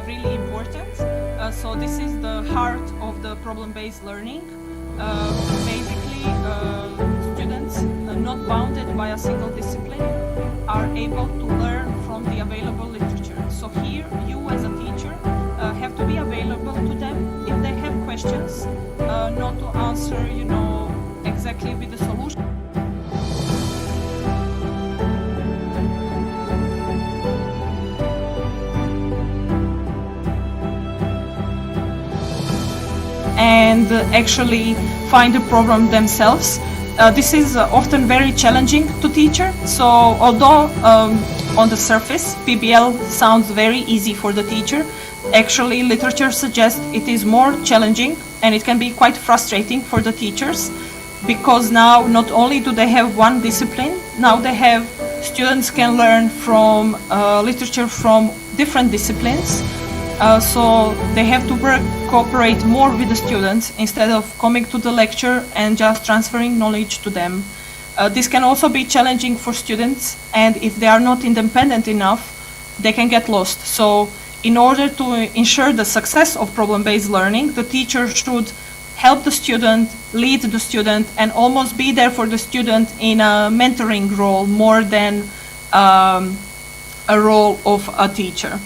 really important. So this is the heart of the problem-based learning. Basically, students not bounded by a single discipline are able to learn from the available literature. So here, you as a teacher have to be available to them if they have questions, not to answer, exactly with the solution. And actually find the problem themselves. This is often very challenging to teacher. So although on the surface PBL sounds very easy for the teacher, actually literature suggests it is more challenging and it can be quite frustrating for the teachers, because now not only do they have one discipline, now they have students can learn from literature from different disciplines. So they have to cooperate more with the students instead of coming to the lecture and just transferring knowledge to them. This can also be challenging for students, and if they are not independent enough, they can get lost. So in order to ensure the success of problem-based learning, the teacher should help the student, lead the student, and almost be there for the student in a mentoring role more than a role of a teacher.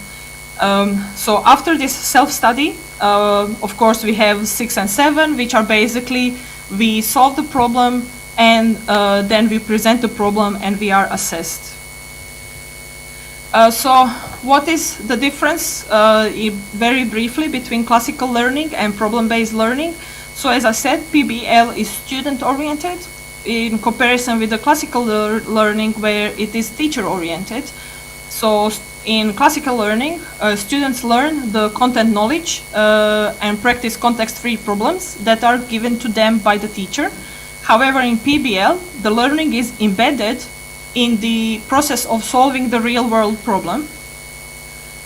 So after this self-study, of course, we have 6 and 7, which are basically we solve the problem and then we present the problem and we are assessed. So what is the difference, very briefly, between classical learning and problem-based learning? So as I said, PBL is student-oriented in comparison with the classical learning where it is teacher-oriented. So in classical learning, students learn the content knowledge and practice context-free problems that are given to them by the teacher. However, in PBL, the learning is embedded in the process of solving the real-world problem.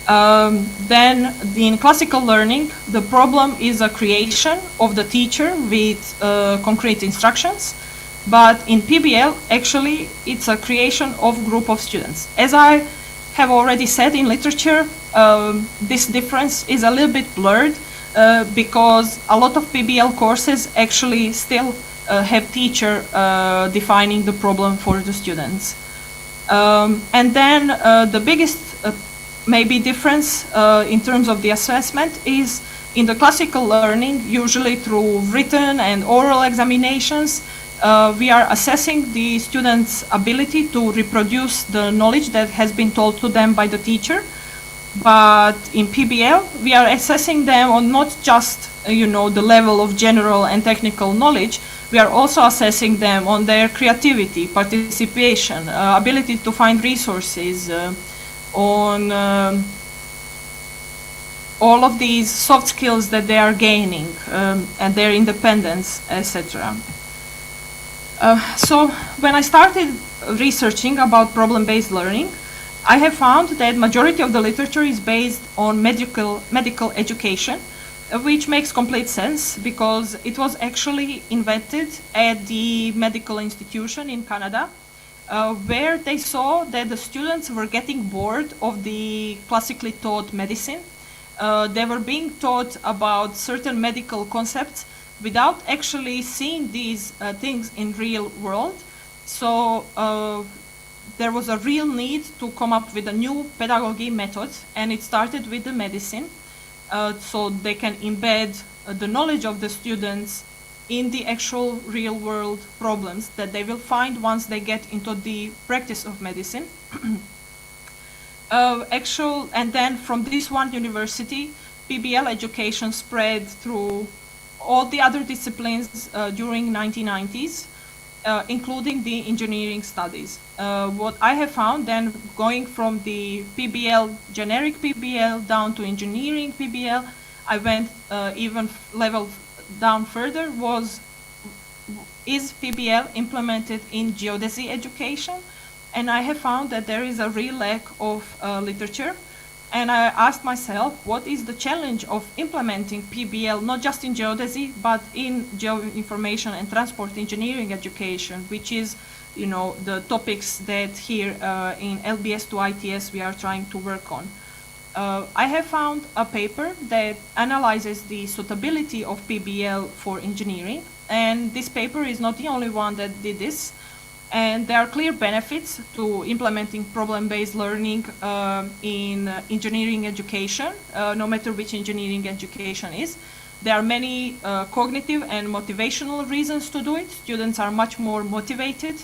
Then in classical learning, the problem is a creation of the teacher with concrete instructions. But in PBL, actually, it's a creation of a group of students. As I have already said in literature, this difference is a little bit blurred because a lot of PBL courses actually still have teacher defining the problem for the students. And then the biggest maybe difference in terms of the assessment is in the classical learning, usually through written and oral examinations, we are assessing the students' ability to reproduce the knowledge that has been told to them by the teacher. But in PBL, we are assessing them on not just, the level of general and technical knowledge, we are also assessing them on their creativity, participation, ability to find resources, on all of these soft skills that they are gaining, and their independence, etc. So when I started researching about problem-based learning, I have found that majority of the literature is based on medical education, which makes complete sense because it was actually invented at the medical institution in Canada. where they saw that the students were getting bored of the classically taught medicine. They were being taught about certain medical concepts without actually seeing these things in real world. So there was a real need to come up with a new pedagogy method, and it started with the medicine, so they can embed the knowledge of the students in the actual real world problems that they will find once they get into the practice of medicine. And then from this one university, PBL education spread through all the other disciplines during 1990s, including the engineering studies. What I have found then, going from the PBL, generic PBL, down to engineering PBL, I went even level down further, is PBL implemented in geodesy education? And I have found that there is a real lack of literature. And I asked myself, what is the challenge of implementing PBL, not just in geodesy, but in geoinformation and transport engineering education, which is, you know, the topics that here in LBS to ITS we are trying to work on. I have found a paper that analyzes the suitability of PBL for engineering, and this paper is not the only one that did this. And there are clear benefits to implementing problem-based learning in engineering education, no matter which engineering education is. There are many cognitive and motivational reasons to do it. Students are much more motivated,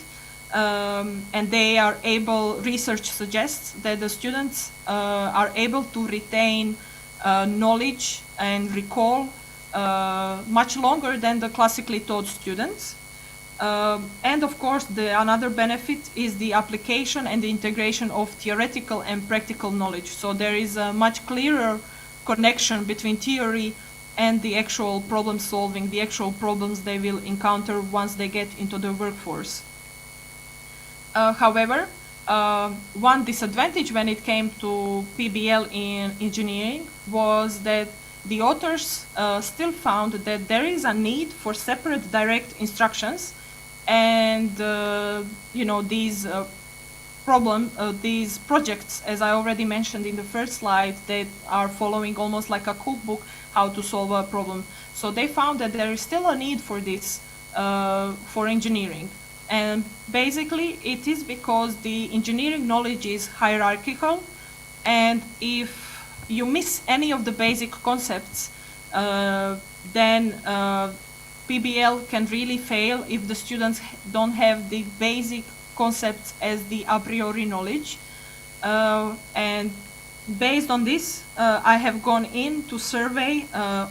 and they are able, research suggests that the students are able to retain knowledge and recall much longer than the classically taught students. And of course, another benefit is the application and the integration of theoretical and practical knowledge. So there is a much clearer connection between theory and the actual problem solving, the actual problems they will encounter once they get into the workforce. However, one disadvantage when it came to PBL in engineering was that the authors still found that there is a need for separate direct instructions, and you know, these these projects, as I already mentioned in the first slide, that are following almost like a cookbook how to solve a problem. So they found that there is still a need for this for engineering. And basically it is because the engineering knowledge is hierarchical, and if you miss any of the basic concepts, then PBL can really fail if the students don't have the basic concepts as the a priori knowledge. And based on this, I have gone in to survey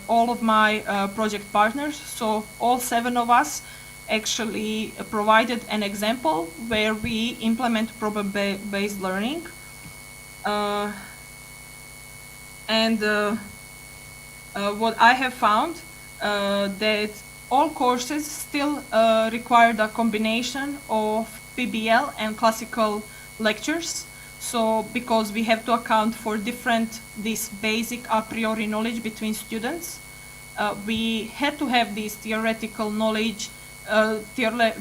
all of my project partners. So all 7 of us actually provided an example where we implement problem-based learning. What I have found that all courses still required a combination of PBL and classical lectures. So because we have to account for this basic a priori knowledge between students, we had to have this theoretical knowledge,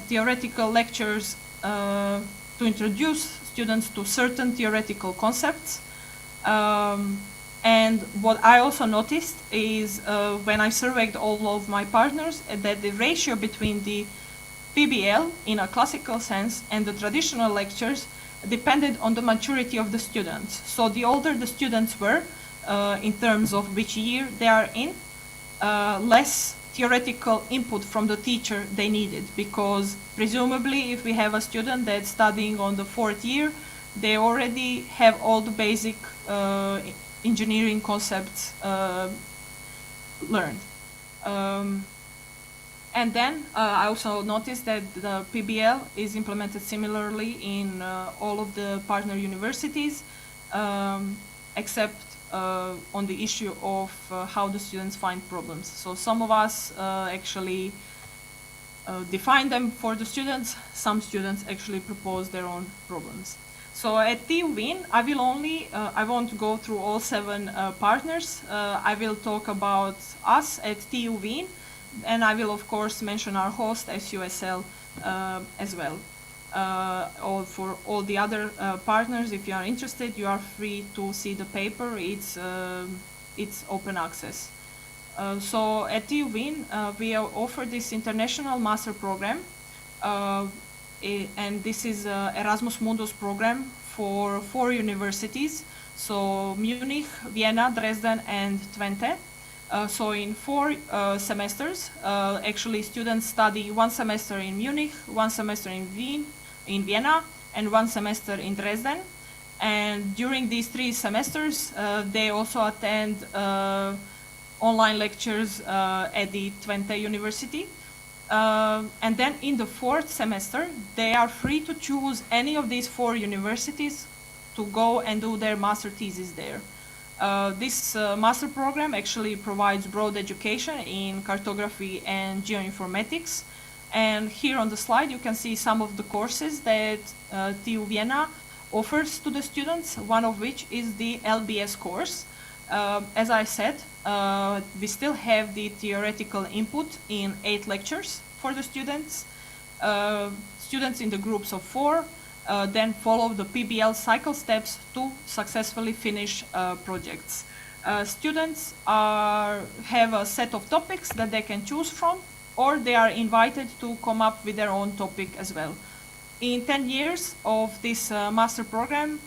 theoretical lectures to introduce students to certain theoretical concepts. And what I also noticed is when I surveyed all of my partners, that the ratio between the PBL in a classical sense and the traditional lectures depended on the maturity of the students. So the older the students were, in terms of which year they are in, less theoretical input from the teacher they needed, because presumably if we have a student that's studying on the 4th year, they already have all the basic engineering concepts learned. And then I also noticed that the PBL is implemented similarly in all of the partner universities, except on the issue of how the students find problems. So some of us actually define them for the students, some students actually propose their own problems. So at TU Wien, I won't go through all 7 partners. I will talk about us at TU Wien, and I will of course mention our host, SUSL, as well. or for all the other partners. If you are interested, you are free to see the paper. It's open access. So at TU Wien, we offer this international master program, and this is Erasmus Mundus program for 4 universities. So Munich, Vienna, Dresden, and Twente. So in 4 semesters, actually students study 1 semester in Munich, 1 semester in Vienna, and 1 semester in Dresden. And during these 3 semesters, they also attend online lectures at the Twente University. And then in the 4th semester, they are free to choose any of these 4 universities to go and do their master thesis there. This master program actually provides broad education in cartography and geoinformatics. And here on the slide, you can see some of the courses that TU Vienna offers to the students, one of which is the LBS course. As I said, we still have the theoretical input in 8 lectures for the students. Students in the groups of 4 then follow the PBL cycle steps to successfully finish projects. Students have a set of topics that they can choose from, or they are invited to come up with their own topic as well. In 10 years of this master program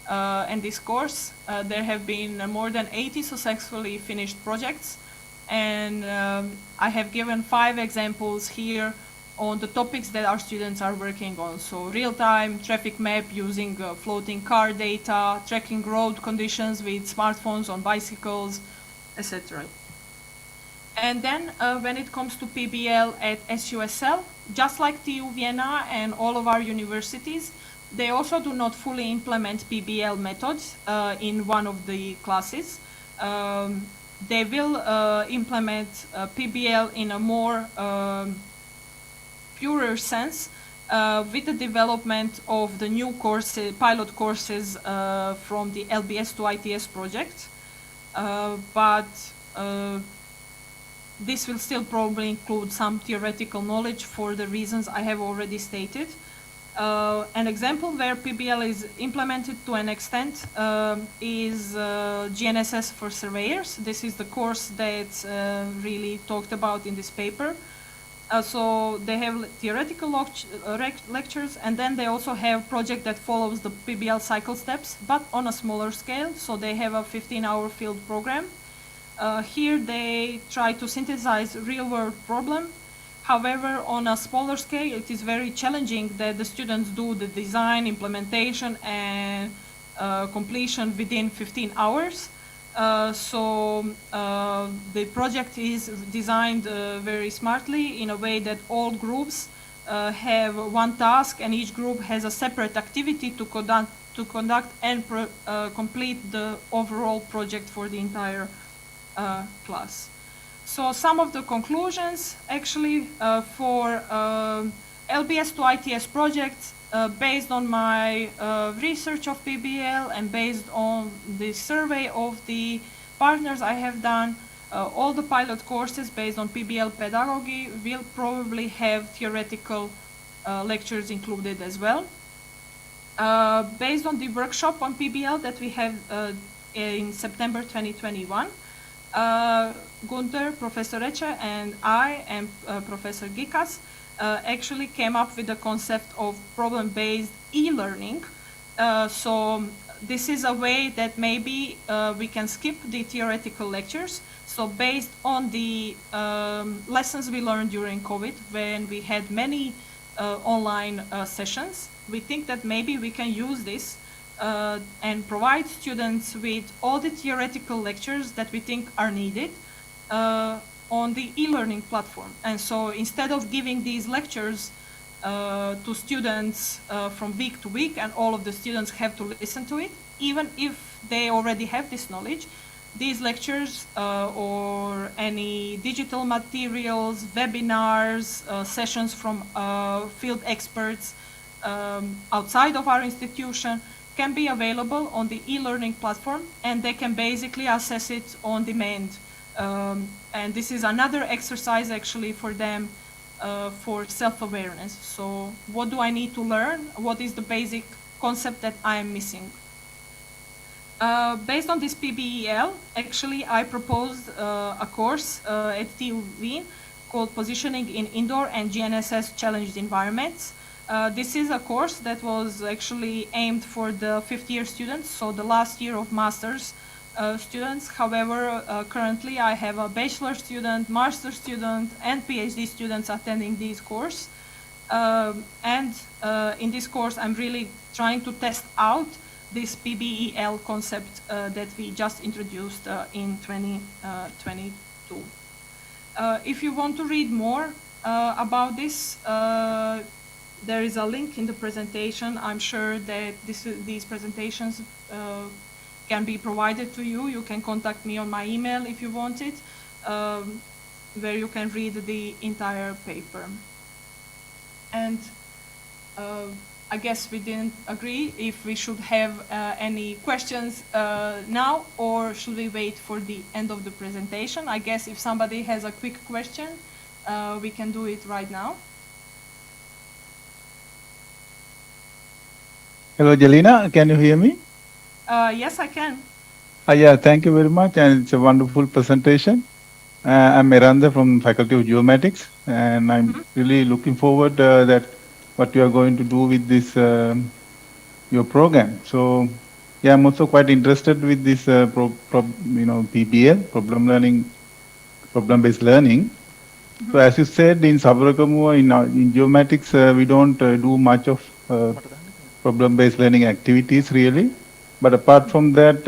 and this course, there have been more than 80 successfully finished projects, and I have given 5 examples here on the topics that our students are working on. So real-time traffic map using floating car data, tracking road conditions with smartphones on bicycles, etc. And then when it comes to PBL at SUSL, just like TU Vienna and all of our universities, they also do not fully implement PBL methods in one of the classes. They will implement PBL in a more purer sense with the development of the new courses, pilot courses from the LBS to ITS project. But this will still probably include some theoretical knowledge for the reasons I have already stated. An example where PBL is implemented to an extent is GNSS for surveyors. This is the course that's really talked about in this paper. So they have theoretical lectures, and then they also have project that follows the PBL cycle steps, but on a smaller scale. So they have a 15-hour field program. Here they try to synthesize real-world problem. However, on a smaller scale, it is very challenging that the students do the design, implementation, and completion within 15 hours. So the project is designed very smartly in a way that all groups have one task, and each group has a separate activity to conduct and complete the overall project for the entire class. So some of the conclusions actually for LBS to ITS projects, based on my research of PBL and based on the survey of the partners I have done, all the pilot courses based on PBL pedagogy will probably have theoretical lectures included as well. Based on the workshop on PBL that we have in September 2021, Gunther, Professor Reche, and I, and Professor Gikas, actually came up with the concept of problem-based e-learning. So this is a way that maybe we can skip the theoretical lectures. So based on the lessons we learned during COVID, when we had many online sessions, we think that maybe we can use this and provide students with all the theoretical lectures that we think are needed on the e-learning platform. And so instead of giving these lectures to students from week to week, and all of the students have to listen to it, even if they already have this knowledge, these lectures or any digital materials, webinars, sessions from field experts outside of our institution can be available on the e-learning platform, and they can basically access it on demand. And this is another exercise actually for them for self-awareness. So what do I need to learn? What is the basic concept that I am missing? Based on this PBEL, actually I proposed a course at TU Wien called Positioning in Indoor and GNSS Challenged Environments. This is a course that was actually aimed for the 5th year students, so the last year of master's students. However, currently I have a bachelor student, master student, and PhD students attending this course. In this course, I'm really trying to test out this PBEL concept that we just introduced in 2022. If you want to read more about this, there is a link in the presentation. I'm sure that these presentations can be provided to you. You can contact me on my email if you want it, where you can read the entire paper. And I guess we didn't agree if we should have any questions now, or should we wait for the end of the presentation. I guess if somebody has a quick question, we can do it right now. Hello, Jelena, can you hear me? Yes, I can. Yeah, thank you very much, and it's a wonderful presentation. I'm Miranda from Faculty of Geomatics, and I'm really looking forward that what you are going to do with this your program. So, yeah, I'm also quite interested with this PBL, problem-based learning. So, as you said, in Sabarakamu, in geomatics, we don't do much of problem-based learning activities really. But apart from that,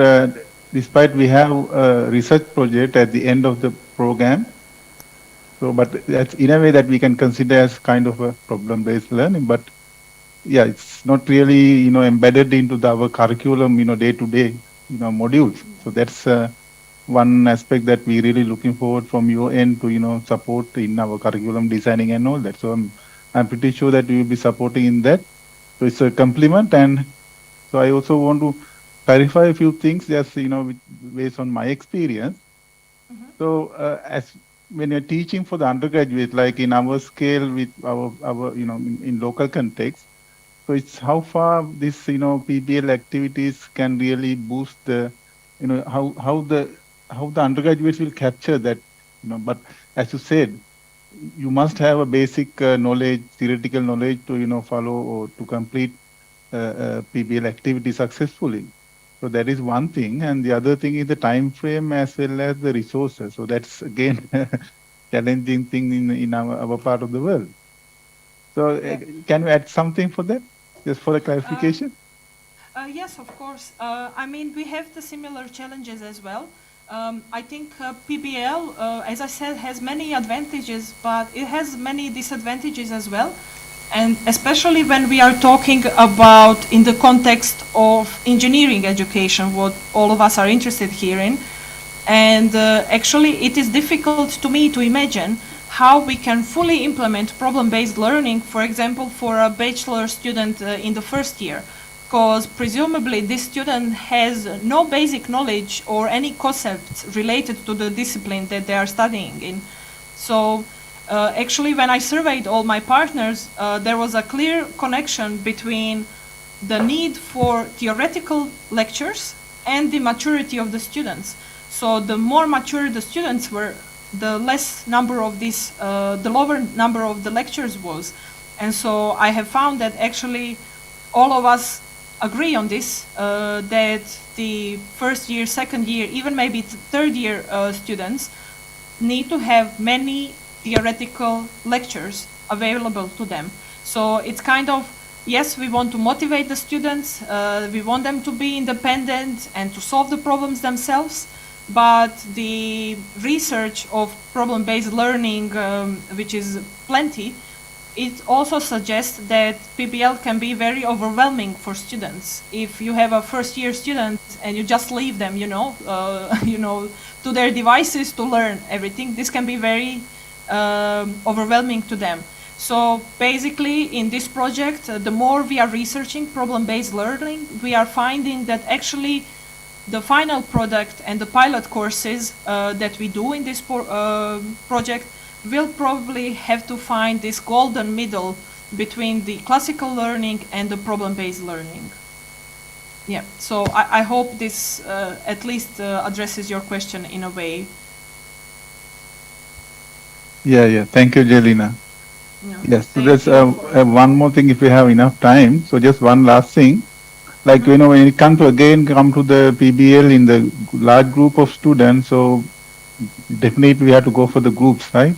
despite we have a research project at the end of the program, so but that's in a way that we can consider as kind of a problem-based learning. But yeah, it's not really embedded into our curriculum day-to-day modules. So that's one aspect that we really looking forward from your end to support in our curriculum designing and all that. So I'm pretty sure that we will be supporting in that. So it's a compliment, and so I also want to clarify a few things just based on my experience. So as when you're teaching for the undergraduate, like in our scale with our in local context, so it's how far this PBL activities can really boost the how the undergraduates will capture that but as you said, you must have a basic knowledge, theoretical knowledge to follow or to complete PBL activity successfully. So that is one thing, and the other thing is the time frame as well as the resources. So that's again challenging thing in our part of the world. So can you add something for that, just for the clarification? Yes, of course. I mean, we have the similar challenges as well. I think PBL, as I said, has many advantages, but it has many disadvantages as well. And especially when we are talking about in the context of engineering education, what all of us are interested here in. And actually, it is difficult to me to imagine how we can fully implement problem-based learning, for example, for a bachelor student in the first year. Because presumably this student has no basic knowledge or any concepts related to the discipline that they are studying in. So actually, when I surveyed all my partners, there was a clear connection between the need for theoretical lectures and the maturity of the students. So the more mature the students were, the less number of these, the lower number of the lectures was. And so I have found that actually all of us agree on this, that the first year, second year, even maybe third year students need to have many theoretical lectures available to them. So it's kind of, yes, we want to motivate the students, we want them to be independent and to solve the problems themselves, but the research of problem-based learning, which is plenty, it also suggests that PBL can be very overwhelming for students. If you have a first-year student and you just leave them, to their devices to learn everything, this can be very overwhelming to them. So basically, in this project, the more we are researching problem-based learning, we are finding that actually the final product and the pilot courses that we do in this project will probably have to find this golden middle between the classical learning and the problem-based learning. Yeah, so I hope this at least addresses your question in a way. Yeah. Thank you, Jelena. No, Yes, so there's one more thing if we have enough time. So just one last thing. Like, when it come to the PBL in the large group of students, so definitely we have to go for the groups, right?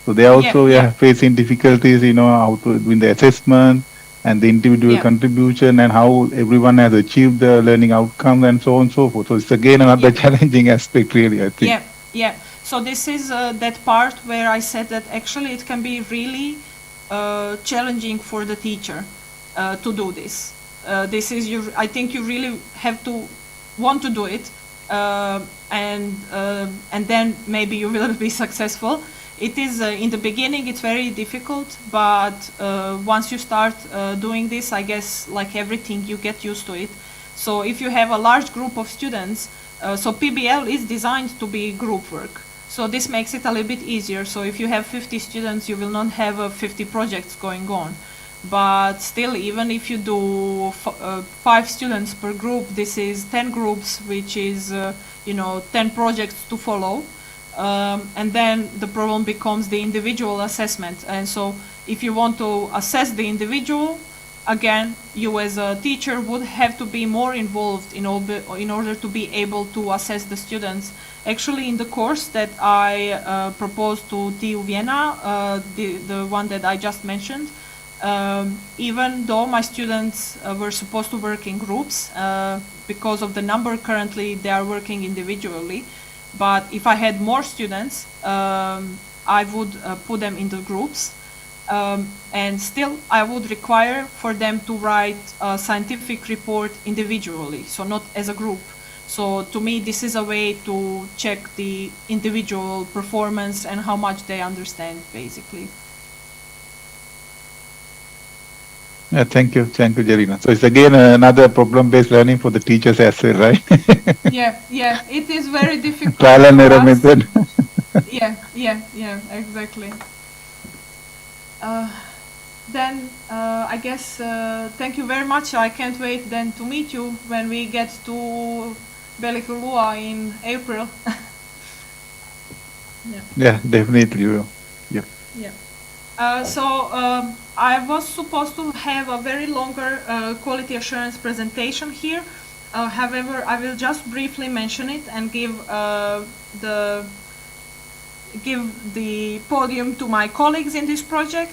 So they also facing difficulties, how to do the assessment and the individual contribution and how everyone has achieved the learning outcome and so on and so forth. So it's again another challenging aspect, really, I think. Yeah. So this is that part where I said that actually it can be really challenging for the teacher to do this. I think you really have to want to do it, and then maybe you will be successful. It is in the beginning it's very difficult, but once you start doing this, I guess like everything, you get used to it. So if you have a large group of students, so PBL is designed to be group work. So this makes it a little bit easier. So if you have 50 students, you will not have 50 projects going on. But still, even if you do 5 students per group, this is 10 groups, which is 10 projects to follow. And then the problem becomes the individual assessment. And so if you want to assess the individual, again, you as a teacher would have to be more involved in order to be able to assess the students. Actually, in the course that I proposed to TU Vienna, the one that I just mentioned, even though my students were supposed to work in groups, because of the number currently they are working individually, but if I had more students, I would put them into groups, and still I would require for them to write a scientific report individually, so not as a group. So to me, this is a way to check the individual performance and how much they understand, basically. Yeah, thank you, Jelena. So it's again another problem-based learning for the teachers as well, right? Yeah, it is very difficult. Trial and error method. Yeah, exactly. Then I guess thank you very much. I can't wait then to meet you when we get to Belikulua in April. Yeah, definitely will. Yeah. So I was supposed to have a very longer quality assurance presentation here. However, I will just briefly mention it and give the podium to my colleagues in this project.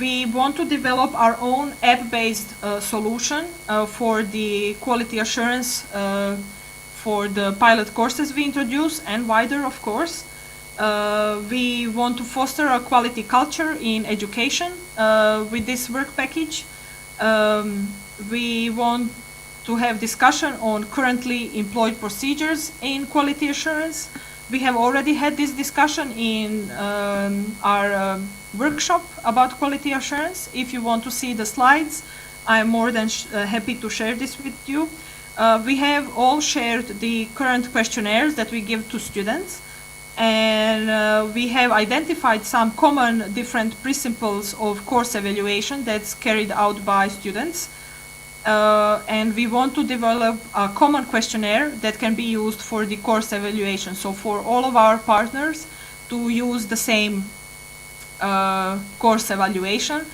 We want to develop our own app-based solution for the quality assurance for the pilot courses we introduce and wider, of course. We want to foster a quality culture in education with this work package. We want to have discussion on currently employed procedures in quality assurance. We have already had this discussion in our workshop about quality assurance. If you want to see the slides, I'm more than happy to share this with you. We have all shared the current questionnaires that we give to students, and we have identified some common different principles of course evaluation that's carried out by students. And we want to develop a common questionnaire that can be used for the course evaluation. So for all of our partners to use the same course evaluation.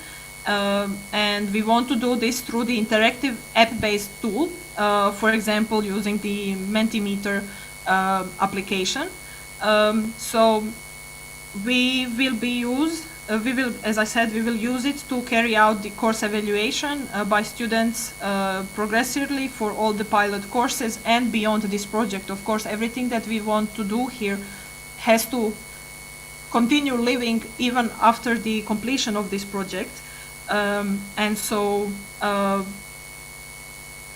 And we want to do this through the interactive app-based tool, for example, using the Mentimeter application. So we will, as I said, we will use it to carry out the course evaluation by students progressively for all the pilot courses and beyond this project. Of course, everything that we want to do here has to continue living even after the completion of this project. And so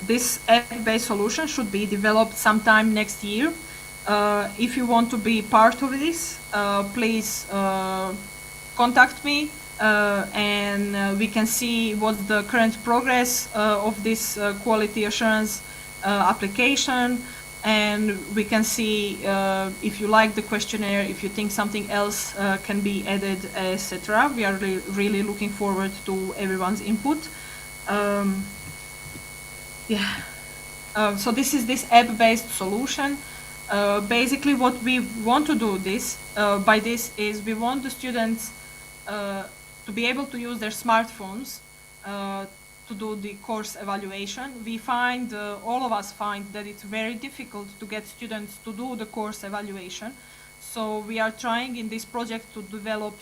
this app-based solution should be developed sometime next year. If you want to be part of this, please contact me and we can see what's the current progress of this quality assurance application, and we can see if you like the questionnaire, if you think something else can be added, etc. We are really looking forward to everyone's input. So this is this app-based solution. Basically, what we want to do by this is we want the students to be able to use their smartphones to do the course evaluation. We find, all of us find, that it's very difficult to get students to do the course evaluation. So we are trying in this project to develop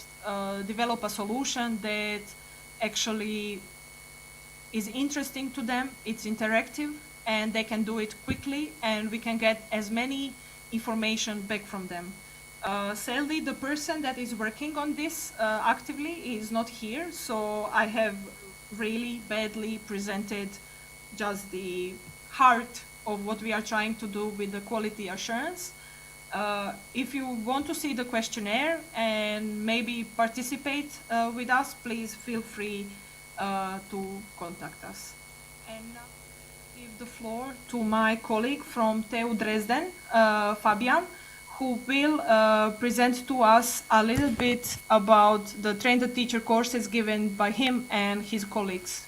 a solution that actually is interesting to them, it's interactive, and they can do it quickly, and we can get as many information back from them. Sadly, the person that is working on this actively is not here, so I have really badly presented just the heart of what we are trying to do with the quality assurance. If you want to see the questionnaire and maybe participate with us, please feel free to contact us. And now I give the floor to my colleague from TU Dresden, Fabian, who will present to us a little bit about the Train the Teacher courses given by him and his colleagues.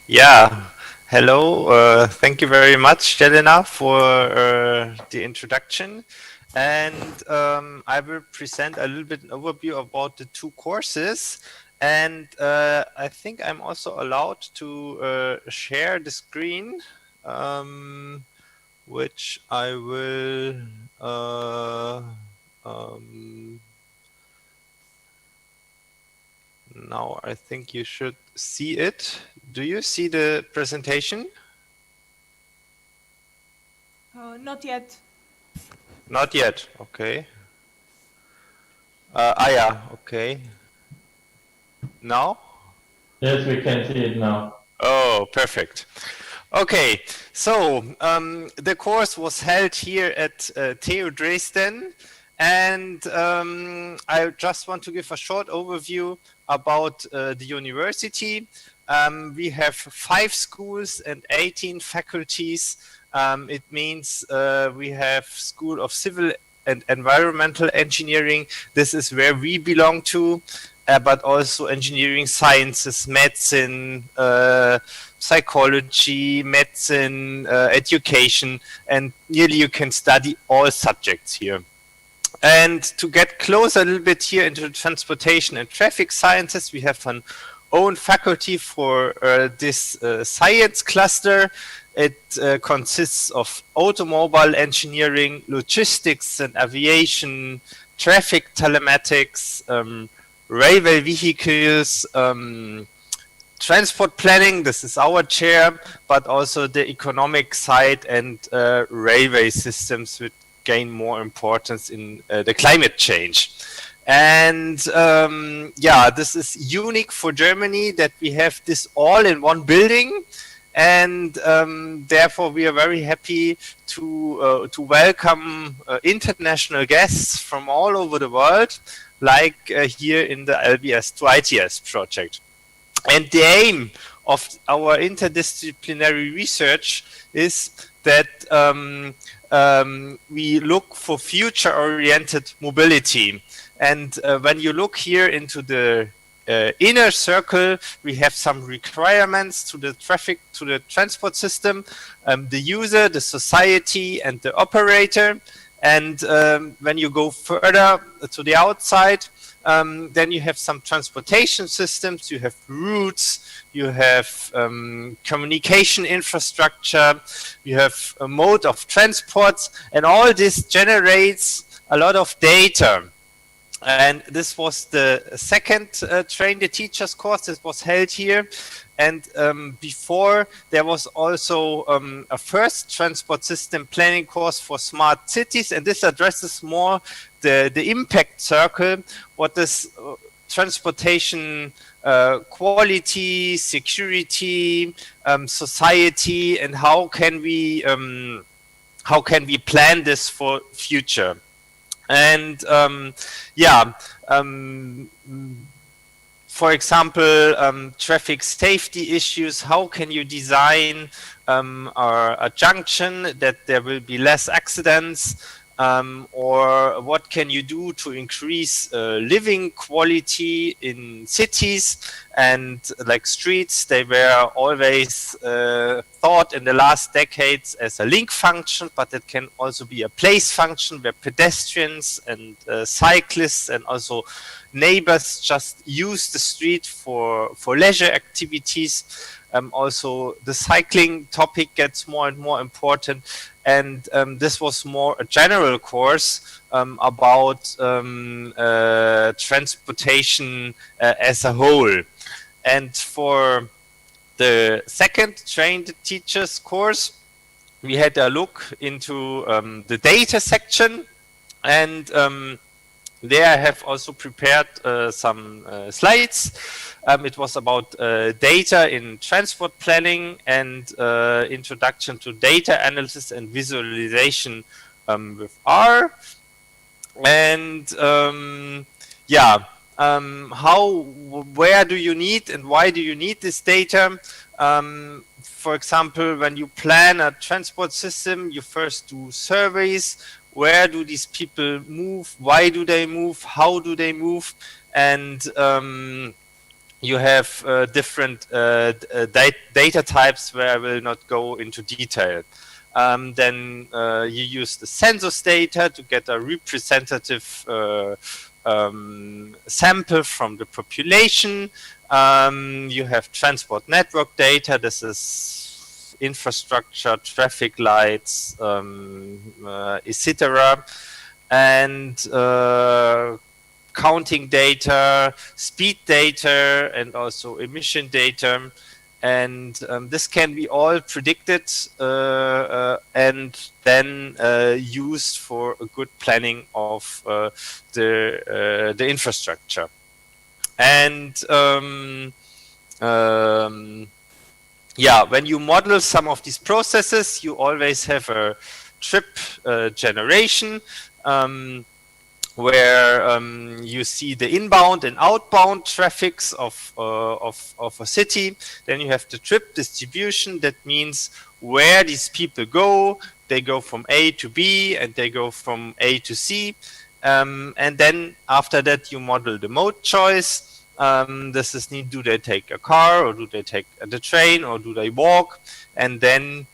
Yeah, hello. Thank you very much, Jelena, for the introduction. And I will present a little bit an overview about the two courses. And I think I'm also allowed to share the screen, which I will now I think you should see it. Do you see the presentation? Not yet. Not yet, okay. Yeah, okay. Now? Yes, we can see it now. Oh, perfect. Okay, so the course was held here at TU Dresden, and I just want to give a short overview about the university. We have 5 schools and 18 faculties. It means we have School of Civil and Environmental Engineering. This is where we belong to. But also engineering sciences, medicine, psychology, medicine, education, and nearly you can study all subjects here. And to get closer a little bit here into transportation and traffic sciences, we have an own faculty for this science cluster. It consists of automobile engineering, logistics and aviation, traffic telematics, railway vehicles, transport planning, this is our chair, but also the economic side and railway systems would gain more importance in the climate change. And yeah, this is unique for Germany that we have this all in one building. And therefore, we are very happy to welcome international guests from all over the world, like here in the LBS to ITS project. And the aim of our interdisciplinary research is that we look for future-oriented mobility. And when you look here into the inner circle, we have some requirements to the traffic, to the transport system, the user, the society, and the operator. And when you go further to the outside, then you have some transportation systems, you have routes, you have communication infrastructure, you have a mode of transport, and all this generates a lot of data. And this was the second Train the Teachers course that was held here. And before, there was also a first transport system planning course for smart cities. And this addresses more the impact circle, what is transportation quality, security, society, and how can we plan this for future. And yeah, for example, traffic safety issues. How can you design a junction that there will be less accidents? Or what can you do to increase living quality in cities? And like streets, they were always thought in the last decades as a link function, but it can also be a place function where pedestrians and cyclists and also neighbors just use the street for leisure activities. Also, the cycling topic gets more and more important. And this was more a general course about transportation as a whole. And for the second trained teachers course, we had a look into the data section. And there I have also prepared some slides. It was about data in transport planning and introduction to data analysis and visualization with R. And where do you need and why do you need this data? For example, when you plan a transport system, you first do surveys. Where do these people move? Why do they move? How do they move? And you have different data types where I will not go into detail. Then you use the census data to get a representative sample from the population. You have transport network data. This is infrastructure, traffic lights, etc. And counting data, speed data, and also emission data. And this can be all predicted and then used for a good planning of the infrastructure. And when you model some of these processes, you always have a trip generation. Where you see the inbound and outbound traffics of a city. Then you have the trip distribution. That means where these people go. They go from A to B and they go from A to C. And then after that you model the mode choice. This is do they take a car or do they take the train or do they walk? And then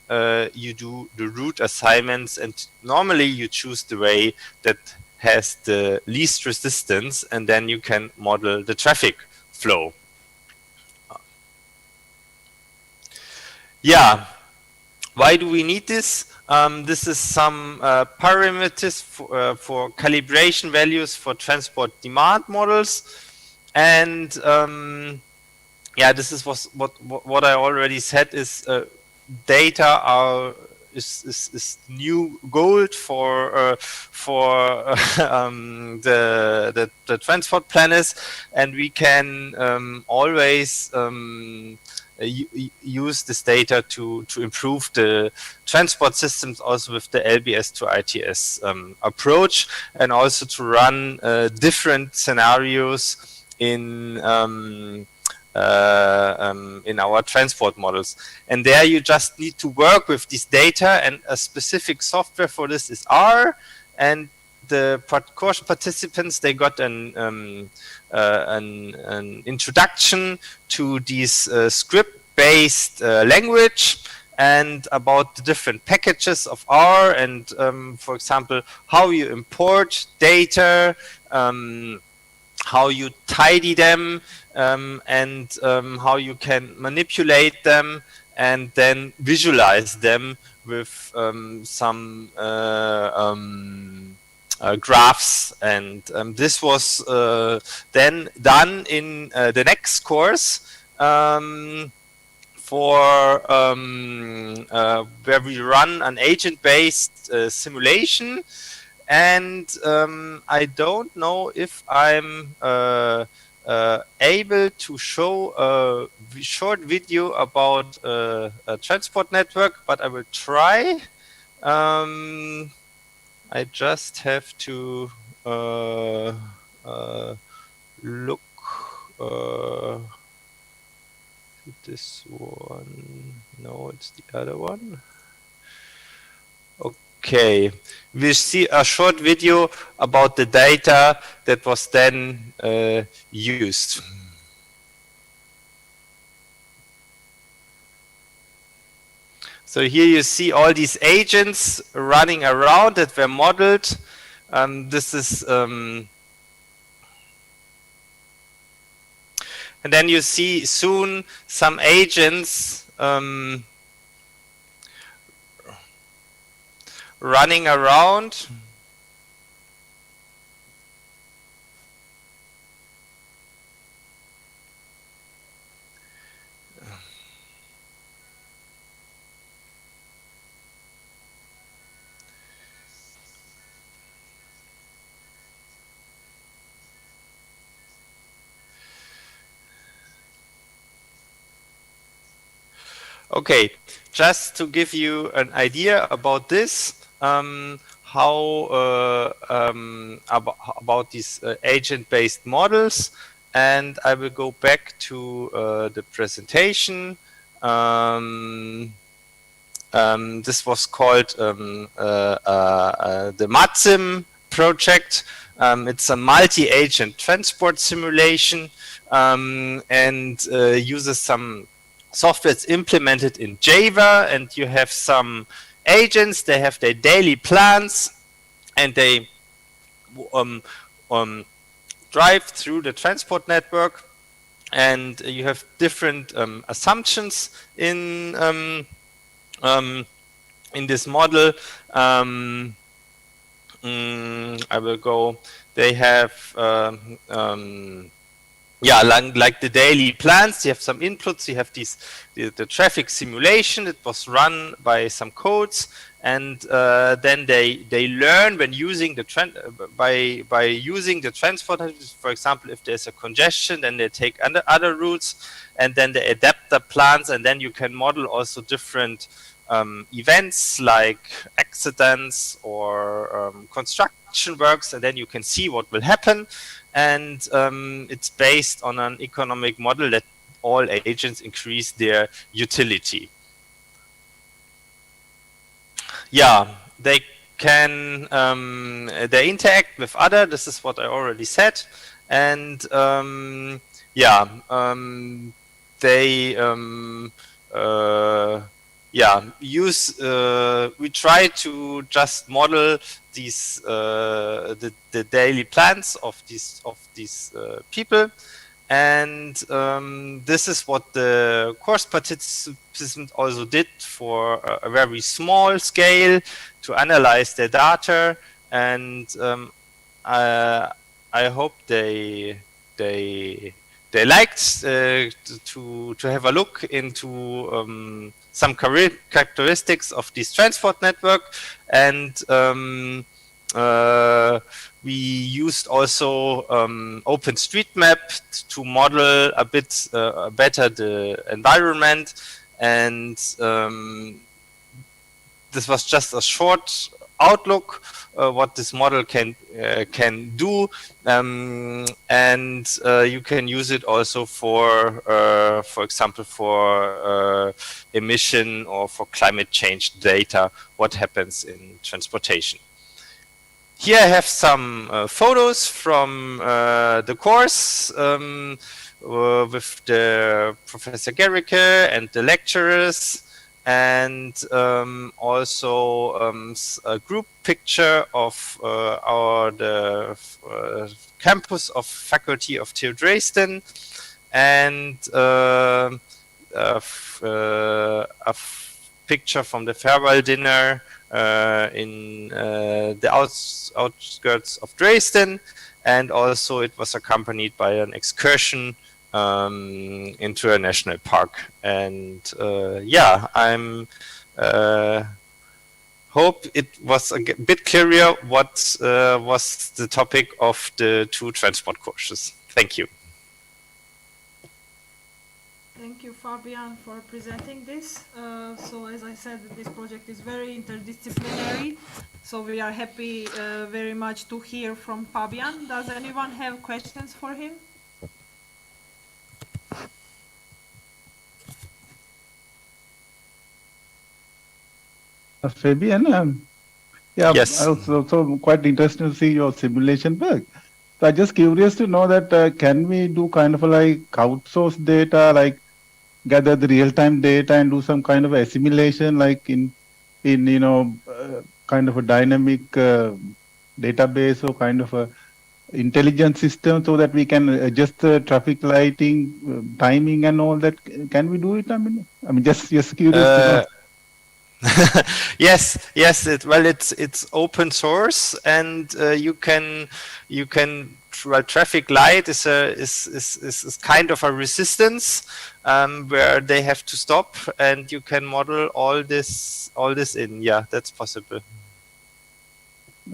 you do the route assignments, and normally you choose the way that has the least resistance, and then you can model the traffic flow. Why do we need this? This is some parameters for calibration values for transport demand models. And this is what I already said is data is new gold for the transport planners, and we can always use this data to improve the transport systems, also with the LBS to ITS approach, and also to run different scenarios in our transport models. And there you just need to work with this data, and a specific software for this is R. And the course participants, they got an introduction to this script-based language, and about the different packages of R, and for example, how you import data, how you tidy them, and how you can manipulate them and then visualize them with some graphs. And this was then done in the next course for where we run an agent-based simulation. And I don't know if I'm able to show a short video about a transport network, but I will try. I just have to look this one, no, it's the other one. Okay, we'll see a short video about the data that was then used. So here you see all these agents running around that were modeled. This is, and then you see soon some agents running around. Okay, just to give you an idea about this, about these agent-based models, and I will go back to the presentation. This was called the MATSIM project. It's a multi-agent transport simulation and uses some software that's implemented in Java, and you have some agents. They have their daily plans, and they drive through the transport network, and you have different assumptions in this model. I will go. They have yeah, like the daily plans, you have some inputs, you have the traffic simulation that was run by some codes, and then they learn when using the by using the transport. For example, if there's a congestion, then they take other routes, and then they adapt the plans, and then you can model also different events like accidents or construction works, and then you can see what will happen. And it's based on an economic model that all agents increase their utility. Yeah, they can they interact with other. This is what I already said, and yeah, they yeah, use. We try to just model these the daily plans of these people, and this is what the course participants also did for a very small scale to analyze their data, and I hope they liked to have a look into some characteristics of this transport network, and we used also OpenStreetMap to model a bit better the environment, and this was just a short outlook what this model can do, and you can use it also for example, for emission or for climate change data, what happens in transportation. Here I have some photos from the course with the Professor Gericke and the lecturers, and also a group picture of the campus of Faculty of TU Dresden, and a picture from the farewell dinner in the outskirts of Dresden, and also it was accompanied by an excursion into a national park. And yeah, I'm hope it was a bit clearer what was the topic of the two transport courses. Thank you. Thank you, Fabian, for presenting this. So as I said, this project is very interdisciplinary. So we are happy very much to hear from Fabian. Does anyone have questions for him? Fabian, yeah, Yes. I was also quite interested to see your simulation work. So I'm just curious to know that can we do kind of like outsource data, like gather the real-time data and do some kind of assimilation, like in kind of a dynamic database or kind of a intelligent system, so that we can adjust the traffic lighting, timing, and all that. Can we do it? I mean, just curious to know. Yes, it's open source, and you can well, traffic light is kind of a resistance where they have to stop, and you can model all this in. Yeah, that's possible.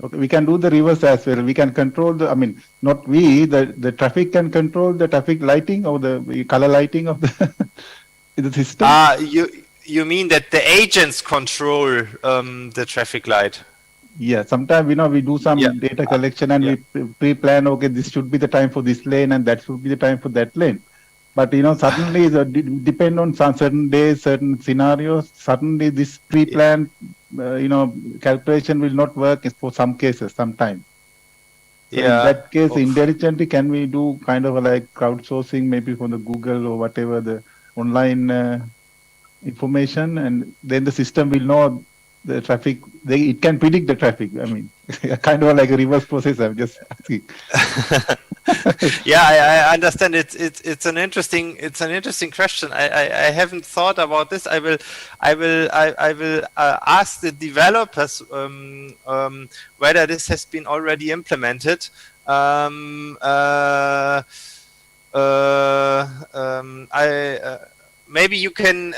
Okay, we can do the reverse as well. We can control the, not we, the traffic can control the traffic lighting or the color lighting of the system. You mean that the agents control the traffic light? Yeah, sometimes we do some data collection and we pre-plan. Okay, this should be the time for this lane and that should be the time for that lane. But suddenly depend on some certain days, certain scenarios. Suddenly this pre-planned calculation will not work for some cases. Sometimes. So in that case, intelligently, can we do kind of like crowdsourcing, maybe from the Google or whatever the online information, and then the system will know the traffic. It can predict the traffic. Kind of like a reverse process. I'm just asking. Yeah, I understand. It's an interesting question. I haven't thought about this. I will ask the developers whether this has been already implemented. Maybe you can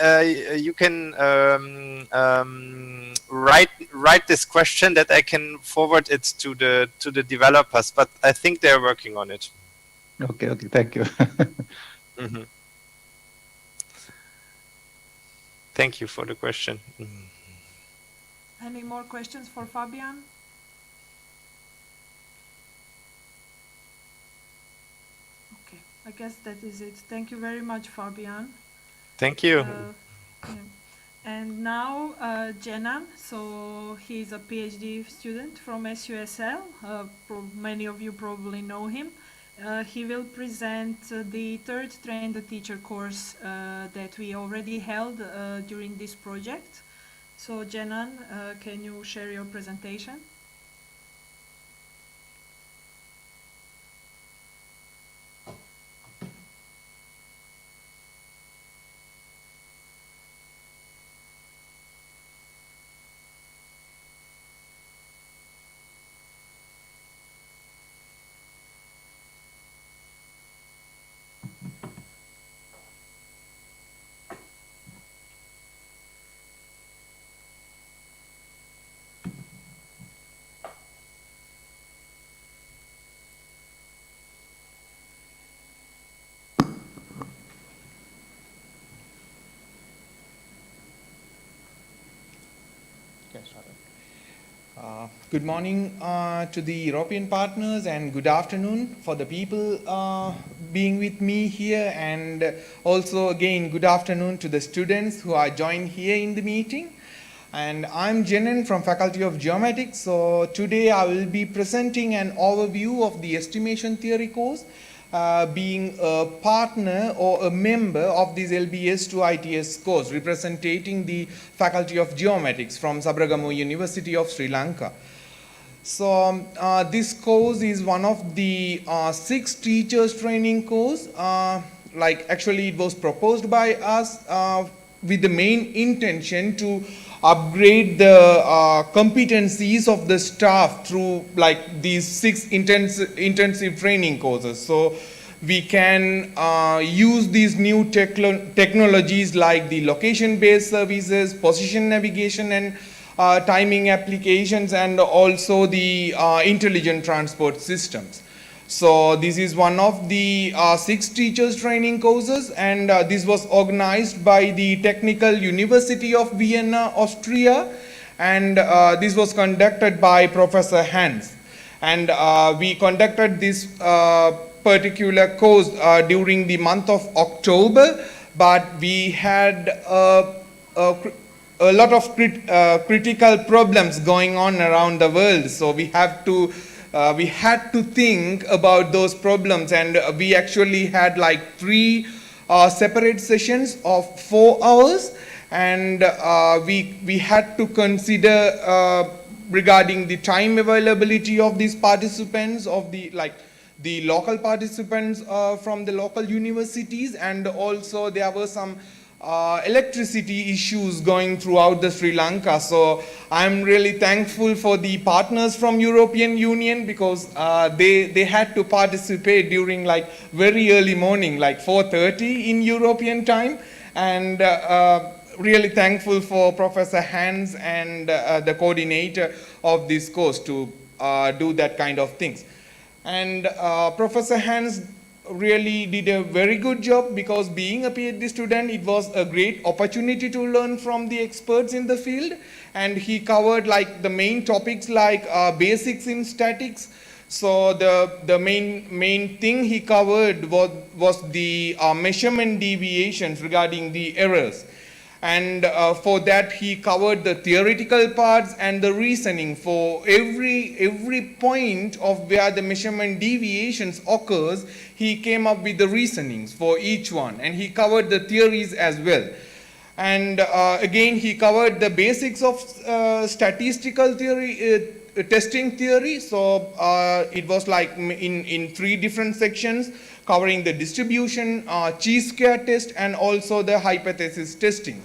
write this question that I can forward it to the developers, but I think they're working on it. Okay, thank you. Mm-hmm. Thank you for the question. Any more questions for Fabian? Okay, I guess that is it. Thank you very much, Fabian. Thank you. And now Jenan, so he's a PhD student from SUSL. Many of you probably know him. He will present the third Train the Teacher course that we already held during this project. So Jenan, can you share your presentation? Good morning to the European partners, and good afternoon for the people being with me here, and also again good afternoon to the students who are joined here in the meeting. And I'm Jenan from Faculty of Geomatics. So today I will be presenting an overview of the estimation theory course, being a partner or a member of this LBS to ITS course, representing the Faculty of Geomatics from Sabaragamuwa University of Sri Lanka. So this course is one of the 6 teachers training course. Actually it was proposed by us with the main intention to upgrade the competencies of the staff through these 6 intensive training courses. So we can use these new technologies like the location-based services, position navigation and timing applications, and also the intelligent transport systems. So this is one of the 6 teachers training courses, and this was organized by the Technical University of Vienna, Austria, and this was conducted by Professor Hans. And we conducted this particular course during the month of October, but we had a lot of critical problems going on around the world. So we had to think about those problems, and we actually had like 3 separate sessions of 4 hours, and we had to consider regarding the time availability of these participants, of the local participants from the local universities, and also there were some electricity issues going throughout the Sri Lanka. So I'm really thankful for the partners from European Union, because they had to participate during like very early morning, like 4:30 in European time, and really thankful for Professor Hans and the coordinator of this course to do that kind of things. And Professor Hans really did a very good job, because being a PhD student, it was a great opportunity to learn from the experts in the field, and he covered like the main topics like basics in statics. So the main thing he covered was the measurement deviations regarding the errors. And for that he covered the theoretical parts and the reasoning for every point of where the measurement deviations occurs. He came up with the reasonings for each one, and he covered the theories as well. And again he covered the basics of statistical theory, testing theory. So it was like in 3 different sections, covering the distribution, chi-square test, and also the hypothesis testing.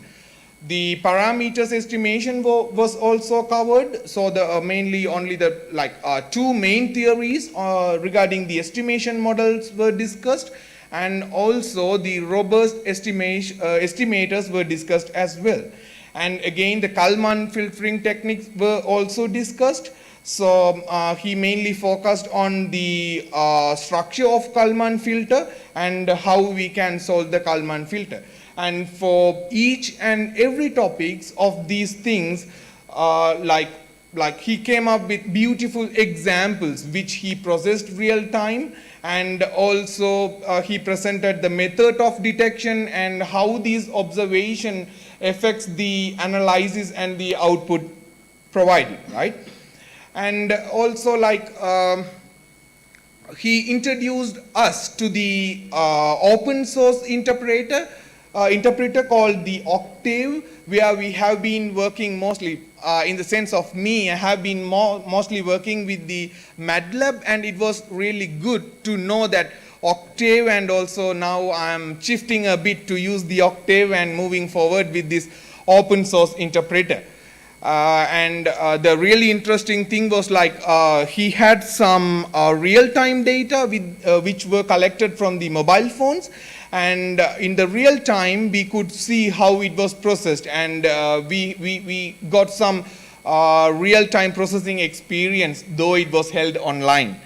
The parameters estimation was also covered. So the mainly only the 2 main theories regarding the estimation models were discussed, and also the robust estimators were discussed as well. And again the Kalman filtering techniques were also discussed. So he mainly focused on the structure of Kalman filter and how we can solve the Kalman filter. And for each and every topics of these things, like he came up with beautiful examples which he processed real time, and also he presented the method of detection and how these observation affects the analysis and the output provided, right? And also he introduced us to the open source interpreter called the Octave, where we have been working mostly, in the sense of me, I have been mostly working with the MATLAB, and it was really good to know that Octave, and also now I'm shifting a bit to use the Octave and moving forward with this open source interpreter. And the really interesting thing was he had some real-time data which were collected from the mobile phones, and in the real time we could see how it was processed, and we got some real-time processing experience, though it was held online.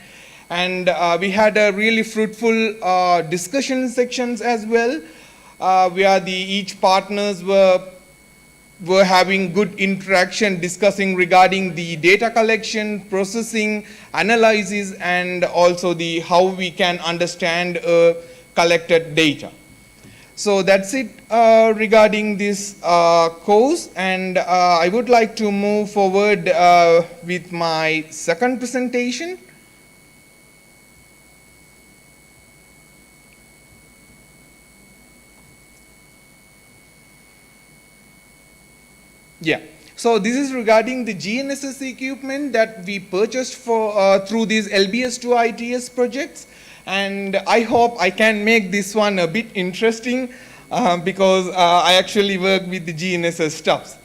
And we had a really fruitful discussion sections as well, where each partners were having good interaction, discussing regarding the data collection, processing, analysis, and also how we can understand collected data. So that's it regarding this course, and I would like to move forward with my second presentation. Yeah, so this is regarding the GNSS equipment that we purchased through these LBS2 ITS projects, and I hope I can make this one a bit interesting because I actually work with the GNSS stuffs.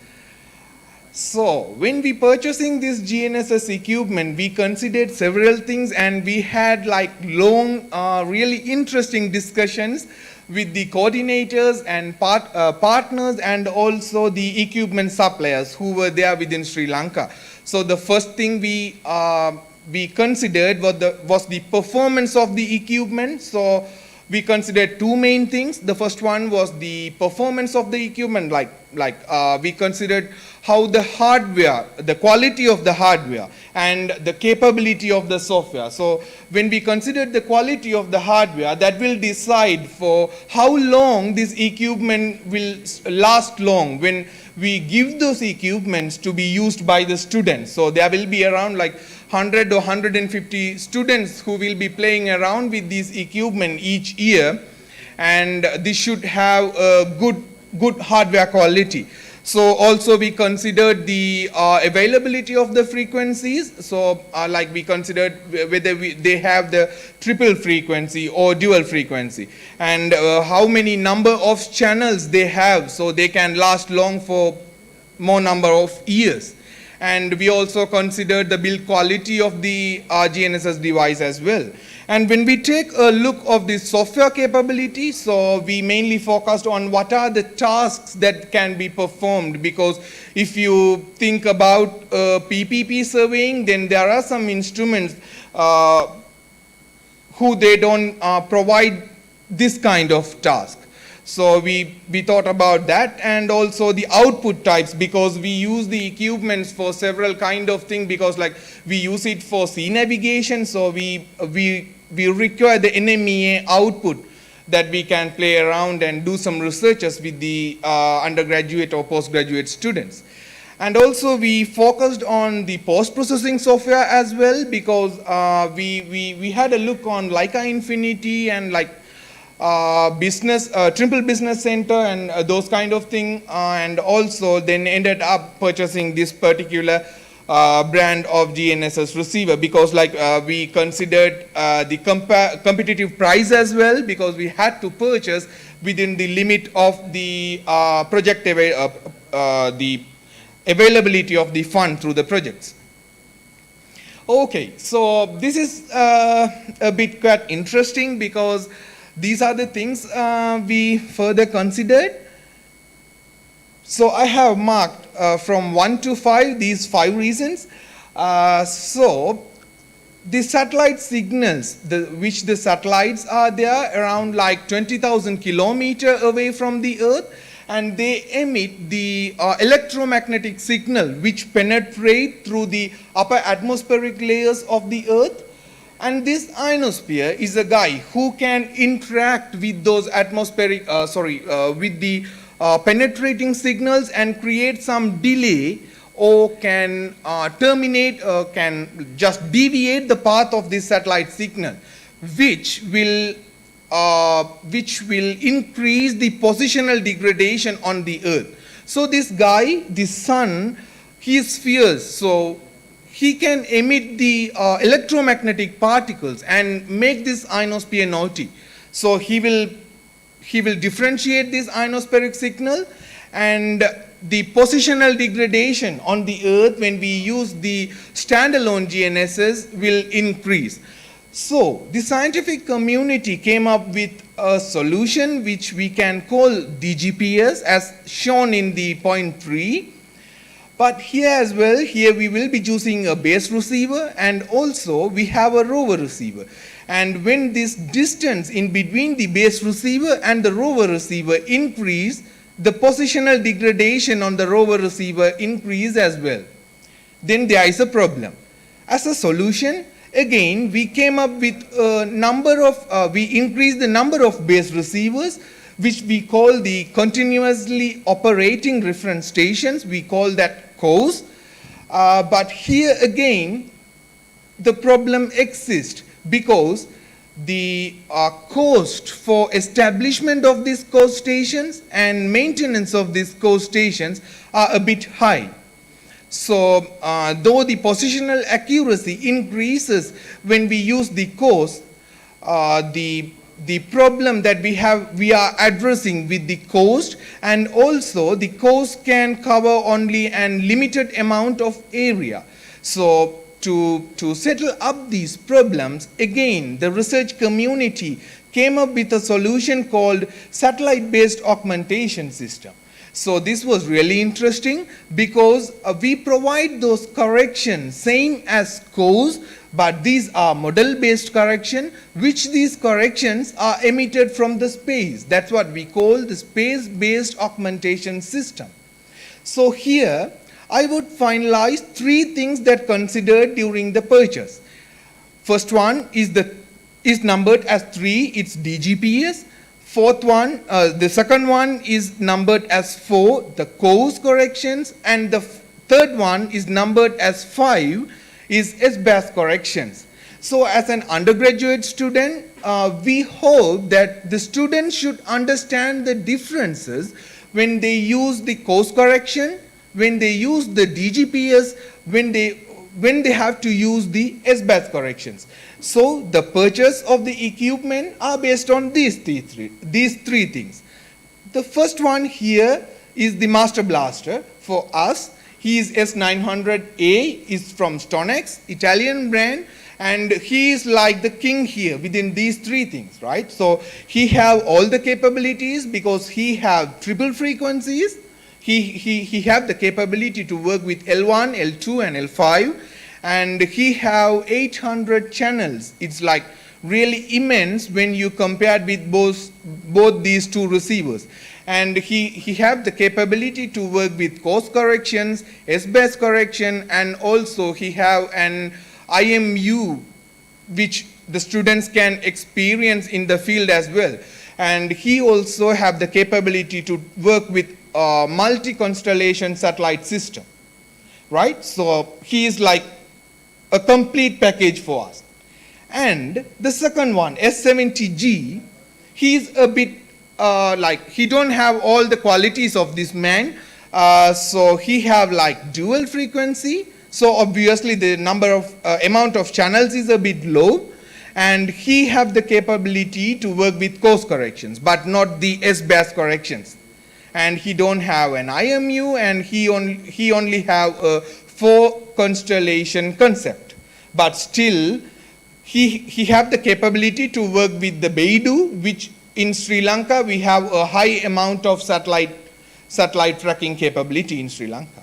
So when we purchasing this GNSS equipment, we considered several things, and we had long, really interesting discussions with the coordinators and partners, and also the equipment suppliers who were there within Sri Lanka. So the first thing we considered was the performance of the equipment. So we considered two main things. The first one was the performance of the equipment, we considered how the hardware, the quality of the hardware and the capability of the software. So when we considered the quality of the hardware, that will decide for how long this equipment will last long when we give those equipments to be used by the students. So there will be around like 100 or 150 students who will be playing around with these equipment each year, and this should have a good hardware quality. So also we considered the availability of the frequencies. So like we considered whether they have the triple frequency or dual frequency, and how many number of channels they have so they can last long for more number of years. And we also considered the build quality of the GNSS device as well. And when we take a look of the software capability, so we mainly focused on what are the tasks that can be performed, because if you think about PPP surveying, then there are some instruments who they don't provide this kind of task. So we thought about that, and also the output types, because we use the equipments for several kind of things, because like we use it for sea navigation, so we require the NMEA output that we can play around and do some researches with the undergraduate or postgraduate students. And also we focused on the post-processing software as well, because we had a look on Leica Infinity and like Trimble Business Center and those kind of thing, and also then ended up purchasing this particular brand of GNSS receiver, because like we considered the competitive price as well, because we had to purchase within the limit of the the availability of the fund through the projects. Okay, so this is a bit quite interesting, because these are the things we further considered. So I have marked from 1 to 5 these 5 reasons. So the satellite signals, which the satellites are there around like 20,000 kilometers away from the Earth, and they emit the electromagnetic signal which penetrate through the upper atmospheric layers of the Earth. And this ionosphere is a guy who can interact with those atmospheric, with the penetrating signals and create some delay, or can terminate, or can just deviate the path of this satellite signal, which will increase the positional degradation on the Earth. So this guy, the sun, he is fierce, so he can emit the electromagnetic particles and make this ionosphere naughty. So he will differentiate this ionospheric signal, and the positional degradation on the Earth when we use the standalone GNSS will increase. So the scientific community came up with a solution which we can call DGPS, as shown in the point 3. But here as well, here we will be using a base receiver, and also we have a rover receiver. And when this distance in between the base receiver and the rover receiver increase, the positional degradation on the rover receiver increase as well. Then there is a problem. As a solution, again, we came up with a number of, we increased the number of base receivers, which we call the continuously operating reference stations. We call that CORES. But here again, the problem exists, because the cost for establishment of these CORES stations and maintenance of these CORES stations are a bit high. So though the positional accuracy increases when we use the CORES, the problem that we are addressing with the cost, and also the cost can cover only a limited amount of area. So to settle up these problems, again, the research community came up with a solution called satellite-based augmentation system. So this was really interesting, because we provide those corrections same as CORES, but these are model-based correction, which these corrections are emitted from the space. That's what we call the space-based augmentation system. So here, I would finalize 3 things that considered during the purchase. First one is numbered as 3, it's DGPS. The second one is numbered as 4, the course corrections, and the third one is numbered as 5, is SBAS corrections. So as an undergraduate student, we hope that the students should understand the differences when they use the course correction, when they use the DGPS, when they have to use the SBAS corrections. So the purchase of the equipment are based on these three things. The first one here is the Master Blaster. For us, he is S900A, is from Stonex, Italian brand, and he is like the king here within these 3 things, right? So he have all the capabilities because he have triple frequencies. He have the capability to work with L1, L2, and L5, and he have 800 channels. It's like really immense when you compare with both these 2 receivers. And he have the capability to work with course corrections, SBAS correction, and also he have an IMU which the students can experience in the field as well. And he also have the capability to work with multi-constellation satellite system, right? So he is like a complete package for us. And the second one, S70G, he's a bit like, he don't have all the qualities of this man. So he have like dual frequency. So obviously the amount of channels is a bit low. And he have the capability to work with course corrections, but not the SBAS corrections. And he don't have an IMU, and he only have a 4 constellation concept. But still, he have the capability to work with the Beidou, which in Sri Lanka we have a high amount of satellite tracking capability in Sri Lanka.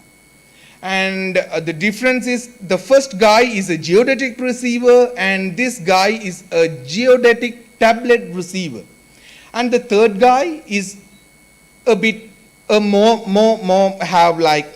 And the difference is the first guy is a geodetic receiver, and this guy is a geodetic tablet receiver. And the third guy is a bit more have like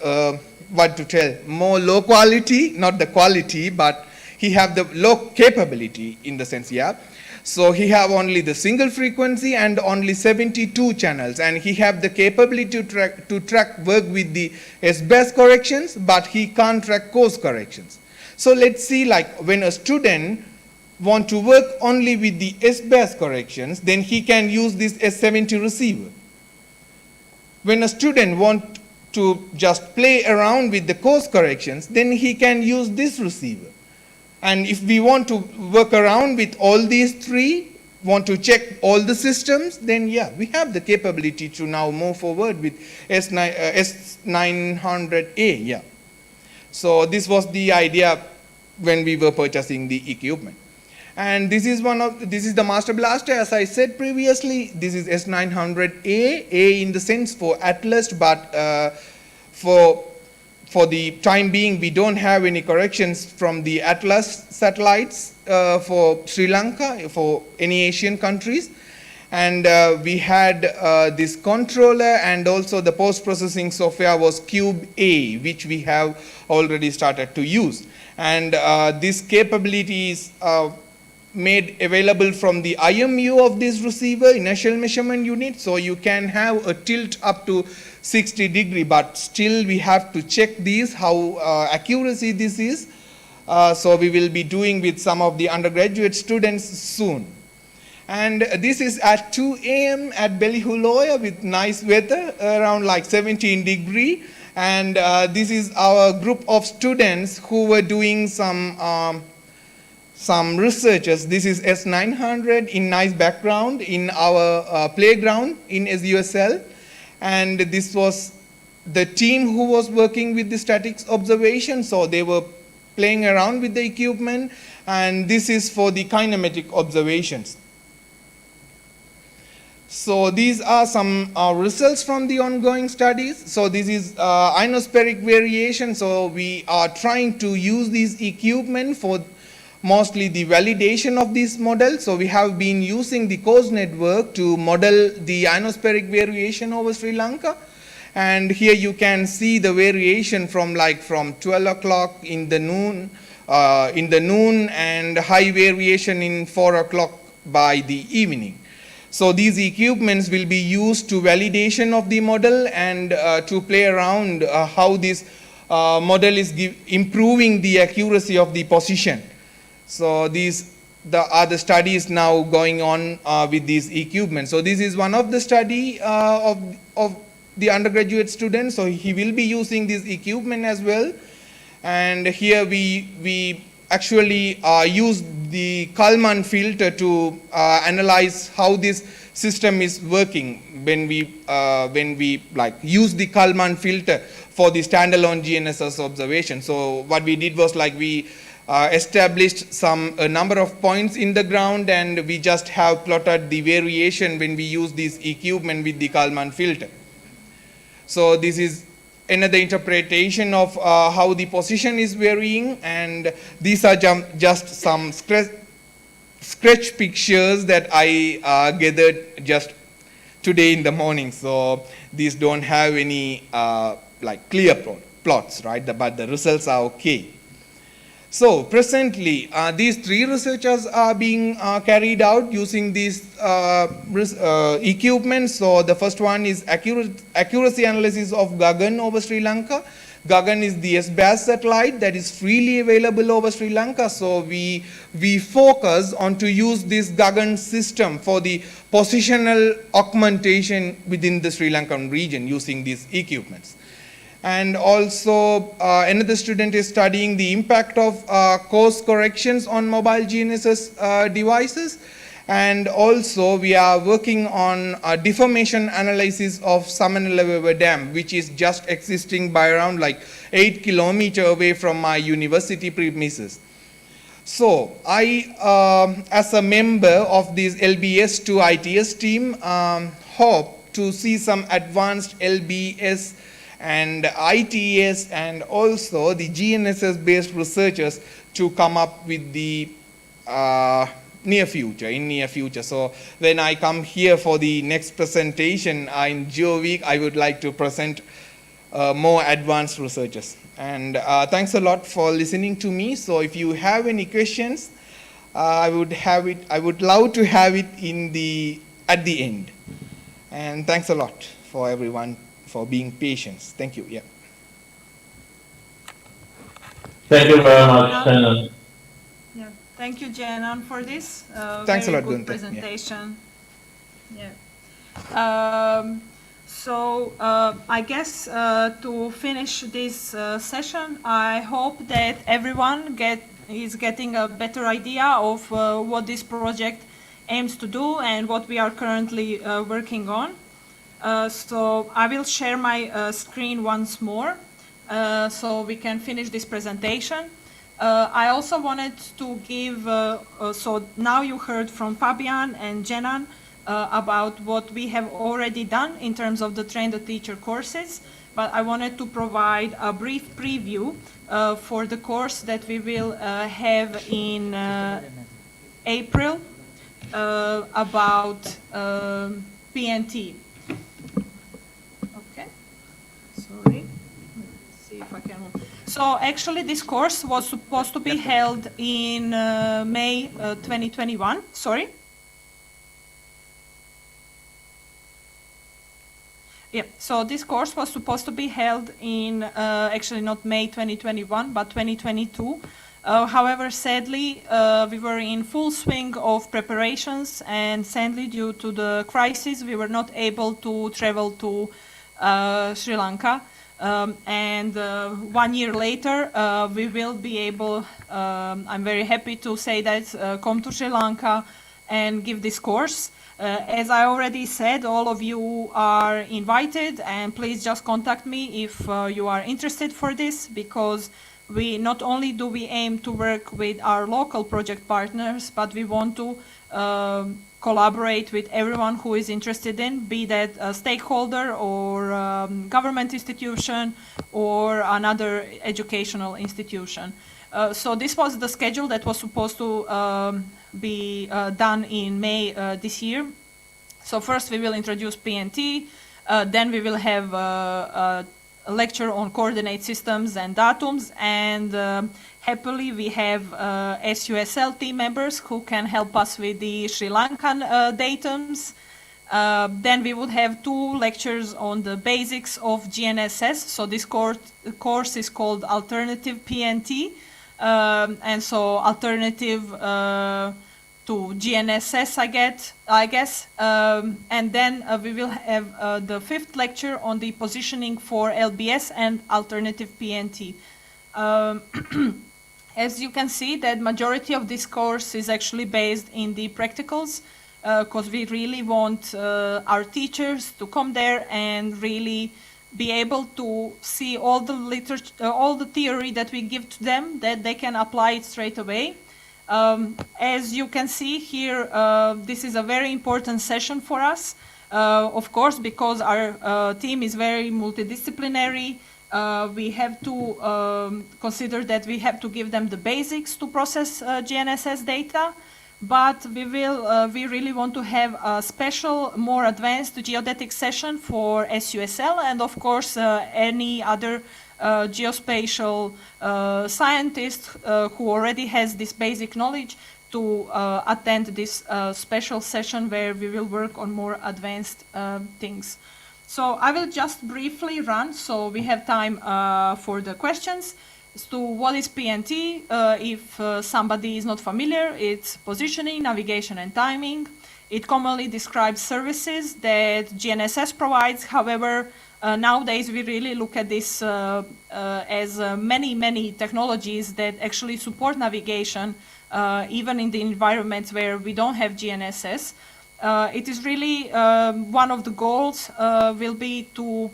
more low quality, not the quality, but he have the low capability in the sense, yeah. So he have only the single frequency and only 72 channels, and he have the capability to track work with the SBAS corrections, but he can't track course corrections. So let's see, like when a student want to work only with the SBAS corrections, then he can use this S70 receiver. When a student want to just play around with the course corrections, then he can use this receiver. And if we want to work around with all these 3, want to check all the systems, then yeah, we have the capability to now move forward with S900A, yeah. So this was the idea when we were purchasing the equipment. And this is the Master Blaster, as I said previously. This is S900A, A in the sense for Atlas, but for the time being, we don't have any corrections from the Atlas satellites for Sri Lanka, for any Asian countries. And we had this controller, and also the post-processing software was Cube A, which we have already started to use. And this capability is made available from the IMU of this receiver, inertial measurement unit. So you can have a tilt up to 60 degree, but still we have to check these, how accuracy this is. So we will be doing with some of the undergraduate students soon. And this is at 2 a.m. at Belihuloya with nice weather, around like 17 degree. And this is our group of students who were doing some researches. This is S900 in nice background in our playground in SUSL. And this was the team who was working with the statics observation. So they were playing around with the equipment. And this is for the kinematic observations. So these are some results from the ongoing studies. So this is ionospheric variation. So we are trying to use these equipment for mostly the validation of this model. So we have been using the course network to model the ionospheric variation over Sri Lanka. And here you can see the variation from 12 o'clock in the noon and high variation in 4 o'clock by the evening. So these equipments will be used to validation of the model and to play around how this model is improving the accuracy of the position. So these are the studies now going on with these equipments. So this is one of the study of the undergraduate student. So he will be using this equipment as well. And here we actually use the Kalman filter to analyze how this system is working when we use the Kalman filter for the standalone GNSS observation. So what we did was we established a number of points in the ground, and we just have plotted the variation when we use this equipment with the Kalman filter. So this is another interpretation of how the position is varying, and these are just some sketch pictures that I gathered just today in the morning. So these don't have any clear plots, right? But the results are okay. So presently, these 3 researchers are being carried out using these equipment. So the first one is accuracy analysis of Gagan over Sri Lanka. Gagan is the S-band satellite that is freely available over Sri Lanka. So we focus on to use this Gagan system for the positional augmentation within the Sri Lankan region using these equipments. And also another student is studying the impact of course corrections on mobile GNSS devices. And also we are working on deformation analysis of Samanalawewa Dam, which is just existing by around 8 kilometers away from my university premises. So I, as a member of this LBS to ITS team, hope to see some advanced LBS and ITS and also the GNSS based researchers to come up with the near future. So when I come here for the next presentation in GeoWeek, I would like to present more advanced researchers. And thanks a lot for listening to me. So if you have any questions, I would love to have it at the end. And thanks a lot for everyone for being patient. Thank you. Yeah. Thank you very much, Shannon. Yeah. Thank you, Janan, for this Thanks very a lot, good Gunther. presentation. Yeah. So I guess to finish this session, I hope that everyone is getting a better idea of what this project aims to do and what we are currently working on. So I will share my screen once more so we can finish this presentation. I also wanted to give, so now you heard from Fabian and Jenan about what we have already done in terms of the Train the Teacher courses, but I wanted to provide a brief preview for the course that we will have in April about PNT. Okay, sorry, let's see if I can. So actually this course was supposed to be held in May 2021, sorry. Yeah, so this course was supposed to be held in, actually not May 2021, but 2022. However, sadly, we were in full swing of preparations, and sadly, due to the crisis, we were not able to travel to Sri Lanka. And 1 year later, we will be able, I'm very happy to say that, come to Sri Lanka and give this course. As I already said, all of you are invited, and please just contact me if you are interested for this, because we not only do we aim to work with our local project partners, but we want to collaborate with everyone who is interested in, be that a stakeholder or government institution or another educational institution. So this was the schedule that was supposed to be done in May this year. So first we will introduce PNT, then we will have a lecture on coordinate systems and datums, and happily we have SUSL team members who can help us with the Sri Lankan datums. Then we would have 2 lectures on the basics of GNSS. So this course is called Alternative PNT, and so alternative to GNSS, I guess. And then we will have the 5th lecture on the positioning for LBS and alternative PNT. As you can see, that majority of this course is actually based in the practicals, because we really want our teachers to come there and really be able to see all the literature, all the theory that we give to them, that they can apply it straight away. As you can see here, this is a very important session for us, of course, because our team is very multidisciplinary. We have to consider that we have to give them the basics to process GNSS data, but we really want to have a special, more advanced geodetic session for SUSL, and of course any other geospatial scientist who already has this basic knowledge to attend this special session where we will work on more advanced things. So I will just briefly run, so we have time for the questions. As to what is PNT, if somebody is not familiar, it's positioning, navigation, and timing. It commonly describes services that GNSS provides. However, nowadays we really look at this as many technologies that actually support navigation, even in the environments where we don't have GNSS. It is really one of the goals will be to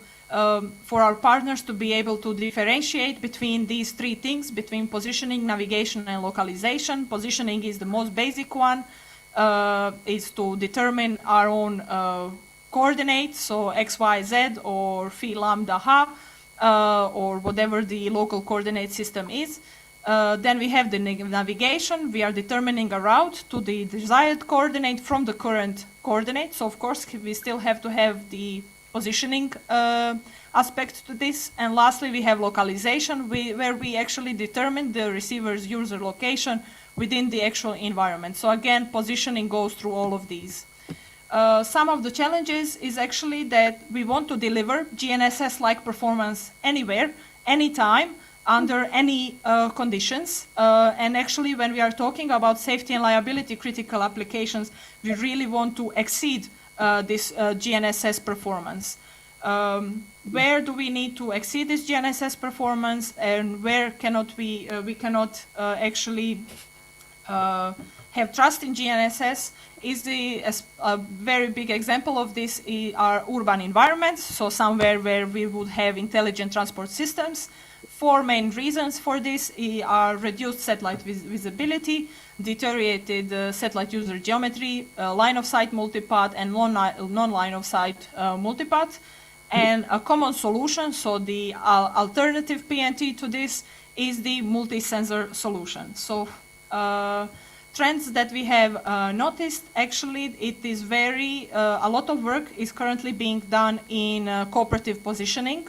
for our partners to be able to differentiate between these 3 things, between positioning, navigation, and localization. Positioning is the most basic one, is to determine our own coordinates, so X, Y, Z, or phi, lambda, ha, or whatever the local coordinate system is. Then we have the navigation. We are determining a route to the desired coordinate from the current coordinate. So of course we still have to have the positioning aspect to this. And lastly, we have localization, where we actually determine the receiver's user location within the actual environment. So again, positioning goes through all of these. Some of the challenges is actually that we want to deliver GNSS-like performance anywhere, anytime, under any conditions. And actually, when we are talking about safety and liability critical applications, we really want to exceed this GNSS performance. Where do we need to exceed this GNSS performance, and where cannot we cannot actually have trust in GNSS? Is a very big example of this are urban environments, so somewhere where we would have intelligent transport systems. 4 main reasons for this are reduced satellite visibility, deteriorated satellite user geometry, line of sight multipath, and non-line of sight multipath. And a common solution, so the alternative PNT to this, is the multi-sensor solution. So trends that we have noticed, actually it is a lot of work is currently being done in cooperative positioning,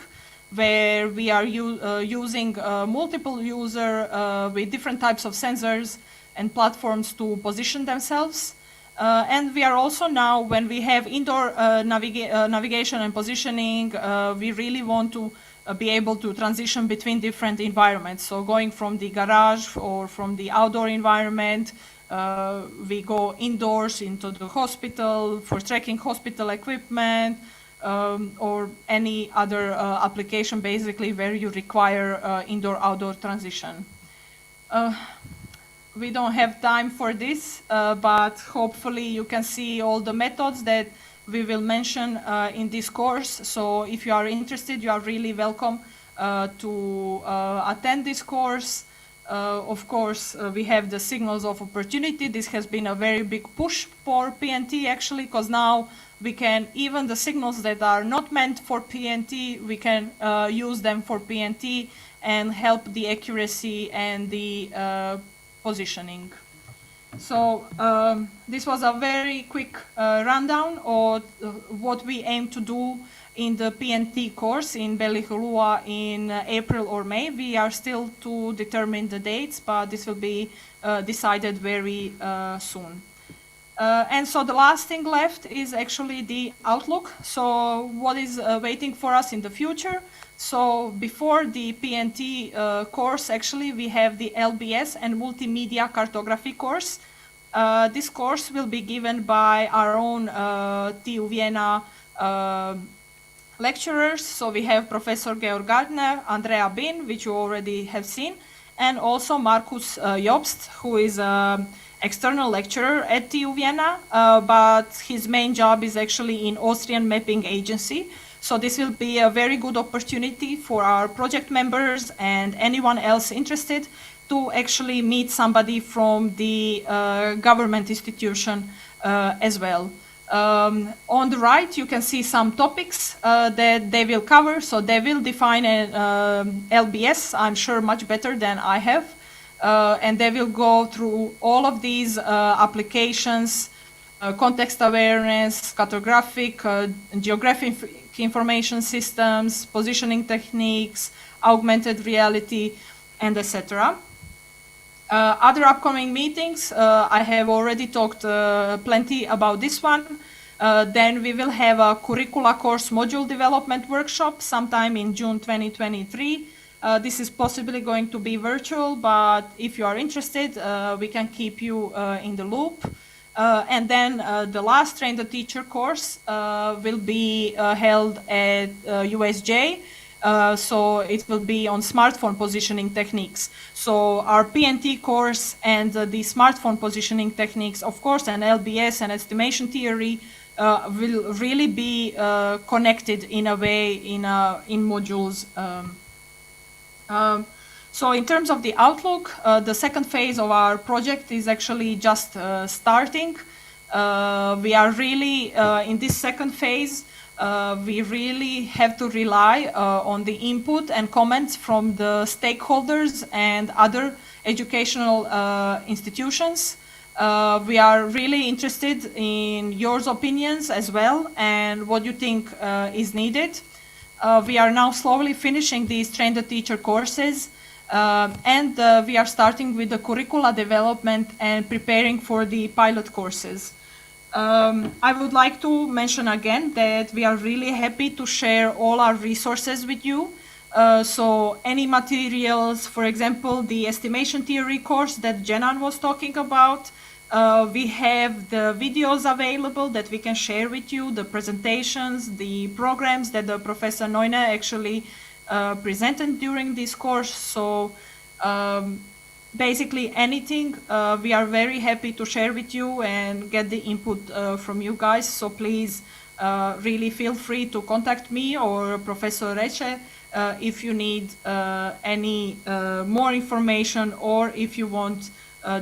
where we are using multiple users with different types of sensors and platforms to position themselves. And we are also now, when we have indoor navigation and positioning, we really want to be able to transition between different environments. So going from the garage or from the outdoor environment, we go indoors into the hospital for tracking hospital equipment, or any other application basically where you require indoor-outdoor transition. We don't have time for this, but hopefully you can see all the methods that we will mention in this course. So if you are interested, you are really welcome to attend this course. Of course, we have the signals of opportunity. This has been a very big push for PNT actually, because now we can, even the signals that are not meant for PNT, we can use them for PNT and help the accuracy and the positioning. So this was a very quick rundown of what we aim to do in the PNT course in Belihulua in April or May. We are still to determine the dates, but this will be decided very soon. And so the last thing left is actually the outlook. So what is waiting for us in the future? So before the PNT course, actually, we have the LBS and Multimedia Cartography course. This course will be given by our own TU Vienna lecturers. So we have Professor Georg Gardner, Andrea Bin, which you already have seen, and also Markus Jobst, who is an external lecturer at TU Vienna, but his main job is actually in Austrian Mapping Agency. So this will be a very good opportunity for our project members and anyone else interested to actually meet somebody from the government institution as well. On the right, you can see some topics that they will cover. So they will define an LBS, I'm sure much better than I have. And they will go through all of these applications, context awareness, cartographic, geographic information systems, positioning techniques, augmented reality, and etc. Other upcoming meetings, I have already talked plenty about this one. Then we will have a curricula course module development workshop sometime in June 2023. This is possibly going to be virtual, but if you are interested, we can keep you in the loop. And then the last Train the Teacher course will be held at USJ. So it will be on smartphone positioning techniques. So our PNT course and the smartphone positioning techniques, of course, and LBS and estimation theory will really be connected in a way in modules. So in terms of the outlook, the second phase of our project is actually just starting. We are really in this second phase. We really have to rely on the input and comments from the stakeholders and other educational institutions. We are really interested in your opinions as well and what you think is needed. We are now slowly finishing these Train the Teacher courses and we are starting with the curricula development and preparing for the pilot courses. I would like to mention again that we are really happy to share all our resources with you. So any materials, for example, the estimation theory course that Jenan was talking about, we have the videos available that we can share with you, the presentations, the programs that the Professor Neune actually presented during this course. So basically anything we are very happy to share with you and get the input from you guys. So please really feel free to contact me or Professor Reche if you need any more information or if you want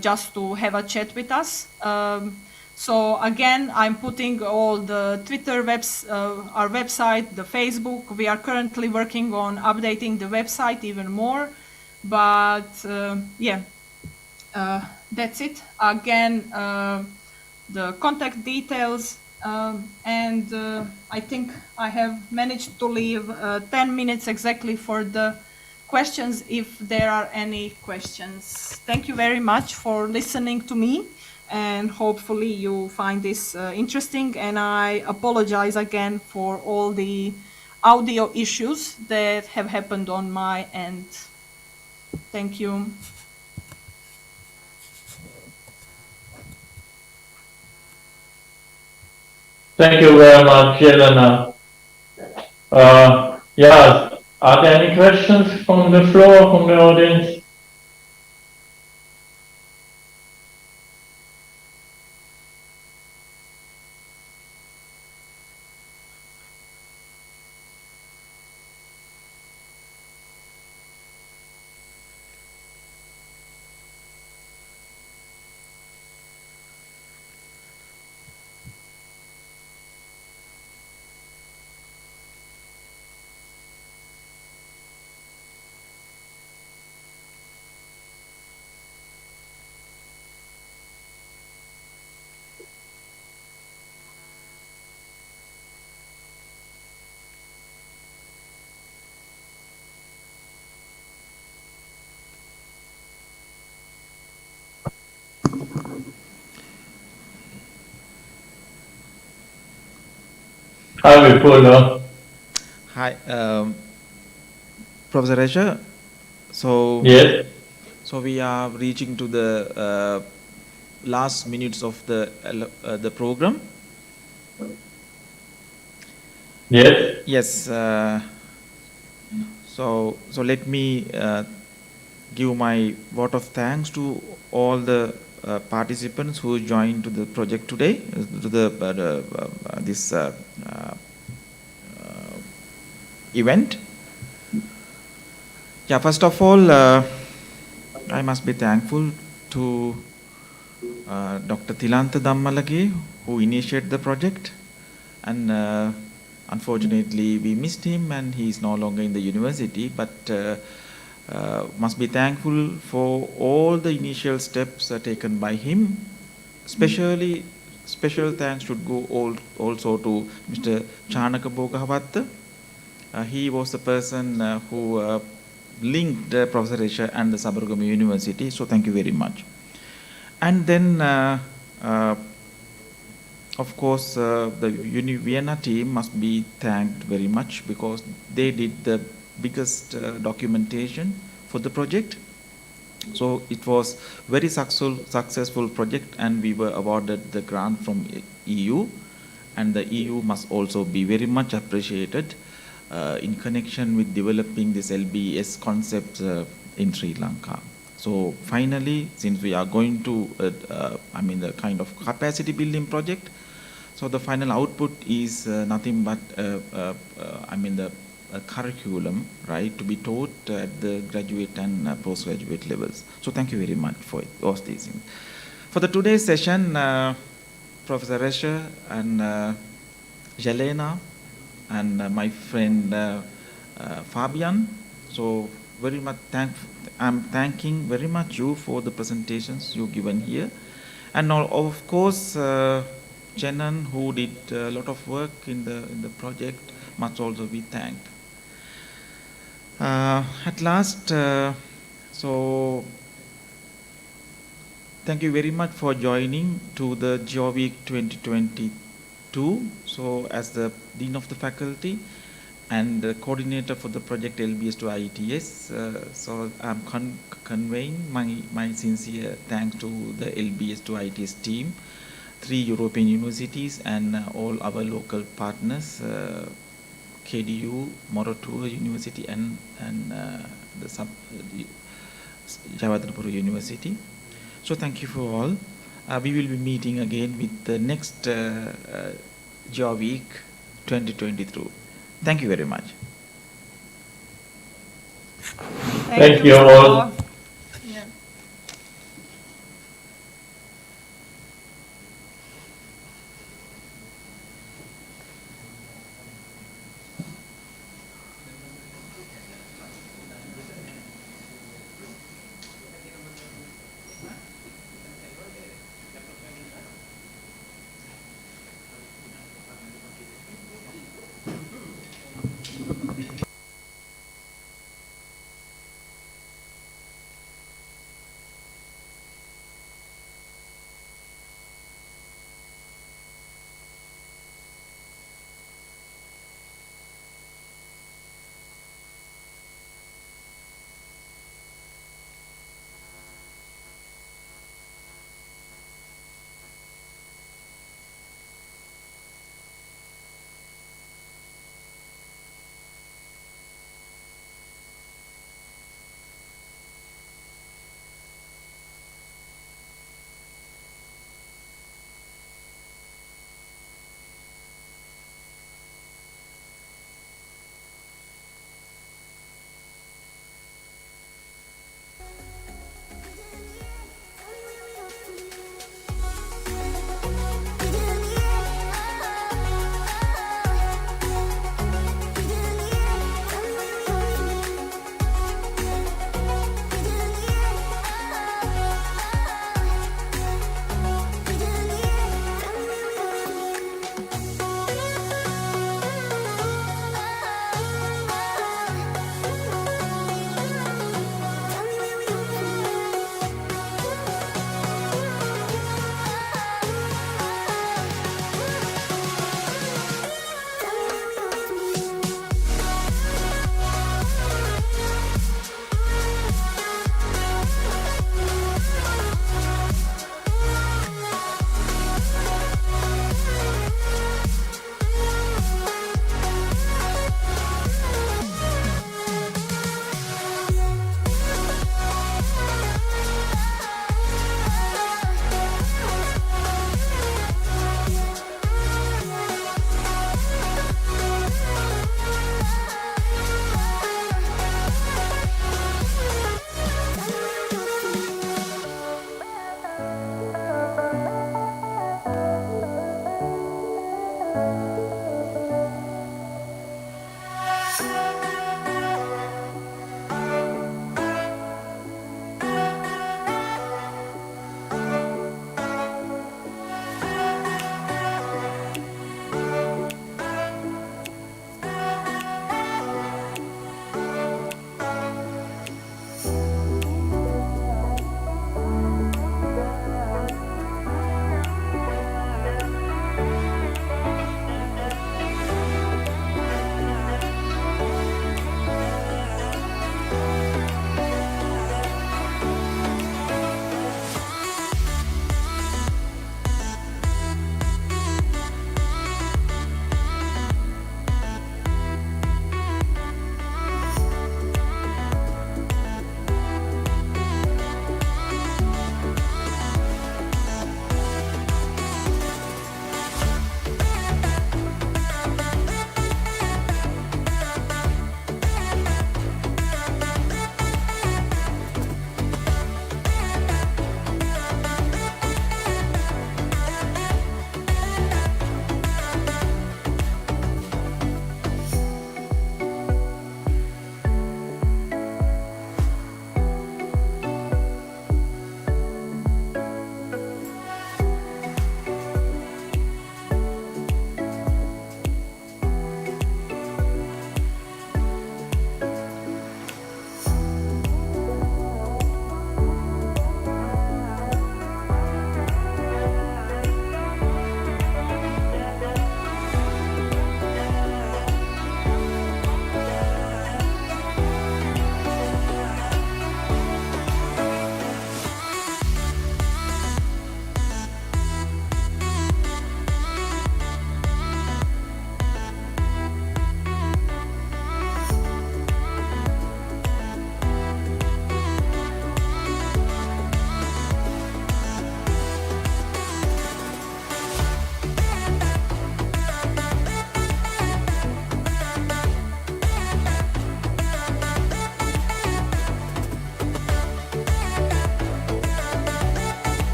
just to have a chat with us. So again, I'm putting all the Twitter our website, the Facebook. We are currently working on updating the website even more. But yeah, that's it. Again, the contact details, and I think I have managed to leave 10 minutes exactly for the questions if there are any questions. Thank you very much for listening to me, and hopefully you find this interesting. And I apologize again for all the audio issues that have happened on my end. Thank you. Thank you very much, Jelena. Yeah, are there any questions from the floor, from the audience? Hi, Vipula. Hi, Professor Resha. So, Yes. So we are reaching to the last minutes of the program. Yes. Yes. So let me give my vote of thanks to all the participants who joined to the project today, to this event. Yeah, first of all, I must be thankful to Dr. Tilantha Dammalage, who initiated the project, and unfortunately we missed him and he is no longer in the university, but must be thankful for all the initial steps taken by him. Especially special thanks should go also to Mr. Chanaka Bogavatta. He was the person who linked Professor Resha and the Sabaragamu University, so thank you very much. And then of course the Vienna team must be thanked very much because they did the biggest documentation for the project. So it was very successful project, and we were awarded the grant from EU, and the EU must also be very much appreciated in connection with developing this LBS concept in Sri Lanka. So finally, since we are going to the kind of capacity building project, so the final output is nothing but the curriculum, right, to be taught at the graduate and postgraduate levels. So thank you very much for all these things. For the today's session, Professor Resha and Jelena and my friend Fabian, so very much I'm thanking very much you for the presentations you given here, and of course Chenan, who did a lot of work in the project, must also be thanked. At last, so thank you very much for joining to the GeoWeek 2022. So as the Dean of the Faculty and the coordinator for the project LBS to IETS, so I'm conveying my sincere thanks to the LBS to IETS team, 3 European universities and all our local partners, KDU, Moratuwa University and the Jawaharlal University. So thank you for all. We will be meeting again with the next GeoWeek 2022. Thank you very much. Thank you all.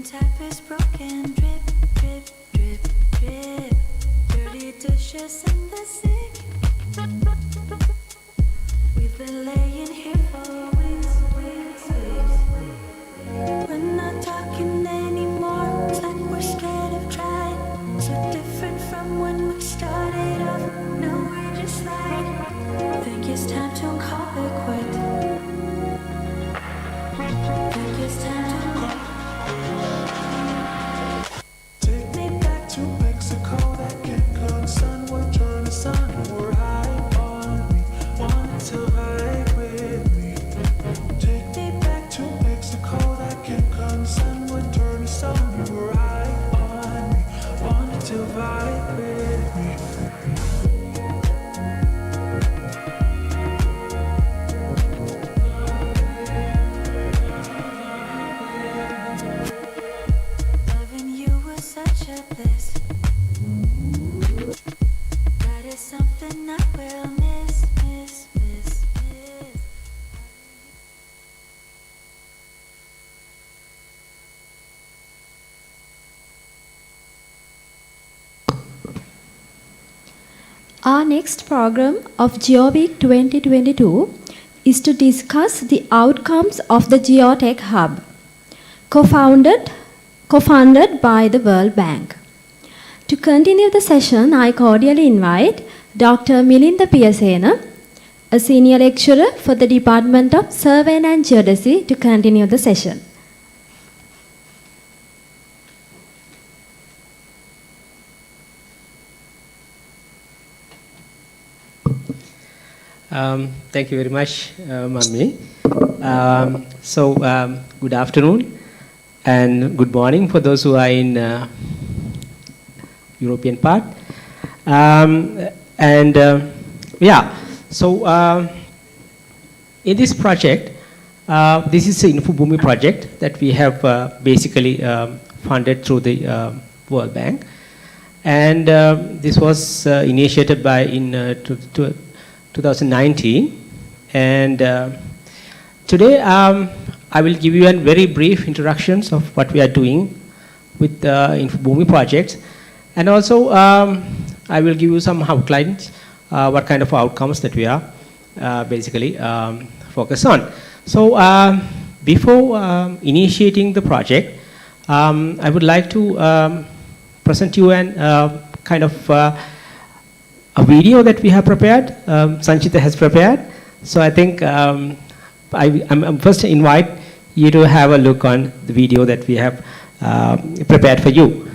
Kitchen tap is broken, drip, drip, drip, drip. Dirty dishes in the sink. We've been laying here for weeks, weeks, weeks. We're not talking anymore. It's like we're scared of trying. So different from when we started off. Now we're just like, think it's time to call it quits. Think it's time to Take me back to Mexico, that Cancun sun will turn the sun. We're high on me, wanted to vibe with me. Take me back to Mexico, that Cancun sun will turn the sun. We're high on me, wanted to vibe with me. loving you was such a bliss. That is something I will miss, miss, miss, miss. Our next program of GeoWeek 2022 is to discuss the outcomes of the GeoTech-HUB, co-funded by the World Bank. To continue the session, I cordially invite Dr. Milinda Piyasena, a senior lecturer for the Department of Survey and Geodesy, to continue the session. Thank you very much, Mami. Good afternoon and good morning for those who are in European part. In this project, this is the InfoBoomi project that we have basically funded through the World Bank. And this was initiated by in 2019. And today I will give you a very brief introductions of what we are doing with the InfoBoomi project. And also I will give you some outlines, what kind of outcomes that we are basically focused on. So before initiating the project, I would like to present you an kind of a video that we have prepared, Sanchita has prepared. So I think I'm first invite you to have a look on the video that we have prepared for you.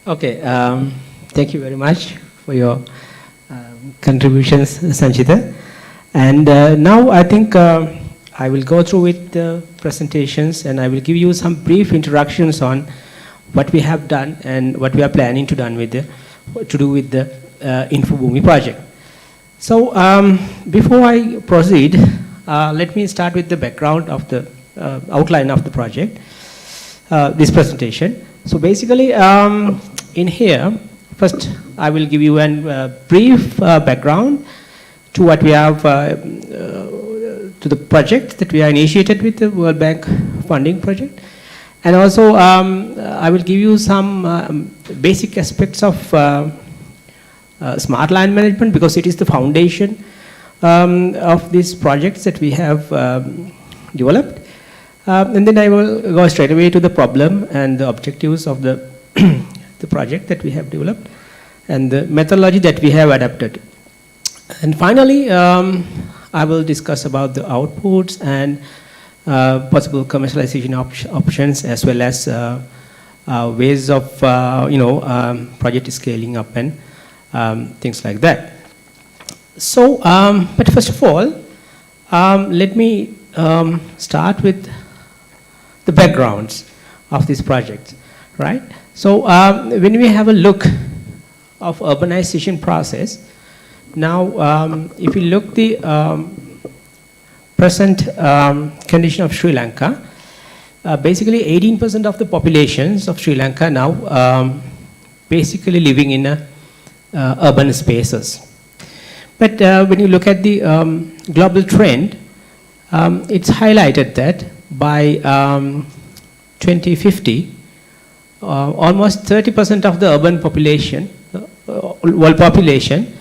Okay, thank you very much for your contributions, Sanchita. And now I think I will go through with the presentations, and I will give you some brief introductions on what we have done and what we are planning to do with the InfoBhoomi project. So before I proceed, let me start with the background of the outline of the project, this presentation. So basically, in here, first I will give you a brief background to what we have, to the project that we are initiated with the World Bank funding project. And also, I will give you some basic aspects of smart line management, because it is the foundation of these projects that we have developed. And then I will go straight away to the problem and the objectives of the, the project that we have developed and the methodology that we have adapted. And finally, I will discuss about the outputs and possible commercialization options, as well as ways of project scaling up and things like that. So, but first of all, let me start with the backgrounds of this project, right? So, when we have a look of urbanization process, now if you look the present condition of Sri Lanka, basically 18% of the populations of Sri Lanka now basically living in urban spaces. But when you look at the global trend, it's highlighted that by 2050, almost 30% of the urban population, world population,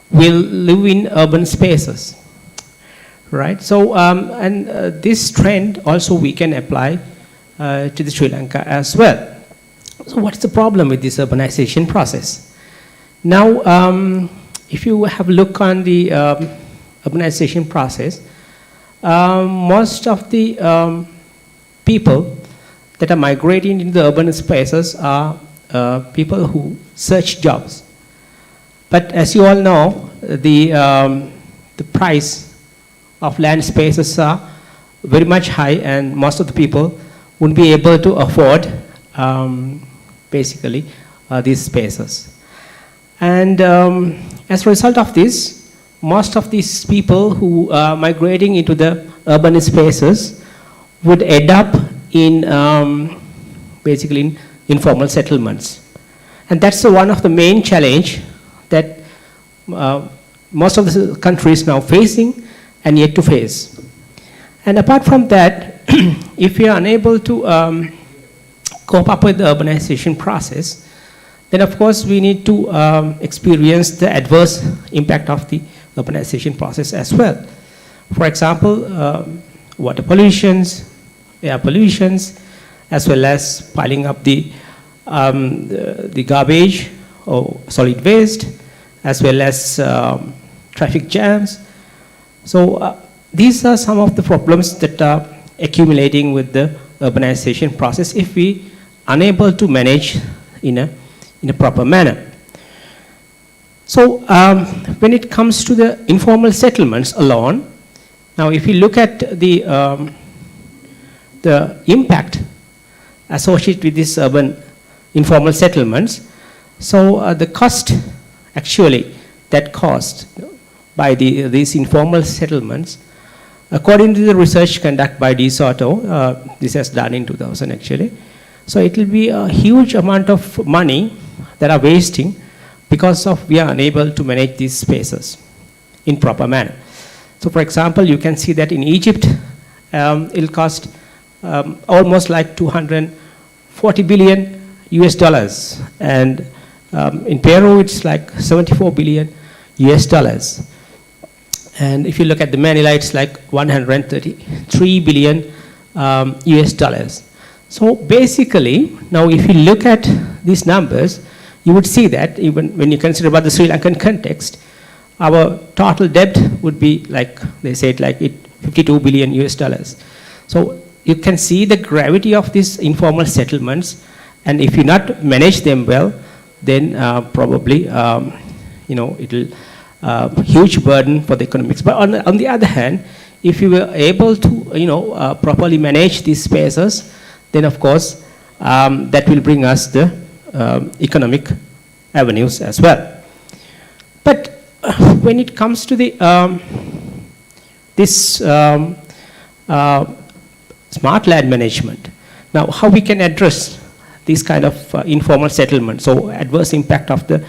will live in urban spaces, right? So, this trend also we can apply to the Sri Lanka as well. So what's the problem with this urbanization process? Now, if you have a look on the urbanization process, most of the people that are migrating into the urban spaces are people who search jobs. But as you all know, the price of land spaces are very much high, and most of the people wouldn't be able to afford basically these spaces. And as a result of this, most of these people who are migrating into the urban spaces would end up in basically in informal settlements. And that's one of the main challenge that most of the countries now facing and yet to face. And apart from that, if we are unable to cope up with the urbanization process, then of course we need to experience the adverse impact of the urbanization process as well. For example, water pollutions, air pollutions, as well as piling up the garbage or solid waste, as well as traffic jams. So these are some of the problems that are accumulating with the urbanization process if we are unable to manage in a proper manner. So when it comes to the informal settlements alone, now if you look at the impact associated with these urban informal settlements, so the cost actually that caused by these informal settlements, according to the research conducted by DeSoto, this has done in 2000 actually, so it will be a huge amount of money that are wasting because of we are unable to manage these spaces in proper manner. So for example, you can see that in Egypt, it'll cost almost like 240 billion US dollars, and in Peru it's like 74 billion US dollars. And if you look at the Manila, it's like 133 billion US dollars. So basically, now if you look at these numbers, you would see that even when you consider about the Sri Lankan context, our total debt would be like, they said like 52 billion US dollars. So you can see the gravity of these informal settlements, and if you not manage them well, then probably it will huge burden for the economics. But on the other hand, if you were able to properly manage these spaces, then of course that will bring us the economic avenues as well. But when it comes to the smart land management, now how we can address this kind of informal settlement, so adverse impact of the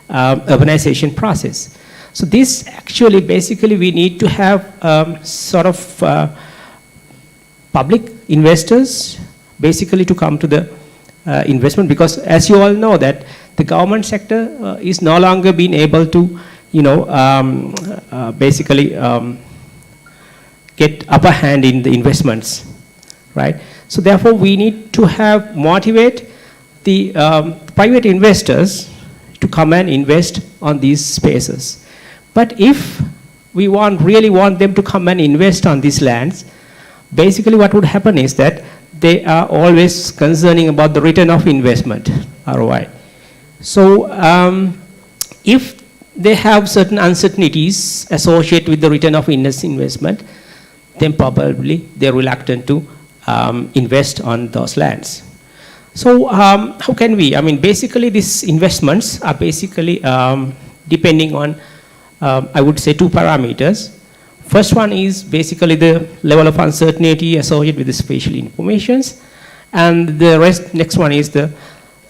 urbanization process. So this actually basically we need to have sort of public investors basically to come to the investment, because as you all know that the government sector is no longer being able to basically get upper hand in the investments, right? So therefore we need to motivate the private investors to come and invest on these spaces. But if we really want them to come and invest on these lands, basically what would happen is that they are always concerning about the return of investment, ROI. So if they have certain uncertainties associated with the return of investment, then probably they're reluctant to invest on those lands. So how can we? I mean, basically these investments are basically depending on, I would say, two parameters. First one is basically the level of uncertainty associated with the spatial informations, and the next one is the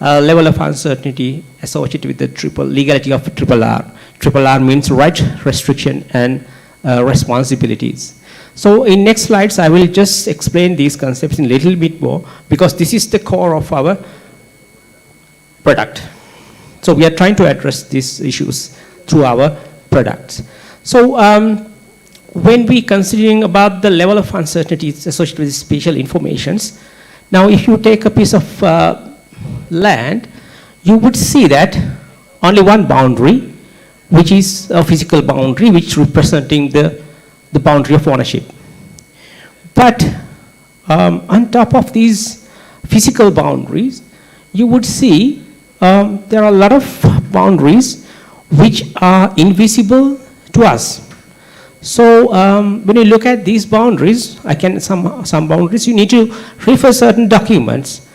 level of uncertainty associated with the legality of triple R. Triple R means right, restriction, and responsibilities. So in next slides, I will just explain these concepts in a little bit more, because this is the core of our product. So we are trying to address these issues through our products. So when we considering about the level of uncertainty associated with spatial informations, now if you take a piece of land, you would see that only one boundary, which is a physical boundary, which representing the boundary of ownership. But on top of these physical boundaries, you would see there are a lot of boundaries which are invisible to us. So when you look at these boundaries, some boundaries, you need to refer certain documents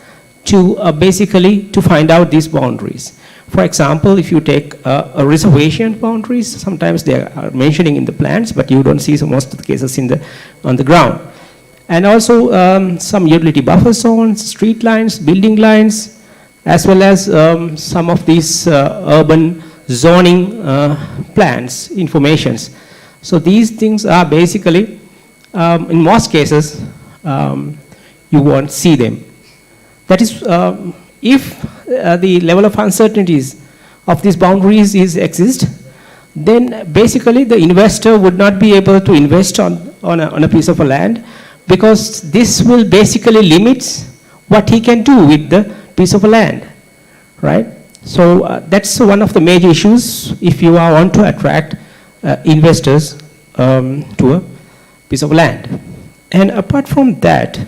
to basically to find out these boundaries. For example, if you take a reservation boundaries, sometimes they are mentioning in the plans, but you don't see most of the cases on the ground. And also some utility buffer zones, street lines, building lines, as well as some of these urban zoning plans, informations. So these things are basically, in most cases, you won't see them. That is, if the level of uncertainties of these boundaries exist, then basically the investor would not be able to invest on a piece of land, because this will basically limit what he can do with the piece of land, right? So that's one of the major issues if you want to attract investors to a piece of land. And apart from that,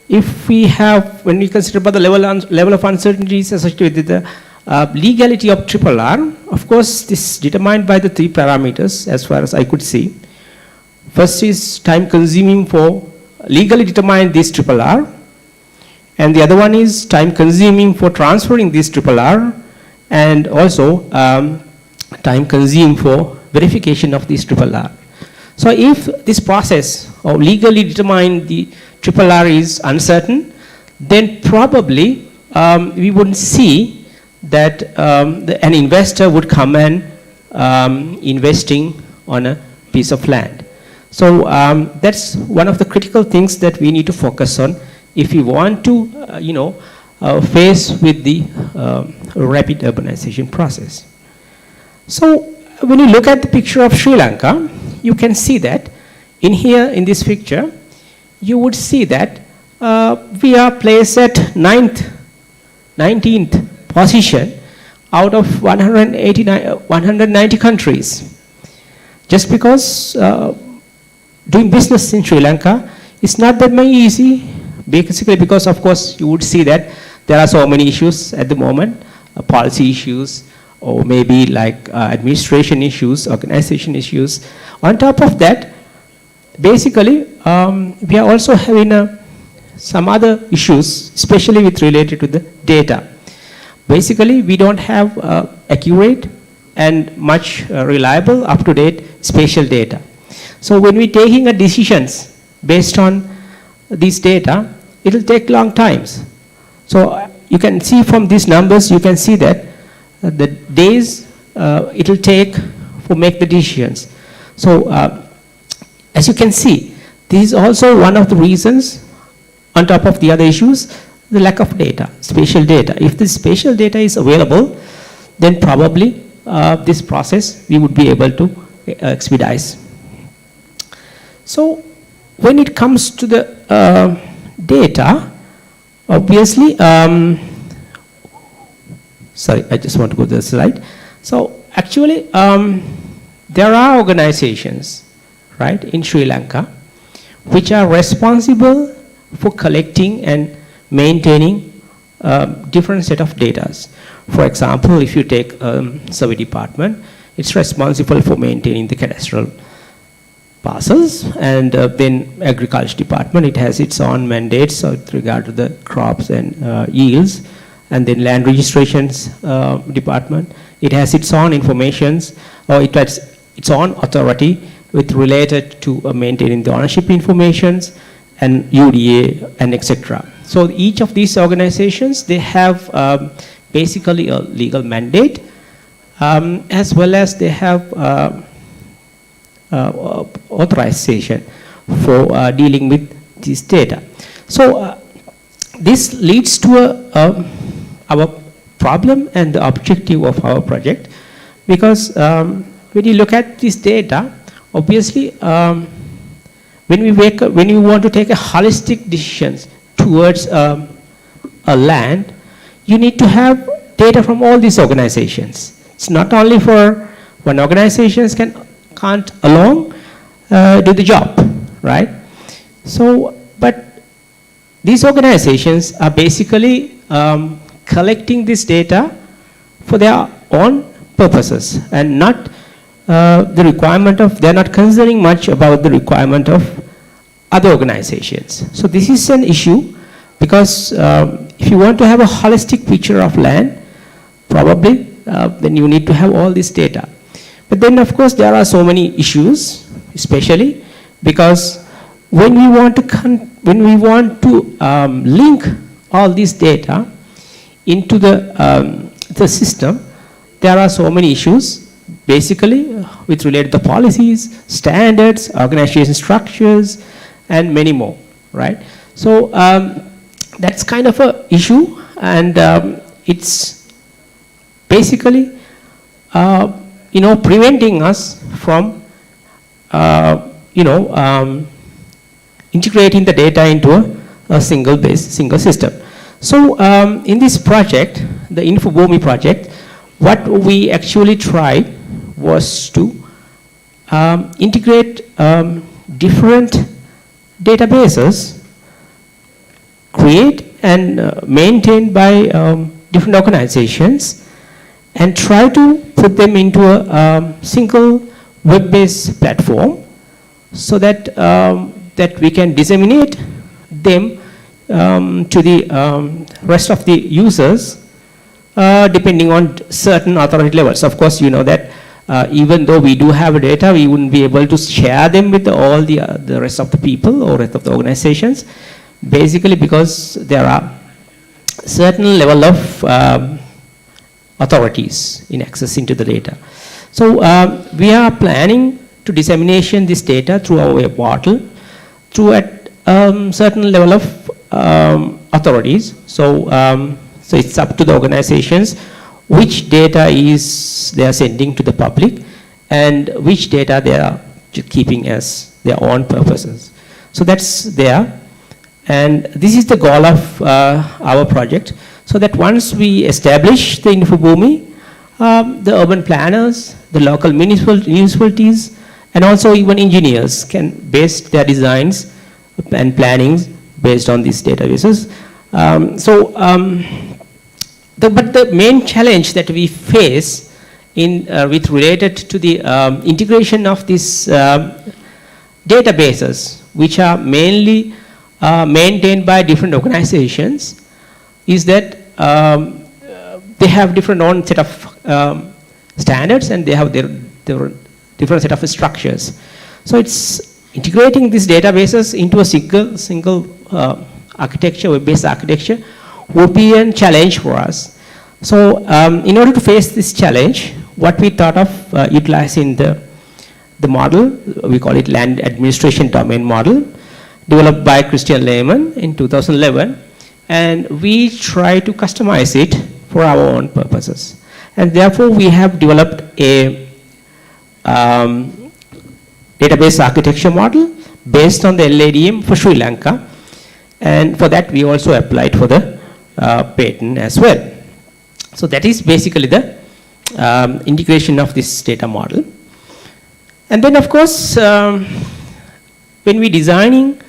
if we have, when we consider about the level of uncertainties associated with the legality of triple R, of course, this is determined by the three parameters as far as I could see. First is time consuming for legally determine this triple R, and the other one is time consuming for transferring this triple R, and also time consuming for verification of this triple R. So if this process of legally determine the triple R is uncertain, then probably we wouldn't see that an investor would come and investing on a piece of land. So that's one of the critical things that we need to focus on if we want to, face with the rapid urbanization process. So when you look at the picture of Sri Lanka, you can see that in here in this picture, you would see that we are placed at 19th position out of 190 countries. Just because doing business in Sri Lanka is not that much easy, basically because of course you would see that there are so many issues at the moment policy issues, or maybe like administration issues, organization issues. On top of that, basically, we are also having some other issues, especially with related to the data. Basically, we don't have accurate and much reliable, up-to-date spatial data. So when we're taking decisions based on these data, it will take long times. So you can see from these numbers, you can see that the days it will take to make the decisions. So as you can see, this is also one of the reasons, on top of the other issues, the lack of data, spatial data. If the spatial data is available, then probably this process we would be able to expedite. So when it comes to the data, obviously, sorry, I just want to go to the slide. So actually, there are organizations, right, in Sri Lanka, which are responsible for collecting and maintaining different set of data. For example, if you take survey department, it's responsible for maintaining the cadastral parcels, and then agriculture department, it has its own mandates with regard to the crops and yields, and then land registrations department, it has its own informations, or it has its own authority with related to maintaining the ownership informations and UDA and etc. So each of these organizations, they have basically a legal mandate, as well as they have authorization for dealing with this data. So this leads to our problem and the objective of our project, because when you look at this data, obviously when we want to take a holistic decisions towards a land, you need to have data from all these organizations. It's not only for one organization can't alone do the job, right? So, but these organizations are basically collecting this data for their own purposes and not the requirement of, they're not considering much about the requirement of other organizations. So this is an issue, because if you want to have a holistic picture of land, probably then you need to have all this data. But then of course there are so many issues, especially because when we want to link all this data into the system, there are so many issues, basically with related to policies, standards, organization structures, and many more, right? So that's kind of a issue, and it's basically preventing us from integrating the data into a single system. So in this project, the InfoBhoomi project, what we actually tried was to integrate different databases created and maintained by different organizations, and try to put them into a single web-based platform, so that that we can disseminate them to the rest of the users, depending on certain authority levels. Of course, you know that even though we do have data, we wouldn't be able to share them with all the rest of the people or rest of the organizations, basically because there are certain level of authorities in accessing to the data. So we are planning to dissemination this data through our web portal through at certain level of authorities. So so it's up to the organizations which data they are sending to the public, and which data they are keeping as their own purposes. So that's there, and this is the goal of our project, so that once we establish the InfoBhoomi, the urban planners, the local municipalities, and also even engineers can base their designs and plannings based on these databases. But the main challenge that we face with related to the integration of these databases, which are mainly maintained by different organizations, is that they have different own set of standards, and they have their different set of structures. So it's integrating these databases into a single architecture, web-based architecture, would be a challenge for us. So in order to face this challenge, what we thought of utilizing the model, we call it Land Administration Domain Model, developed by Christian Lehman in 2011, and we try to customize it for our own purposes. And therefore, we have developed a database architecture model based on the LADM for Sri Lanka, and for that we also applied for the patent as well. So that is basically the integration of this data model. And then of course, when we designing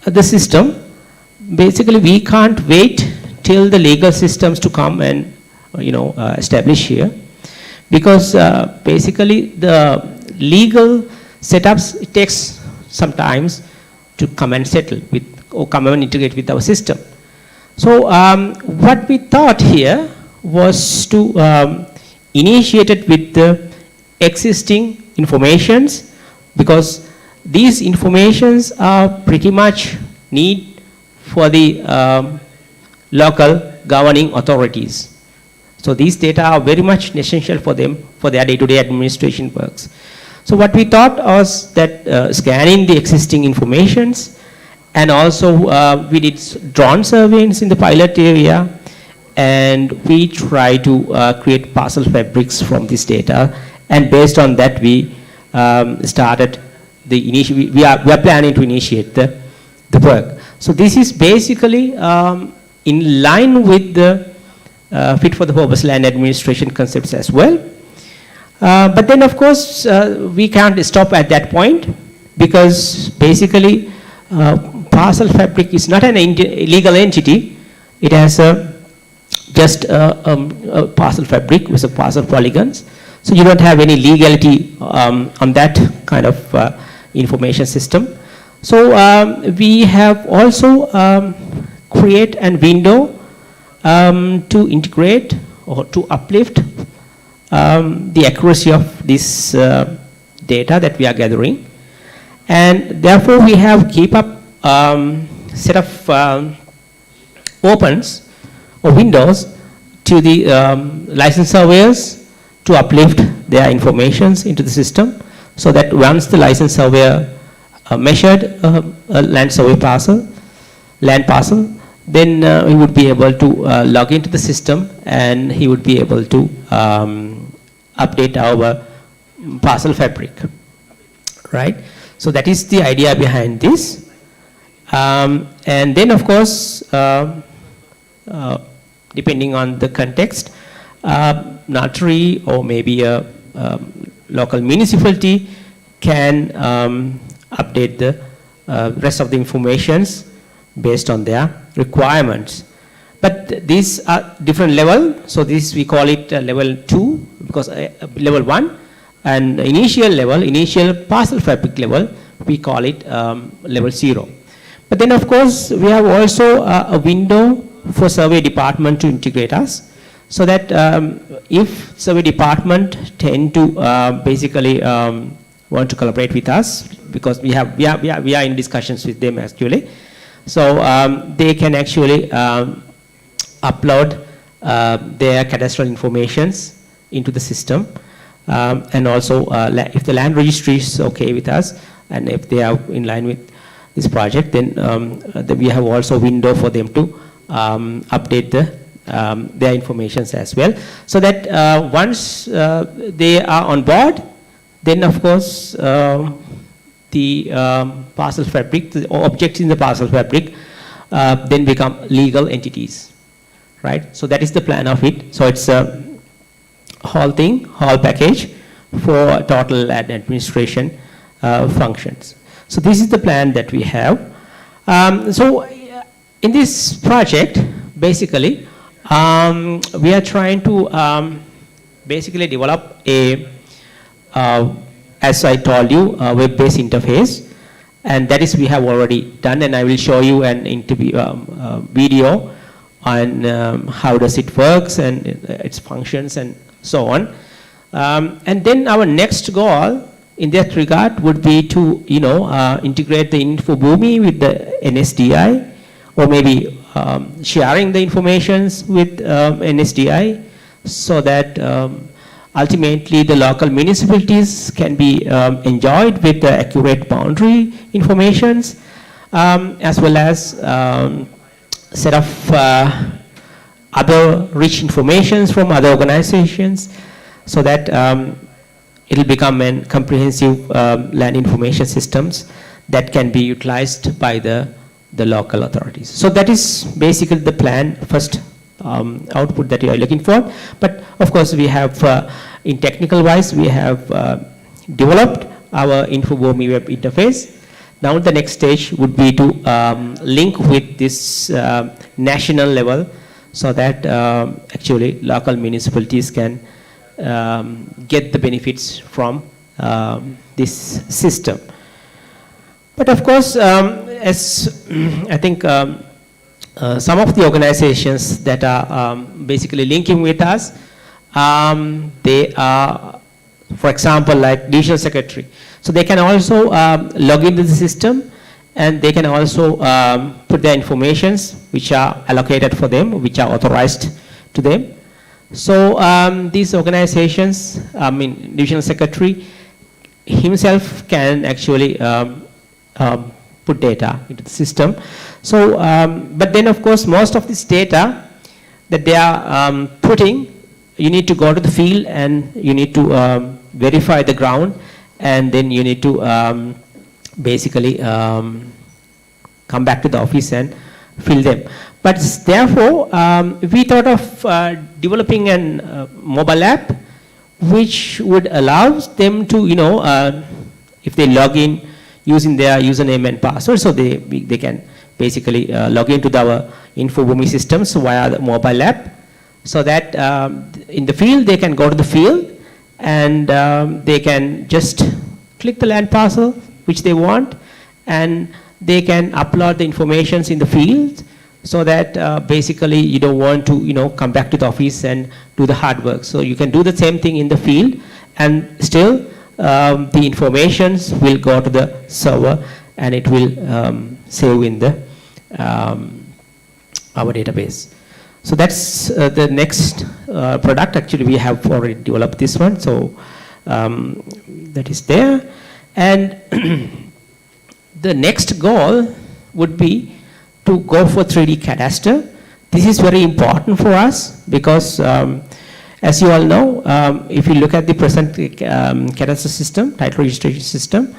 the system, basically we can't wait till the legal systems to come and establish here, because basically the legal setups, it takes some time to come and settle with or come and integrate with our system. So what we thought here was to initiate it with the existing informations, because these informations are pretty much need for the local governing authorities. So these data are very much essential for them for their day-to-day administration works. So what we thought was that scanning the existing informations, and also we did drone surveillance in the pilot area, and we try to create parcel fabrics from this data, and based on that we started the we are planning to initiate the work. So this is basically in line with the fit for the purpose land administration concepts as well. But then of course we can't stop at that point, because basically parcel fabric is not an legal entity. It has just a parcel fabric with a parcel polygons. So you don't have any legality on that kind of information system. So we have also create a window to integrate or to uplift the accuracy of this data that we are gathering, and therefore we have keep up set of opens or windows to the license surveyors to uplift their informations into the system, so that once the license surveyor measured a land survey parcel, land parcel, then he would be able to log into the system, and he would be able to update our parcel fabric, right? So that is the idea behind this. And then of course, depending on the context, notary or maybe a local municipality can update the rest of the informations based on their requirements. But these are different level. So this we call it level 2, because level 1 and initial level, initial parcel fabric level, we call it level 0. But then of course we have also a window for survey department to integrate us, so that if survey department tend to basically want to collaborate with us, because we are in discussions with them actually. So they can actually upload their cadastral informations into the system, and also if the land registry is okay with us, and if they are in line with this project, then we have also a window for them to update their informations as well, so that once they are on board, then of course the parcel fabric, the objects in the parcel fabric then become legal entities, right? So that is the plan of it. So it's a whole thing, whole package for total land administration functions. So this is the plan that we have. So in this project, basically We are trying to basically develop a, as I told you, a web-based interface, and that is we have already done, and I will show you an interview video on how does it works and its functions and so on. And then our next goal in that regard would be to integrate the InfoBoomi with the NSDI, or maybe sharing the informations with NSDI, so that ultimately the local municipalities can be enjoyed with the accurate boundary informations, as well as set of other rich informations from other organizations, so that it will become a comprehensive land information systems that can be utilized by the local authorities. So that is basically the plan, first output that you are looking for. But of course we have, in technical wise, we have developed our InfoBoomi web interface. Now the next stage would be to link with this national level, so that actually local municipalities can get the benefits from this system. But of course, as I think some of the organizations that are basically linking with us, they are, for example, like divisional secretary. So they can also log into the system, and they can also put their informations which are allocated for them, which are authorized to them. So these organizations, divisional secretary himself can actually put data into the system. So, but then of course most of this data that they are putting, you need to go to the field and you need to verify the ground, and then you need to basically come back to the office and fill them. But therefore, we thought of developing a mobile app which would allow them to, if they log in using their username and password, so they can basically log into our InfoBoomi systems via the mobile app, so that in the field they can go to the field and they can just click the land parcel which they want, and they can upload the informations in the field, so that basically you don't want to come back to the office and do the hard work. So you can do the same thing in the field, and still the informations will go to the server, and it will save in the our database. So that's the next product. Actually, we have already developed this one, so that is there. And the next goal would be to go for 3D cadastre. This is very important for us because, as you all know, if you look at the present cadastre system, title registration system,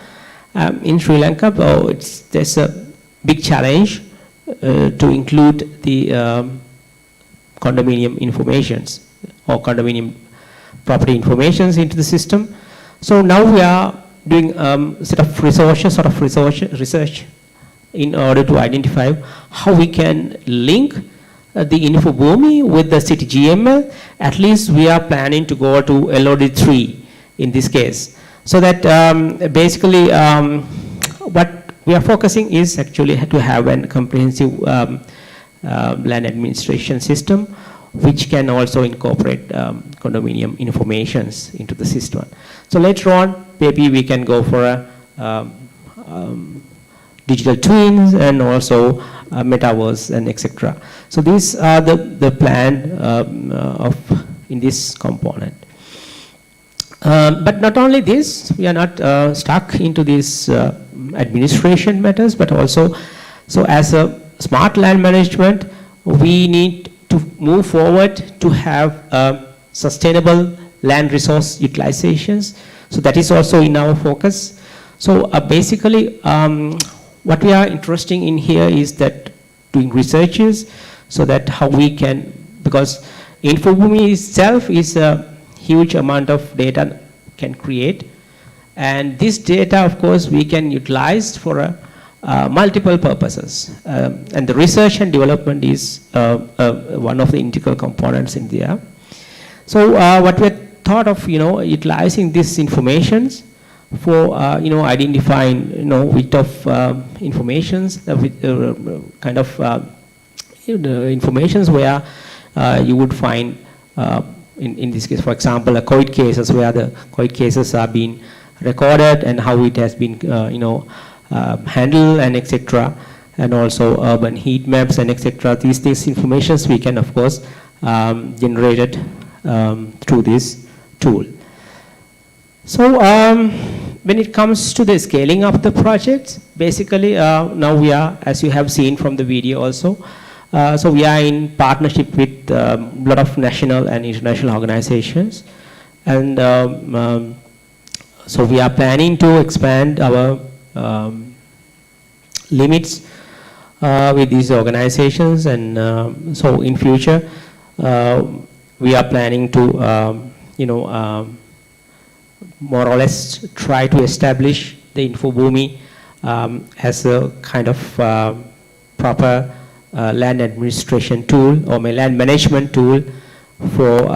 in Sri Lanka, there's a big challenge to include the condominium informations or condominium property informations into the system. So now we are doing sort of research in order to identify how we can link the InfoBoomi with the city GML. At least we are planning to go to LOD3 in this case. So that basically what we are focusing is actually to have a comprehensive land administration system which can also incorporate condominium informations into the system. So later on, maybe we can go for a digital twins and also metaverse and etc. So these are the plan of in this component. But not only this, we are not stuck into these administration matters, but also, so as a smart land management, we need to move forward to have sustainable land resource utilizations. So that is also in our focus. So basically, what we are interested in here is that doing researches, so that how we can, because InfoBoomi itself is a huge amount of data can create, and this data, of course, we can utilize for multiple purposes. And the research and development is one of the integral components in there. So what we thought of, utilizing these informations for, identifying, width of informations, kind of informations where you would find, in this case, for example, COVID cases, where the COVID cases are being recorded and how it has been, handled and etc. And also urban heat maps and etc. These informations we can, of course, generate it through this tool. So when it comes to the scaling up the projects, basically now we are, as you have seen from the video also, so we are in partnership with a lot of national and international organizations. And so we are planning to expand our limits with these organizations. And so in future, we are planning to, more or less try to establish the Infoboomi as a kind of proper land administration tool or land management tool for,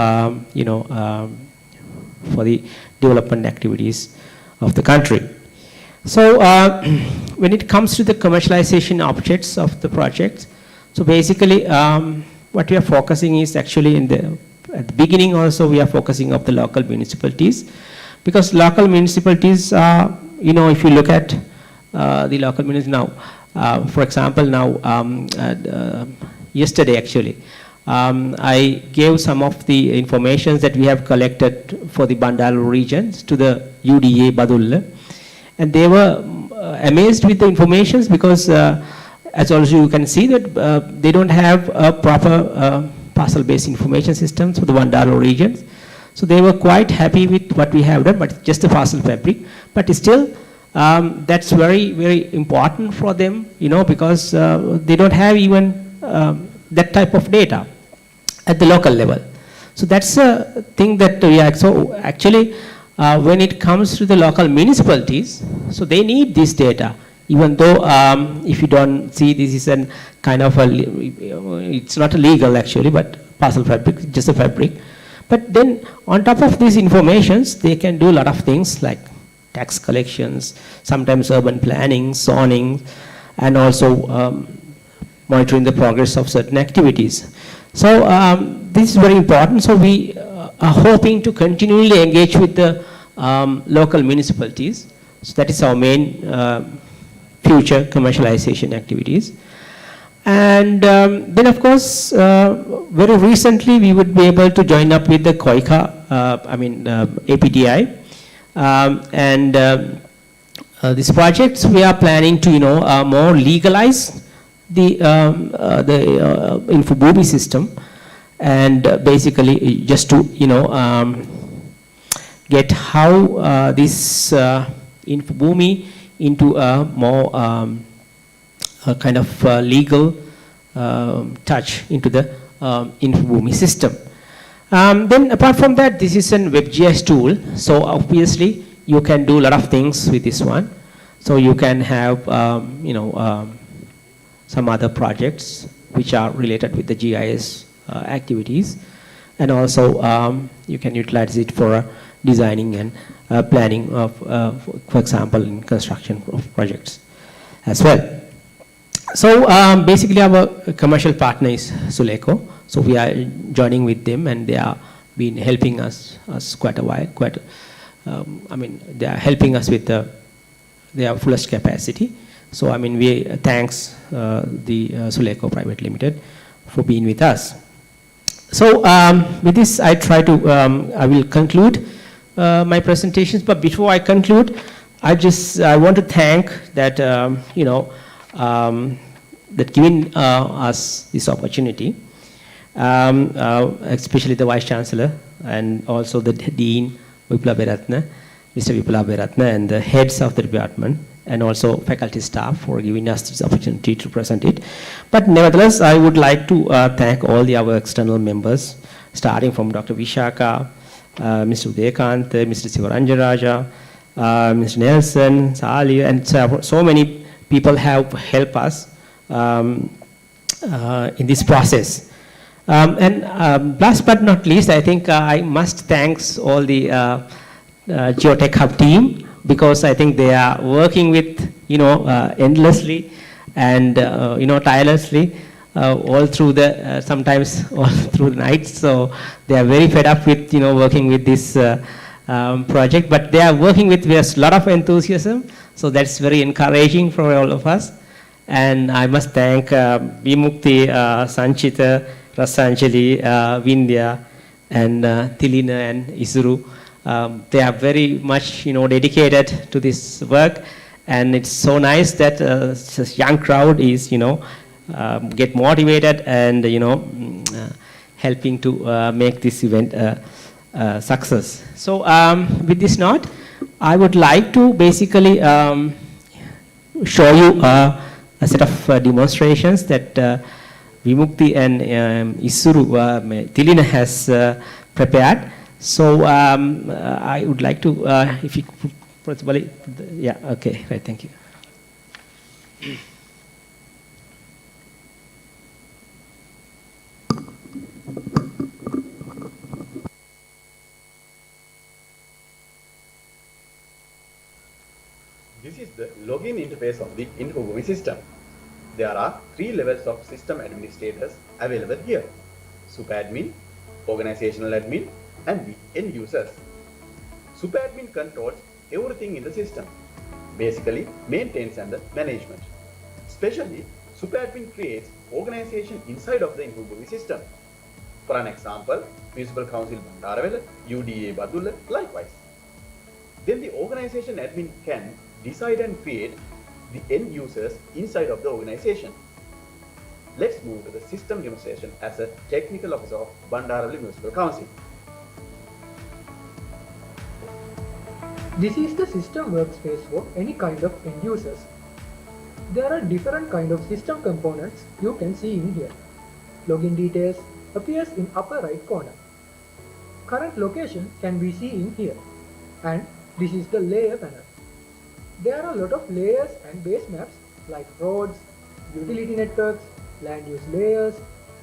for the development activities of the country. So when it comes to the commercialization objects of the project, so basically what we are focusing is actually at the beginning also we are focusing on the local municipalities, because local municipalities are, if you look at the local municipalities now, for example now, yesterday actually, I gave some of the information that we have collected for the Bandalu regions to the UDA Badulla, and they were amazed with the information because as also you can see that they don't have a proper parcel-based information systems for the Bandalu regions. So they were quite happy with what we have done, but just the parcel fabric. But still, that's very, very important for them, because they don't have even that type of data at the local level. So that's a thing that we are, so actually, when it comes to the local municipalities, so they need this data, even though if you don't see this is a kind of it's not illegal actually, but parcel fabric, just a fabric. But then on top of these informations, they can do a lot of things like tax collections, sometimes urban planning, zoning, and also monitoring the progress of certain activities. So this is very important. So we are hoping to continually engage with the local municipalities. So that is our main future commercialization activities. And then of course, very recently we would be able to join up with the KOICA, APTI. And these projects we are planning to, more legalize the Infoboomi system, and basically just to, get how this Infoboomi into a more kind of legal touch into the Infoboomi system. Then apart from that, this is an WebGIS tool. So obviously you can do a lot of things with this one. So you can have, some other projects which are related with the GIS activities. And also you can utilize it for designing and planning of, for example, in construction of projects as well. So basically our commercial partner is Suleco. So we are joining with them, and they are been helping us quite a while. They are helping us with their fullest capacity. So we thanks the Suleco Private Limited for being with us. So with this, I will conclude my presentations. But before I conclude, I want to thank that that giving us this opportunity, especially the Vice Chancellor and also the Dean Mr. Vipula Beratna, and the heads of the department, and also faculty staff for giving us this opportunity to present it. But nevertheless, I would like to thank all our external members, starting from Dr. Vishaka, Mr. Udekant, Mr. Sivaranjaraja, Mr. Nelson, Sali, and so many people have helped us in this process. Last but not least, I think I must thank all the GeoTech-HUB team, because I think they are working with, endlessly and, tirelessly all through the, sometimes all through the night. So they are very fed up with, working with this project, but they are working with a lot of enthusiasm. So that's very encouraging for all of us. And I must thank Vimukti, Sanchita, Rasanjali, Vindhya, and Tilina and Isuru. They are very much, dedicated to this work, and it's so nice that this young crowd is, get motivated and, helping to make this event a success. So with this note, I would like to basically show you a set of demonstrations that Vimukti and Isuru, Tilina has prepared. So I would like to, if you could, possibly, yeah, okay, right, thank you. This is the login interface of the InfoBoomi system. There are 3 levels of system administrators available here: SuperAdmin, Organizational Admin, and the end users. SuperAdmin controls everything in the system, basically maintenance and the management. Especially, SuperAdmin creates organization inside of the InfoBoomi system. For an example, Municipal Council Bandarawala, UDA Badula, likewise. Then the organization admin can decide and create the end users inside of the organization. Let's move to the system demonstration as a technical officer of Bandarawala Municipal Council. This is the system workspace for any kind of end users. There are different kind of system components you can see in here. Login details appears in upper right corner. Current location can be seen in here. And this is the layer panel. There are a lot of layers and base maps like roads, utility networks, land use layers,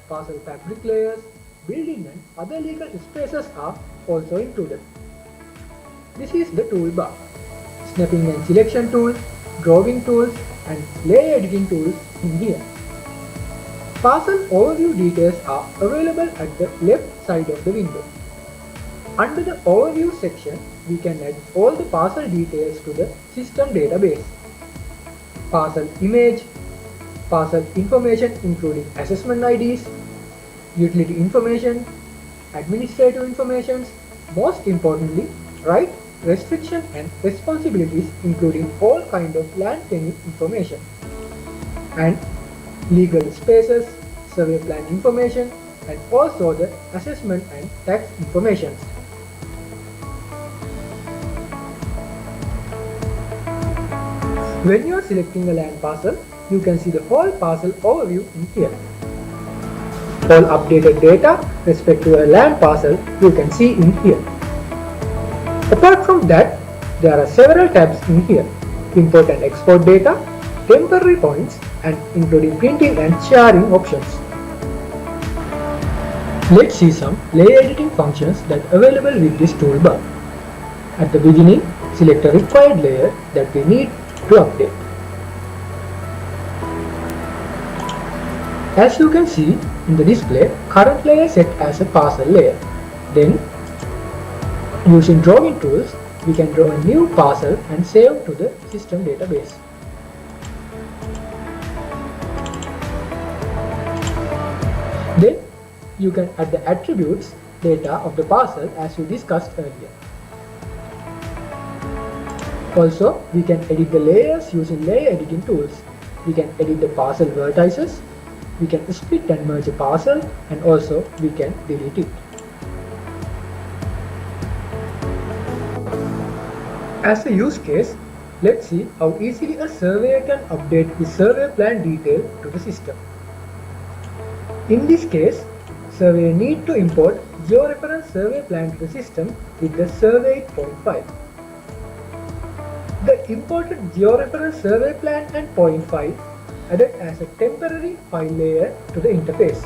parcel fabric layers, building and other legal spaces are also included. This is the toolbar. Snapping and selection tool, drawing tools, and layer editing tools in here. Parcel overview details are available at the left side of the window. Under the overview section, we can add all the parcel details to the system database. Parcel image, parcel information including assessment IDs, utility information, administrative information, most importantly, right, restriction and responsibilities including all kind of land tenure information, and legal spaces, survey plan information, and also the assessment and tax information. When you are selecting a land parcel, you can see the whole parcel overview in here. All updated data respect to a land parcel you can see in here. Apart from that, there are several tabs in here: import and export data, temporary points, and including printing and sharing options. Let's see some layer editing functions that are available with this toolbar. At the beginning, select a required layer that we need to update. As you can see in the display, current layer set as a parcel layer. Then, using drawing tools, we can draw a new parcel and save to the system database. Then, you can add the attributes data of the parcel as we discussed earlier. Also, we can edit the layers using layer editing tools. We can edit the parcel vertices, we can split and merge a parcel, and also we can delete it. As a use case, let's see how easily a surveyor can update the survey plan detail to the system. In this case, surveyor need to import georeference survey plan to the system with the survey 8.5. The imported georeference survey plan and point file added as a temporary file layer to the interface.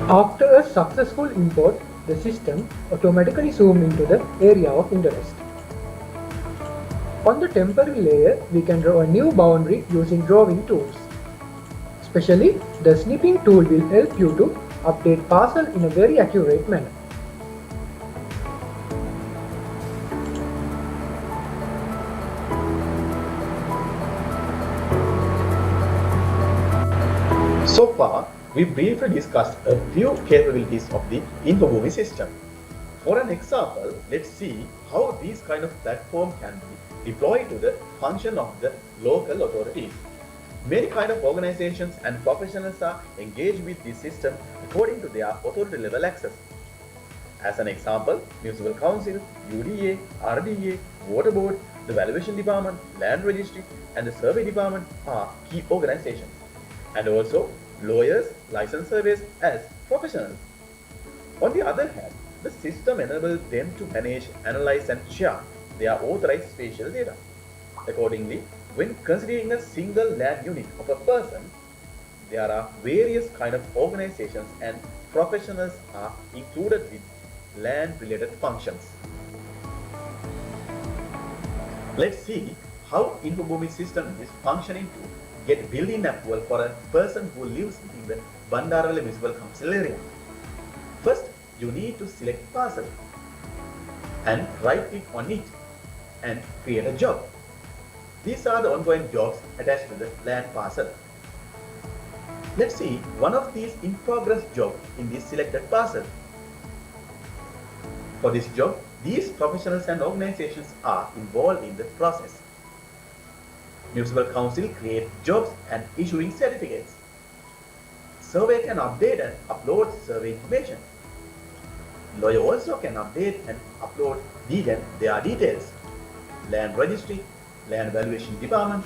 After a successful import, the system automatically zooms into the area of interest. On the temporary layer, we can draw a new boundary using drawing tools. Especially, the snipping tool will help you to update parcel in a very accurate manner. So far, we briefly discussed a few capabilities of the InfoBoomi system. For an example, let's see how these kind of platform can be deployed to the function of the local authorities. Many kind of organizations and professionals are engaged with this system according to their authority level access. As an example, Municipal Council, UDA, RDA, Water Board, the Valuation Department, Land Registry and the Survey Department are key organizations. And also lawyers, license surveyors as professionals. On the other hand, the system enables them to manage, analyze and share their authorized spatial data. Accordingly, when considering a single land unit of a person, there are various kind of organizations and professionals are included with land-related functions. Let's see how InfoBoomi system is functioning to get building approval for a person who lives within the Bandarale Municipal Council area. First, you need to select parcel and right-click on it and create a job. These are the ongoing jobs attached to the land parcel. Let's see one of these in-progress jobs in this selected parcel. For this job, these professionals and organizations are involved in the process. Municipal Council create jobs and issuing certificates. Survey can update and upload survey information. Lawyer also can update and upload their details. Land Registry, Land Valuation Department,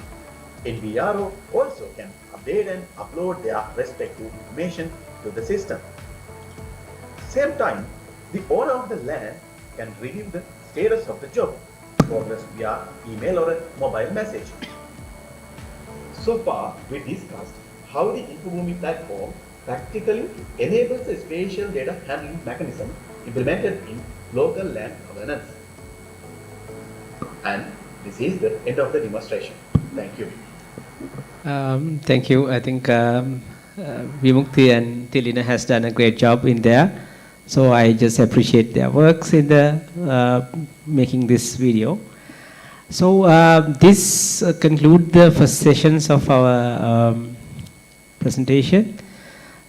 NBRO also can update and upload their respective information to the system. Same time, the owner of the land can review the status of the job, progress via email or a mobile message. So far, we discussed how the InfoBoomi platform practically enables the spatial data handling mechanism implemented in local land governance. And this is the end of the demonstration. Thank you. Thank you. I think Vimukti and Tilina has done a great job in there. So I just appreciate their works in the making this video. So this concludes the first sessions of our presentation.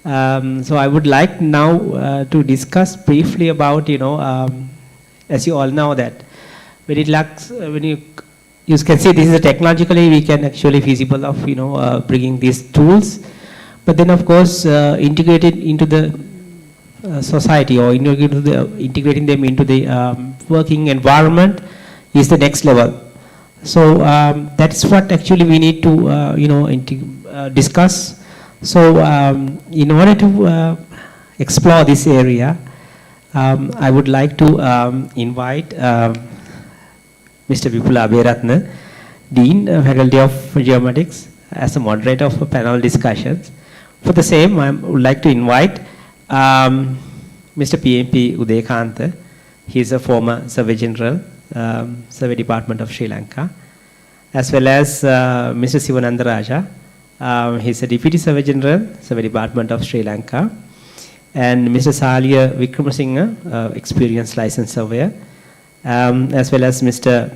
So I would like now to discuss briefly about, as you all know that when it lacks, when you can see this is a technologically we can actually feasible of bringing these tools, but then of course integrated into the society or integrating them into the working environment is the next level. So that's what actually we need to discuss. So in order to explore this area, I would like to invite Mr. Vipula Abeyratne, Dean, Faculty of Geomatics, as a moderator of a panel discussions. For the same, I would like to invite Mr. PMP Udekanta. He is a former Survey General, Survey Department of Sri Lanka, as well as Mr. Sivananda Raja. He is a Deputy Survey General, Survey Department of Sri Lanka, and Mr. Salia Vikramasinghe, experienced licensed surveyor, as well as Mr.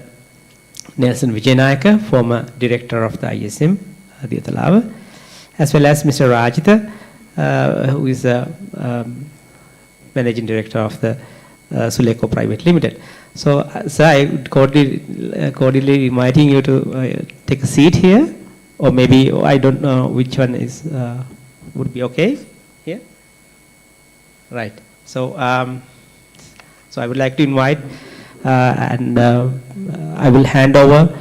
Nelson Vijayanayaka, former Director of the ISM, Diyatalawa, as well as Mr. Rajitha, who is a Managing Director of the Suleko Private Limited. So, sir, I would cordially inviting you to take a seat here, or maybe I don't know which one is would be okay here. Right. So, so I would like to invite, and I will hand over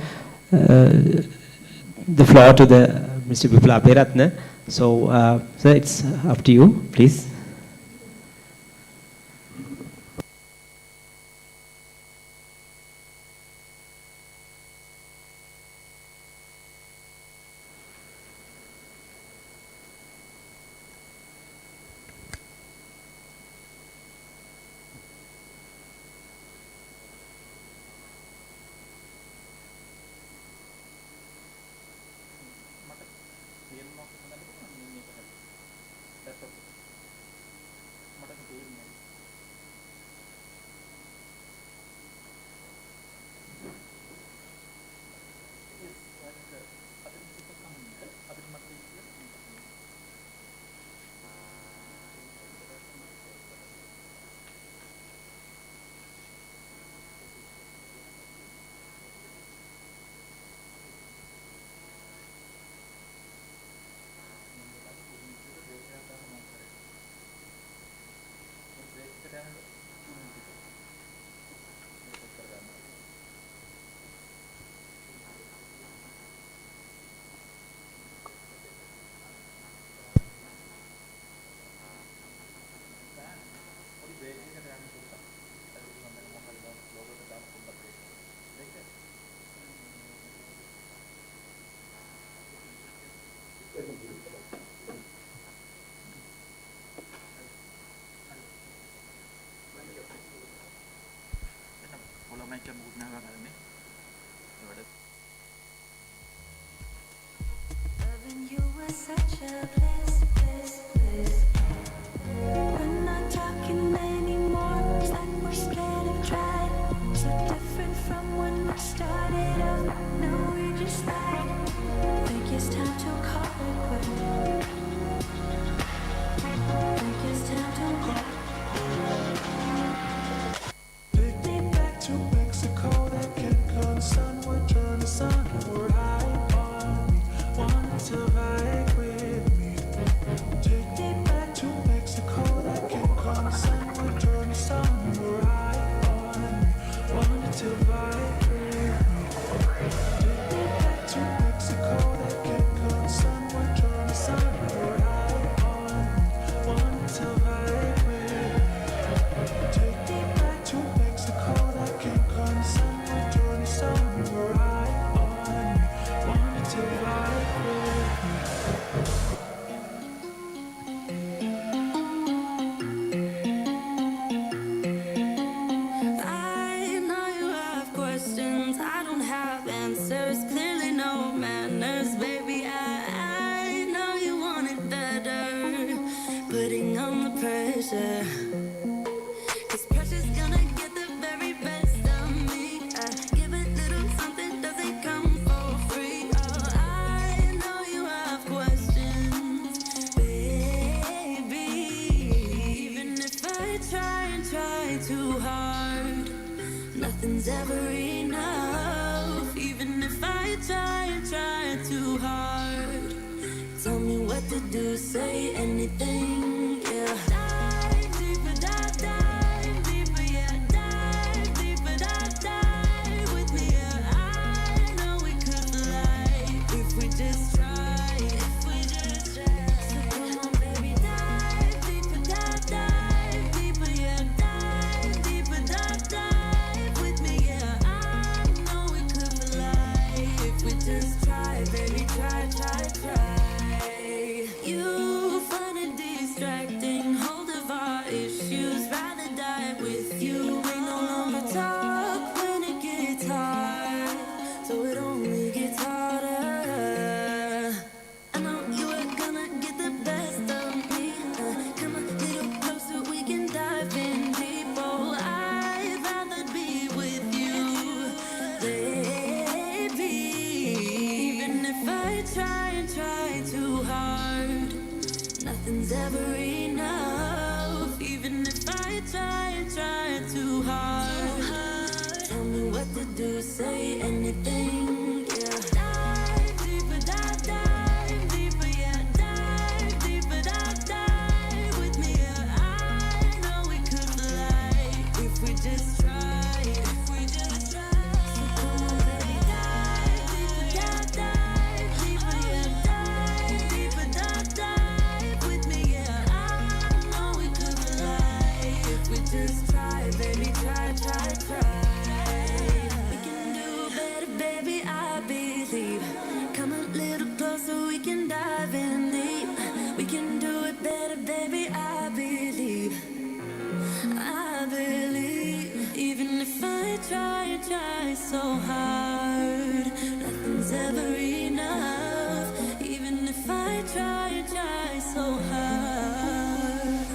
the floor to the Mr. Vipula Abeyratne. So, sir, it's up to you, please. Loving you was such a bliss, bliss, bliss. We're not talking anymore, it's like we're scared of trying. So different from when we started off. Now we're just like, think it's time to call it quits. Think it's time to quit. Take me back to Mexico, that Cancun sun would turn the sun or high on me. Want to vibe with me. Take me back to Mexico, that Cancun sun would turn the sun or high on me. Want to vibe with me. Take me back to Mexico, that Cancun sun would turn the sun or high on me. Want to vibe with me. Take me back to Mexico, that Cancun sun would turn the sun or high on me. Want to vibe with me. I know you have questions, I don't have answers. Clearly no manners, baby. I know you want it better. Putting on the pressure, 'cause pressure's gonna get the very best of me. I give a little something, doesn't come for free. Oh, I know you have questions, baby. Even if I try and try too hard, nothing's ever enough. Even if I try and try too hard, tell me what to do, say anything, yeah. Dive deeper, dive deeper, yeah. Dive deeper, dive with me, yeah. I know we could fly if we just try, if we just try. So come on, baby, dive deeper, dive deeper, yeah. Dive deeper, dive with me, yeah. I know we could fly if we just try, baby, try, try, try. You find it distracting, hold of our issues, rather die with you. We no longer talk when it gets hard, so it only gets harder. I know you are gonna get the best of me. Come a little closer, we can dive in deep. Oh, I'd rather be with you, baby. Even if I try and try too hard, nothing's ever enough. Even if I try and try too hard, tell me what to do, say anything, yeah. Dive deeper, dive deeper, yeah. Dive deeper, dive with me, yeah. I know we could fly if we just try, if we just try. So come on, baby, dive deeper, dive deeper, yeah. Dive deeper, dive with me, yeah. I know we could fly if we just try, baby, try, try, try. We can do better, baby, I believe. Come a little closer, we can dive in deep. We can do it better, baby, I believe. I believe. Even if I try and try so hard, nothing's ever enough. Even if I try and try so hard,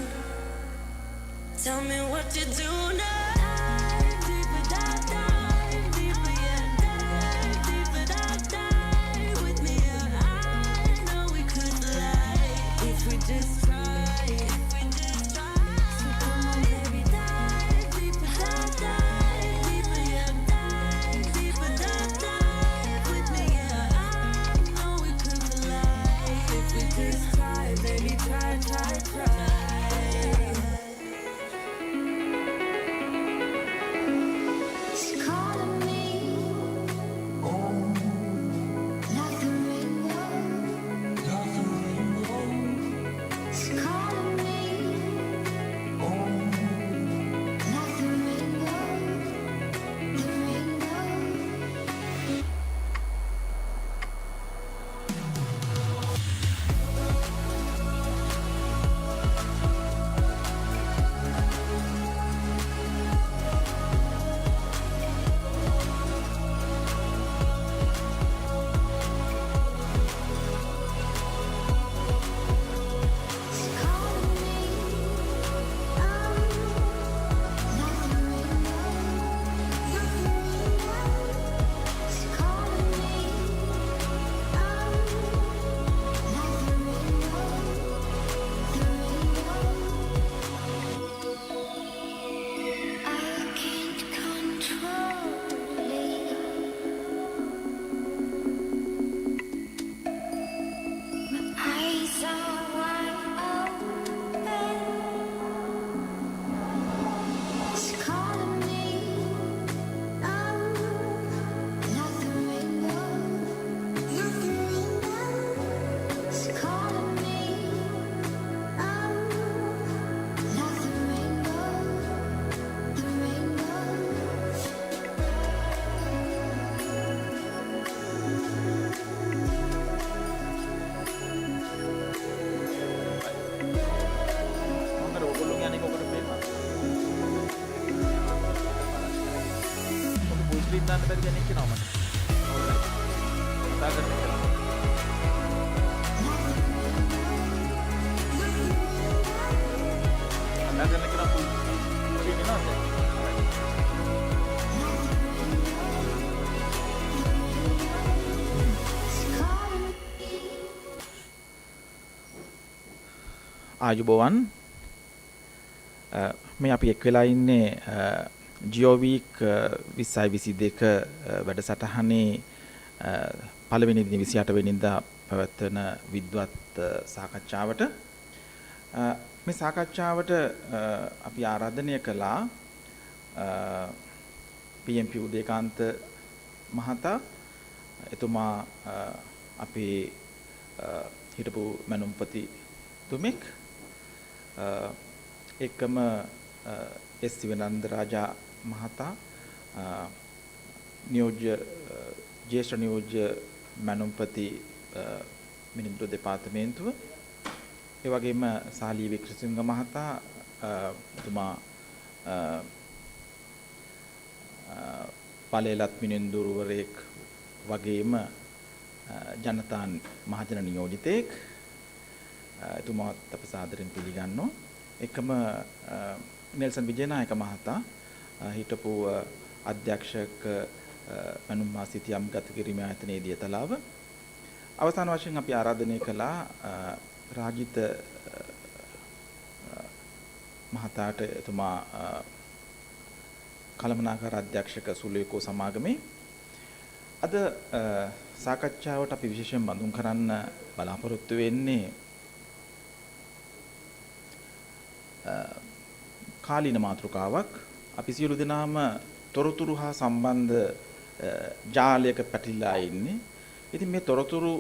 tell me what to do now. Dive deeper, dive deeper, yeah. Dive deeper, dive with me, yeah. I know we could fly if we just try, if we just try. So come on, baby, dive deeper, dive deeper, yeah. Dive deeper, dive with me, yeah. I know we could fly if we just try, baby, try, try, try. screen දාන්න බැරි කෙනෙක් ඉන්නවා මට. කතා කරන්න කියලා. කතා කරන්න කියලා full screen එනවද? ආයුබෝවන් මේ අපි එක් වෙලා ඉන්නේ GeoWeek 2022 වැඩසටහනේ පළවෙනි දින 28 වෙනිදා පැවැත්වෙන විද්වත් සාකච්ඡාවට මේ සාකච්ඡාවට අපි ආරාධනය කළා PMP උදේකාන්ත මහතා එතුමා අපේ හිටපු මනුම්පති තුමෙක් එකම එස් සිවනන්ද රාජා මහතා නියෝජ්‍ය ජ්‍යෙෂ්ඨ නියෝජ්‍ය මනුම්පති මිනිඳු දෙපාර්තමේන්තුව ඒ වගේම සාලී වික්‍රමසිංහ මහතා එතුමා පළේලත් මිනිඳුරුවරයෙක් වගේම ජනතා මහජන නියෝජිතයෙක් එතුමාත් අප සාදරයෙන් පිළිගන්නවා. එකම නෙල්සන් විජේනායක මහතා හිටපු අධ්‍යක්ෂක මනුම්මා සිතියම් ගත කිරීම ආයතනයේ දියතලාව. අවසාන වශයෙන් අපි ආරාධනය කළා රාජිත මහතාට එතුමා කළමනාකාර අධ්‍යක්ෂක සුලේකෝ සමාගමේ අද සාකච්ඡාවට අපි විශේෂයෙන් බඳුන් කරන්න බලාපොරොත්තු වෙන්නේ කාලීන මාතෘකාවක්. අපි සියලු දෙනාම තොරතුරු හා සම්බන්ධ ජාලයක පැටලිලා ඉන්නේ. ඉතින් මේ තොරතුරු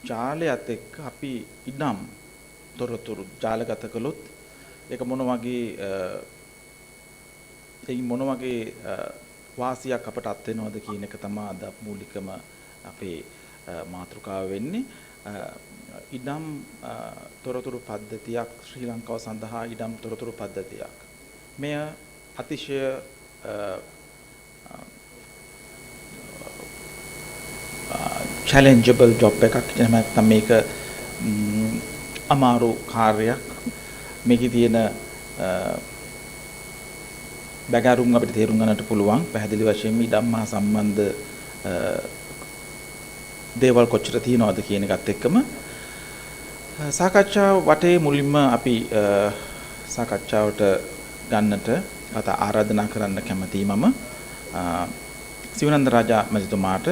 ජාලයත් එක්ක අපි ඉනම් තොරතුරු ජාලගත කළොත් ඒක මොන වගේ වාසියක් අපට අත් වෙනවද කියන එක තමයි අද මූලිකම අපේ මාතෘකාව වෙන්නේ. ඉඩම් තොරතුරු පද්ධතියක් ශ්‍රී ලංකාව සඳහා ඉඩම් තොරතුරු පද්ධතියක්. මෙය අතිශය challengeable job එකක්. එහෙම නැත්නම් මේක අමාරු කාර්යයක්. මේකේ තියෙන බැගෑරුම් අපිට තේරුම් ගන්නට පුළුවන්. පැහැදිලි වශයෙන්ම ඉඩම් හා සම්බන්ධ දේවල් කොච්චර තියෙනවද කියන එකත් එක්කම සාකච්ඡාව වටේ මුලින්ම අපි සාකච්ඡාවට ගන්නට ආරාධනා කරන්න කැමතියි මම සිවනන්ද රාජා මැතිතුමාට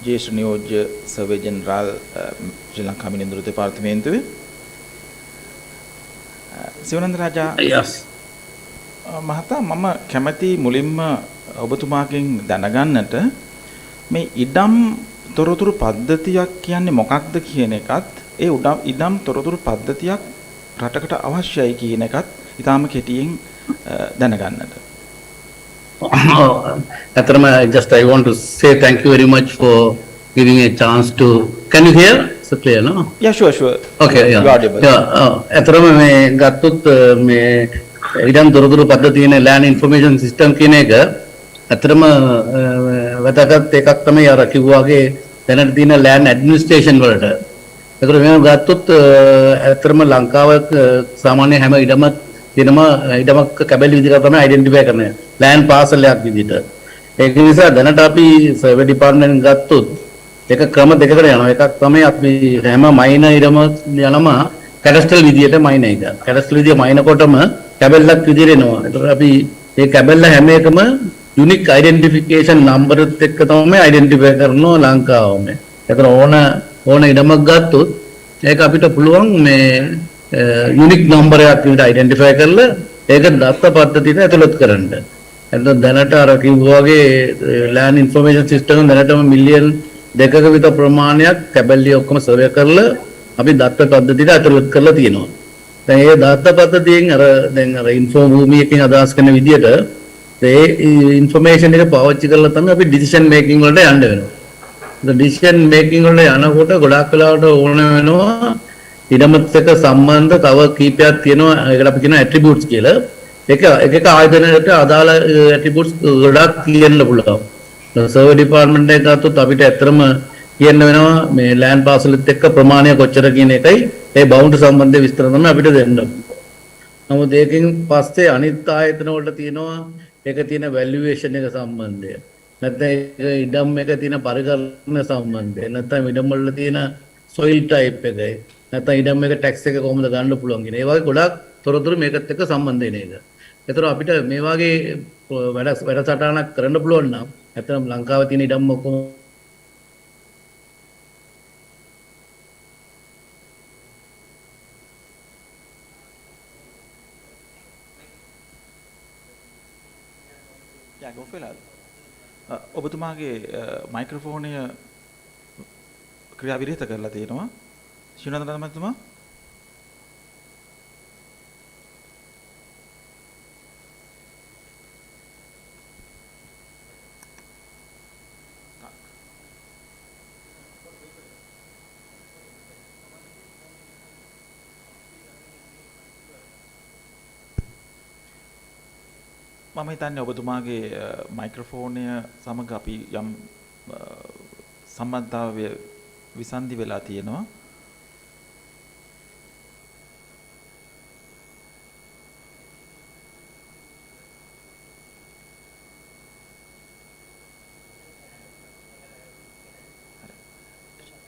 ජ්‍යෙෂ්ඨ නියෝජ්‍ය සර්වේ ජෙනරාල් ශ්‍රී ලංකා මිනිඳුරු දෙපාර්තමේන්තුවේ සිවනන්ද රාජා මහතා මම කැමති මුලින්ම ඔබතුමාගෙන් දැනගන්නට මේ ඉඩම් තොරතුරු පද්ධතියක් කියන්නේ මොකක්ද කියන එකත් ඒ ඉඩම් තොරතුරු පද්ධතියක් රටකට අවශ්‍යයි කියන එකත් ඊටාම කෙටියෙන් දැනගන්නට. Atarama, I want to say thank you very much for giving a chance to. Can you hear? It's clear, no? Yeah, sure. Okay, yeah. You are audible. Yeah. Atarama me gattut me idam duruduru paddhati ne land information system කියන එක අතරම වැදගත් එකක් තමයි අර කිව්වාගේ දැනට තියෙන land administration වලට. ඒකට මම ගත්තොත් අතරම ලංකාව සාමාන්‍ය හැම ඉඩමක් තියෙනම ඉඩමක් කැබලි විදිහට තමයි ඩෙන්ටිෆයි කරන්නේ. land parcel එකක් විදිහට. ඒක නිසා දැනට අපි සර්වේ ඩිපාර්ට්මන්ට් ගත්තොත් ඒක ක්‍රම දෙකකට යනවා. එකක් තමයි අපි හැම මයින ඉඩම යනම කැඩස්ට්‍රල් විදිහට මයින එක. කැඩස්ට්‍රල් විදිය මයින කොටම කැබල්ලක් විදිහට එනවා. ඒතර අපි මේ කැබල්ල හැම එකම යුනික් ඩෙන්ටිෆිකේෂන් නම්බර් එක්ක තමයි ඩෙන්ටිෆයි කරනවා ලංකාවම. ඒතර ඕන ඉඩමක් ගත්තොත් ඒක අපිට පුළුවන් මේ යුනික් නම්බර් එකක් විදිහට ඩෙන්ටිෆයි කරලා ඒක දත්ත පද්ධතියට ඇතුළත් කරන්න. එතකොට දැනට අර කිව්වා වගේ land information system දැනටම මිලියන් 2ක විතර ප්‍රමාණයක් කැබල්ලි ඔක්කොම සර්වේ කරලා අපි දත්ත පද්ධතියට ඇතුළත් කරලා තියෙනවා. දැන් මේ දත්ත පද්ධතියෙන් දැන් ඉන්ෆෝ භූමියකින් අදහස් කරන විදිහට ඒ ඉන්ෆර්මේෂන් එක පාවිච්චි කරලා තමයි අපි ඩිසිෂන් මේකින් වලට යන්න වෙනවා. ඒ ඩිසිෂන් මේකින් වලට යනකොට ගොඩාක් වෙලාවට ඕන වෙනවා ඉඩමත් එක්ක සම්බන්ධ තව කීපයක් තියෙනවා. ඒකට අපි කියනවා ඇට්‍රිබියුට්ස් කියලා. එක ආයතනයකට අදාළ ඇට්‍රිබියුට්ස් ගොඩාක් කියන්න පුළුවන්. සර්වර් ඩිපාර්ට්මන්ට් එක ගත්තොත් අපිට ඇත්තටම කියන්න වෙනවා මේ ලෑන්ඩ් පාසලෙත් එක්ක ප්‍රමාණය කොච්චර කියන එකයි ඒ බවුන්ඩ් සම්බන්ධ විස්තර තමයි අපිට දෙන්න. නමුත් ඒකෙන් පස්සේ අනිත් ආයතන වලට තියෙනවා ඒක තියෙන වැල්යුේෂන් එක සම්බන්ධය. නැත්නම් ඒක ඉඩම් එක තියෙන පරිකරණ සම්බන්ධය. නැත්නම් ඉඩම් වල තියෙන සොයිල් ටයිප් එකයි. නැත්නම් ඉඩම් එක ටැක්ස් එක කොහොමද ගන්න පුළුවන් කියන. ඒ වගේ ගොඩාක් තොරතුරු මේකත් එක්ක සම්බන්ධ වෙන එක. ඒතර අපිට මේ වගේ වැඩසටහනක් කරන්න පුළුවන් නම් ඇත්තටම ලංකාවේ තියෙන ඉඩම් ඔක්කොම ඔබතුමාගේ මයික්‍රොෆෝනය ක්‍රියා විරහිත කරලා තියෙනවා. ශිවනන්ද මහත්මයා මම හිතන්නේ ඔබතුමාගේ මයික්‍රොෆෝනය සමග අපි යම් සම්බන්ධතාවය විසන්ධි වෙලා තියෙනවා.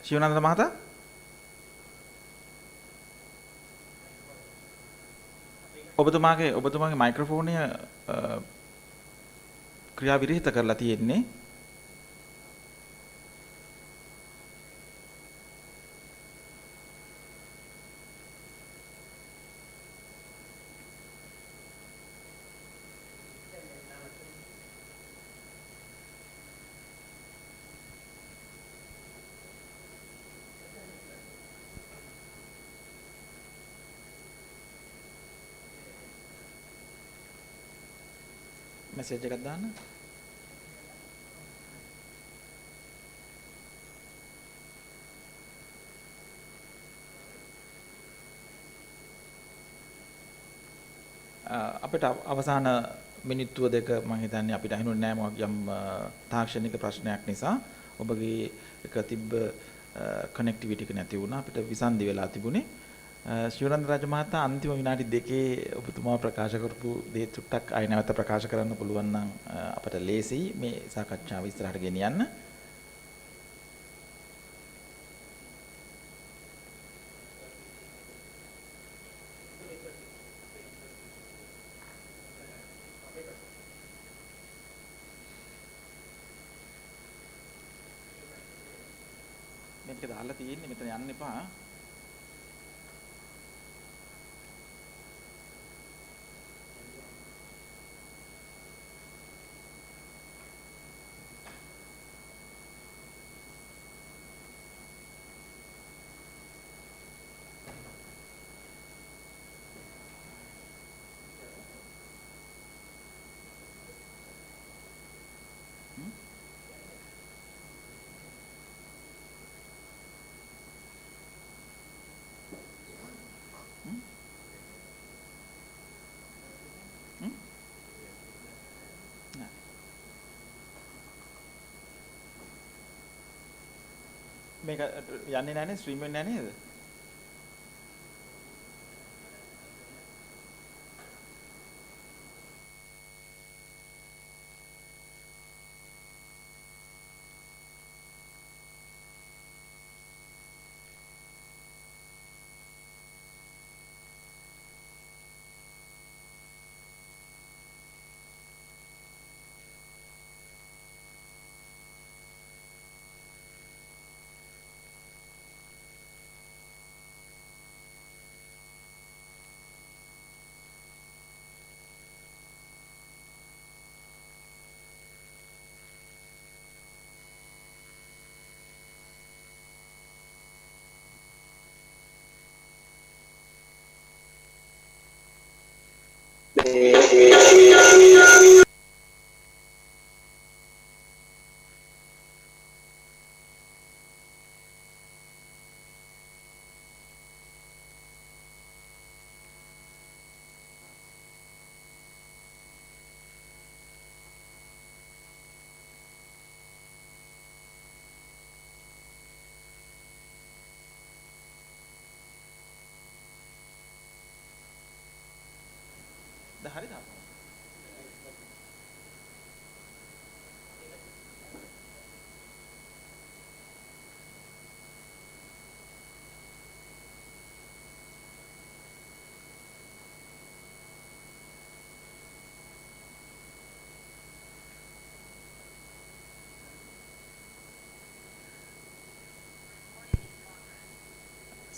ශිවනන්ද මහතා ඔබතුමාගේ මයික්‍රොෆෝනය ක්‍රියා විරහිත කරලා තියෙන්නේ. මෙසේජ් එකක් දාන්න. අපිට අවසාන මිනිත්තුව දෙක මම හිතන්නේ අපිට අහිනුනේ නැහැ මොකක් යම් තාක්ෂණික ප්‍රශ්නයක් නිසා ඔබගේ එක තිබ්බ කනෙක්ටිවිටි එක නැති වුණා. අපිට විසන්ධි වෙලා තිබුණේ. ශිවනන්ද රාජ මහතා අන්තිම විනාඩි දෙකේ ඔබතුමා ප්‍රකාශ කරපු දේ චුට්ටක් ආයෙ නැවත ප්‍රකාශ කරන්න පුළුවන් නම් අපට ලේසියි මේ සාකච්ඡාව ඉස්සරහට ගෙනියන්න. මේක දාලා තියෙන්නේ මෙතන යන්න එපා. මේක යන්නේ නැහැ නේ ස්ට්‍රීම් වෙන්නේ නැහැ නේද?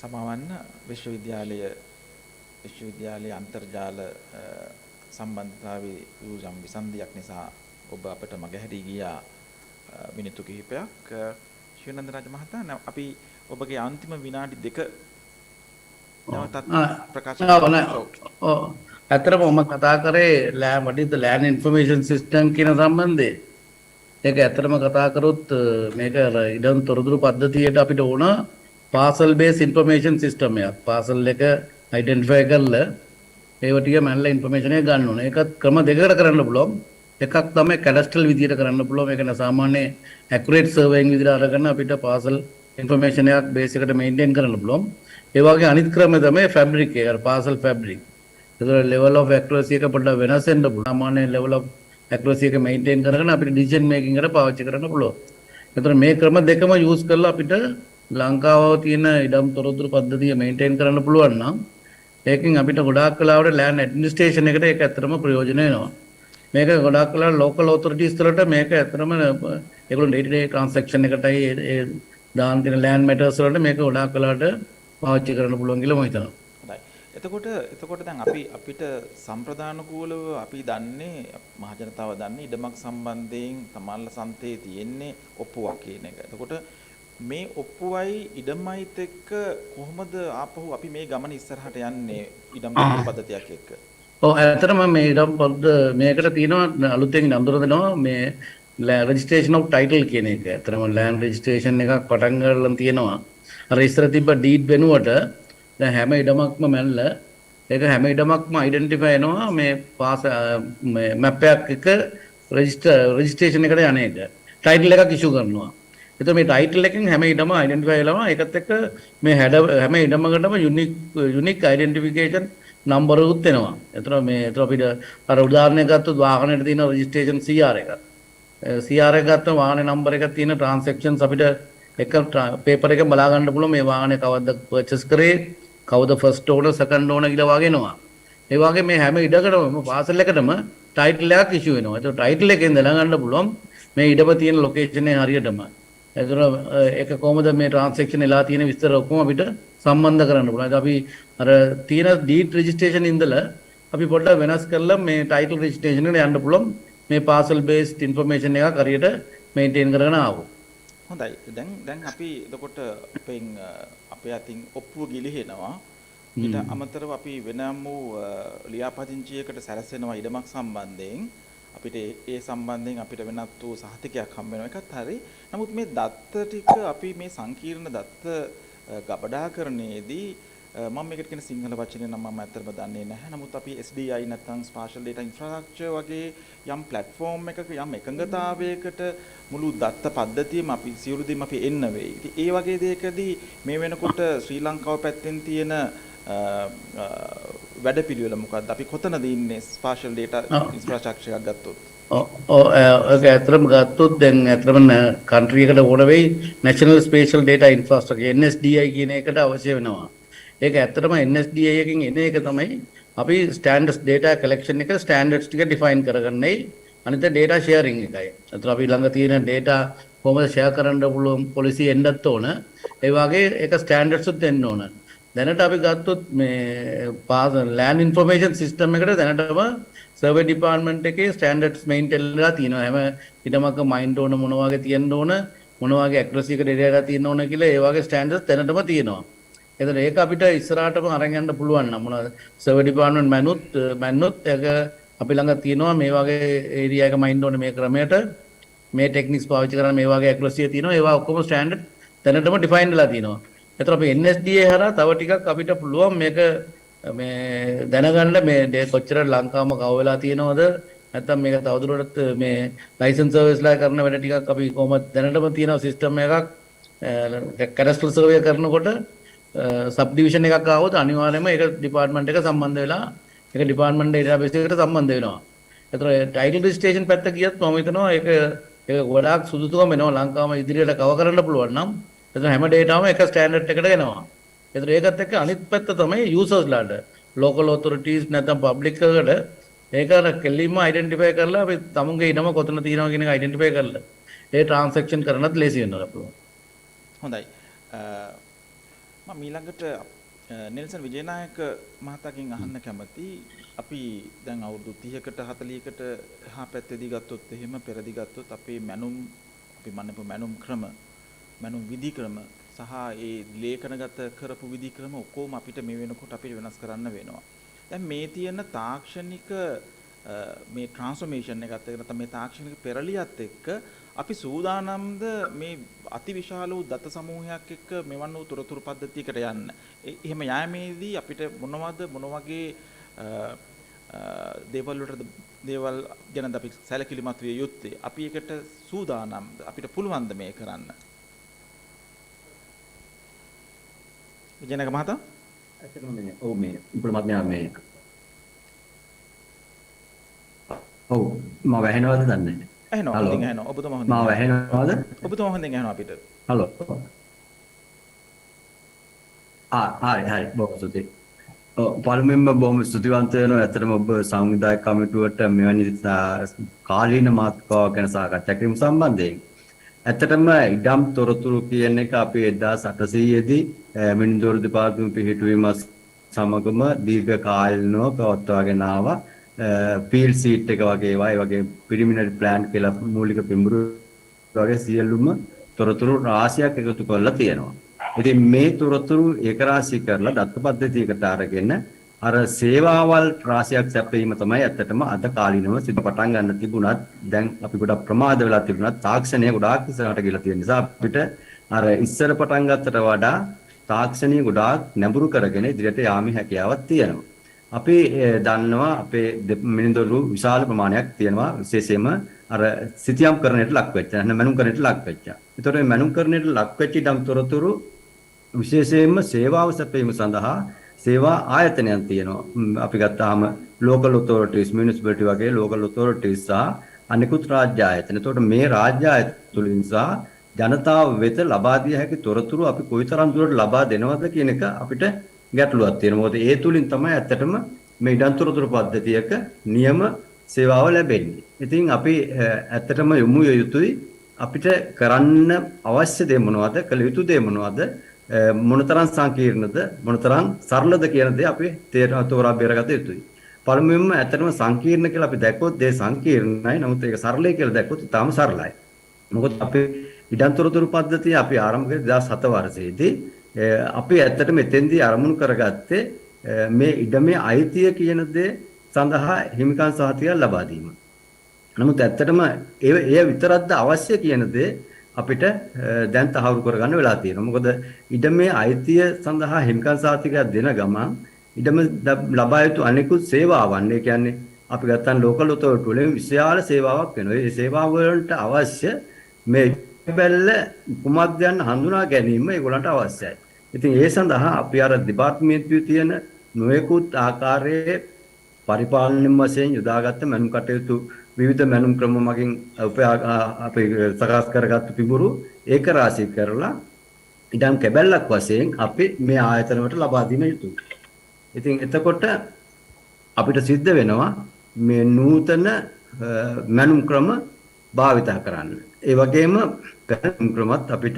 සමවන්න විශ්වවිද්‍යාලයේ අන්තර්ජාල සම්බන්ධතාවයේ වූ යම් විසන්ධියක් නිසා ඔබ අපට මගහැරී ගියා මිනිත්තු කිහිපයක්. ශිවනන්ද රාජ මහතා අපි ඔබගේ අන්තිම විනාඩි 2 නැවතත් ප්‍රකාශ කරන්න. ඇත්තටම මම කතා කරේ what is the land information system කියන සම්බන්ධය. ඒක ඇත්තටම කතා කරොත් මේක ඉඩම් තොරතුරු පද්ධතියට අපිට ඕන parcel based information system එකක්. parcel එක identify කරලා ඒව ටික මැනලා information එක ගන්න ඕන. ඒකත් ක්‍රම දෙකකට කරන්න පුළුවන්. එකක් තමයි cadastral විදියට කරන්න පුළුවන්. මේක නේ සාමාන්‍ය accurate surveying විදියට අරගෙන අපිට parcel information එකක් base එකට maintain කරන්න පුළුවන්. ඒ වගේ අනිත් ක්‍රමය තමයි fabric එක. parcel fabric. ඒක level of accuracy එක පොඩ්ඩක් වෙනස් වෙන්න පුළුවන්. සාමාන්‍ය level of accuracy එක maintain කරගෙන අපිට decision making එකට පාවිච්චි කරන්න පුළුවන්. ඒතර මේ ක්‍රම දෙකම use කරලා අපිට ලංකාව තියෙන ඉඩම් තොරතුරු පද්ධතිය මේන්ටේන් කරන්න පුළුවන් නම් ඒකෙන් අපිට ගොඩාක් වෙලාවට land administration එකට ඒක ඇත්තටම ප්‍රයෝජන වෙනවා. මේක ගොඩාක් වෙලාවට local authorities වලට මේක ඇත්තටම ඒගොල්ලෝ day to day transaction එකටයි ඒ දාන තියෙන land matters වලට මේක ගොඩාක් වෙලාවට පාවිච්චි කරන්න පුළුවන් කියලා මම හිතනවා. එතකොට දැන් අපිට සම්ප්‍රදාන කූලව අපි දන්නේ මහජනතාව දන්නේ ඉඩමක් සම්බන්ධයෙන් තමන්ල සන්තේ තියෙන්නේ ඔප්පුවක් කියන එක. එතකොට මේ ඔප්පුවයි ඉඩමයිත් එක්ක කොහොමද ආපහු අපි මේ ගමන ඉස්සරහට යන්නේ ඉඩම් පද්ධතියක් එක්ක? ඔව් ඇත්තටම මේ ඉඩම් මේකට තියෙනවා අලුතෙන් නම්දර දෙනවා මේ registration of title කියන එක. ඇත්තටම land registration එකක් පටන් ගන්න තියෙනවා. අර ඉස්සර තිබ්බ deed වෙනුවට දැන් හැම ඉඩමක්ම මැනලා ඒක හැම ඉඩමක්ම identify වෙනවා මේ map එකක් එක registration එකට යන එක. title එකක් issue කරනවා. එතකොට මේ ටයිටල් එකෙන් හැම ඉඩම අයිඩෙන්ටිෆයි වෙනවා. ඒකත් එක්ක මේ හැම ඉඩමකටම යුනික් අයිඩෙන්ටිෆිකේෂන් නම්බර් උත් එනවා. එතකොට අපිට අර උදාහරණයක් ගත්තොත් වාහනේට තියෙන රෙජිස්ට්‍රේෂන් CR එක. CR එක ගත්තම වාහනේ නම්බර් එකක් තියෙන ට්‍රාන්සැක්ෂන්ස් අපිට එක පේපර් එකෙන් බලා ගන්න පුළුවන් මේ වාහනේ කවද්ද පර්චේස් කරේ, කවුද ෆස්ට් ඕනර්, සෙකන්ඩ් ඕනර් කියලා වගේ එනවා. ඒ වගේ මේ හැම ඉඩකටම පාසල් එකටම ටයිටල් එකක් ඉෂුව වෙනවා. ඒක ටයිටල් එකෙන් දැනගන්න පුළුවන් මේ ඉඩම තියෙන ලොකේෂන් එක හරියටම. එතකොට ඒක කොහොමද මේ ට්‍රාන්සැක්ෂන් එලා තියෙන විස්තර ඔක්කොම අපිට සම්බන්ධ කරන්න පුළුවන්. අපි අර තියෙන ඩීඩ් රෙජිස්ට්‍රේෂන් ඉඳලා අපි පොඩ්ඩක් වෙනස් කරලා මේ ටයිටල් රෙජිස්ට්‍රේෂන් එකට යන්න පුළුවන්. මේ පාසල් බේස්ඩ් ඉන්ෆර්මේෂන් එකක් හරියට මේන්ටේන් කරගෙන ආවොත්. හොඳයි. දැන් අපි එතකොට අපේ අතින් ඔප්පුව ගිලිහෙනවා. ඊට අමතරව අපි වෙනම වූ ලියාපදිංචියකට සැරසෙනවා ඉඩමක් සම්බන්ධයෙන්. අපිට ඒ සම්බන්ධයෙන් අපිට වෙනත් වූ සහතිකයක් හම්බ වෙනවා. එකත් හරි. නමුත් මේ දත්ත ටික අපි මේ සංකීර්ණ දත්ත ගබඩාකරණයේදී මම මේකට කියන සිංහල වචනේ නම් මම ඇත්තටම දන්නේ නැහැ. නමුත් අපි SDI නැත්නම් Spatial Data Infrastructure වගේ යම් platform එකක යම් එකඟතාවයකට මුළු දත්ත පද්ධතියම අපි සියලු දෙම අපි එන්න වෙයි. ඉතින් ඒ වගේ දෙයකදී මේ වෙනකොට ශ්‍රී ලංකාව පැත්තෙන් තියෙන වැඩපිළිවෙල මොකක්ද? අපි කොතනද ඉන්නේ Spatial Data Infrastructure එකක් ගත්තොත්? ඒක ඇත්තටම ගත්තොත් දැන් ඇත්තටම country එකට ඕන වෙයි National Spatial Data Infrastructure NSDI කියන එකට අවශ්‍ය වෙනවා. ඒක ඇත්තටම NSDI එකකින් එන එක තමයි අපි standards data collection එක standards ටික define කරගන්නයි අනිත් data sharing එකයි. අතන අපි ළඟ තියෙන data කොහොමද share කරන්න පුළුවන් policy එන්නත් ඕන. ඒ වගේ ඒක standards උත් දෙන්න ඕන. දැනට අපි ගත්තොත් මේ land information system එකට දැනටම survey department එකේ standards maintain වෙලා තියෙනවා. හැම ඉඩමක mind ඕන මොන වගේ තියෙන්න ඕන මොන වගේ accuracy එක data එකක් තියෙන්න ඕන කියලා ඒ වගේ standards දැනටම තියෙනවා. එතන ඒක අපිට ඉස්සරහටම අරන් යන්න පුළුවන් නම් මොනවද survey department මැනුත් ඒක අපි ළඟ තියෙනවා මේ වගේ area එක mind ඕන මේ ක්‍රමයට මේ techniques පාවිච්චි කරන මේ වගේ accuracy තියෙනවා. ඒවා ඔක්කොම standard දැනටම define වෙලා තියෙනවා. එතන අපි NSDA හරහා තව ටිකක් අපිට පුළුවන් මේක මේ දැනගන්න මේ කොච්චර ලංකාවම කව වෙලා තියෙනවද නැත්නම් මේක තවදුරටත් මේ license service ලා කරන වැඩ ටිකක් අපි කොහොමද දැනටම තියෙන system එකක් cadastral survey කරනකොට subdivision එකක් ආවොත් අනිවාර්යයෙන්ම ඒක department එක සම්බන්ධ වෙලා ඒක ඩිපාර්ට්මන්ට් ඩේටාබේස් එකට සම්බන්ධ වෙනවා. ඒතර ටයිටල් රෙජිස්ට්‍රේෂන් පැත්ත ගියත් මම හිතනවා ඒක ගොඩාක් සුදුසුකම් වෙනවා ලංකාවම ඉදිරියට කව කරන්න පුළුවන් නම්. එතන හැම ඩේටාවම එක ස්ටෑන්ඩඩ් එකකට එනවා. ඒතර ඒකත් එක්ක අනිත් පැත්ත තමයි යූසර්ස්ලාට ලෝකල් ඔතොරිටිස් නැත්නම් පබ්ලික් එකට ඒක අර කෙලින්ම අයිඩෙන්ටිෆයි කරලා අපි තමුන්ගේ ඉනම කොතන තියෙනවා කියන එක අයිඩෙන්ටිෆයි කරලා ඒ ට්‍රාන්සැක්ෂන් කරනත් ලේසි වෙනවා පුළුවන්. හොඳයි. මම ඊළඟට නෙල්සන් විජේනායක මහතාගෙන් අහන්න කැමති අපි දැන් අවුරුදු 30කට 40කට එහා පැත්තේදී ගත්තොත් එහෙම පෙරදී ගත්තොත් අපේ අපි මන්නපු මැනුම් විධි ක්‍රම සහ ඒ ලේඛනගත කරපු විධි ක්‍රම ඔක්කොම අපිට මේ වෙනකොට අපිට වෙනස් කරන්න වෙනවා. දැන් මේ තියෙන තාක්ෂණික මේ ට්‍රාන්ස්ෆෝමේෂන් එකත් එක්ක නැත්නම් මේ තාක්ෂණික පෙරලියත් එක්ක අපි සූදානම්ද මේ අතිවිශාල වූ දත සමූහයක් එක්ක මෙවන් වූ තොරතුරු පද්ධතියකට යන්න. එහෙම යෑමේදී අපිට මොන වගේ දේවල් ගැනද අපි සැලකිලිමත් විය යුත්තේ? අපි ඒකට සූදානම්ද? අපිට පුළුවන්ද මේ කරන්න? විජේනායක මහතා ඔව් මේ ඉම්ප්ලිමන්ට් මේ ඔව් මම වැහෙනවද දන්නේ නැහැ. ඇහෙනවා හොඳින් ඇහෙනවා ඔබතුමා හොඳින් මම වැහෙනවද ඔබතුමා හොඳින් ඇහෙනවා අපිට හලෝ හරි බොහොම ස්තුතියි පළමුවෙන්ම බොහොම ස්තුතිවන්ත වෙනවා ඇත්තටම ඔබ සංවිධායක කමිටුවට මෙවැනි කාලීන මාතෘකාවක් ගැන සාකච්ඡා කිරීම සම්බන්ධයෙන් ඇත්තටම ඉඩම් තොරතුරු කියන එක අපි 1800 දී මිනිඳුරු දෙපාර්තමේන්තුව පිහිටුවීම සමගම දීර්ඝ කාලීනව පවත්වාගෙන ආවා ෆීල්ඩ් සීට් එක වගේ ඒවා ඒ වගේ ප්‍රිලිමිනරි ප්ලෑන් කියලා මූලික පිඹුරු වගේ සියලුම තොරතුරු රාශියක් එකතු කරලා තියෙනවා. ඉතින් මේ තොරතුරු ඒකරාශී කරලා දත්ත පද්ධතියකට අරගෙන අර සේවාවල් රාශියක් සැපයීම තමයි ඇත්තටම අද කාලීනව සිදු පටන් ගන්න තිබුණත් දැන් අපි ගොඩක් ප්‍රමාද වෙලා තිබුණත් තාක්ෂණය ගොඩාක් ඉස්සරහට ගිහලා තියෙන නිසා අපිට අර ඉස්සර පටන් ගත්තට වඩා තාක්ෂණය ගොඩාක් නැඹුරු කරගෙන ඉදිරියට යාමේ හැකියාවක් තියෙනවා. අපි දන්නවා අපේ මිනිඳුරු විශාල ප්‍රමාණයක් තියෙනවා විශේෂයෙන්ම අර සිතියම් කරණයට ලක් වෙච්ච නැත්නම් මැනුම් කරණයට ලක් වෙච්ච. ඒතකොට මේ මැනුම් කරණයට ලක් වෙච්ච ඉඩම් තොරතුරු විශේෂයෙන්ම සේවාව සැපයීම සඳහා සේවා ආයතනයන් තියෙනවා. අපි ගත්තාම local authorities municipality වගේ local authorities සහ අනිකුත් රාජ්‍ය ආයතන. ඒතකොට මේ රාජ්‍ය ආයතන තුලින් සහ ජනතාව වෙත ලබා දිය හැකි තොරතුරු අපි කොයිතරම් දුරට ලබා දෙනවද කියන එක අපිට ගැටලුවක් තියෙනවා. මොකද ඒ තුලින් තමයි ඇත්තටම මේ ඉඩම් තොරතුරු පද්ධතියක නියම සේවාව ලැබෙන්නේ. ඉතින් අපි ඇත්තටම යොමු යුතුයි අපිට කරන්න අවශ්‍ය දේ මොනවද? කළ යුතු දේ මොනවද? මොනතරම් සංකීර්ණද? මොනතරම් සරලද කියන දේ අපි තෝරා බේරගත යුතුයි. පළමුවෙන්ම ඇත්තටම සංකීර්ණ කියලා අපි දැක්කොත් දේ සංකීර්ණයි. නමුත් ඒක සරලයි කියලා දැක්කොත් තාම සරලයි. මොකද අපේ ඉඩම් තොරතුරු පද්ධතිය අපි ආරම්භ කළේ 2007 වර්ෂයේදී අපි ඇත්තටම එතෙන්දී අරමුණු කරගත්තේ මේ ඉඩමේ අයිතිය කියන දේ සඳහා හිමිකම් සහතිකයක් ලබා දීම. නමුත් ඇත්තටම ඒ විතරක්ද අවශ්‍ය කියන දේ අපිට දැන් තහවුරු කරගන්න වෙලා තියෙනවා. මොකද ඉඩමේ අයිතිය සඳහා හිමිකම් සහතිකයක් දෙන ගමන් ඉඩම ලබා යුතු අනෙකුත් සේවාවන් ඒ කියන්නේ අපි ගත්තාම ලෝකල් ඔතොරිටි වලින් විශාල සේවාවක් වෙනවා. ඒ සේවාව වලට අවශ්‍ය මේ බැල්ල කුමක්ද යන හඳුනා ගැනීම ඒගොල්ලන්ට අවශ්‍යයි. ඉතින් ඒ සඳහා අපි අර දෙපාර්තමේන්තුවේ තියෙන නොයෙකුත් ආකාරයේ පරිපාලන වශයෙන් යොදාගත්ත මැනුම් කටයුතු විවිධ මැනුම් ක්‍රම මගින් අපි සකස් කරගත්තු පිඹුරු ඒක රාශී කරලා ඉඩම් කැබැල්ලක් වශයෙන් අපි මේ ආයතන වලට ලබා දෙන යුතුයි. ඉතින් එතකොට අපිට සිද්ධ වෙනවා මේ නූතන මැනුම් ක්‍රම භාවිතා කරන්න. ඒ වගේම මැනුම් ක්‍රමත් අපිට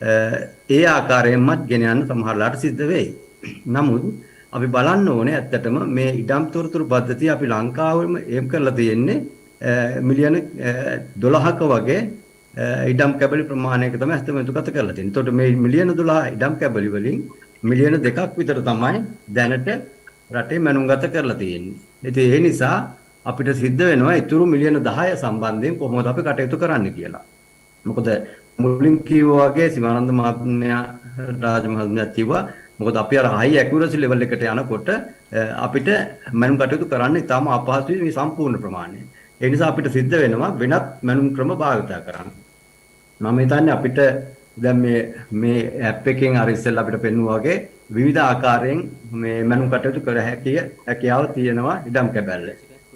ඒ ආකාරයෙන්මත් ගෙන යන්න සමහරලාට සිද්ධ වෙයි. නමුත් අපි බලන්න ඕනේ ඇත්තටම මේ ඉඩම් තොරතුරු පද්ධතිය අපි ලංකාවෙම ඒම් කරලා තියෙන්නේ මිලියන 12ක වගේ ඉඩම් කැබලි ප්‍රමාණයක තමයි අස්තමෙන්තු ගත කරලා තියෙන්නේ. එතකොට මේ මිලියන 12 ඉඩම් කැබලි වලින් මිලියන 2ක් විතර තමයි දැනට රටේ මැනුම්ගත කරලා තියෙන්නේ. ඉතින් ඒ නිසා අපිට සිද්ධ වෙනවා ඊතුරු මිලියන 10 සම්බන්ධයෙන් කොහොමද අපි කටයුතු කරන්න කියලා. මොකද මුලින් කිව්වා වගේ සිවානන්ද මහත්මයා රාජ මහත්මයා කිව්වා මොකද අපි අර high accuracy level එකට යනකොට අපිට මැනුම් කටයුතු කරන්න ඉතාම අපහසුයි මේ සම්පූර්ණ ප්‍රමාණය. ඒ නිසා අපිට සිද්ධ වෙනවා වෙනත් මැනුම් ක්‍රම භාවිත කරන්න. මම හිතන්නේ අපිට දැන් මේ ඇප් එකෙන් අර ඉස්සෙල්ලා අපිට පෙන්වුවා වගේ විවිධ ආකාරයෙන් මේ මනු කටයුතු කර හැකියාව තියෙනවා ඉඩම් කැබැල්ල.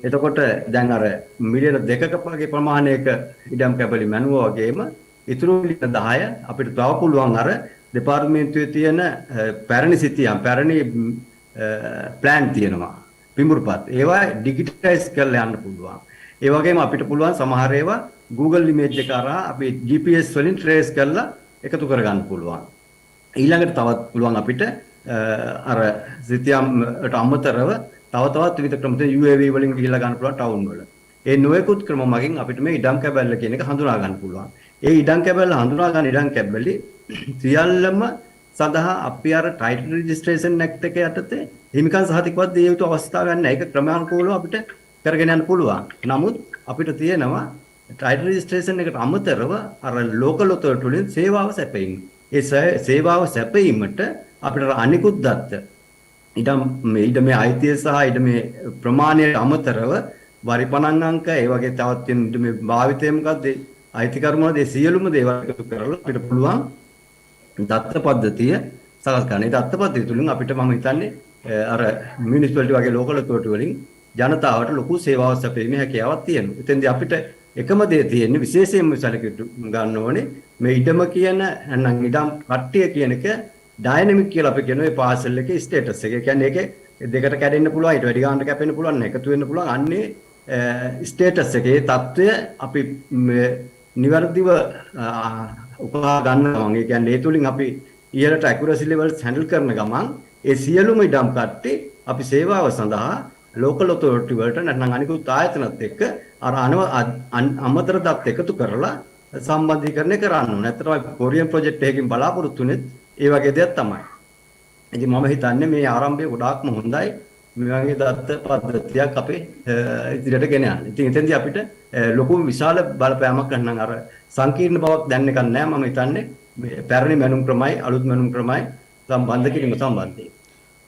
එතකොට දැන් අර මිලියන 2ක වගේ ප්‍රමාණයක ඉඩම් කැබලි මනුව වගේම ඉතුරු මිලියන 10 අපිට තව පුළුවන් අර දෙපාර්තමේන්තුවේ තියෙන පැරණි සිතියම් පැරණි ප්ලෑන් තියෙනවා පිඹුරුපත් ඒවා ඩිජිටයිස් කරලා යන්න පුළුවන්. ඒ වගේම අපිට පුළුවන් සමහර ඒවා Google image එක කරා අපි GPS වලින් trace කරලා එකතු කරගන්න පුළුවන්. ඊළඟට තවත් පුළුවන් අපිට අර සිතියම්ට අමතරව තවත් විවිධ ක්‍රම UAV වලින් ගිහිල්ලා ගන්න පුළුවන් ටවුන් වල. ඒ නොයෙකුත් ක්‍රම මගින් අපිට මේ ඉඩම් කැබැල්ල කියන එක හඳුනා ගන්න පුළුවන්. ඒ ඉඩම් කැබැල්ල හඳුනා ගන්න ඉඩම් කැබැලි සියල්ලම සඳහා අපි අර ටයිටල් රෙජිස්ට්‍රේෂන් ඇක්ට් එක යටතේ හිමිකම් සහතිකවත් දිය යුතු අවස්ථාවක් නැහැ. ඒක ක්‍රමානුකූලව අපිට කරගෙන යන්න පුළුවන්. නමුත් අපිට තියෙනවා ටයිටල් රෙජිස්ට්‍රේෂන් එකට අමතරව අර ලෝකල් ඔතොරිටි වලින් සේවාව සැපයීම. ඒ සේවාව සැපයීමට අපිට අනිකුත් දත්ත ඉඩමේ අයිතිය සහ ඉඩමේ ප්‍රමාණයට අමතරව වරිපණන් අංක ඒ වගේ තවත් තියෙන ඉඩමේ භාවිතය මොකද්ද අයිතිකරු මොනවද ඒ සියලුම දේවල් එකතු කරලා අපිට පුළුවන් දත්ත පද්ධතිය සකස් කරන්න. ඒ දත්ත පද්ධතිය තුලින් අපිට මම හිතන්නේ අර මියුනිසිපැලිටි වගේ ලෝකල් ඔතොරිටි වලින් ජනතාවට ලොකු සේවාවක් සැපයීමේ හැකියාවක් තියෙනවා. එතෙන්දී අපිට එකම දේ තියෙන්නේ විශේෂයෙන්ම සැලකිලි ගන්න ඕනේ මේ ඉඩම කියන නැත්නම් ඉඩම් කට්ටිය කියන එක ඩයිනමික් කියලා අපි කියන මේ පාසල් එකේ ස්ටේටස් එක. ඒ කියන්නේ ඒකේ දෙකට කැඩෙන්න පුළුවන් ඊට වැඩි ගන්නට කැපෙන්න පුළුවන් එකතු වෙන්න පුළුවන්. අන්නේ ස්ටේටස් එකේ தত্ত্বය අපි නිවැරදිව උපහා ගන්නවා. ඒ කියන්නේ ඒ තුලින් අපි ඉහළට accuracy levels handle කරන ගමන් ඒ සියලුම ඉඩම් කට්ටි අපි සේවාව සඳහා local authority වලට නැත්නම් අනිකුත් ආයතනත් එක්ක අර අමතර දත් එකතු කරලා සම්බන්ධීකරණය කරන්න ඕනේ. නැත්නම් අපි කොරියන් ප්‍රොජෙක්ට් එකකින් බලාපොරොත්තු වෙන්නේ ඒ වගේ දෙයක් තමයි. ඉතින් මම හිතන්නේ මේ ආරම්භය ගොඩාක්ම හොඳයි. මේ වගේ දත්ත පද්ධතියක් අපේ ඉදිරියට ගෙන යන්න. ඉතින් එතෙන්දී අපිට ලොකු විශාල බලපෑමක් ගන්න අර සංකීර්ණ බවක් දැන් එකක් නෑ. මම හිතන්නේ මේ පැරණි මැනුම් ක්‍රමයි අලුත් මැනුම් ක්‍රමයි සම්බන්ධ කිරීම සම්බන්ධයි.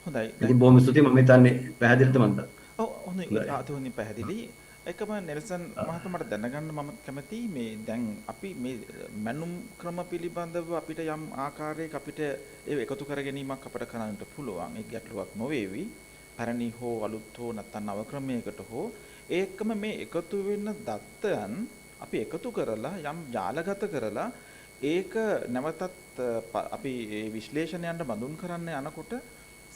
හොඳයි. ඉතින් බොහොම ස්තුතියි මම හිතන්නේ පැහැදිලිද මන්ද? ඔව් හොඳයි. ආතුනි පැහැදිලි. එකම නෙල්සන් මහත්මයාට දැනගන්න මම කැමතියි මේ දැන් අපි මේ මැනුම් ක්‍රම පිළිබඳව අපිට යම් ආකාරයක අපිට ඒ එකතු කර ගැනීමක් අපිට කරන්නට පුළුවන්. ඒක ගැටලුවක් නොවේවි. පැරණි හෝ අලුත් හෝ නැත්නම් නව ක්‍රමයකට හෝ ඒකම මේ එකතු වෙන දත්තයන් අපි එකතු කරලා යම් ජාලගත කරලා ඒක නැවතත් අපි ඒ විශ්ලේෂණයන්ට බඳුන් කරන්න යනකොට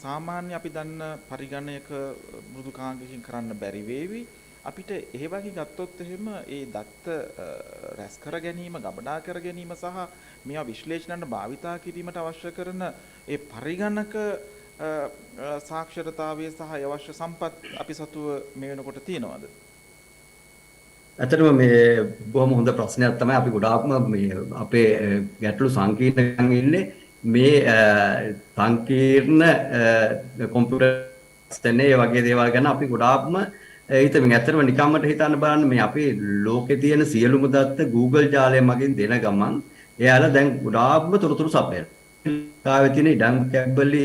සාමාන්‍ය අපි දන්න පරිගණයක මෘදුකාංගකින් කරන්න බැරි වේවි. අපිට ඒ වගේ ගත්තොත් එහෙම ඒ දත්ත රැස් කර ගැනීම, ගබඩා කර ගැනීම සහ මේවා විශ්ලේෂණයට භාවිතා කිරීමට අවශ්‍ය කරන ඒ පරිගණක සාක්ෂරතාවය සහ අවශ්‍ය සම්පත් අපි සතුව මේ වෙනකොට තියෙනවද? ඇත්තටම මේ බොහොම හොඳ ප්‍රශ්නයක් තමයි. අපි ගොඩාක්ම මේ අපේ ගැටලු සංකීර්ණකම් ඉන්නේ මේ සංකීර්ණ කම්පියුටර් ස්තනේ වගේ දේවල් ගැන අපි ගොඩාක්ම හිතමින් ඇත්තටම නිකම්මට හිතන්න බලන්න මේ අපේ ලෝකේ තියෙන සියලුම දත්ත Google ජාලය මගින් දෙන ගමන් එයාලා දැන් ගොඩාක්ම තොරතුරු සපයන. කාවේ තියෙන ඉඩම් කැබලි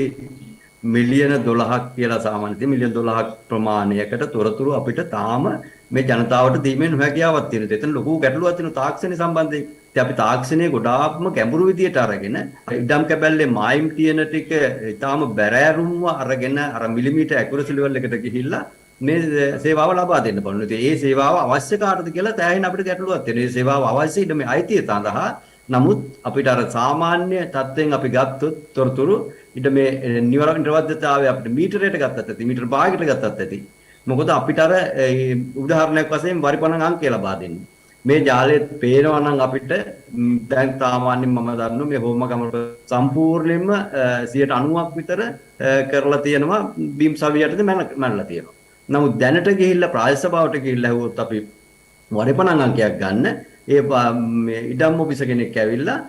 මිලියන 12ක් කියලා සාමාන්‍යයෙන් මිලියන 12ක් ප්‍රමාණයකට තොරතුරු අපිට තාම මේ ජනතාවට දීමේ නොහැකියාවක් තියෙනවා. එතන ලොකු ගැටලුවක් තියෙනවා තාක්ෂණය සම්බන්ධයෙන්. ඉතින් අපි තාක්ෂණය ගොඩාක්ම ගැඹුරු විදියට අරගෙන ඉඩම් කැබැල්ලේ මායිම් තියෙන ටික ඊටාම බැරෑරුම්ව අරගෙන අර මිලිමීටර් ඇකුරසි ලෙවල් එකට ගිහිල්ලා මේ සේවාව ලබා දෙන්න බලනවා. ඉතින් ඒ සේවාව අවශ්‍ය කාටද කියලා තැයින් අපිට ගැටලුවක් තියෙනවා. මේ සේවාව අවශ්‍ය ඉඩමේ අයිතිය සඳහා නමුත් අපිට අර සාමාන්‍ය තත්ත්වයෙන් අපි ගත්තොත් තොරතුරු ඉඩමේ නිර්වද්‍යතාවය අපිට මීටරයට ගත්තත් ඇති මීටර භාගයකට ගත්තත් ඇති. මොකද අපිට අර උදාහරණයක් වශයෙන් වරිපණන් අංකය ලබා දෙන්නේ. මේ ජාලයේ පේනවා නම් අපිට දැන් සාමාන්‍යයෙන් මම දන්නවා මේ හෝම කම සම්පූර්ණයෙන්ම 90ක් විතර කරලා තියෙනවා බීම් සවියටද මැනලා තියෙනවා. නමුත් දැනට ගිහිල්ලා ප්‍රාදේශ සභාවට ගිහිල්ලා හුවොත් අපි වරිපණන් අංකයක් ගන්න ඒ ඉඩම් ඔෆිස කෙනෙක් ඇවිල්ලා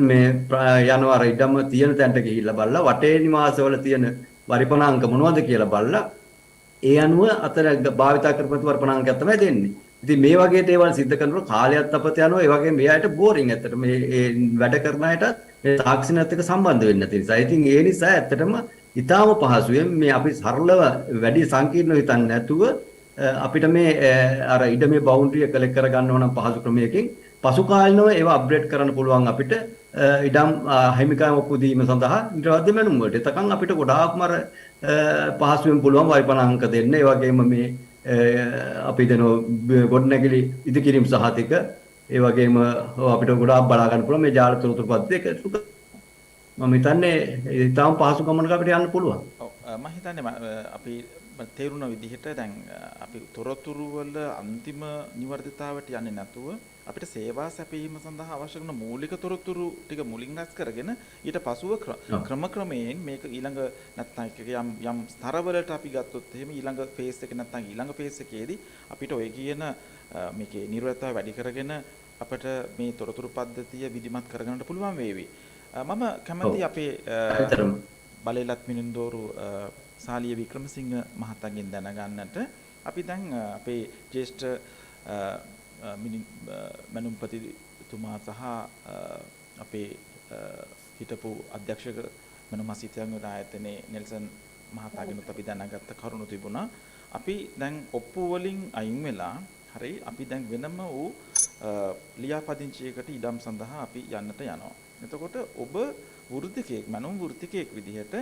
මේ යනවා ඉඩම් තියෙන තැනට ගිහිල්ලා බලලා වටේ නිවාසවල තියෙන වරිපණ අංක මොනවද කියලා බලලා ඒ අනුව අතර භාවිතා කරපු වරිපණ අංකයක් තමයි දෙන්නේ. ඉතින් මේ වගේ දේවල් සිද්ධ කරනකොට කාලයක් අපත යනවා. ඒ වගේ මේ අයට බෝරින් ඇත්තට මේ වැඩ කරන අයට මේ තාක්ෂණයත් එක්ක සම්බන්ධ වෙන්න තියෙන නිසා. ඉතින් ඒ නිසා ඇත්තටම ඊටාම පහසුවෙන් මේ අපි සරලව වැඩි සංකීර්ණව හිතන්නේ නැතුව අපිට මේ අර ඉඩමේ බවුන්ඩරි එක කලෙක්ට් කර ගන්න ඕන පහසු ක්‍රමයකින් පසු කාලිනව ඒවා අප්ග්‍රේඩ් කරන්න පුළුවන් අපිට ඉඩම් හිමිකම් ඔප්පු දීම සඳහා නිරවද්‍ය මැනුම් වලට. එතකන් අපිට ගොඩාක්ම අර පහසුවෙන් පුළුවන් වයිපන අංක දෙන්න. ඒ වගේම මේ අපි දෙන ගොඩනැගිලි ඉදිකිරීම සහතික ඒ වගේම අපිට ගොඩාක් බලා ගන්න පුළුවන් මේ ජාල තොරතුරු පද්ධතිය එකතු කරලා. මම හිතන්නේ ඊටාම් පහසු ගමනක අපිට යන්න පුළුවන්. ඔව් මම හිතන්නේ අපි තේරුණ විදිහට දැන් අපි තොරතුරු වල අන්තිම නිවර්දිතාවට යන්නේ නැතුව අපිට සේවා සැපයීම සඳහා අවශ්‍ය කරන මූලික තොරතුරු ටික මුලින් රැස් කරගෙන ඊට පසුව ක්‍රමක්‍රමයෙන් මේක ඊළඟ නැත්නම් යම් ස්තරවලට අපි ගත්තොත් එහෙම ඊළඟ ෆේස් එක නැත්නම් ඊළඟ ෆේස් එකේදී අපිට ඔය කියන මේකේ නිර්වෘතතාව වැඩි කරගෙන අපිට මේ තොරතුරු පද්ධතිය විධිමත් කරගන්නට පුළුවන් වේවි. මම කැමති අපේ බලයලත් මිනින්දෝරු සාලිය වික්‍රමසිංහ මහතාගෙන් දැනගන්නට අපි දැන් අපේ ජ්‍යෙෂ්ඨ මනුම්පතිතුමා සහ අපේ හිටපු අධ්‍යක්ෂක මනුමසිතයන් ආයතනයේ නෙල්සන් මහතාගෙනුත් අපි දැනගත්ත කරුණු තිබුණා. අපි දැන් ඔප්පු වලින් අයින් වෙලා හරි අපි දැන් වෙනම වූ ලියාපදිංචියකට ඉඩම් සඳහා අපි යන්නට යනවා. එතකොට ඔබ වෘත්තිකයෙක් මනුම් වෘත්තිකයෙක් විදිහට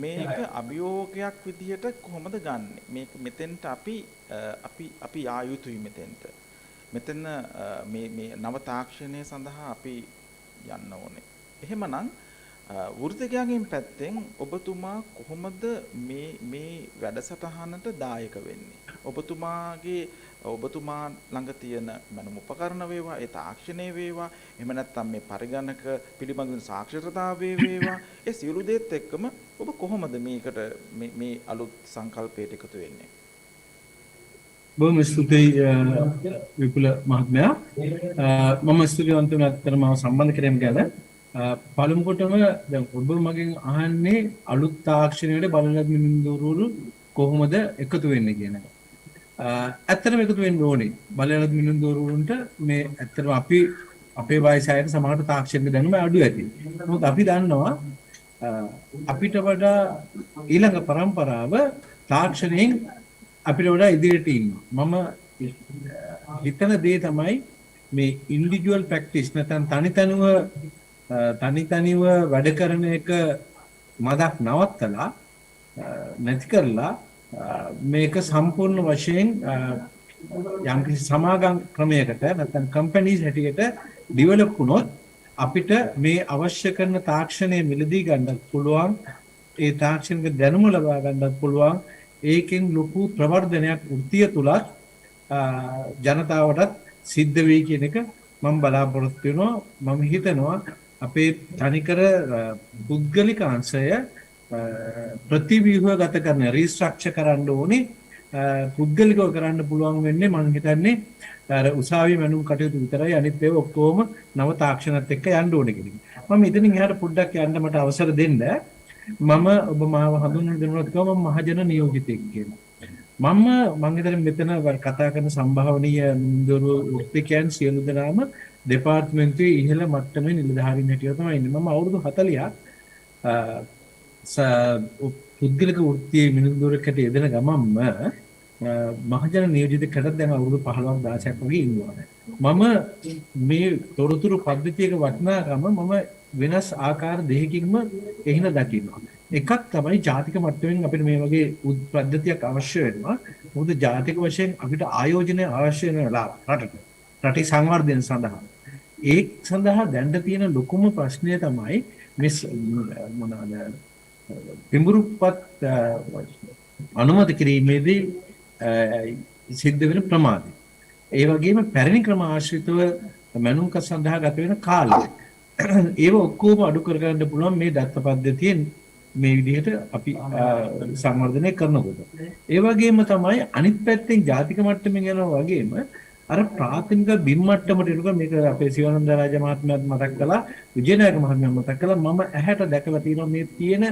මේක අභියෝගයක් විදිහට කොහොමද ගන්නෙ? මේක මෙතෙන්ට අපි ආයුතුයි මෙතෙන්ට. මෙතන මේ නව තාක්ෂණය සඳහා අපි යන්න ඕනේ. එහෙමනම් වෘත්තිකයන්ගෙන් පැත්තෙන් ඔබතුමා කොහොමද මේ වැඩසටහනට දායක වෙන්නේ? ඔබතුමා ළඟ තියෙන මනුම උපකරණ වේවා, ඒ තාක්ෂණය වේවා, එහෙම නැත්නම් මේ පරිගණක පිළිබඳ සාක්ෂරතාවය වේවා, ඒ සියලු දේත් එක්කම ඔබ කොහොමද මේකට මේ අලුත් සංකල්පයට එකතු වෙන්නේ? බොහොම ස්තුතියි විපුල මහත්මයා. මම ස්තුතිවන්ත වෙන අතරම සම්බන්ධ කිරීම ගැන පළමු කොටම දැන් ඔබ මගෙන් අහන්නේ අලුත් තාක්ෂණයට බලලත් මිනිඳුරු කොහොමද එකතු වෙන්නේ කියන එක. ඇත්තටම එකතු වෙන්න ඕනේ. බලලත් මිනිඳුරුන්ට මේ ඇත්තටම අපේ වයස අයට සමහරට තාක්ෂණික දැනුම අඩු ඇති. නමුත් අපි දන්නවා අපිට වඩා ඊළඟ પરම්පරාව තාක්ෂණයෙන් අපිට වඩා ඉදිරියට ඉන්නවා. මම හිතන දේ තමයි මේ ඉන්ඩිවිජුවල් ප්‍රැක්ටිස් නැත්නම් තනිතනිව වැඩ කරන එක මදක් නවත්තලා නැති කරලා මේක සම්පූර්ණ වශයෙන් යම්කිසි සමාගම් ක්‍රමයකට නැත්නම් කම්පැනිස් හැටියට ඩිවෙලොප් වුණොත් අපිට මේ අවශ්‍ය කරන තාක්ෂණය මිලදී ගන්නත් පුළුවන්. ඒ තාක්ෂණික දැනුම ලබා ගන්නත් පුළුවන්. ඒකෙන් ලොකු ප්‍රවර්ධනයක් වෘත්තිය තුලත් ජනතාවටත් සිද්ධ වෙයි කියන එක මම බලාපොරොත්තු වෙනවා. මම හිතනවා අපේ තනිකර පුද්ගලික අංශය ප්‍රතිව්‍යුහගත කරන රීස්ට්‍රක්චර් කරන්න ඕනේ. පුද්ගලිකව කරන්න පුළුවන් වෙන්නේ මම හිතන්නේ අර උසාවි මනුම් කටයුතු විතරයි. අනිත් ඒවා ඔක්කොම නව තාක්ෂණත් එක්ක යන්න ඕනේ කියන එක. මම ඉතින් එහාට පොඩ්ඩක් යන්න මට අවසර දෙන්න. මම ඔබ මාව හඳුන්වන දෙනවත් මම මහජන නියෝජිතයෙක් කියලා. මම හිතන්නේ මෙතන කතා කරන සම්භාවනීය මිනිඳුරු වෘත්තිකයන් සියලු දෙනාම දෙපාර්තමේන්තුවේ ඉහළ මට්ටමේ නිලධාරීන් හැටියට තමයි ඉන්නේ. මම අවුරුදු 40ක් පුද්ගලික වෘත්තියේ මිනිඳුරකට යෙදෙන ගමන්ම මහජන නියෝජිතකට දැන් අවුරුදු 15ක් 16ක් වගේ ඉන්නවා. මම මේ තොරතුරු පද්ධතියක වටිනාකම මම වෙනස් ආකාර දෙකකින්ම එහින දකිනවා. එකක් තමයි ජාතික මට්ටමින් අපිට මේ වගේ පද්ධතියක් අවශ්‍ය වෙනවා. මොකද ජාතික වශයෙන් අපිට ආයෝජනය අවශ්‍ය වෙනවා රටේ සංවර්ධනය සඳහා. ඒ සඳහා දැන් තියෙන ලොකුම ප්‍රශ්නය තමයි මේ මොනවාද පිඹුරුපත් අනුමත කිරීමේදී සිද්ධ වෙන ප්‍රමාදය. ඒ වගේම පැරණි ක්‍රම ආශ්‍රිතව මනුම්ක සඳහා ගත වෙන කාලය. ඒව ඔක්කොම අඩු කරගන්න පුළුවන් මේ දත්ත පද්ධතියෙන් මේ විදිහට අපි සංවර්ධනය කරනකොට. ඒ වගේම තමයි අනිත් පැත්තෙන් ජාතික මට්ටමින් යනවා වගේම අර ප්‍රාථමික බිම් මට්ටමට එනකොට මේක අපේ සිවනන්ද රාජ මහත්මයාත් මතක් කළා, විජයනායක මහත්මයා මතක් කළා. මම ඇහැට දැකලා තියෙනවා මේ තියෙන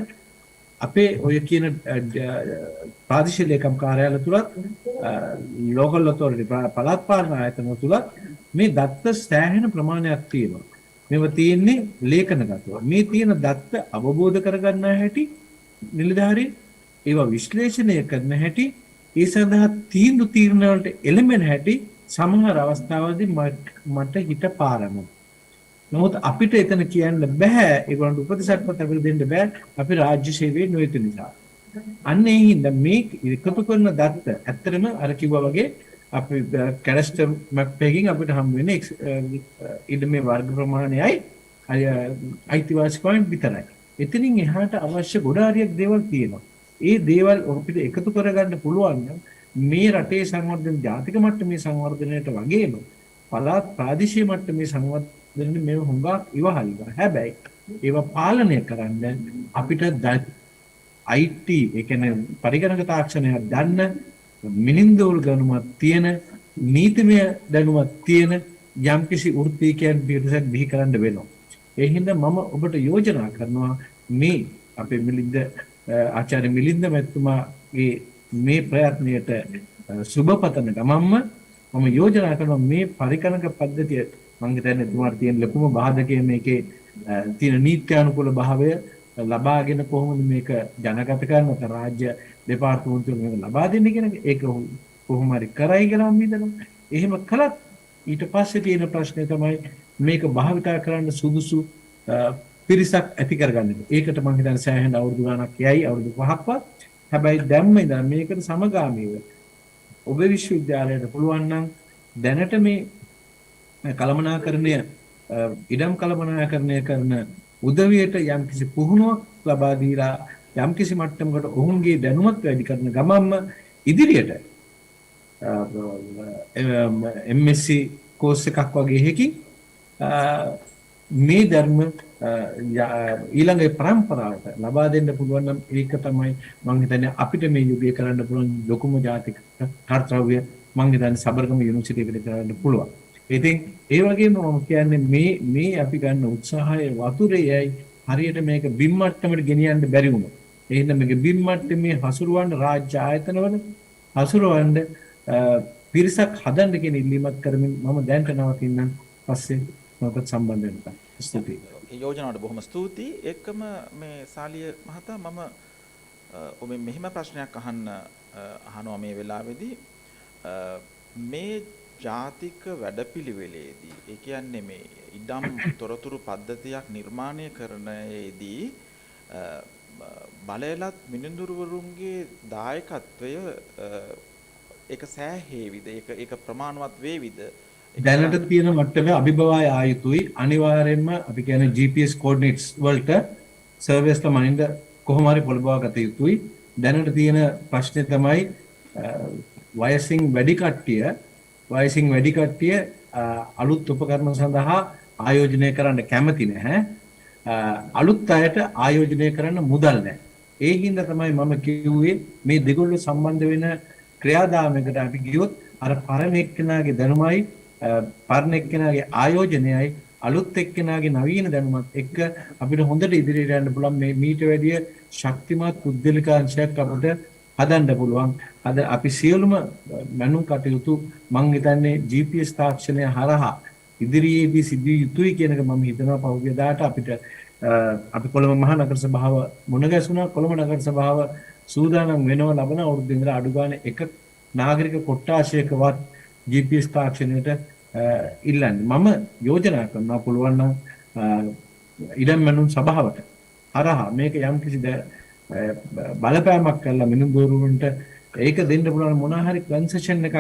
අපේ ඔය කියන ප්‍රාදේශීය ලේකම් කාර්යාලය තුලත් ලෝකල් ඔතොරිටි පළාත් පාලන ආයතන තුලත් මේ දත්ත සෑහෙන ප්‍රමාණයක් තියෙනවා. මේව තියෙන්නේ ලේඛනගතව. මේ තියෙන දත්ත අවබෝධ කරගන්න හැටි නිලධාරී ඒවා විශ්ලේෂණය කරන හැටි ඒ සඳහා තීන්දුව తీරන වලට එළඹෙන හැටි සමහර අවස්ථාවලදී මට හිත පාරනවා. නමුත් අපිට එතන කියන්න බෑ ඒගොල්ලන්ට උපදෙසක්වත් අපිට දෙන්න බෑ අපි රාජ්‍ය සේවයේ නොයුතු නිසා. අන්න ඒ හින්දා මේ එකතු කරන දත්ත ඇත්තටම අර කිව්වා වගේ අපි කැඩස්ටර් මැප් එකකින් අපිට හම් වෙන්නේ ඉදමේ වර්ග ප්‍රමාණයයි අයිතිවාසිකම් විතරයි. එතනින් එහාට අවශ්‍ය ගොඩාරියක් දේවල් තියෙනවා. ඒ දේවල් අපිට එකතු කරගන්න පුළුවන් නම් මේ රටේ සංවර්ධන ජාතික මට්ටමේ සංවර්ධනයට වගේම පළාත් ප්‍රාදේශීය මට්ටමේ සංවර්ධනය මේ හුඟක් ඉවහල්. හැබැයි ඒවා පාලනය කරන්න අපිට IT ඒ කියන්නේ පරිගණක තාක්ෂණයක් දන්න මිනින්දෝල් දැනුමක් තියෙන නීතිමය දැනුමක් තියෙන යම්කිසි වෘත්තීකයන් පිරිසක් බිහි කරන්න වෙනවා. ඒ හින්දා මම ඔබට යෝජනා කරනවා මේ අපේ මිලින්ද ආචාර්ය මිලින්ද මැතිතුමාගේ මේ ප්‍රයත්නයට සුබපතන ගමන්ම මම යෝජනා කරනවා මේ පරිගණක පද්ධතිය මම හිතන්නේ තුමාට තියෙන ලොකුම බාධකය මේකේ තියෙන නීත්‍යානුකූල භාවය ලබාගෙන කොහොමද මේක ජනගත කරන්න රාජ්‍ය දෙපාර්තමේන්තු මේක ලබා දෙන්නේ කියන එක කොහොම හරි කරයි කියලා මම හිතනවා. එහෙම කළත් ඊට පස්සේ තියෙන ප්‍රශ්නේ තමයි මේක භාවිතා කරන්න සුදුසු පිරිසක් ඇති කරගන්න. ඒකට මම හිතන්නේ සෑහෙන අවුරුදු ගණනක් යයි අවුරුදු 5ක්වත්. හැබැයි දැම්ම ඉඳන් මේකට සමගාමීව ඔබේ විශ්වවිද්‍යාලයට පුළුවන් නම් දැනට මේ කළමනාකරණය ඉඩම් කළමනාකරණය කරන උදවියට යම්කිසි පුහුණුවක් ලබා දීලා යම්කිසි මට්ටමකට ඔවුන්ගේ දැනුමත් වැඩි කරන ගමන්ම ඉදිරියට MSc කෝස් එකක් වගේ එකකින් මේ ධර්ම ඊළඟ පරම්පරාවට ලබා දෙන්න පුළුවන් නම් ඒක තමයි මම හිතන්නේ අපිට මේ යුගයේ කරන්න පුළුවන් ලොකුම ජාතික කාර්යය මම හිතන්නේ සබරගම යුනිවර්සිටි එකට කරන්න පුළුවන්. ඉතින් ඒ වගේම මම කියන්නේ මේ අපි ගන්න උත්සාහය වතුරේයි හරියට මේක බිම් මට්ටමට ගෙනියන්න බැරි වුණා. ඒ හින්දා මේක බිම් මට්ටමේ හසුරවන්න රාජ්‍ය ආයතනවල හසුරවන්න පිරිසක් හදන්න කියන ඉල්ලීමක් කරමින් මම දැන්ට නවතින්නම් පස්සේ මොකක්ද සම්බන්ධ වෙනවා. ස්තුතියි. ඒ යෝජනාවට බොහොම ස්තුතියි. ඒකම මේ සාලිය මහතා මම ඔබෙන් මෙහෙම ප්‍රශ්නයක් අහනවා මේ වෙලාවේදී මේ ජාතික වැඩපිළිවෙලේදී ඒ කියන්නේ මේ ඉඩම් තොරතුරු පද්ධතියක් නිර්මාණය කරනයේදී බලයලත් මිනිඳුරුවරුන්ගේ දායකත්වය ඒක සෑහේවිද ඒක ප්‍රමාණවත් වේවිද දැනට තියෙන මට්ටමේ අභිබවාය ආයුතුයි අනිවාර්යයෙන්ම අපි කියන්නේ GPS coordinates වලට සර්වර්ස්ට මනින්ද කොහොම හරි පොළඹවා ගත යුතුයි. දැනට තියෙන ප්‍රශ්නේ තමයි වයසින් වැඩි කට්ටිය අලුත් උපකරණ සඳහා ආයෝජනය කරන්න කැමති නැහැ. අලුත් අයට ආයෝජනය කරන්න මුදල් නැහැ. ඒ හින්දා තමයි මම කිව්වේ මේ දෙගොල්ලෝ සම්බන්ධ වෙන ක්‍රියාදාමයකට අපි ගියොත් අර පරණ එක්කෙනාගේ දැනුමයි පරණ එක්කෙනාගේ ආයෝජනයයි අලුත් එක්කෙනාගේ නවීන දැනුමත් එක්ක අපිට හොඳට ඉදිරියට යන්න පුළුවන්. මේ මීට වැඩිය ශක්තිමත් පුද්ගලිකාංශයක් අපිට හදන්න පුළුවන්. අද අපි සියලුම මනු කටයුතු මම හිතන්නේ GPS තාක්ෂණය හරහා ඉදිරියේදී සිදුවිය යුතුයි කියන එක මම හිතනවා. පහුගිය දාට අපිට අපි කොළඹ මහා නගර සභාව මුණ ගැසුණා. කොළඹ නගර සභාව සූදානම් වෙනව ලබන අවුරුද්දේ ඉඳලා අඩු ගානේ එක නාගරික කොට්ටාශයකවත් GPS තාක්ෂණයට ඉල්ලන්නේ. මම යෝජනා කරනවා පුළුවන් නම් ඉඩම් මනුන් සභාවට හරහා මේක යම්කිසි බලපෑමක් කරලා මිනුදෝරුවන්ට ඒක දෙන්න පුළුවන් මොනවා හරි කන්සෙෂන් එකක්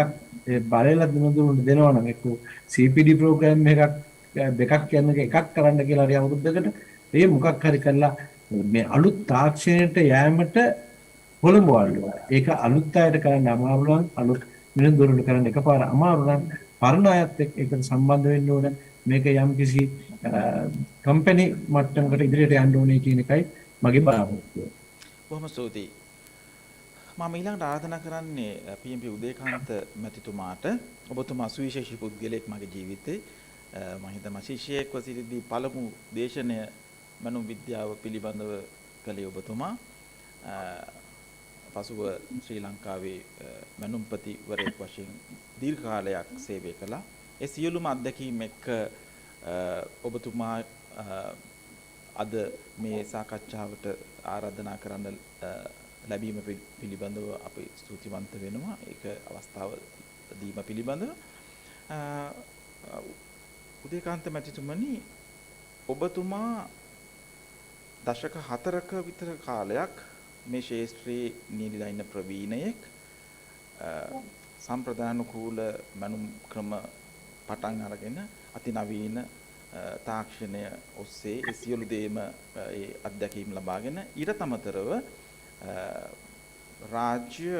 බලයලා මිනුදෝරුවන්ට දෙනවා නම් එක්ක CPD ප්‍රෝග්‍රෑම් එකක් දෙකක් කියන එකක් කරන්න කියලා හරි අවුරුද්දකට ඒ මොකක් හරි කරලා මේ අලුත් තාක්ෂණයට යෑමට පොළඹවන්න. ඒක අලුත් අයට කරන්න අමාරු නම් අලුත් මිනුදෝරුවන්ට කරන්න එකපාර අමාරු නම් පරණ අයත් එක්ක ඒකට සම්බන්ධ වෙන්න ඕන. මේක යම්කිසි කම්පැනි මට්ටමකට ඉදිරියට යන්න ඕනේ කියන එකයි මගේ බලාපොරොත්තුව. බොහොම ස්තුතියි. මම ඊළඟට ආරාධනා කරන්නේ PMP උදේකාන්ත මැතිතුමාට. ඔබතුමා සුවිශේෂී පුද්ගලයෙක් මගේ ජීවිතේ. මම හිතනවා ශිෂ්‍යයෙක්ව සිටිද්දී පළමු දේශනය මනෝ විද්‍යාව පිළිබඳව කළේ ඔබතුමා. පසුව ශ්‍රී ලංකාවේ මනුම්පතිවරයෙක් වශයෙන් දීර්ඝ කාලයක් සේවය කළා. ඒ සියලුම අත්දැකීම් එක්ක ඔබතුමා අද මේ සාකච්ඡාවට ආරාධනා කරන්න ලැබීම පිළිබඳව අපි ස්තුතිවන්ත වෙනවා. ඒක අවස්ථාව දීම පිළිබඳව. උදේකාන්ත මැතිතුමනි ඔබතුමා දශක 4ක විතර කාලයක් මේ ශාස්ත්‍රයේ නියැලලා ඉන්න ප්‍රවීණයෙක් සම්ප්‍රදානුකූල මනුම් ක්‍රම පටන් අරගෙන අතිනවීන තාක්ෂණය ඔස්සේ ඒ සියලු දේම ඒ අත්දැකීම් ලබාගෙන ඊට අමතරව රාජ්‍ය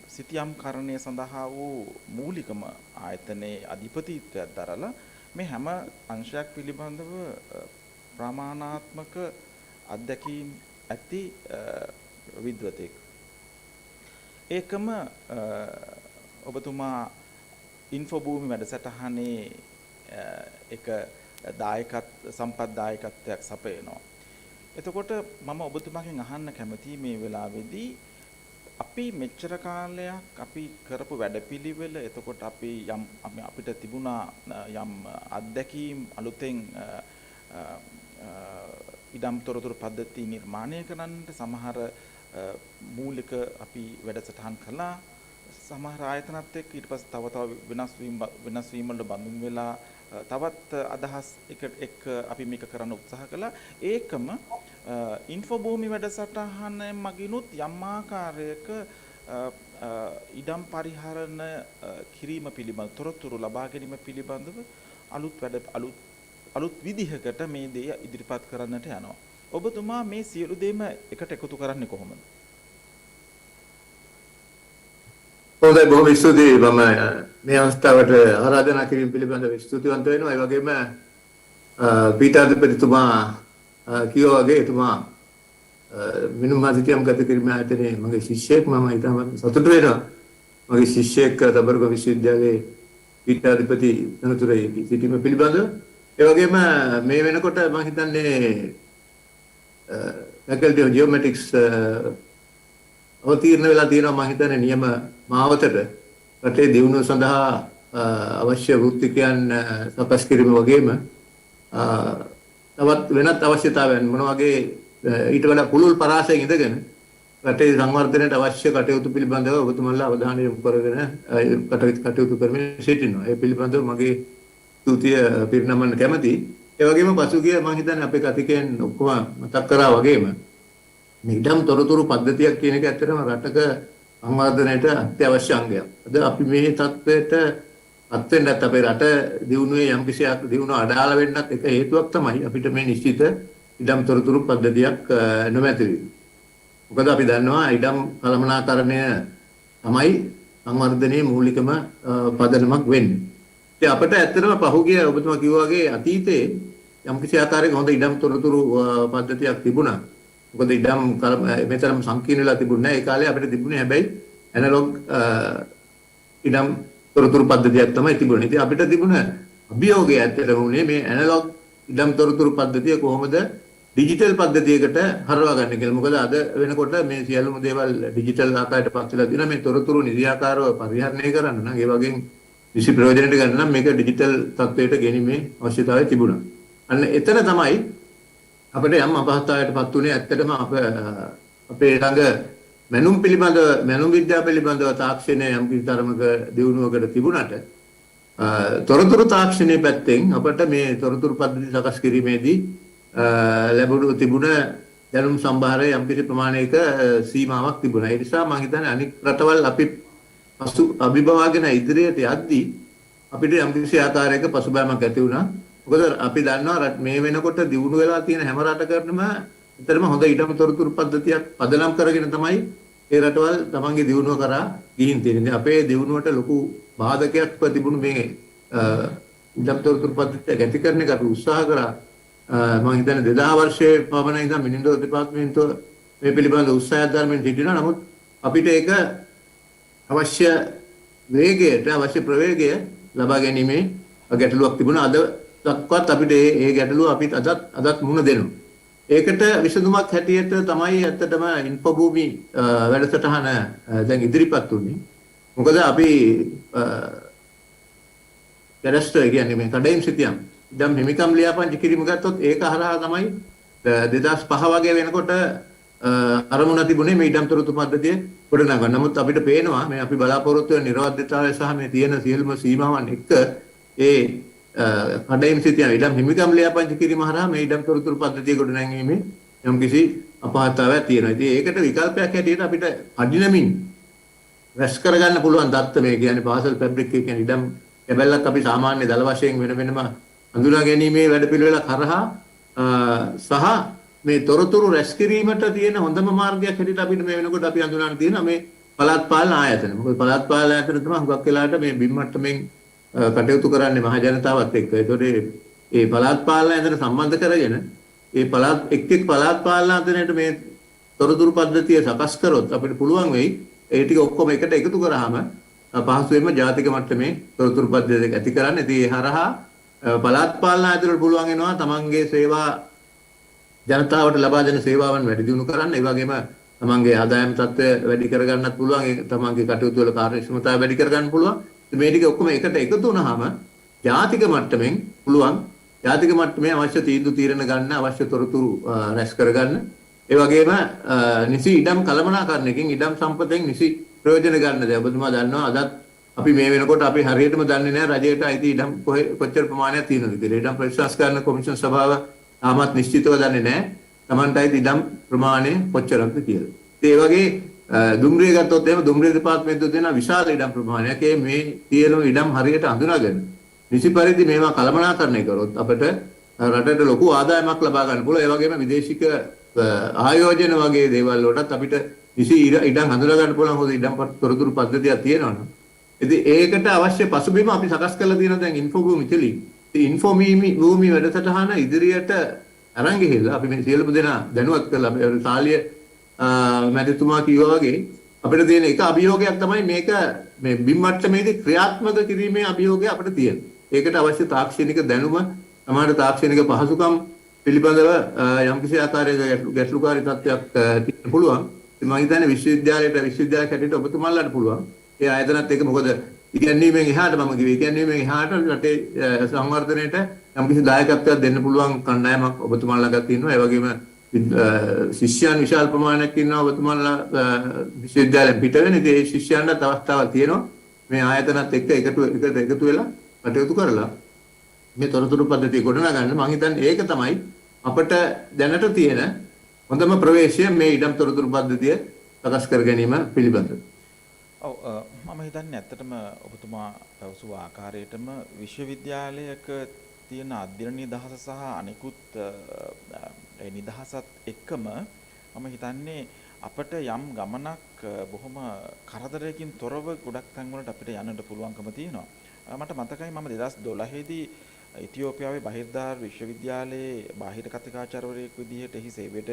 සිතියම් කරණය සඳහා වූ මූලිකම ආයතනයේ අධිපතිත්වයක් දරලා මේ හැම අංශයක් පිළිබඳව ප්‍රමාණාත්මක අත්දැකීම් ඇති විද්වතෙක්. ඒකම ඔබතුමා ඉන්ෆෝභූමි වැඩසටහනේ එක සම්පත් දායකත්වයක් සපයනවා. එතකොට මම ඔබතුමාගෙන් අහන්න කැමතියි මේ වෙලාවේදී අපි මෙච්චර කාලයක් අපි කරපු වැඩපිළිවෙල එතකොට අපි අපිට තිබුණා යම් අත්දැකීම් අලුතෙන් ඉඩම් තොරතුරු පද්ධති නිර්මාණය කරන්නට සමහර මූලික අපි වැඩසටහන් කළා සමහර ආයතනත් එක්ක ඊට පස්සේ තව වෙනස් වීම වල බඳුන් වෙලා තවත් අදහස් එක අපි මේක කරන්න උත්සාහ කළා ඒකම ඉන්ෆෝභූමි වැඩසටහන මගිනුත් යම් ආකාරයක ඉඩම් පරිහරණ කිරීම පිළිබඳ තොරතුරු ලබා ගැනීම පිළිබඳව අලුත් විදිහකට මේ දේ ඉදිරිපත් කරන්නට යනවා. ඔබතුමා මේ සියලු දේම එකට එකතු කරන්නේ කොහොමද? හොඳයි බොහොම ස්තුතියි මම මේ අවස්ථාවට ආරාධනා කිරීම පිළිබඳව ස්තුතිවන්ත වෙනවා. ඒ වගේම පීඨාධිපතිතුමා කියෝ වගේ එතුමා මිනුම් මාධ්‍යම් ගත කිරීම ආයතනයේ මගේ ශිෂ්‍යයෙක් මම ඊටම සතුටු වෙනවා. මගේ ශිෂ්‍යයෙක් තබරග විශ්වවිද්‍යාලයේ පීඨාධිපති තනතුරේ සිටීම පිළිබඳව. ඒ වගේම මේ වෙනකොට මම හිතන්නේ faculty of geomatics අවතීර්ණ වෙලා තියෙනවා මම හිතන්නේ නියම මාවතට රටේ දියුණුව සඳහා අවශ්‍ය වෘත්තිකයන් සකස් කිරීම වගේම තවත් වෙනත් අවශ්‍යතාවයන් මොන වගේ ඊට වඩා පුළුල් පරාසයෙන් ඉඳගෙන රටේ සංවර්ධනයට අවශ්‍ය කටයුතු පිළිබඳව ඔබතුමන්ලා අවධානය යොමු කරගෙන කටයුතු කරමින් සිටිනවා. ඒ පිළිබඳව මගේ ස්තුතිය පිරිනමන්න කැමතියි. ඒ වගේම පසුගිය මම හිතන්නේ අපේ කතිකයන් ඔක්කොම මතක් කරා වගේම මේ ඉඩම් තොරතුරු පද්ධතියක් කියන එක ඇත්තටම රටක සංවර්ධනයට අත්‍යවශ්‍ය අංගයක්. අද අපි මේ තත්ත්වයට පත් වෙන්නත් අපේ රට දියුණුවේ යම් කිසියක් දියුණුව අඩාල වෙන්නත් එක හේතුවක් තමයි අපිට මේ නිශ්චිත ඉඩම් තොරතුරු පද්ධතියක් නොමැති වීම. මොකද අපි දන්නවා ඉඩම් කළමනාකරණය තමයි සංවර්ධනයේ මූලිකම පදනමක් වෙන්නේ. ඉතින් අපිට ඇත්තටම පහුගිය ඔබතුමා කිව්වා වගේ අතීතයේ යම් කිසි ආකාරයක හොඳ ඉඩම් තොරතුරු පද්ධතියක් තිබුණා. මොකද ඉඩම් මෙතරම් සංකීර්ණ වෙලා තිබුණේ නැහැ. ඒ කාලේ අපිට තිබුණේ හැබැයි ඇනලොග් ඉඩම් තොරතුරු පද්ධතියක් තමයි තිබුණේ. ඉතින් අපිට තිබුණ අභියෝගය ඇත්තටම උනේ මේ ඇනලොග් ඉඩම් තොරතුරු පද්ධතිය කොහොමද ඩිජිටල් පද්ධතියකට හරවා ගන්න කියලා. මොකද අද වෙනකොට මේ සියලුම දේවල් ඩිජිටල් ආකාරයට පත් වෙලා තියෙනවා. මේ තොරතුරු නිර්යාකාරව පරිහරණය කරන්න නම් ඒ වගේ නිසි ප්‍රයෝජනයට ගන්න නම් මේක ඩිජිටල් තත්වයට ගෙනීමේ අවශ්‍යතාවය තිබුණා. අන්න එතන තමයි අපිට යම් අපහසුතාවයකටපත් උනේ ඇත්තටම අපේ ළඟ මනුම් පිළිබඳ මනුම් විද්‍යාව පිළිබඳව තාක්ෂණය යම් කිසි තරමක දියුණුවකට තිබුණාට තොරතුරු තාක්ෂණයේ පැත්තෙන් අපිට මේ තොරතුරු පද්ධති සකස් කිරීමේදී ලැබුණු තිබුණ දැනුම් සම්භාරය යම් කිසි ප්‍රමාණයක සීමාවක් තිබුණා. ඒ නිසා මම හිතන්නේ අනික් රටවල් අපි පසු අභිභවාගෙන ඉදිරියට යද්දී අපිට යම් කිසි ආකාරයක පසුබෑමක් ඇති වුණා. මොකද අපි දන්නවා මේ වෙනකොට දියුණු වෙලා තියෙන හැම රටකටම ඇත්තටම හොඳ ඉඩම් තොරතුරු පද්ධතියක් පදනම් කරගෙන තමයි ඒ රටවල් තමන්ගේ දියුණුව කරා ගිහින් තියෙන්නේ. අපේ දියුණුවට ලොකු බාධකයක් තිබුණු මේ ඉඩම් තොරතුරු පද්ධතිය ගැති කරන එක අපි උත්සාහ කරා. මම හිතන්නේ 2000 වර්ෂයේ පමණ ඉඳන් මිනින්දෝ දෙපාර්තමේන්තුව මේ පිළිබඳ උත්සාහයක් දරමින් සිටිනවා. නමුත් අපිට ඒක අවශ්‍ය වේගයට අවශ්‍ය ප්‍රවේගය ලබා ගැනීමේ ගැටලුවක් තිබුණා. අද දක්වත් අපිට ඒ ගැටලුව අපිට අදත් මුහුණ දෙනවා. ඒකට විසඳුමක් හැටියට තමයි ඇත්තටම ඉන්ෆෝභූමි වැඩසටහන දැන් ඉදිරිපත් වුනේ. මොකද අපි කැඩස්ටර් කියන්නේ මේ කඩයිම් සිතියම් ඉඩම් හිමිකම් ලියාපදිංචි කිරීම ගත්තොත් ඒක හරහා තමයි 2005 වගේ වෙනකොට අරමුණ තිබුණේ මේ ඉඩම් තොරතුරු පද්ධතිය ගොඩනගන්න. නමුත් අපිට පේනවා මේ අපි බලාපොරොත්තු වෙන නිර්වද්‍යතාවය සහ මේ තියෙන සියලුම සීමාවන් එක්ක ඒ කඩයිම් සිටින ඉඩම් හිමිකම් ලියාපදිංචි කිරීම හරහා මේ ඉඩම් තොරතුරු පද්ධතිය ගොඩනැගීමේ යම්කිසි අපහසුතාවයක් තියෙනවා. ඉතින් ඒකට විකල්පයක් හැටියට අපිට අඩිනමින් රැස් කරගන්න පුළුවන් தත්ත්ව මේ කියන්නේ පාසල් ෆැබ්‍රික් එක කියන්නේ ඉඩම් කැබැල්ලක් අපි සාමාන්‍ය දල වශයෙන් වෙන වෙනම හඳුනා ගැනීමේ වැඩපිළිවෙල කරහා සහ මේ තොරතුරු රැස් කිරීමට තියෙන හොඳම මාර්ගයක් හැටියට අපිට මේ වෙනකොට අපි හඳුනාගෙන තියෙනවා මේ පළාත් පාලන ආයතන. මොකද පළාත් පාලන ආයතන තමයි හුඟක් වෙලාවට මේ බිම් මට්ටමින් කටයුතු කරන්නේ මහ ජනතාවත් එක්ක. ඒතකොට මේ පළාත් පාලන ආයතන සම්බන්ධ කරගෙන ඒ එක් පළාත් පාලන ආයතනයට මේ තොරතුරු පද්ධතිය සකස් කරොත් අපිට පුළුවන් වෙයි ඒ ටික ඔක්කොම එකට එකතු කරාම පහසුවෙන්ම ජාතික මට්ටමේ තොරතුරු පද්ධතියක් ඇති කරන්න. ඉතින් ඒ හරහා පළාත් පාලන ආයතනවල පුළුවන් වෙනවා තමන්ගේ සේවා ජනතාවට ලබා දෙන සේවාවන් වැඩි දියුණු කරන්න. ඒ වගේම තමන්ගේ ආදායම් තත්ත්වය වැඩි කරගන්නත් පුළුවන්. ඒ තමන්ගේ කටයුතු වල කාර්යක්ෂමතාවය වැඩි කරගන්න පුළුවන්. මේ ටික ඔක්කොම එකට එකතු වුණාම ජාතික මට්ටමින් පුළුවන් ජාතික මට්ටමේ අවශ්‍ය තීන්දුව తీරන ගන්න අවශ්‍ය තොරතුරු රැස් කරගන්න. ඒ වගේම නිසි ඉඩම් කළමනාකරණයකින් ඉඩම් සම්පතෙන් නිසි ප්‍රයෝජන ගන්න. දැන් ඔබතුමා දන්නවා අදත් අපි මේ වෙනකොට අපි හරියටම දන්නේ නැහැ රජයට අයිති ඉඩම් කොච්චර ප්‍රමාණයක් තියෙනවද කියලා. ඉඩම් ප්‍රතිසංස්කරණ කොමිෂන් සභාව තාමත් නිශ්චිතව දන්නේ නැහැ. Tamanට අයිති ඉඩම් ප්‍රමාණය කොච්චරක්ද කියලා. ඒ වගේ දුම්රිය ගත්තොත් එහෙම දුම්රිය දෙපාර්තමේන්තුව දෙන විශාල ඉඩම් ප්‍රමාණයක් මේ තියෙන ඉඩම් හරියට අඳුනාගෙන නිසි පරිදි මේවා කළමනාකරණය කරොත් අපිට රටට ලොකු ආදායමක් ලබා ගන්න පුළුවන්. ඒ වගේම විදේශික ආයෝජන වගේ දේවල් වලටත් අපිට නිසි ඉඩම් හඳුනා ගන්න පුළුවන් හොඳ ඉඩම් තොරතුරු පද්ධතියක් තියෙනවා. ඉතින් ඒකට අවශ්‍ය පසුබිම අපි සකස් කරලා තියෙනවා දැන් ඉන්ෆෝබූමි තුලින්. ඉතින් ඉන්ෆෝබූමි වැඩසටහන ඉදිරියට අරන් ගිහිල්ලා අපි මේ සියලුම දෙනා දැනුවත් කරලා අපි සාලිය මැතිතුමා කිව්වා වගේ අපිට තියෙන එක අභියෝගයක් තමයි මේක මේ බිම් මට්ටමේදී ක්‍රියාත්මක කිරීමේ අභියෝගය අපිට තියෙනවා. ඒකට අවශ්‍ය තාක්ෂණික දැනුම, සමහර තාක්ෂණික පහසුකම් පිළිබඳව යම්කිසි ආකාරයක ගැටලුකාරී තත්ත්වයක් තියෙන්න පුළුවන්. ඉතින් මම හිතන්නේ විශ්වවිද්‍යාලයට හැටියට ඔබතුමාලාට පුළුවන්. ඒ ආයතනත් එක මොකද ඉගැන්වීමෙන් එහාට මම කිව්වේ ඉගැන්වීමෙන් එහාට රටේ සංවර්ධනයට යම්කිසි දායකත්වයක් දෙන්න පුළුවන් කණ්ඩායමක් ඔබතුමාලා ළඟ තියෙනවා. ඒ වගේම ශිෂ්‍යයන් විශාල ප්‍රමාණයක් ඉන්නවා ඔබතුමාලා විශ්වවිද්‍යාලයෙන් පිට වෙන. ඉතින් ඒ ශිෂ්‍යයන්ට අවස්ථාවක් තියෙනවා මේ ආයතනත් එක්ක එකතු වෙලා කටයුතු කරලා මේ තොරතුරු පද්ධතිය ගොඩනගන්න. මම හිතන්නේ ඒක තමයි අපිට දැනට තියෙන හොඳම ප්‍රවේශය මේ ඉඩම් තොරතුරු පද්ධතිය සකස් කර ගැනීම පිළිබඳව. ඔව් මම හිතන්නේ ඇත්තටම ඔබතුමා පැවසු ආකාරයටම විශ්වවිද්‍යාලයක තියෙන අධ්‍යයන නිදහස සහ අනිකුත් ඒ නිදහසත් එක්කම මම හිතන්නේ අපිට යම් ගමනක් බොහොම කරදරයකින් තොරව ගොඩක් තැන්වලට අපිට යන්නට පුළුවන්කම තියෙනවා. මට මතකයි මම 2012 දී ඉතියෝපියාවේ බහිර්දාර විශ්වවිද්‍යාලයේ බාහිර කතිකාචාර්යවරයෙකු විදිහට එහි සේවයට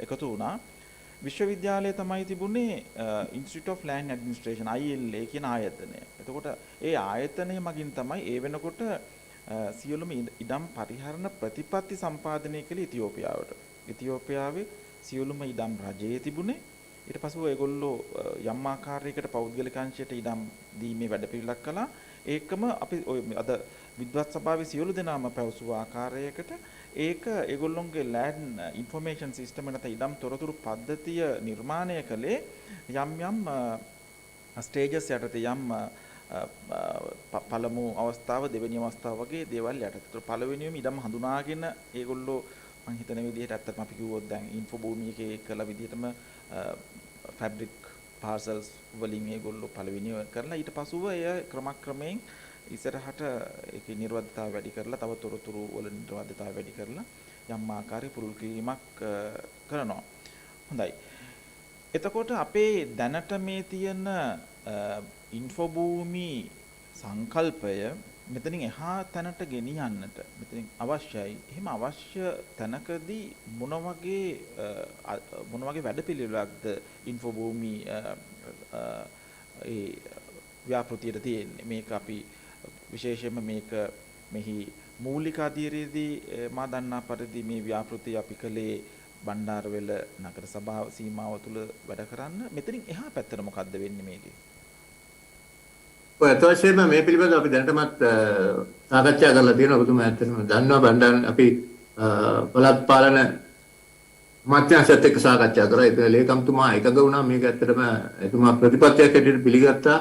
එකතු වුණා. විශ්වවිද්‍යාලය තමයි තිබුණේ Institute of Land Administration ILA කියන ආයතනය. එතකොට ඒ ආයතනය මගින් තමයි ඒ වෙනකොට සියලුම ඉඩම් පරිහරණ ප්‍රතිපත්ති සම්පාදනය කළේ ඉතියෝපියාවට. ඉතියෝපියාවේ සියලුම ඉඩම් රජයේ තිබුණේ. ඊට පස්ව ඒගොල්ලෝ යම් ආකාරයකට පෞද්ගලික අංශයට ඉඩම් දීමේ වැඩපිළිවෙලක් කළා. ඒකම අපි ඔය අද විද්වත් සභාවේ සියලු දෙනාම පැවසු ආකාරයකට ඒක ඒගොල්ලොන්ගේ land information system එකට ඉඩම් තොරතුරු පද්ධතිය නිර්මාණය කළේ යම් stages යටතේ යම් පළමු අවස්ථාව දෙවෙනි අවස්ථාව වගේ දේවල් යටතේ. පළවෙනියම ඉඩම් හඳුනාගෙන ඒගොල්ලෝ මම හිතන විදිහට ඇත්තටම අපි කිව්වොත් දැන් ඉන්ෆෝබූමි එකේ කළ විදිහටම ෆැබ්‍රික් පාර්සල්ස් වලින් ඒගොල්ලෝ පළවෙනිව කරලා ඊට පසුව එය ක්‍රමක්‍රමයෙන් ඉස්සරහට ඒකේ නිර්වද්‍යතාවය වැඩි කරලා තව තොරතුරු වල නිර්වද්‍යතාවය වැඩි කරලා යම් ආකාරයේ පුරුල් කිරීමක් කරනවා. හොඳයි. එතකොට අපේ දැනට මේ තියෙන ඉන්ෆෝබූමි සංකල්පය මෙතනින් එහා තැනට ගෙනියන්නට මෙතනින් අවශ්‍යයි. එහෙම අවශ්‍ය තැනකදී මොන වගේ වැඩපිළිවෙලක්ද ඉන්ෆෝබූමි ඒ ව්‍යාපෘතියට තියෙන්නේ? මේක අපි විශේෂයෙන්ම මේක මෙහි මූලික අධීරයේදී මා දන්නා පරිදි මේ ව්‍යාපෘතිය අපි කළේ බණ්ඩාරවෙල නගර සභාව සීමාව තුළ වැඩ කරන්න. මෙතනින් එහා පැත්තට මොකද්ද වෙන්නේ මේකේ? ඔය අතවශ්‍යම මේ පිළිබඳව අපි දැනටමත් සාකච්ඡා කරලා තියෙනවා. ඔබතුමා ඇත්තටම දන්නවා බණ්ඩාර අපි පළාත් පාලන අමාත්‍යාංශයත් එක්ක සාකච්ඡා කරා. එතන ලේකම්තුමා එකඟ වුණා මේක ඇත්තටම එතුමා ප්‍රතිපත්තියක් හැටියට පිළිගත්තා.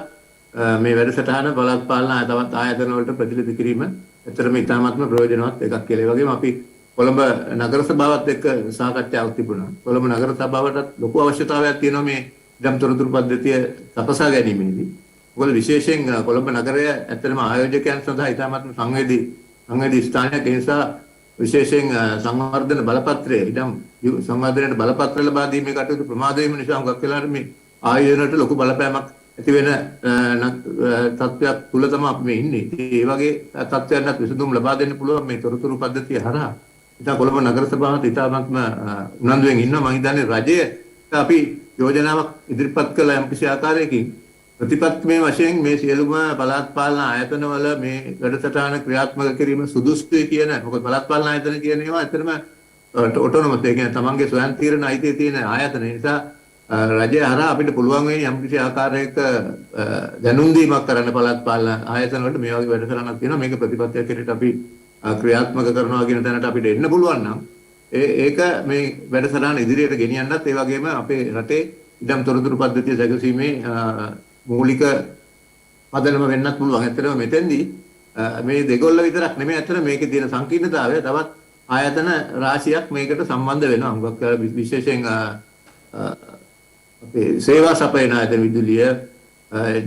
මේ වැඩසටහන පළාත් පාලන තවත් ආයතන වලට ප්‍රතිලිපි කිරීම ඇත්තටම ඉතාමත්ම ප්‍රයෝජනවත් එකක් කියලා. ඒ වගේම අපි කොළඹ නගර සභාවත් එක්ක සාකච්ඡාවක් තිබුණා. කොළඹ නගර සභාවටත් ලොකු අවශ්‍යතාවයක් තියෙනවා මේ ඉඩම් තොරතුරු පද්ධතිය සකසා ගැනීමේදී. මොකද විශේෂයෙන් කොළඹ නගරය ඇත්තටම ආයෝජකයන් සඳහා ඉතාමත්ම සංවේදී ස්ථානයක්. ඒ නිසා විශේෂයෙන් සංවර්ධන බලපත්‍රය ඉඩම් සංවර්ධනයට බලපත්‍ර ලබා දීමේ කටයුතු ප්‍රමාද වීම නිසා හුඟක් වෙලාවට මේ ආයෝජනයට ලොකු බලපෑමක් ඇති වෙන තත්ත්වයක් තුල තමයි අපි මේ ඉන්නේ. ඒ වගේ තත්ත්වයන්ට විසඳුම් ලබා දෙන්න පුළුවන් මේ තොරතුරු පද්ධතිය හරහා. ඉතින් කොළඹ නගර සභාවත් ඉතාමත්ම උනන්දුවෙන් ඉන්නවා. මම හිතන්නේ රජය අපි යෝජනාවක් ඉදිරිපත් කළ යම්කිසි ආකාරයකින් ප්‍රතිපත්තිමය වශයෙන් මේ සියලුම පළාත් පාලන ආයතනවල මේ වැඩසටහන ක්‍රියාත්මක කිරීම සුදුසුයි කියන. මොකද පළාත් පාලන ආයතන කියන ඒවා ඇත්තටම ඔටෝනොමස් ඒ කියන්නේ තමන්ගේ ස්වයං තීරණ අයිතිය තියෙන ආයතන. ඒ නිසා රජය හරහා අපිට පුළුවන් වෙයි යම්කිසි ආකාරයක දැනුම් දීමක් කරන්න පළාත් පාලන ආයතන වලට මේ වගේ වැඩසටහනක් තියෙනවා. මේක ප්‍රතිපත්තියක් හැටියට අපි ක්‍රියාත්මක කරනවා කියන තැනට අපිට එන්න පුළුවන් නම් ඒක මේ වැඩසටහන ඉදිරියට ගෙනියන්නත් ඒ වගේම අපේ රටේ ඉඩම් තොරතුරු පද්ධතිය සැකසීමේ මූලික පදනම වෙන්නත් පුළුවන්. ඇත්තටම මෙතෙන්දී මේ දෙගොල්ල විතරක් නෙමෙයි ඇත්තට මේකේ තියෙන සංකීර්ණතාවය තවත් ආයතන රාශියක් මේකට සම්බන්ධ වෙනවා. හුඟක් විශේෂයෙන් අපේ සේවා සපයන ආයතන විදුලිය,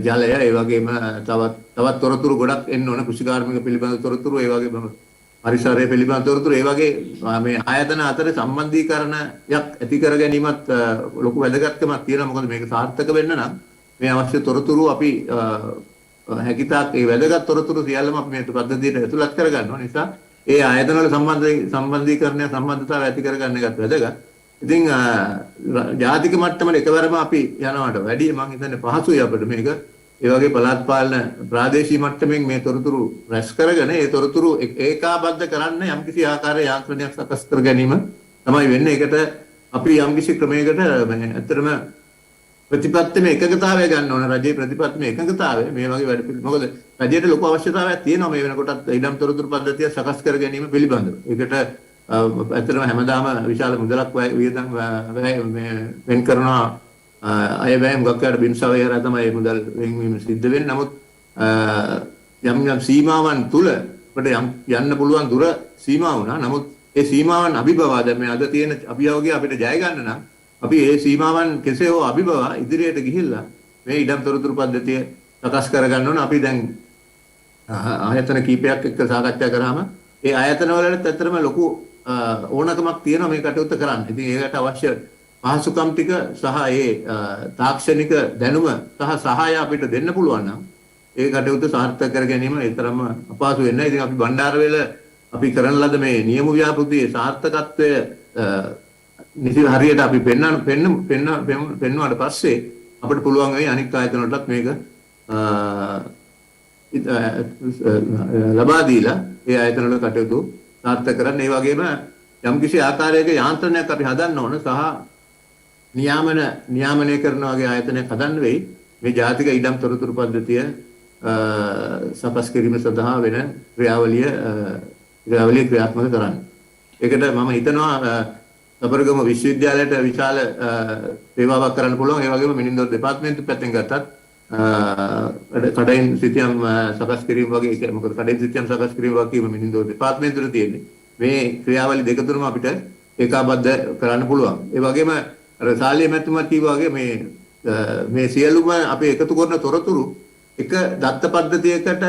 ජලය, ඒ වගේම තවත් තොරතුරු ගොඩක් එන්න ඕන. කෘෂිකාර්මික පිළිබඳ තොරතුරු, ඒ වගේම පරිසරය පිළිබඳ තොරතුරු, ඒ වගේ මේ ආයතන අතර සම්බන්ධීකරණයක් ඇති කර ගැනීමත් ලොකු වැදගත්කමක් තියෙනවා. මොකද මේක සාර්ථක වෙන්න නම් මේ අවශ්‍ය තොරතුරු අපි හැකිතාක් ඒ වැදගත් තොරතුරු සියල්ලම අපි මේ පද්ධතියට ඇතුළත් කර ගන්නවා. නිසා ඒ ආයතන වල සම්බන්ධීකරණය සම්බන්ධතාවය ඇති කර ගන්න එකත් වැදගත්. ඉතින් ජාතික මට්ටමේ එකවරම අපි යනවට වැඩිය මම හිතන්නේ පහසුයි අපිට මේක. ඒ වගේ පළාත් පාලන ප්‍රාදේශීය මට්ටමින් මේ තොරතුරු රැස් කරගෙන ඒ තොරතුරු ඒකාබද්ධ කරන්න යම්කිසි ආකාරයේ යාන්ත්‍රණයක් සකස් කර ගැනීම තමයි වෙන්නේ. ඒකට අපි යම්කිසි ක්‍රමයකට ඇත්තටම ප්‍රතිපත්තිමය එකඟතාවය ගන්න ඕන. රජයේ ප්‍රතිපත්තිමය එකඟතාවය මේ වගේ වැඩ පිළිවෙල. මොකද රජයට ලොකු අවශ්‍යතාවයක් තියෙනවා මේ වෙනකොටත් ඉඩම් තොරතුරු පද්ධතිය සකස් කර ගැනීම පිළිබඳව. ඒකට ඇත්තටම හැමදාම විශාල මුදලක් වියදම් වෙන් කරනවා. අය වැය මුගක් කාට බින්සාවේ හරහා තමයි මේ මුදල් වෙන්වීම සිද්ධ වෙන්නේ. නමුත් යම් සීමාවන් තුල අපිට යන්න පුළුවන් දුර සීමා වුණා. නමුත් ඒ සීමාවන් අභිබවා දැන් මේ අද තියෙන අභියෝගය අපිට ජය ගන්න නම් අපි ඒ සීමාවන් කෙසේ හෝ අභිබවා ඉදිරියට ගිහිල්ලා මේ ඉඩම් තොරතුරු පද්ධතිය සකස් කර ගන්න ඕන. අපි දැන් ආයතන කීපයක් එක්ක සාකච්ඡා කරාම ඒ ආයතන වලට ඇත්තටම ලොකු ඕනකමක් තියෙනවා මේ කටයුත්ත කරන්න. ඉතින් ඒකට අවශ්‍ය පහසුකම් ටික සහ ඒ තාක්ෂණික දැනුම සහ සහාය අපිට දෙන්න පුළුවන් නම් ඒ කටයුත්ත සාර්ථක කර ගැනීම ඒ තරම්ම අපහසු වෙන්නේ නැහැ. ඉතින් අපි බණ්ඩාරවේල අපි කරන ලද මේ නියම ව්‍යාපෘතියේ සාර්ථකත්වය නිසි හරියට අපි පෙන්වුවාට පස්සේ අපිට පුළුවන් වෙයි අනික් ආයතන වලටත් මේක ලබා දීලා ඒ ආයතන වල කටයුතු සාර්ථක කරන්න. ඒ වගේම යම්කිසි ආකාරයක යාන්ත්‍රණයක් අපි හදන්න ඕන සහ නියාමනය කරන වගේ ආයතනයක් හදන්න වෙයි මේ ජාතික ඉඩම් තොරතුරු පද්ධතිය සකස් කිරීම සඳහා වෙන ක්‍රියාවලිය ක්‍රියාත්මක කරන්න. ඒකට මම හිතනවා සබරගම විශ්වවිද්‍යාලයට විශාල සේවාවක් කරන්න පුළුවන්. ඒ වගේම මිනින්දොර දෙපාර්තමේන්තු පැත්තෙන් ගත්තත් කඩයින් සිතියම් සකස් කිරීම වගේ මොකද කඩයින් සිතියම් සකස් කිරීම වගේ මිනින්දොර දෙපාර්තමේන්තුවේ තියෙන්නේ. මේ ක්‍රියාවලි දෙක තුනම අපිට ඒකාබද්ධ කරන්න පුළුවන්. ඒ වගේම අර සාලිය මැතිතුමා කිව්වා වගේ මේ සියලුම අපි එකතු කරන තොරතුරු එක දත්ත පද්ධතියකට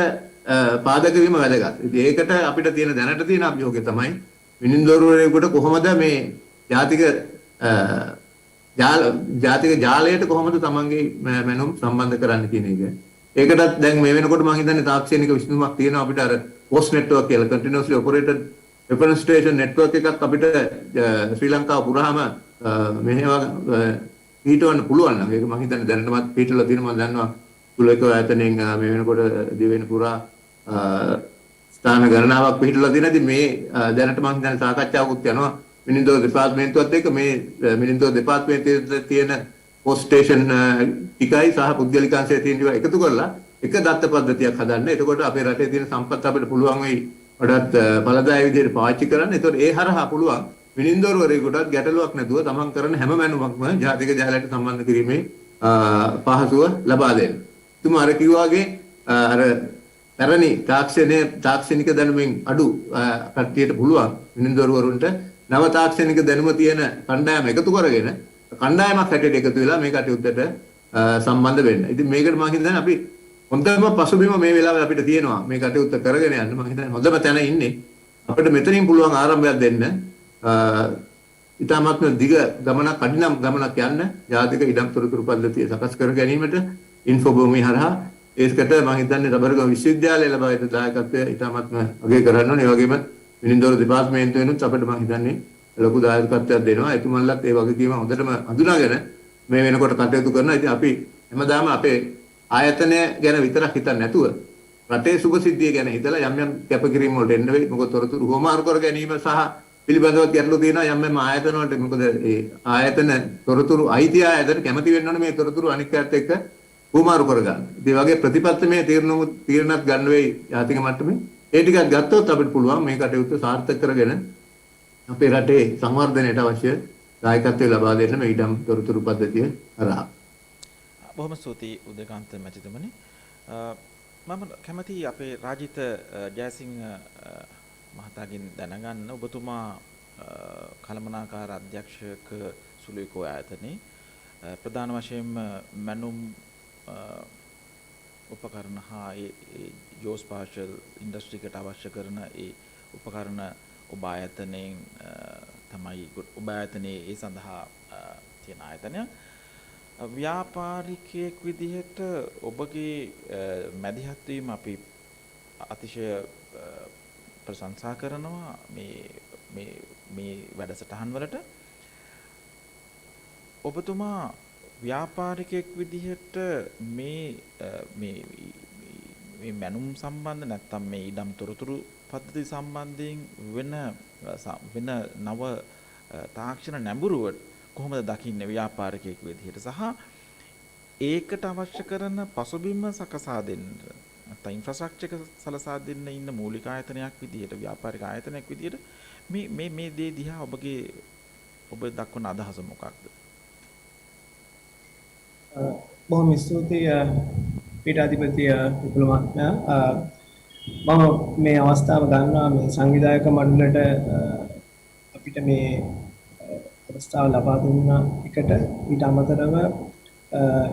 පාදක වීම වැදගත්. ඉතින් ඒකට අපිට තියෙන දැනට තියෙන අභියෝගය තමයි මිනින්දොරවරයෙකුට කොහොමද මේ ජාතික ජාලයට කොහොමද තමන්ගේ මැනුම් සම්බන්ධ කරන්න කියන එක. ඒකටත් දැන් මේ වෙනකොට මම හිතන්නේ තාක්ෂණික විසඳුමක් තියෙනවා අපිට අර POST network කියලා continuously operated reference station network එකක් අපිට ශ්‍රී ලංකාව පුරාම මෙහෙම පිටවන්න පුළුවන් නම් ඒක මම හිතන්නේ දැනටමත් පිටවලා තියෙනවා. මම දන්නවා කුලක ආයතනයෙන් මේ වෙනකොට දිවෙන පුරා ස්ථාන ගණනාවක් පිටවලා තියෙනවා. ඉතින් මේ දැනට මම හිතන්නේ සාකච්ඡාවකුත් යනවා මිනින්දොර දෙපාර්තමේන්තුවත් එක්ක මේ මිනින්දොර දෙපාර්තමේන්තුවේ තියෙන POST station ටිකයි සහ පුද්ගලිකාංශයේ තියෙන ඒවා එකතු කරලා එක දත්ත පද්ධතියක් හදන්න. එතකොට අපේ රටේ තියෙන සම්පත් අපිට පුළුවන් වෙයි වඩාත් ඵලදායී විදිහට පාවිච්චි කරන්න. ඒතකොට ඒ හරහා පුළුවන් විනින්දවරයෙකුටත් ගැටලුවක් නැතුව තමන් කරන හැම මැනුමක්ම ජාතික ජාලයට සම්බන්ධ කිරීමේ පහසුව ලබා දෙන්න. තුමා අර කිව්වාගේ අර පැරණි තාක්ෂණික දැනුමින් අඩු කට්ටියට පුළුවන් විනින්දවරුන්ට නව තාක්ෂණික දැනුම තියෙන කණ්ඩායම එකතු කරගෙන කණ්ඩායමක් හැටියට එකතු වෙලා මේ කටයුත්තට සම්බන්ධ වෙන්න. ඉතින් මේකට මම හිතන්නේ අපි හොඳම පසුබිම මේ වෙලාවේ අපිට තියෙනවා මේ කටයුත්ත කරගෙන යන්න. මම හිතන්නේ හොඳම තැන ඉන්නේ. අපිට මෙතනින් පුළුවන් ආරම්භයක් දෙන්න. ඉතාමත්ම දිග ගමනක් කඩිනම් ගමනක් යන්න ජාතික ඉඩම් තොරතුරු පද්ධතිය සකස් කර ගැනීමට ඉන්ෆෝ භූමිය හරහා ඒකට මම හිතන්නේ රබර්ගම විශ්වවිද්‍යාලය ලබා දෙන දායකත්වය ඉතාමත්ම අගය කරන්න ඕනේ. ඒ වගේම විනින්දවරු දෙපාර්තමේන්තුවෙනුත් අපිට මම හිතන්නේ ලොකු දායකත්වයක් දෙනවා. එතුමන්ලත් ඒ වගකීම හොඳටම හඳුනාගෙන මේ වෙනකොට කටයුතු කරනවා. ඉතින් අපි හැමදාම අපේ ආයතනය ගැන විතරක් හිතන්නේ නැතුව රටේ සුභසිද්ධිය ගැන හිතලා යම් යම් කැපකිරීම් වලට එන්න වෙයි. මොකද තොරතුරු හොමාරු කර ගැනීම සහ පිළිබඳව ගැටලු තියෙනවා යම් යම් ආයතන වලට. මොකද ඒ ආයතන තොරතුරු අයිති ආයතන කැමති වෙන්න ඕනේ මේ තොරතුරු අනික් පැත්ත එක්ක හොමාරු කර ගන්න. ඉතින් ඒ වගේ ප්‍රතිපත්තමේ තීරණත් ගන්න වෙයි ජාතික මට්ටමේ. ඒ ටිකක් ගත්තොත් අපිට පුළුවන් මේ කටයුත්ත සාර්ථක කරගෙන අපේ රටේ සංවර්ධනයට අවශ්‍ය දායකත්වය ලබා දෙන්න මේ ඉඩම් තොරතුරු පද්ධතිය හරහා. බොහොම ස්තුතියි උදේකාන්ත මැතිතුමනි. මම කැමතියි අපේ රාජිත ජයසිංහ මහතාගෙන් දැනගන්න ඔබතුමා කළමනාකාර අධ්‍යක්ෂක සුළුකෝ ආයතනයේ ප්‍රධාන වශයෙන්ම මැනුම් උපකරණ හා ඒ ජෝස්පාෂල් ඉන්ඩස්ට්‍රියකට අවශ්‍ය කරන ඒ උපකරණ ඔබ ආයතනයෙන් තමයි ඔබ ආයතනයේ ඒ සඳහා තියෙන ආයතනය. ව්‍යාපාරිකයෙක් විදිහට ඔබගේ මැදිහත් වීම අපි අතිශය ප්‍රශංසා කරනවා මේ වැඩසටහන් වලට. ඔබතුමා ව්‍යාපාරිකයෙක් විදිහට මේ මැනුම් සම්බන්ධ නැත්නම් මේ ඉඩම් තොරතුරු පද්ධති සම්බන්ධයෙන් වෙන නව තාක්ෂණ නැඹුරුවට කොහොමද දකින්නේ ව්‍යාපාරිකයෙක් විදිහට සහ ඒකට අවශ්‍ය කරන පසුබිම සකසා දෙන්න නැත්නම් ඉන්ෆ්‍රාස්ට්‍රක්චර් එක සලසා දෙන්න ඉන්න මූලික ආයතනයක් විදිහට ව්‍යාපාරික ආයතනයක් විදිහට මේ දේ දිහා ඔබ දක්වන අදහස මොකක්ද? බොහොම ස්තුතියි පීඨාධිපති විපුල මහත්මයා. මම මේ අවස්ථාව ගන්නවා මේ සංවිධායක මණ්ඩලයට අපිට මේ අවස්ථාව ලබා දුන්න එකට ඊට අමතරව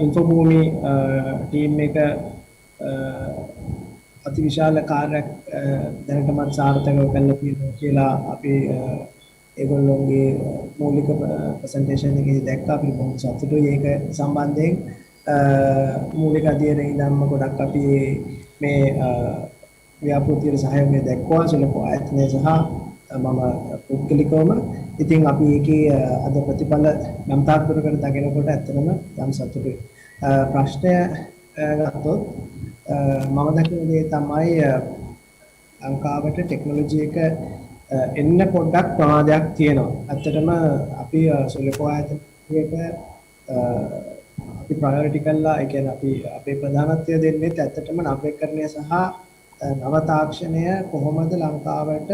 ඉන්ෆෝ භූමි ටීම් එක අතිවිශාල කාර්යයක් දැනටමත් සාර්ථකව කරලා තියෙනවා කියලා අපි ඒගොල්ලෝගේ මූලික ප්‍රසන්ටේෂන් එකේ දැක්කා. අපි බොහොම සතුටුයි ඒක සම්බන්ධයෙන්. මූලික අධ්‍යයනයේ ඉඳන්ම ගොඩක් අපි මේ ව්‍යාපෘතියේ සහයෝගය දක්වා සුළුකෝ ආයතනය සහ මම පුද්ගලිකවම ඉතින් අපි ඒකේ අද ප්‍රතිඵල නම් තාක් දුරකට දකිනකොට ඇත්තටම යම් සතුටුයි. ප්‍රශ්නය ගත්තොත් මම දකින දේ තමයි ලංකාවට ටෙක්නොලොජි එක එන්න පොඩ්ඩක් ප්‍රමාදයක් තියෙනවා. ඇත්තටම අපි සුළුකෝ ආයතනයක අපි ප්‍රයොරිටි කළා. ඒ කියන්නේ අපි අපේ ප්‍රධානත්වය දෙන්නේ ඇත්තටම නවීකරණය සහ නව තාක්ෂණය කොහොමද ලංකාවට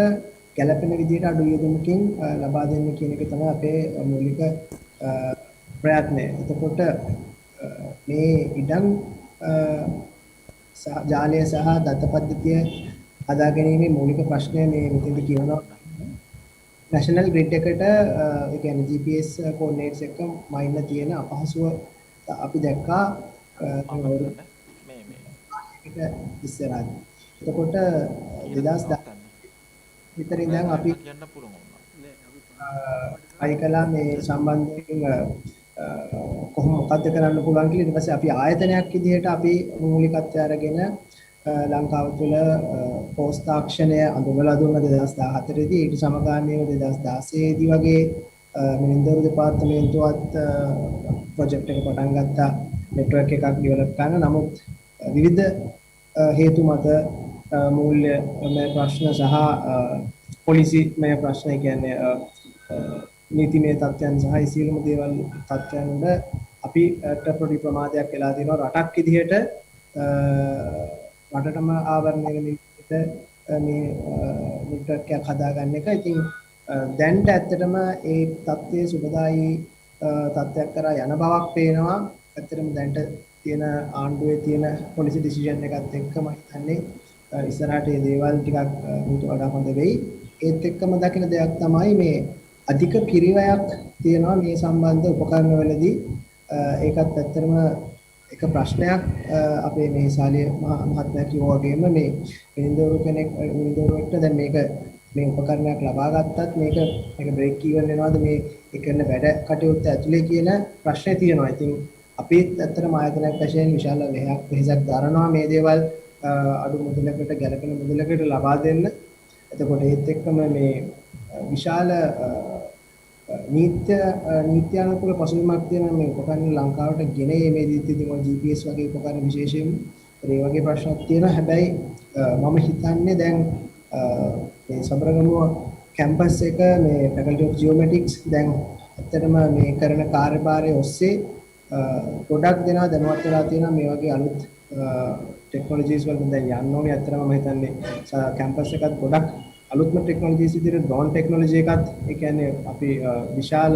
ගැළපෙන විදිහට අඩු වියදමකින් ලබා දෙන්න කියන එක තමයි අපේ මූලික ප්‍රයත්නය. එතකොට මේ ඉඩම් ජාලය සහ දත්ත පද්ධතිය හදා ගැනීමේ මූලික ප්‍රශ්නය මේ මෙතෙන්දී කියනවා නැෂනල් ග්‍රිඩ් එකට ඒ කියන්නේ GPS කෝඩිනේට්ස් එක මයින්න තියෙන අපහසුව අපි දැක්කා මේ ඉස්සරහදී. එතකොට 2010 විතර ඉඳන් අපි අයිකලා මේ සම්බන්ධයෙන් කොහොම මොකද්ද කරන්න පුළුවන් කියලා ඊට පස්සේ අපි ආයතනයක් විදිහට අපි මූලිකත්වය අරගෙන ලංකාව තුළ පෝස්ට් තාක්ෂණය අඳුනලා දුන්න 2014 දී ඊට සමගාමීව 2016 දී වගේ මිනින්දරු දෙපාර්තමේන්තුවත් ප්‍රොජෙක්ට් එක පටන් ගත්තා නෙට්වර්ක් එකක් ඩෙවලොප් කරන්න. නමුත් විවිධ හේතු මත මූල්‍යමය ප්‍රශ්න සහ පොලිසිමය ප්‍රශ්න කියන්නේ නීතිමය තත්ත්වයන් සහ සියලුම දේවල් තත්ත්වයන් වල අපිට පොඩි ප්‍රමාදයක් වෙලා තියෙනවා. රටක් විදිහට රටටම ආවරණය වෙන විදිහට මේ නෙට්වර්ක් එකක් හදාගන්න එක. ඉතින් දැන්ට ඇත්තටම ඒ தත්ත්වයේ සුබදායි තත්ත්වයක් කරා යන බවක් පේනවා. ඇත්තටම දැන්ට තියෙන ආණ්ඩුවේ තියෙන පොලිසි ඩිසිෂන් එකත් එක්කම හිතන්නේ ඉස්සරහට මේ දේවල් ටිකක් ඊට වඩා හොඳ වෙයි. ඒත් එක්කම දකින දෙයක් තමයි මේ අධික පිරිවැයක් තියෙනවා මේ සම්බන්ධ උපකරණවලදී. ඒකත් ඇත්තටම එක ප්‍රශ්නයක් අපේ මේ ශාලීය මහත්මයා කිව්වා වගේම මේ විනිදෝරුවෙක්ට දැන් මේක මේ උපකරණයක් ලබා ගත්තත් මේක බ්‍රේක් ඉවන් වෙනවද මේ ඒ කරන වැඩ කටයුත්ත ඇතුලේ කියන ප්‍රශ්නේ තියෙනවා. ඉතින් අපිත් ඇත්තටම ආයතනයක් වශයෙන් විශාල වෙහෙසක් දරනවා මේ දේවල් අඩු මුදලකට ගැළපෙන මුදලකට ලබා දෙන්න. එතකොට ඒත් එක්කම මේ විශාල නීත්‍යානුකූල පසුබිමක් තියෙන මේ උපකරණ ලංකාවට ගෙන ඒමේදීත් ඉතින් ඔය GPS වගේ උපකරණ විශේෂයෙන් ඒ වගේ ප්‍රශ්නක් තියෙනවා. හැබැයි මම හිතන්නේ දැන් මේ සබරගමුව කැම්පස් එක මේ Faculty of Geomatics දැන් ඇත්තටම මේ කරන කාර්යභාරය ඔස්සේ ගොඩක් දෙනා දැනුවත් වෙලා තියෙනවා මේ වගේ අලුත් ටෙක්නොලොජිස් වලට දැන් යන්න ඕනේ. ඇත්තටම මම හිතන්නේ කැම්පස් එකත් ගොඩක් අලුත්ම ටෙක්නොලොජිස් විදිහට ඩ්‍රෝන් ටෙක්නොලොජි එකත් ඒ කියන්නේ අපි විශාල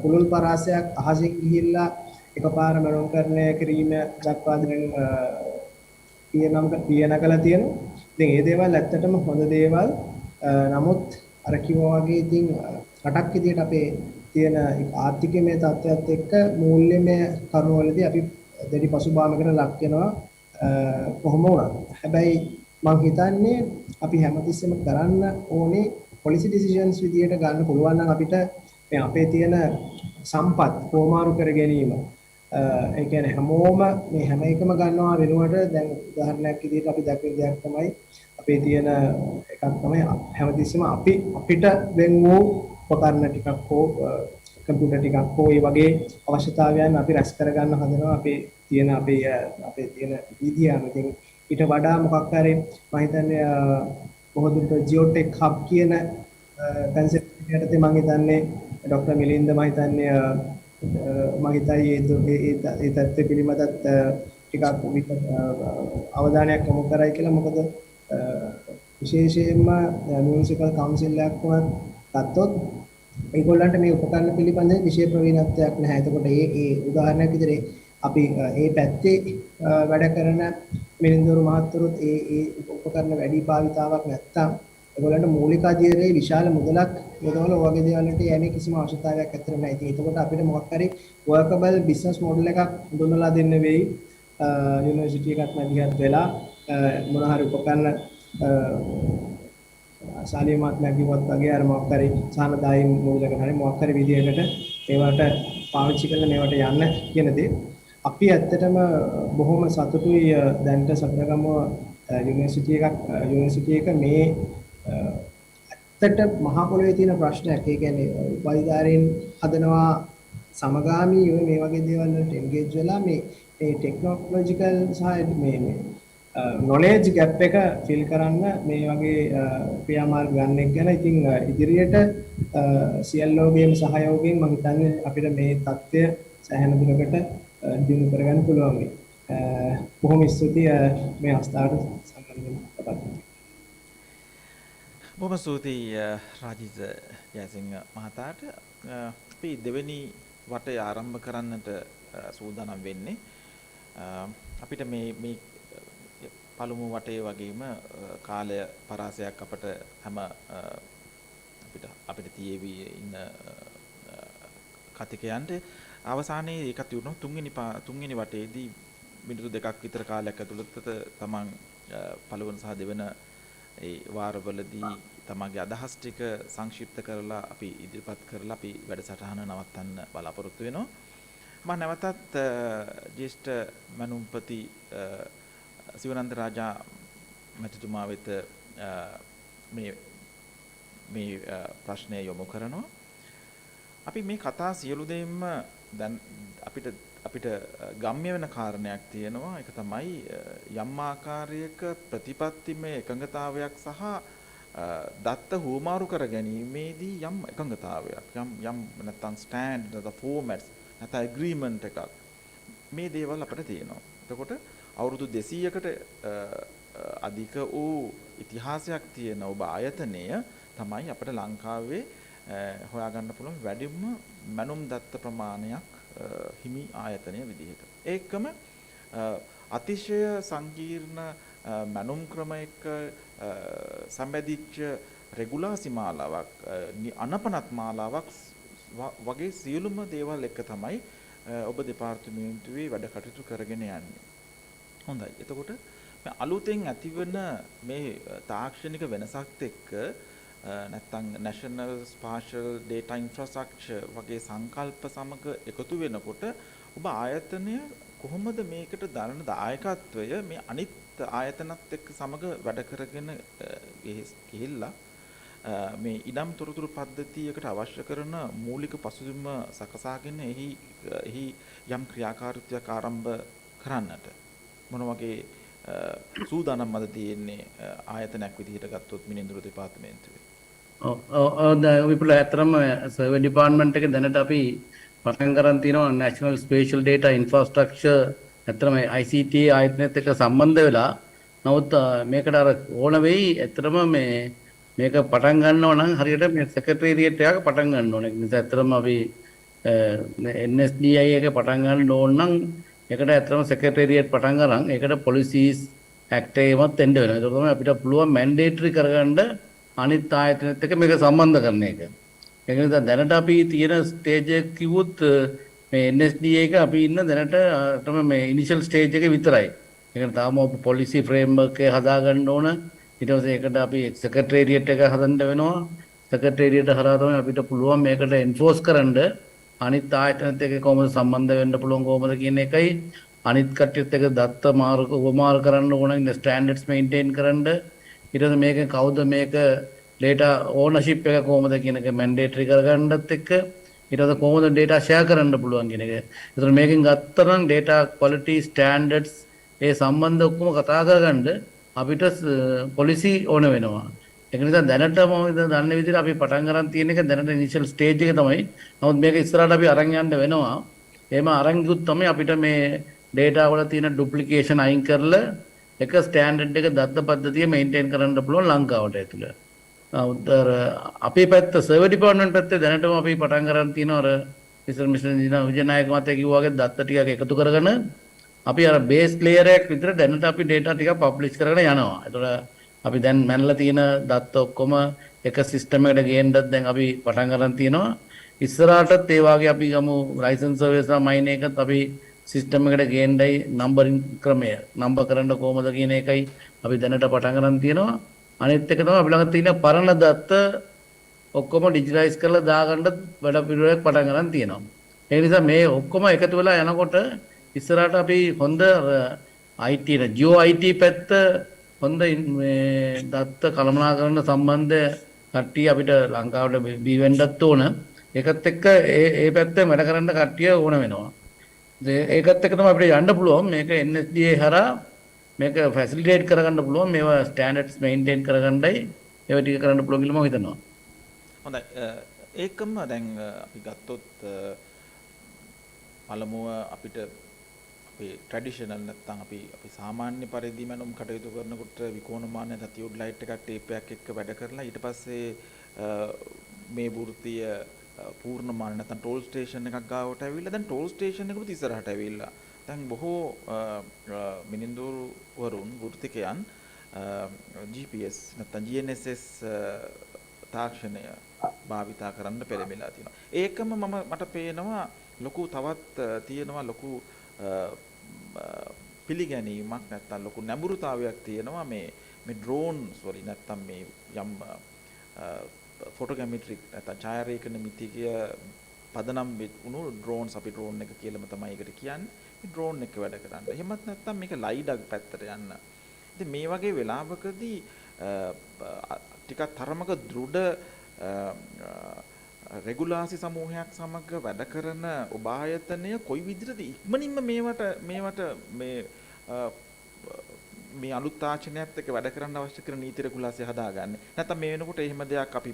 කුළුල් පරාසයක් අහසින් ගිහිල්ලා එකපාර මනෝකරණය කිරීම දක්වා දැන් පියනකලා තියෙනවා. ඉතින් මේ දේවල් ඇත්තටම හොඳ දේවල්. නමුත් අර කිව්වා වගේ ඉතින් රටක් විදිහට අපේ තියෙන ආර්ථිකමය තත්ත්වයක් එක්ක මූල්‍යමය කරුණවලදී අපි දෙඩි පසුබාමකට ලක් වෙනවා කොහොම වුණත්. හැබැයි මම හිතන්නේ අපි හැමතිස්සෙම කරන්න ඕනේ පොලිසි ඩිසිෂන්ස් විදියට ගන්න පුළුවන් නම් අපිට මේ අපේ තියෙන සම්පත් කොමාරු කර ගැනීම. ඒ කියන්නේ හැමෝම මේ හැම එකම ගන්නවා වෙනුවට දැන් උදාහරණයක් විදියට අපි දක්වන දෙයක් තමයි අපේ තියෙන එකක් තමයි හැමතිස්සෙම අපිට වෙන් වූ උපකරණ ටිකක් හෝ කම්පියුටර් ටිකක් හෝ ඒ වගේ අවශ්‍යතාවයන් අපි රැස් කරගන්න හදනවා අපේ තියෙන තියෙන විදියම. ඉතින් ඊට වඩා මොකක් හරි මම හිතන්නේ බොහෝ දුරට GeoTech-HUB කියන කන්සෙප්ට් එකකට මම හිතන්නේ ડોક્ટર මිලින්ද මම හිතන්නේ මම හිතයි ඒ තත්ත්ව පිළිබඳත් ටිකක් අවධානයක් යොමු කරයි කියලා. මොකද විශේෂයෙන්ම මියුනිසිපල් කවුන්සිල් එකක් වුණත් ගත්තොත් ඒගොල්ලන්ට මේ උපකරණ පිළිබඳ විශේෂ ප්‍රවීණත්වයක් නැහැ. එතකොට ඒ උදාහරණයක් විදිහට අපි ඒ පැත්තේ වැඩ කරන මිනිඳුරු මහත්වරුත් ඒ උපකරණ වැඩි භාවිතාවක් නැත්තම් ඒගොල්ලන්ට මූලික අධ්‍යයනයේ විශාල මුදලක් යොදවලා ඔය වගේ දේවල් වලට යන්නේ කිසිම අවශ්‍යතාවයක් ඇත්තට නැහැ. ඉතින් එතකොට අපිට මොකක් හරි workable business model එකක් හඳුන්වලා දෙන්න වෙයි. යුනිවර්සිටි එකක් මැදිහත් වෙලා මොන හරි උපකරණ ශාලීය මාත්‍යක් කිව්වත් වගේ අර මොකක් හරි සානදායි මූලයකට හරි මොකක් හරි විදියකට ඒවට පාවිච්චි කරලා මේවට යන්න කියන දේ. අපි ඇත්තටම බොහොම සතුටුයි දැන්ට සතරගමුව යුනිවර්සිටි එක මේ ඇත්තට මහා පොළොවේ තියෙන ප්‍රශ්නයක්. ඒ කියන්නේ උපාධිධාරීන් හදනවා සමගාමී මේ වගේ දේවල් වලට එන්ගේජ් වෙලා මේ ටෙක්නොලොජිකල් සහ මේ නොලෙජ් ගැප් එක ෆිල් කරන්න මේ වගේ ක්‍රියාමාර්ග ගන්න එක ගැන ඉතින් ඉදිරියට සියල්ලෝගේම සහයෝගයෙන් මම හිතන්නේ අපිට මේ தත්ත්වය සෑහෙන දුරකට දිනු කරගන්න පුළුවන් වෙයි. බොහොම ස්තුතියි මේ අවස්ථාවට සම්බන්ධ වෙන්න. බොහොම ස්තුතියි රාජිත් ජයසිංහ මහතාට. අපි දෙවෙනි වටේ ආරම්භ කරන්නට සූදානම් වෙන්නේ. අපිට මේ පළමු වටේ වගේම කාලය පරාසයක් අපිට තියේවි ඉන්න කතිකයන්ට අවසානයේ ඒකත් වුණා තුන්වෙනි වටේදී මිනිත්තු දෙකක් විතර කාලයක් ඇතුළත තමන් පළවෙනි සහ දෙවෙනි ඒ වාරවලදී තමන්ගේ අදහස් ටික සංක්ෂිප්ත කරලා අපි ඉදිරිපත් කරලා අපි වැඩසටහන නවත්තන්න බලාපොරොත්තු වෙනවා. මම නැවතත් ජ්‍යෙෂ්ඨ මනුම්පති සිවනන්ද රාජා මැතිතුමා වෙත මේ ප්‍රශ්නය යොමු කරනවා. අපි මේ කතා සියලු දෙයින්ම දැන් අපිට ගම්ම්‍ය වෙන කාරණයක් තියෙනවා. ඒක තමයි යම් ආකාරයක ප්‍රතිපත්තිමය එකඟතාවයක් සහ දත්ත හුවමාරු කර ගැනීමේදී යම් එකඟතාවයක් යම් නැත්නම් ස්ටෑන්ඩ් නැත්නම් ෆෝමැට්ස් නැත්නම් ඇග්‍රීමන්ට් එකක් මේ දේවල් අපිට තියෙනවා. එතකොට අවුරුදු 200කට අධික වූ ඉතිහාසයක් තියෙන ඔබ ආයතනය තමයි අපිට ලංකාවේ හොයාගන්න පුළුවන් වැඩිම මැනුම් දත්ත ප්‍රමාණයක් හිමි ආයතනය විදිහට. ඒකම අතිශය සංකීර්ණ මැනුම් ක්‍රමයක සම්බන්ධිච්ච රෙගුලාසි මාලාවක් අනපනත් මාලාවක් වගේ සියලුම දේවල් එක තමයි ඔබ දෙපාර්තමේන්තුවේ වැඩ කටයුතු කරගෙන යන්නේ. හොඳයි. එතකොට මේ අලුතෙන් ඇතිවන මේ තාක්ෂණික වෙනසත් එක්ක නැත්නම් National Spatial Data Infrastructure වගේ සංකල්ප සමග එකතු වෙනකොට ඔබ ආයතනය කොහොමද මේකට දරන දායකත්වය මේ අනිත් ආයතනත් එක්ක සමග වැඩ කරගෙන ගිහිල්ලා මේ ඉඩම් තොරතුරු පද්ධතියකට අවශ්‍ය කරන මූලික පසුබිම සකසාගෙන එහි යම් ක්‍රියාකාරීත්වයක් ආරම්භ කරන්නට මොන වගේ සූදානම්මද තියෙන්නේ ආයතනයක් විදිහට ගත්තොත් මිනිඳුරු දෙපාර්තමේන්තුවේ? විපුල ඇතරම සර්වර් ඩිපාර්ට්මන්ට් එකේ දැනට අපි පටන් ගන්න තියෙනවා National Spatial Data Infrastructure ඇතරම ICT ආයතනයත් එක්ක සම්බන්ධ වෙලා නමුත් මේකට අර ඕන වෙයි ඇතරම මේක පටන් ගන්නවා නම් හරියට මේ සෙක්‍රටේරියට් එකක පටන් ගන්න ඕනේ. ඒ නිසා ඇතරම අපි NSDI එක පටන් ගන්න ඕන නම් ඒකට ඇත්තම සෙක්‍රටේරියට් පටන් ගන්න ඒකට පොලිසිස් ඇක්ට් එකෙමත් එන්න වෙනවා. ඒක තමයි අපිට පුළුවන් මැන්ඩේටරි කරගන්න අනිත් ආයතනෙත් එක්ක මේක සම්බන්ධ කරන එක. ඒක නිසා දැනට අපි තියෙන ස්ටේජ් එක කිව්වොත් මේ NSDA එක අපි ඉන්න දැනට තමයි මේ ඉනිෂියල් ස්ටේජ් එකේ විතරයි. ඒකට තාම පොලිසි ෆ්‍රේම්වර්ක් එක හදා ගන්න ඕන. ඊට පස්සේ ඒකට අපි සෙක්‍රටේරියට් එක හදන්න වෙනවා. සෙක්‍රටේරියට් හරහා තමයි අපිට පුළුවන් මේකට එන්ෆෝස් කරන්න අනිත් ආයතනත් එක්ක කොහොමද සම්බන්ධ වෙන්න පුළුවන් කොහොමද කියන එකයි අනිත් කට්ටියත් එක්ක දත්ත උපමාර කරන්න ඕන ඉන්න ස්ටෑන්ඩඩ්ස් මේන්ටේන් කරන්න ඊට පස්සේ මේක කවුද මේක data ownership එක කොහොමද කියන එක මැන්ඩේටරි කරගන්නත් එක්ක ඊට පස්සේ කොහොමද data share කරන්න පුළුවන් කියන එක. ඒතර මේකෙන් ගත්තරන් data quality standards ඒ සම්බන්ධ ඔක්කොම කතා කරගන්න අපිට පොලිසි ඕන වෙනවා. ඒක නිසා දැනට මම දන්න විදිහට අපි පටන් ගන්න තියෙන එක දැනට ඉනිෂියල් ස්ටේජ් එක තමයි. නමුත් මේක ඉස්සරහට අපි අරන් යන්න වෙනවා. එහෙම අරන් ගියොත් තමයි අපිට මේ data වල තියෙන ඩුප්ලිකේෂන් අයින් කරලා එක ස්ටෑන්ඩඩ් එක දත්ත පද්ධතිය මේන්ටේන් කරන්න පුළුවන් ලංකාවට ඇතුළේ. උත්තර අපේ පැත්ත සර්වර් ඩිපාර්ට්මන්ට් පැත්තේ දැනටම අපි පටන් ගන්න තියෙනවා අර මිස්ටර් විජයනායක මහත්තයා කිව්වා වගේ දත්ත ටිකක් එකතු කරගෙන අපි අර බේස් ලේයර් එකක් විතර දැනට අපි data ටිකක් පබ්ලිෂ් කරගෙන යනවා. ඒතර අපි දැන් මැනලා තියෙන දත්ත ඔක්කොම එක සිස්ටම් එකට ගේන්නත් දැන් අපි පටන් ගන්න තියෙනවා. ඉස්සරහටත් ඒ වාගේ අපි ගමු ලයිසන්ස් සර්විස් මයින් එකත් අපි සිස්ටම් එකට ගේන්නයි නම්බරින් ක්‍රමය නම්බර් කරන්න කොහොමද කියන එකයි අපි දැනට පටන් ගන්න තියෙනවා. අනිත් එක තමයි අපි ළඟ තියෙන පරණ දත්ත ඔක්කොම ඩිජිටලයිස් කරලා දාගන්න වැඩ පිළිවෙලක් පටන් ගන්න තියෙනවා. ඒ නිසා මේ ඔක්කොම එකතු වෙලා යනකොට ඉස්සරහට අපි හොඳ IT ජියෝ IT පැත්ත හොඳ මේ දත්ත කළමනාකරන සම්බන්ධ කට්ටිය අපිට ලංකාවට බී වෙන්නත් ඕන. ඒකත් එක්ක ඒ පැත්තේ වැඩ කරන්න කට්ටිය ඕන වෙනවා. ඒකත් එක්ක තමයි අපිට යන්න පුළුවන් මේක NSDA හරහා මේක ෆැසිලිටේට් කරගන්න පුළුවන් මේවා ස්ටෑන්ඩඩ්ස් මේන්ටේන් කරගන්නයි ඒවා ටික කරන්න පුළුවන් කියලා මම හිතනවා. හොඳයි. ඒකම දැන් අපි ගත්තොත් පළමුව අපිට අපේ ට්‍රැඩිෂනල් නැත්නම් අපි සාමාන්‍ය පරිදි මනොම් කටයුතු කරනකොට විකෝණමාන නැත්නම් ටියුබ් ලයිට් එකක් ටේප් එකක් එක්ක වැඩ කරලා ඊට පස්සේ මේ වෘත්තිය පූර්ණ මාන නැත්නම් ටෝල් ස්ටේෂන් එකක් ගාවට ඇවිල්ලා දැන් ටෝල් ස්ටේෂන් එකකට ඉස්සරහට ඇවිල්ලා දැන් බොහෝ මිනිඳුරු වරුන් වෘත්තිකයන් GPS නැත්නම් GNSS තාක්ෂණය භාවිතා කරන්න පෙළඹෙලා තියෙනවා. ඒකම මට පේනවා ලොකු තවත් තියෙනවා ලොකු පිළිගැනීමක් නැත්නම් ලොකු නැඹුරුතාවයක් තියෙනවා මේ ඩ්‍රෝන්ස් වලින් නැත්නම් මේ යම් ෆොටෝග්‍රැමෙට්‍රික් නැත්නම් ඡායාරේඛන මිතිකය පදනම් වුණු ඩ්‍රෝන්ස් අපි ඩ්‍රෝන් එක කියලාම තමයි ඒකට කියන්නේ. මේ ඩ්‍රෝන් එක වැඩ කරන්න. එහෙමත් නැත්නම් මේක ලයිඩක් පැත්තට යන්න. ඉතින් මේ වගේ වෙලාවකදී ටිකක් තරමක දෘಢ රෙගුලාසි සමූහයක් සමග වැඩ කරන ඔබ ආයතනය කොයි විදිහටද ඉක්මනින්ම මේවට මේ අලුත් තාක්ෂණයත් එක්ක වැඩ කරන්න අවශ්‍ය කරන නීති රෙගුලාසි හදාගන්නේ. නැත්නම් මේ වෙනකොට එහෙම දෙයක් අපි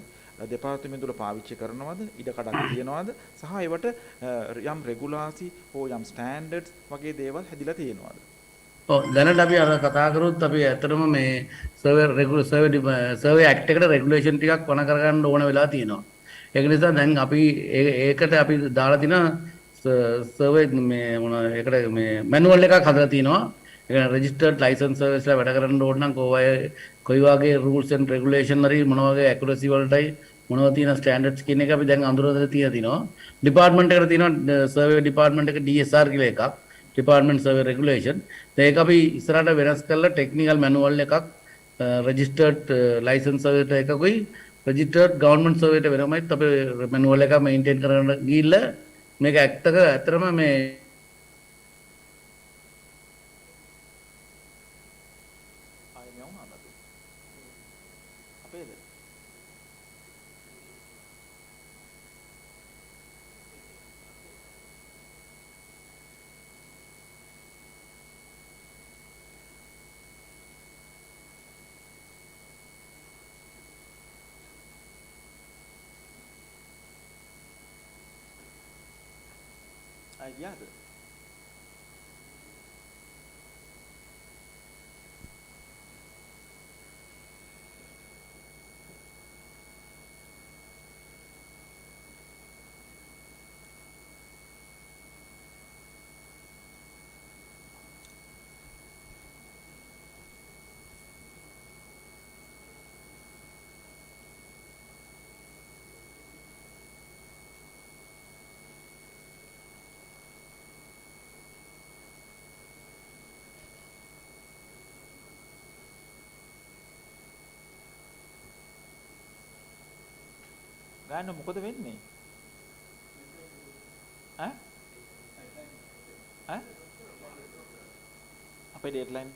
දෙපාර්තමේන්තුව වල පාවිච්චි කරනවද? ඉඩ කඩක් තියනවද? සහ ඒවට යම් රෙගුලාසි හෝ යම් ස්ටෑන්ඩඩ්ස් වගේ දේවල් හැදිලා තියෙනවද? දැනට අපි අර කතා කරොත් අපි ඇත්තටම මේ සර්වේ ඇක්ට් එකට රෙගුලේෂන් ටිකක් වණ කරගන්න ඕන වෙලා තියෙනවා. ඒක නිසා දැන් අපි ඒකට අපි දාලා තිනා සර්වේ මේ මොන ඒකට මේ මැනුවල් එකක් හදලා තිනවා. ඒ රෙජිස්ටර්ඩ් ලයිසන්ස් සර්විස්ලා වැඩ කරන්න ඕන නම් කොයි වගේ rules and regulation හරි මොන වගේ accuracy වලටයි මොනවද තියෙන ස්ටෑන්ඩඩ්ස් කියන එක අපි දැන් අඳුරලා තියනවා. ඩිපාර්ට්මන්ට් එකට තියෙනවා සර්වේ ඩිපාර්ට්මන්ට් එක DSR කියලා එකක්. Department survey regulation. ඒක අපි ඉස්සරහට වෙනස් කරලා ටෙක්නිකල් මැනුවල් එකක් රෙජිස්ටර්ඩ් ලයිසන්ස් සර්වේට එකකුයි රෙජිස්ටර්ඩ් ගවර්න්මන්ට් සර්වේට වෙනමයි අපේ මැනුවල් එක මේන්ටේන් කරන්න ගිහිල්ලා මේක ඇත්තටම මේ Yeah. ගන්න මොකද වෙන්නේ? ඈ? ඈ? අපේ deadline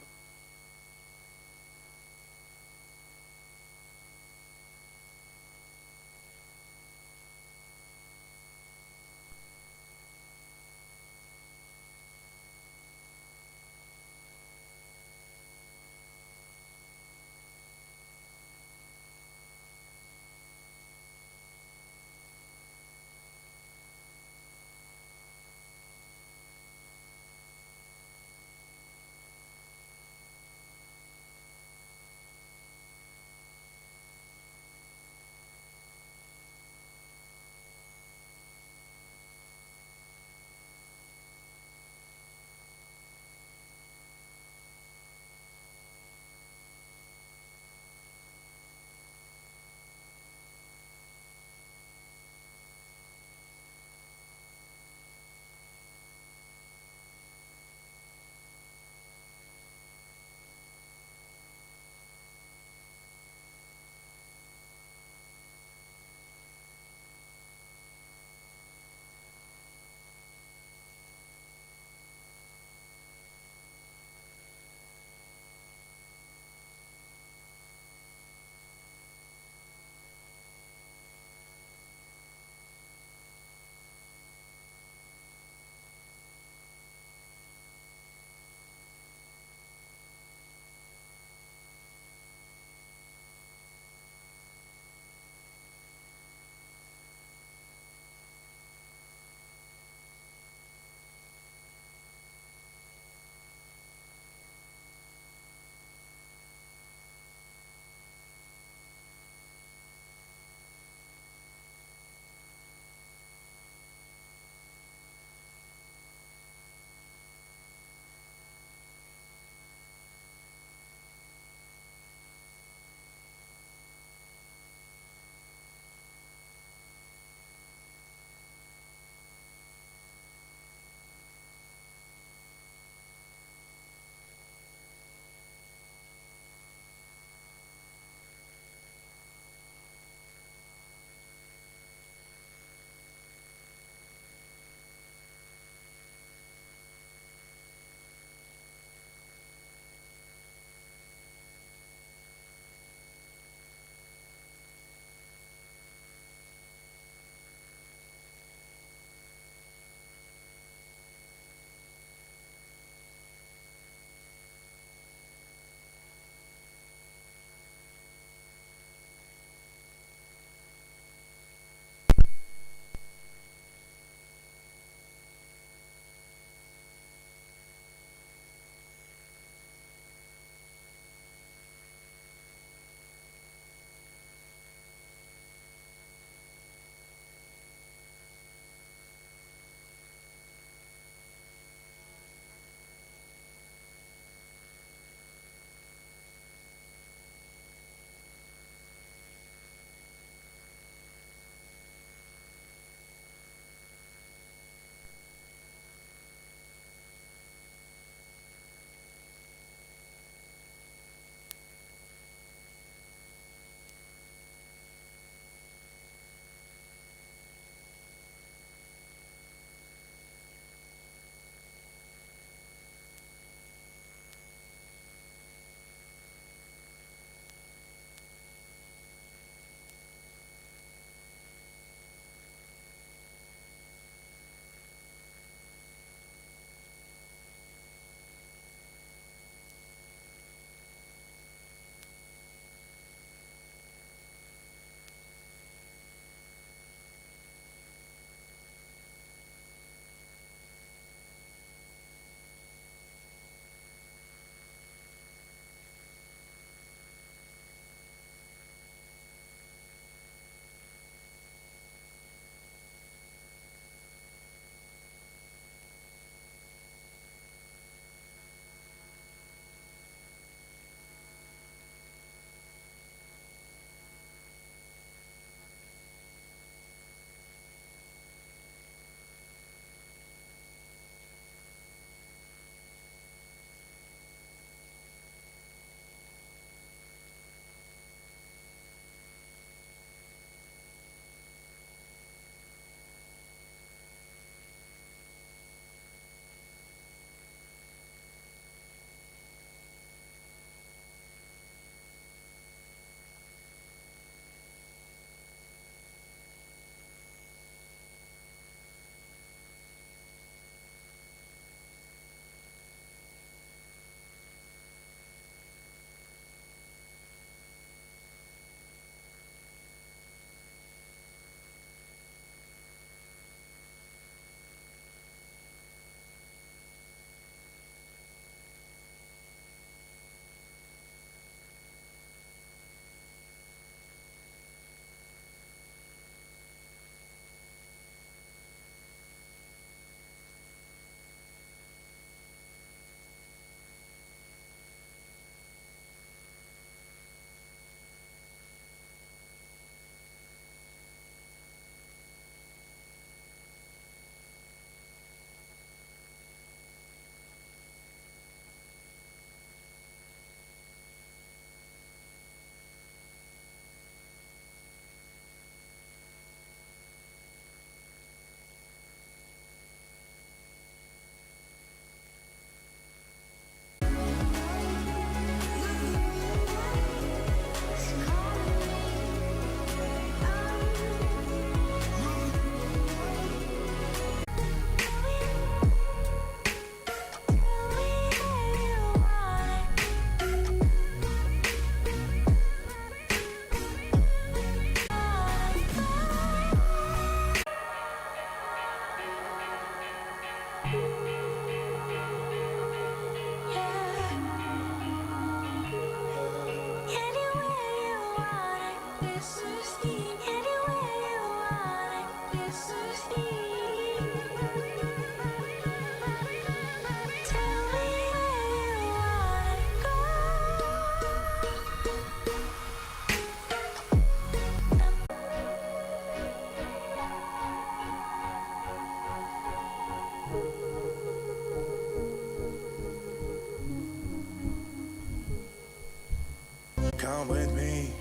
Come with me.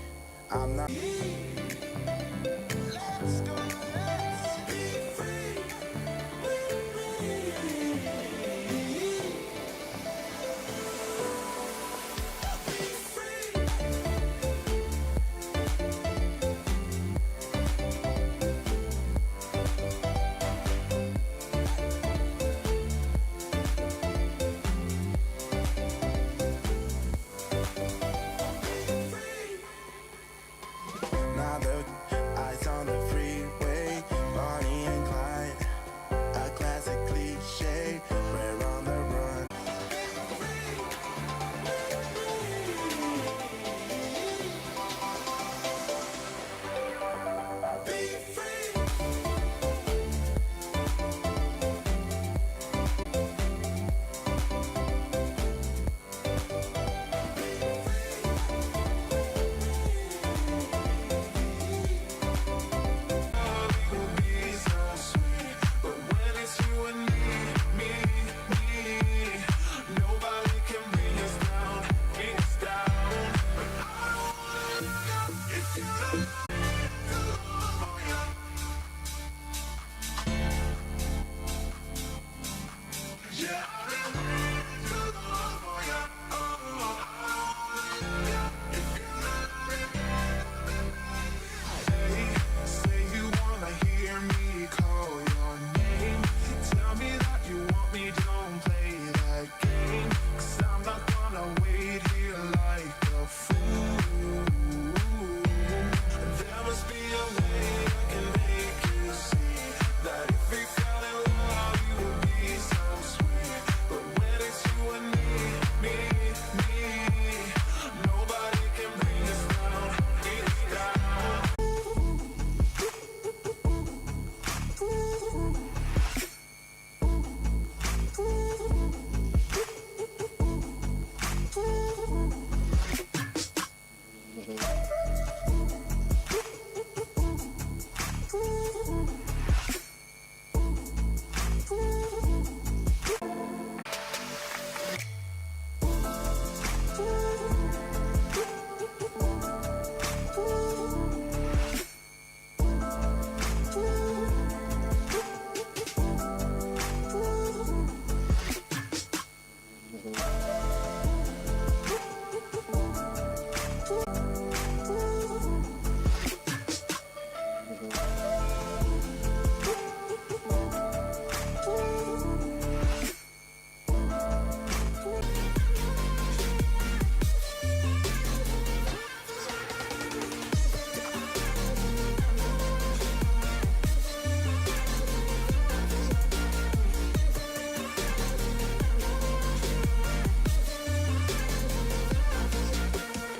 I'm not.